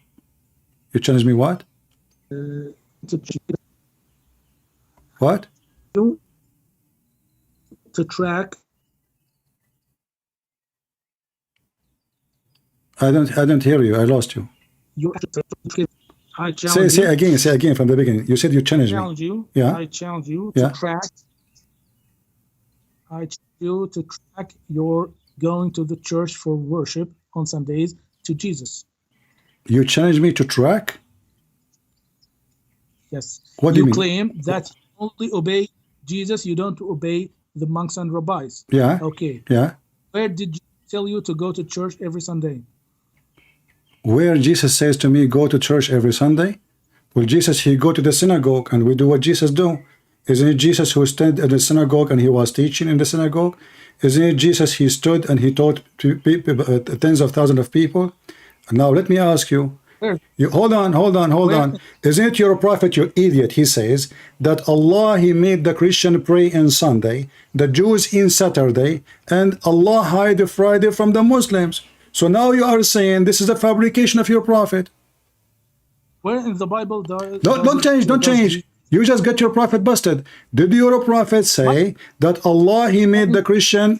You challenge me what? What? To track. I don't hear you. I lost you. I challenge say again from the beginning. You said you challenged me. You. Yeah. I challenge you Yeah. to track I challenge you to track your going to the church for worship on Sundays to Jesus. You challenge me to track? Yes. What do you mean? Claim that you only obey Jesus, you don't obey the monks and rabbis. Yeah. Okay. Yeah. Where did Jesus tell you to go to church every Sunday? Where Jesus says to me, go to church every Sunday? Well, Jesus, he go to the synagogue and we do what Jesus do. Isn't it Jesus who stood at the synagogue and he was teaching in the synagogue? Isn't it Jesus, he stood and he taught tens of thousands of people? Now, let me ask you, hold on. Isn't it your prophet, you idiot? He says that Allah, he made the Christian pray in Sunday, the Jews in Saturday, and Allah hide the Friday from the Muslims. So now you are saying this is a fabrication of your prophet. Where in the Bible don't change. You just get your prophet busted. Did your prophet say that Allah, he made the Christian,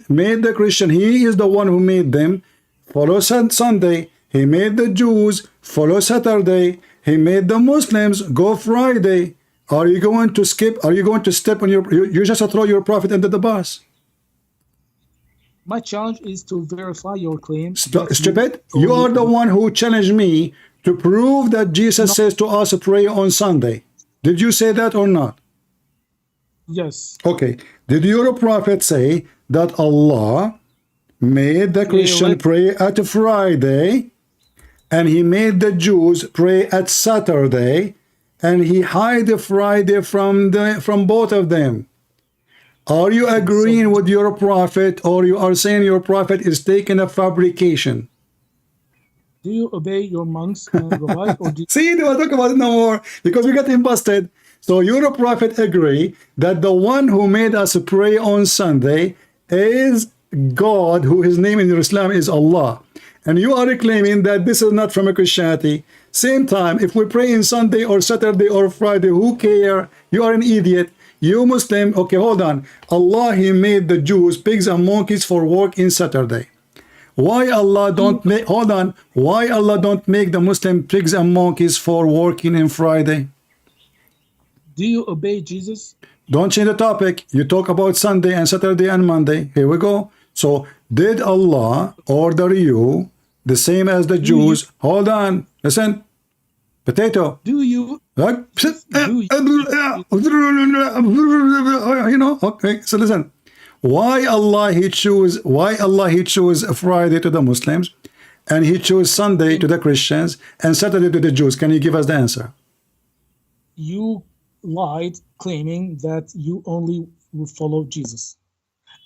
he is the one who made them follow Sunday. He made the Jews follow Saturday. He made the Muslims go Friday. Are you going to skip? Are you going to step on you just throw your prophet under the bus? My challenge is to verify your claim. Stupid. You are the one who challenged me to prove that Jesus says to us pray on Sunday. Did you say that or not? Yes. Okay. Did your prophet say that Allah made the Christian pray at Friday, and he made the Jews pray at Saturday, and he hide the Friday from both of them? Are you agreeing with your prophet, or you are saying your prophet is taking a fabrication? Do you obey your monks and rabbis? See, they will talk about it no more because we got him busted. So your prophet agree that the one who made us pray on Sunday is God, who his name in Islam is Allah. And you are claiming that this is not from a Christianity. Same time, if we pray in Sunday or Saturday or Friday, who care? You are an idiot. You Muslim, okay, hold on. Allah, he made the Jews pigs and monkeys for work in Saturday. Why Allah don't make, hold on, why Allah don't make the Muslim pigs and monkeys for working in Friday? Do you obey Jesus? Don't change the topic. You talk about Sunday and Saturday and Monday. Here we go. So, did Allah order you the same as the Jews? Hold on, listen. Potato. Do you? You know, okay, so listen. Why Allah he choose Friday to the Muslims, and he chose Sunday to the Christians and Saturday to the Jews? Can you give us the answer? You lied, claiming that you only will follow Jesus.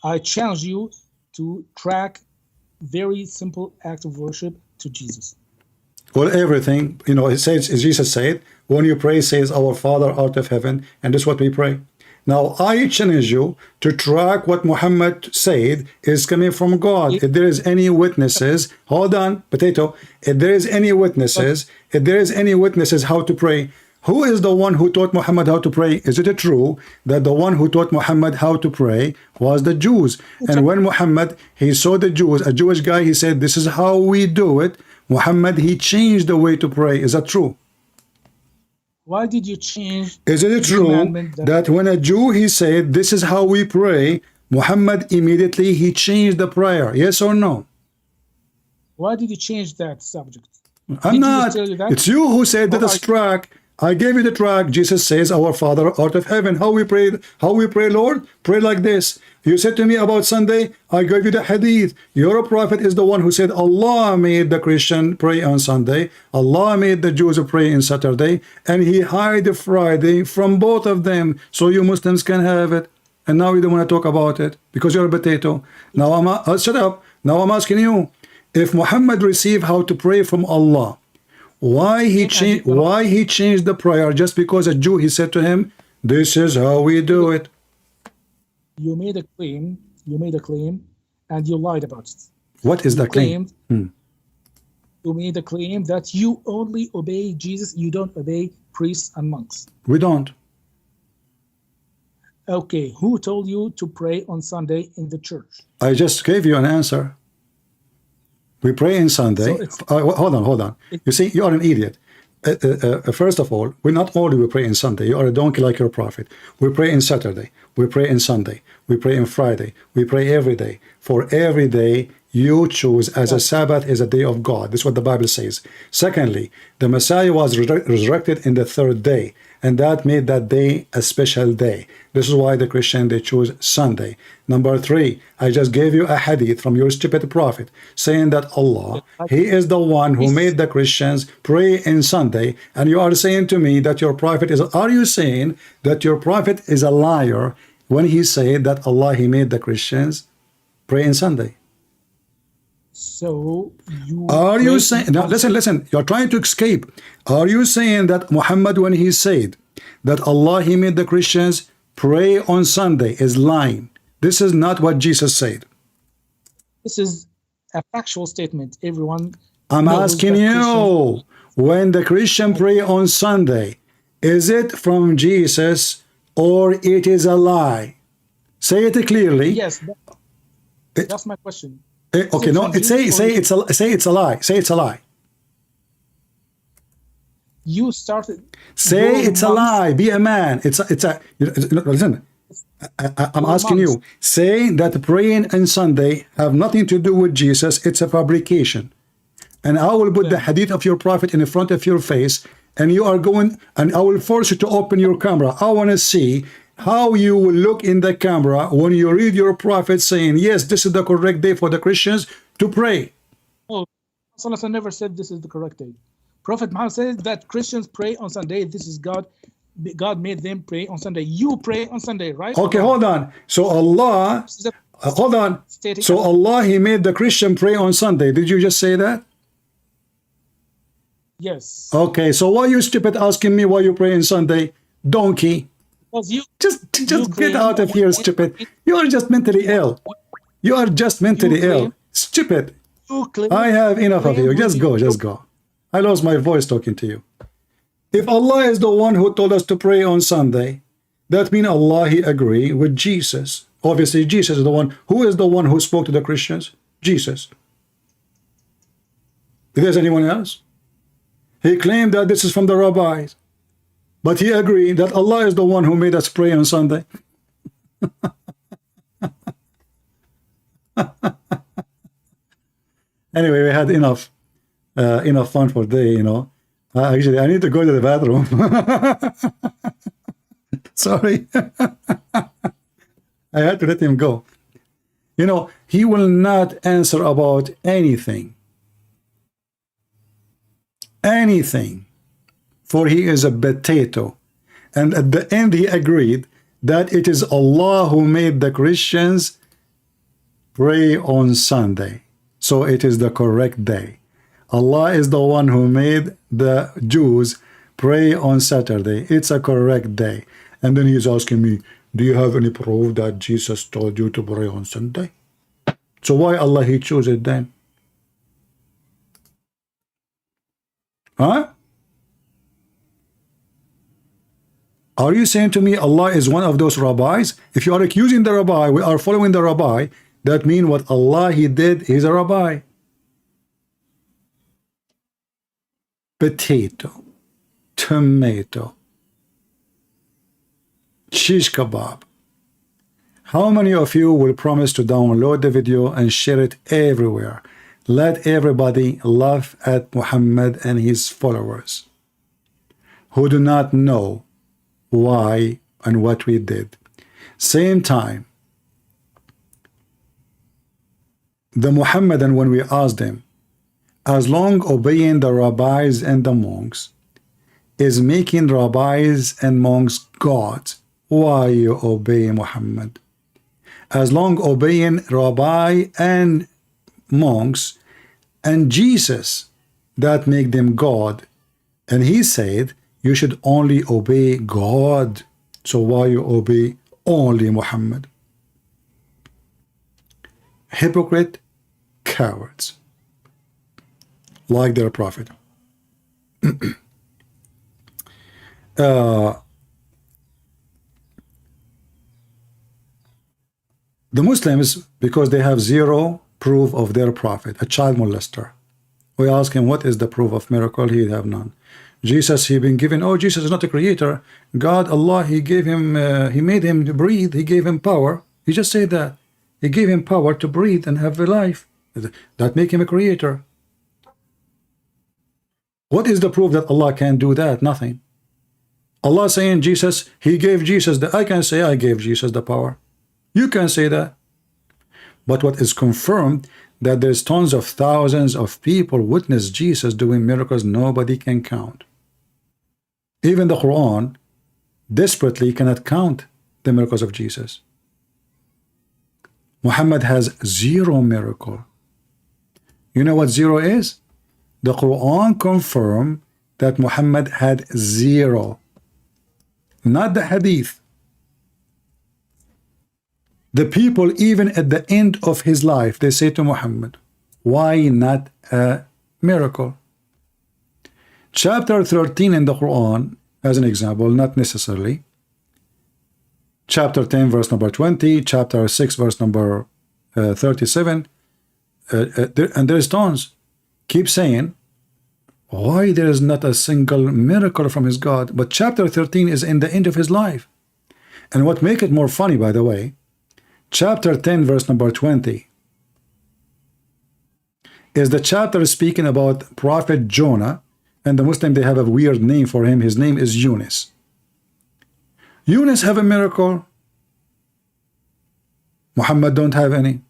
I challenge you to track very simple act of worship to Jesus. Well, everything, you know, it says, as Jesus said, when you pray, says, our Father art of heaven, and this is what we pray. Now, I challenge you to track what Muhammad said is coming from God. If there is any witnesses, hold on, potato. If there is any witnesses how to pray, who is the one who taught Muhammad how to pray? Is it true that the one who taught Muhammad how to pray was the Jews? And when Muhammad, he saw the Jews, a Jewish guy, he said, this is how we do it. Muhammad, he changed the way to pray. Is that true? Why did you change? Is it true that when a Jew, he said, this is how we pray, Muhammad immediately, he changed the prayer? Yes or no? Why did you change that subject? I'm not. It's you who said that it's track. I gave you the track. Jesus says, our Father art of heaven. How we pray, Lord? Pray like this. You said to me about Sunday, I gave you the hadith. Your prophet is the one who said Allah made the Christian pray on Sunday. Allah made the Jews pray on Saturday. And he hide the Friday from both of them. So you Muslims can have it. And now you don't want to talk about it because you're a potato. Now shut up. Now I'm asking you, if Muhammad received how to pray from Allah, why he changed the prayer just because a Jew, he said to him, this is how we do it? You made a claim, and you lied about it. What is the claim? You made a claim that you only obey Jesus, you don't obey priests and monks. We don't. Okay, who told you to pray on Sunday in the church? I just gave you an answer. We pray on Sunday. Hold on. You see, you are an idiot. first of all, we not only we pray in Sunday. You are a donkey like your prophet. We pray in Saturday. We pray in Sunday. We pray in Friday. We pray every day. For every day you choose as a Sabbath is a day of God. This is what the Bible says. Secondly, the Messiah was resurrected in the third day, and that made that day a special day. This is why the Christian, they choose Sunday. Number three, I just gave you a hadith from your stupid prophet saying that Allah, he is the one who made the Christians pray in Sunday, and you are saying to me that your prophet is, are you saying that your prophet is a liar when he said that Allah, he made the Christians pray in Sunday? So you are you saying now, listen, you're trying to escape. Are you saying that Muhammad, when he said that Allah, he made the Christians pray on Sunday, is lying? This is not what Jesus said. This is a factual statement. Everyone I'm asking you, when the Christian pray on Sunday, is it from Jesus or it is a lie? Say it clearly. Yes, that's my question. Okay, no, say it's a lie. Say it's a lie. You started. Say it's a lie. Be a man. It's a. Listen, I'm asking you. Say that praying on Sunday have nothing to do with Jesus. It's a fabrication. And I will put the hadith of your prophet in front of your face, and you are going, and I will force you to open your camera. I want to see how you will look in the camera when you read your prophet saying, yes, this is the correct day for the Christians to pray. Oh, Sallallahu never said this is the correct day. Prophet Muhammad says that Christians pray on Sunday. This is God. God made them pray on Sunday. You pray on Sunday, right? Okay, hold on. So Allah, hold on. So Allah, he made the Christian pray on Sunday. Did you just say that? Yes. Okay, so why you stupid asking me why you pray on Sunday? Donkey. You just get out of here, stupid. You are just mentally ill. You are just mentally ill. Stupid. I have enough of you. Just go. I lost my voice talking to you. If Allah is the one who told us to pray on Sunday, that means Allah, he agree with Jesus. Obviously, Jesus is the one. Who is the one who spoke to the Christians? Jesus. If there's anyone else? He claimed that this is from the rabbis. But he agreed that Allah is the one who made us pray on Sunday. Anyway, we had enough fun for the day, you know. Actually, I need to go to the bathroom. Sorry. I had to let him go. You know, he will not answer about anything. Anything. For he is a potato. And at the end he agreed that it is Allah who made the Christians pray on Sunday. So it is the correct day. Allah is the one who made the Jews pray on Saturday. It's a correct day. And then he's asking me, do you have any proof that Jesus told you to pray on Sunday? So why Allah he chose it then? Huh? Are you saying to me Allah is one of those rabbis? If you are accusing the rabbi, we are following the rabbi, that means what Allah he did, he's a rabbi. Potato, tomato, shish kebab. How many of you will promise to download the video and share it everywhere? Let everybody laugh at Muhammad and his followers who do not know why and what we did. Same time, the Muhammadan, when we asked them, as long obeying the rabbis and the monks is making rabbis and monks gods, why you obey Muhammad? As long obeying rabbi and monks and Jesus, that make them God. And he said, you should only obey God. So why you obey only Muhammad? Hypocrite, cowards, like their prophet. The Muslims, because they have zero proof of their prophet, a child molester. We ask him, what is the proof of miracle? He have none. Jesus, he been given, oh, Jesus is not a creator. God, Allah, he gave him, he made him to breathe. He gave him power. He just said that. He gave him power to breathe and have a life. That make him a creator. What is the proof that Allah can do that? Nothing. Allah saying Jesus, he gave Jesus the, I can say I gave Jesus the power. You can say that. But what is confirmed that there's tons of thousands of people witness Jesus doing miracles nobody can count. Even the Quran desperately cannot count the miracles of Jesus. Muhammad has 0 miracle. You know what 0 is? The Quran confirmed that Muhammad had 0. Not the hadith. The people, even at the end of his life, they say to Muhammad, why not a miracle? Chapter 13 in the Quran, as an example, not necessarily. Chapter 10, verse number 20, chapter 6, verse number 37, and there's tons. Keep saying, why there is not a single miracle from his God? But chapter 13 is in the end of his life. And what make it more funny, by the way, chapter 10, verse number 20, is the chapter speaking about Prophet Jonah, and the Muslim, they have a weird name for him. His name is Yunus. Yunus have a miracle. Muhammad don't have any.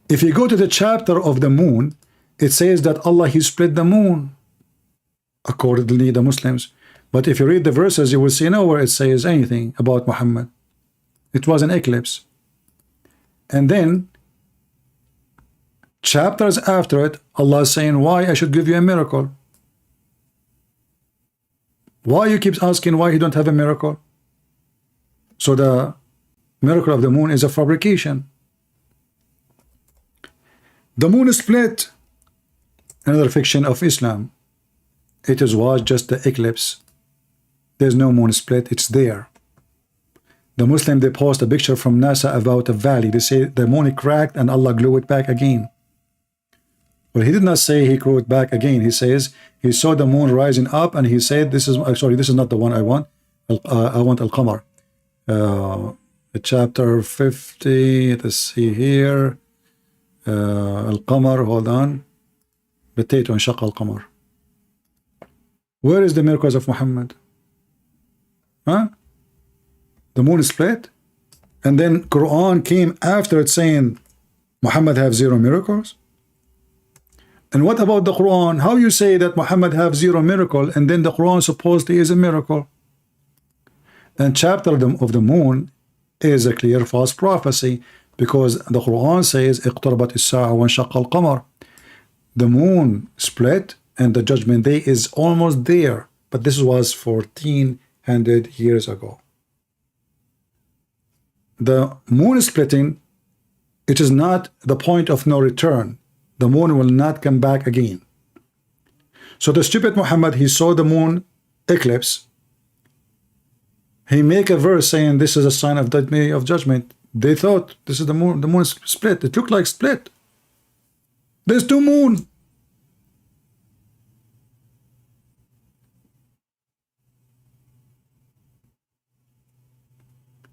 If you go to the chapter of the moon, it says that Allah, he split the moon, accordingly the Muslims. But if you read the verses, you will see nowhere it says anything about Muhammad. It was an eclipse. And then chapters after it, Allah is saying, why I should give you a miracle? Why you keep asking why he don't have a miracle? So the miracle of the moon is a fabrication. The moon is split. Another fiction of Islam. It was just the eclipse. There's no moon split. It's there. The Muslim, they post a picture from NASA about a valley. They say the moon cracked and Allah glued it back again. Well, he did not say he glued it back again. He says he saw the moon rising up and he said, this is, sorry, this is not the one I want. I want Al-Qamar. Chapter 50, let's see here. Al-Qamar, hold on. Potato and Shaq Al-Qamar. Where is the miracles of Muhammad? Huh? The moon is split, and then Quran came after it saying Muhammad have 0 miracles. And what about the Quran? How you say that Muhammad have 0 miracle, and then the Quran supposedly is a miracle? And chapter of the moon is a clear false prophecy, because the Quran says اقتربت الساعة وانشق القمر. The moon split and the judgment day is almost there, but this was 1400 years ago. The moon splitting, it is not the point of no return. The moon will not come back again. So the stupid Muhammad, he saw the moon eclipse. He make a verse saying this is a sign of that day of judgment. They thought this is the moon. The moon is split. It looked like split. There's 2 moons.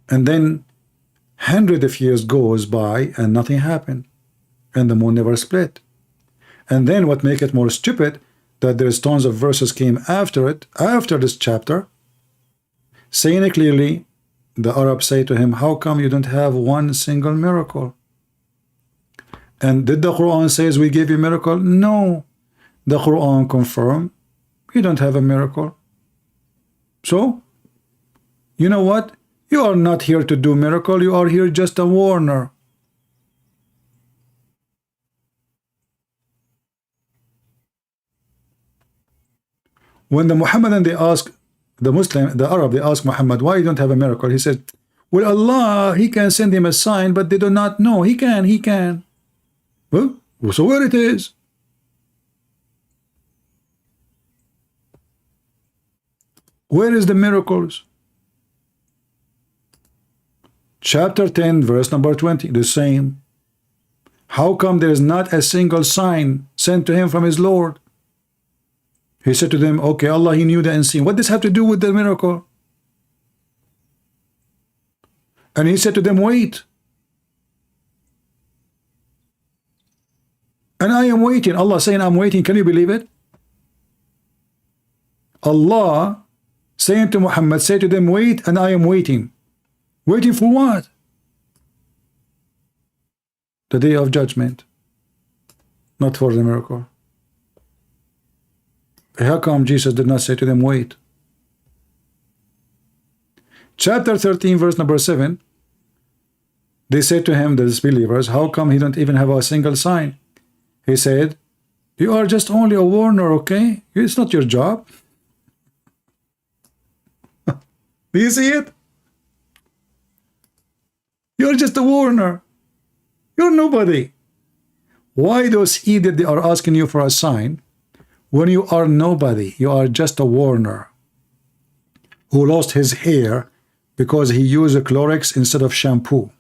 And then 100 of years goes by and nothing happened, and the moon never split. And then what make it more stupid, that there's tons of verses came after it, after this chapter, saying it clearly. The Arabs say to him, how come you don't have 1 single miracle? And did the Quran says we gave you a miracle? No. The Quran confirmed you don't have a miracle. So, you know what? You are not here to do miracle. You are here just a warner. When the Muhammadan, they ask the Muslim, the Arab, they ask Muhammad, why you don't have a miracle? He said, well, Allah, he can send him a sign, but they do not know. He can. Well, so where it is? Where is the miracles? Chapter 10, verse number 20, the same. How come there is not a single sign sent to him from his Lord? He said to them, okay, Allah, he knew the unseen. What does this have to do with the miracle? And he said to them, wait. And I am waiting. Allah saying, I'm waiting. Can you believe it? Allah saying to Muhammad, say to them, wait, and I am waiting. Waiting for what? The day of judgment. Not for the miracle. How come Jesus did not say to them, wait? Chapter 13, verse number 7. They said to him, the disbelievers, how come he don't even have a single sign? He said, you are just only a warner, okay? It's not your job. Do you see it? You're just a warner. You're nobody. Why those idiots they are asking you for a sign when you are nobody? You are just a warner who lost his hair because he used a Clorox instead of shampoo.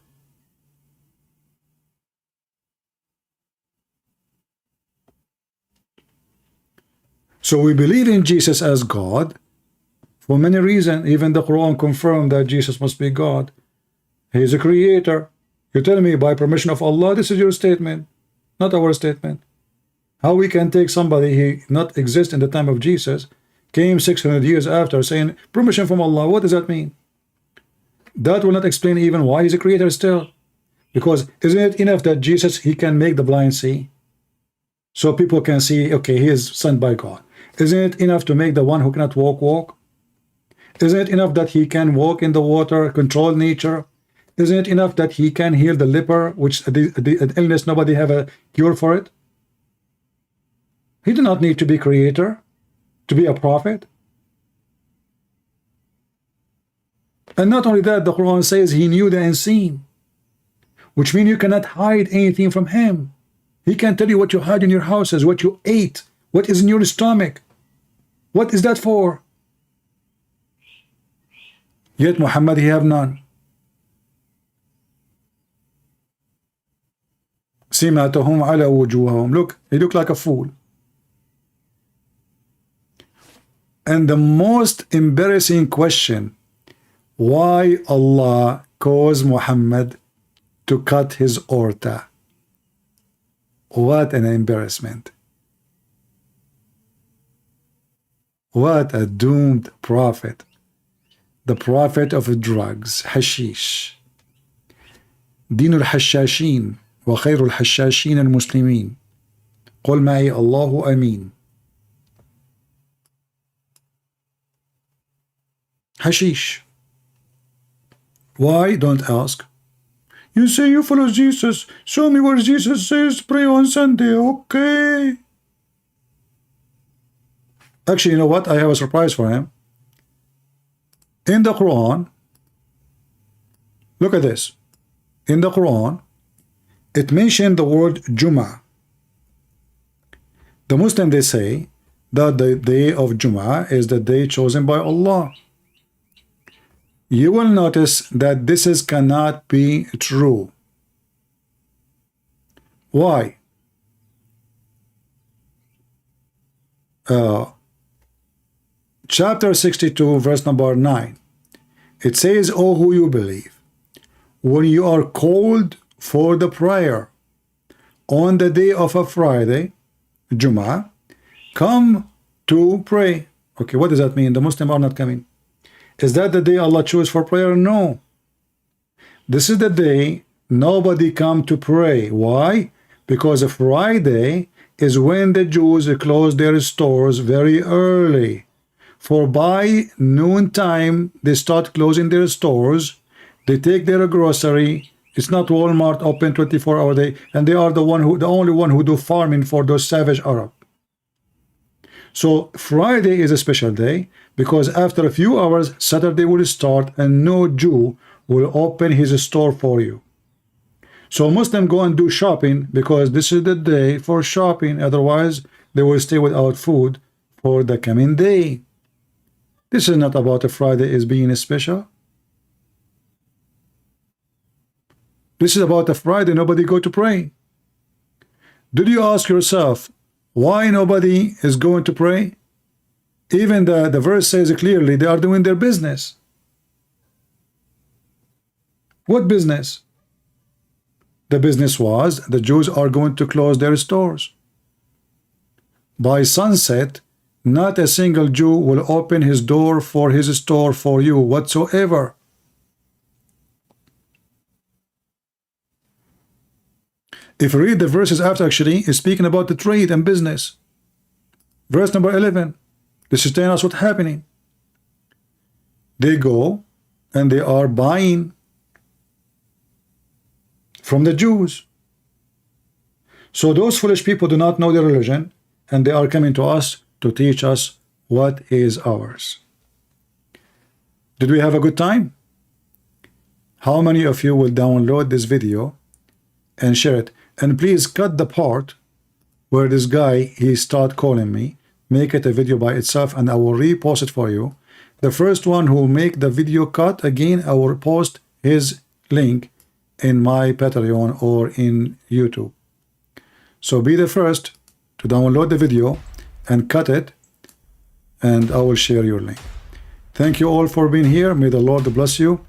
So we believe in Jesus as God for many reasons. Even the Quran confirmed that Jesus must be God. He is a creator. You tell me by permission of Allah, this is your statement, not our statement. How we can take somebody who not exist in the time of Jesus, came 600 years after, saying permission from Allah? What does that mean? That will not explain even why he's a creator still. Because isn't it enough that Jesus, he can make the blind see? So people can see, okay, he is sent by God. Isn't it enough to make the one who cannot walk? Isn't it enough that he can walk in the water, control nature? Isn't it enough that he can heal the leper, which the illness nobody have a cure for it? He did not need to be creator, to be a prophet. And not only that, the Quran says he knew the unseen, which means you cannot hide anything from him. He can tell you what you had in your houses, what you ate, what is in your stomach. What is that for? Yet Muhammad, he have none. سِمَاتُهُمْ عَلَى وُجُوهَهُمْ. Look, he looked like a fool. And the most embarrassing question, why Allah caused Muhammad to cut his aorta? What an embarrassment. What a doomed prophet. The prophet of drugs, hashish. دين الحشاشين وخير الحشاشين المسلمين. قل معي الله أمين. Hashish. Why? Don't ask. You say you follow Jesus. Show me where Jesus says pray on Sunday. Okay. Actually, you know what? I have a surprise for him. In the Quran, look at this. In the Quran, it mentioned the word Jum'ah. The Muslim, they say that the day of Jum'ah is the day chosen by Allah. You will notice that this cannot be true. Why? Chapter 62, verse number 9. It says, "O who you believe, when you are called for the prayer on the day of a Friday, Jum'ah, come to pray." Okay, what does that mean? The Muslims are not coming. Is that the day Allah chose for prayer? No. This is the day nobody come to pray. Why? Because a Friday is when the Jews close their stores very early. For by noon time, they start closing their stores. They take their grocery. It's not Walmart open 24-hour day, and they are the only one who do farming for those savage Arab. So Friday is a special day because after a few hours, Saturday will start, and no Jew will open his store for you. So Muslims go and do shopping because this is the day for shopping. Otherwise, they will stay without food for the coming day. This is not about a Friday as being special. This is about a Friday nobody go to pray. Did you ask yourself why nobody is going to pray? Even the verse says clearly they are doing their business. What business? The business was the Jews are going to close their stores. By sunset, not a single Jew will open his door for his store for you whatsoever. If you read the verses after, actually, is speaking about the trade and business. Verse number 11. This is telling us what's happening. They go and they are buying from the Jews. So those foolish people do not know their religion, and they are coming to us to teach us what is ours. Did we have a good time? How many of you will download this video and share it? And please cut the part where this guy, he start calling me. Make it a video by itself, and I will repost it for you. The first one who will make the video cut, again, I will post his link in my Patreon or in YouTube. So be the first to download the video and cut it, and I will share your link. Thank you all for being here. May the Lord bless you.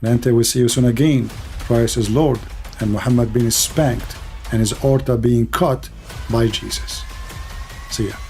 And until we see you soon again, Christ is Lord, and Muhammad being spanked and his aorta being cut by Jesus. See ya.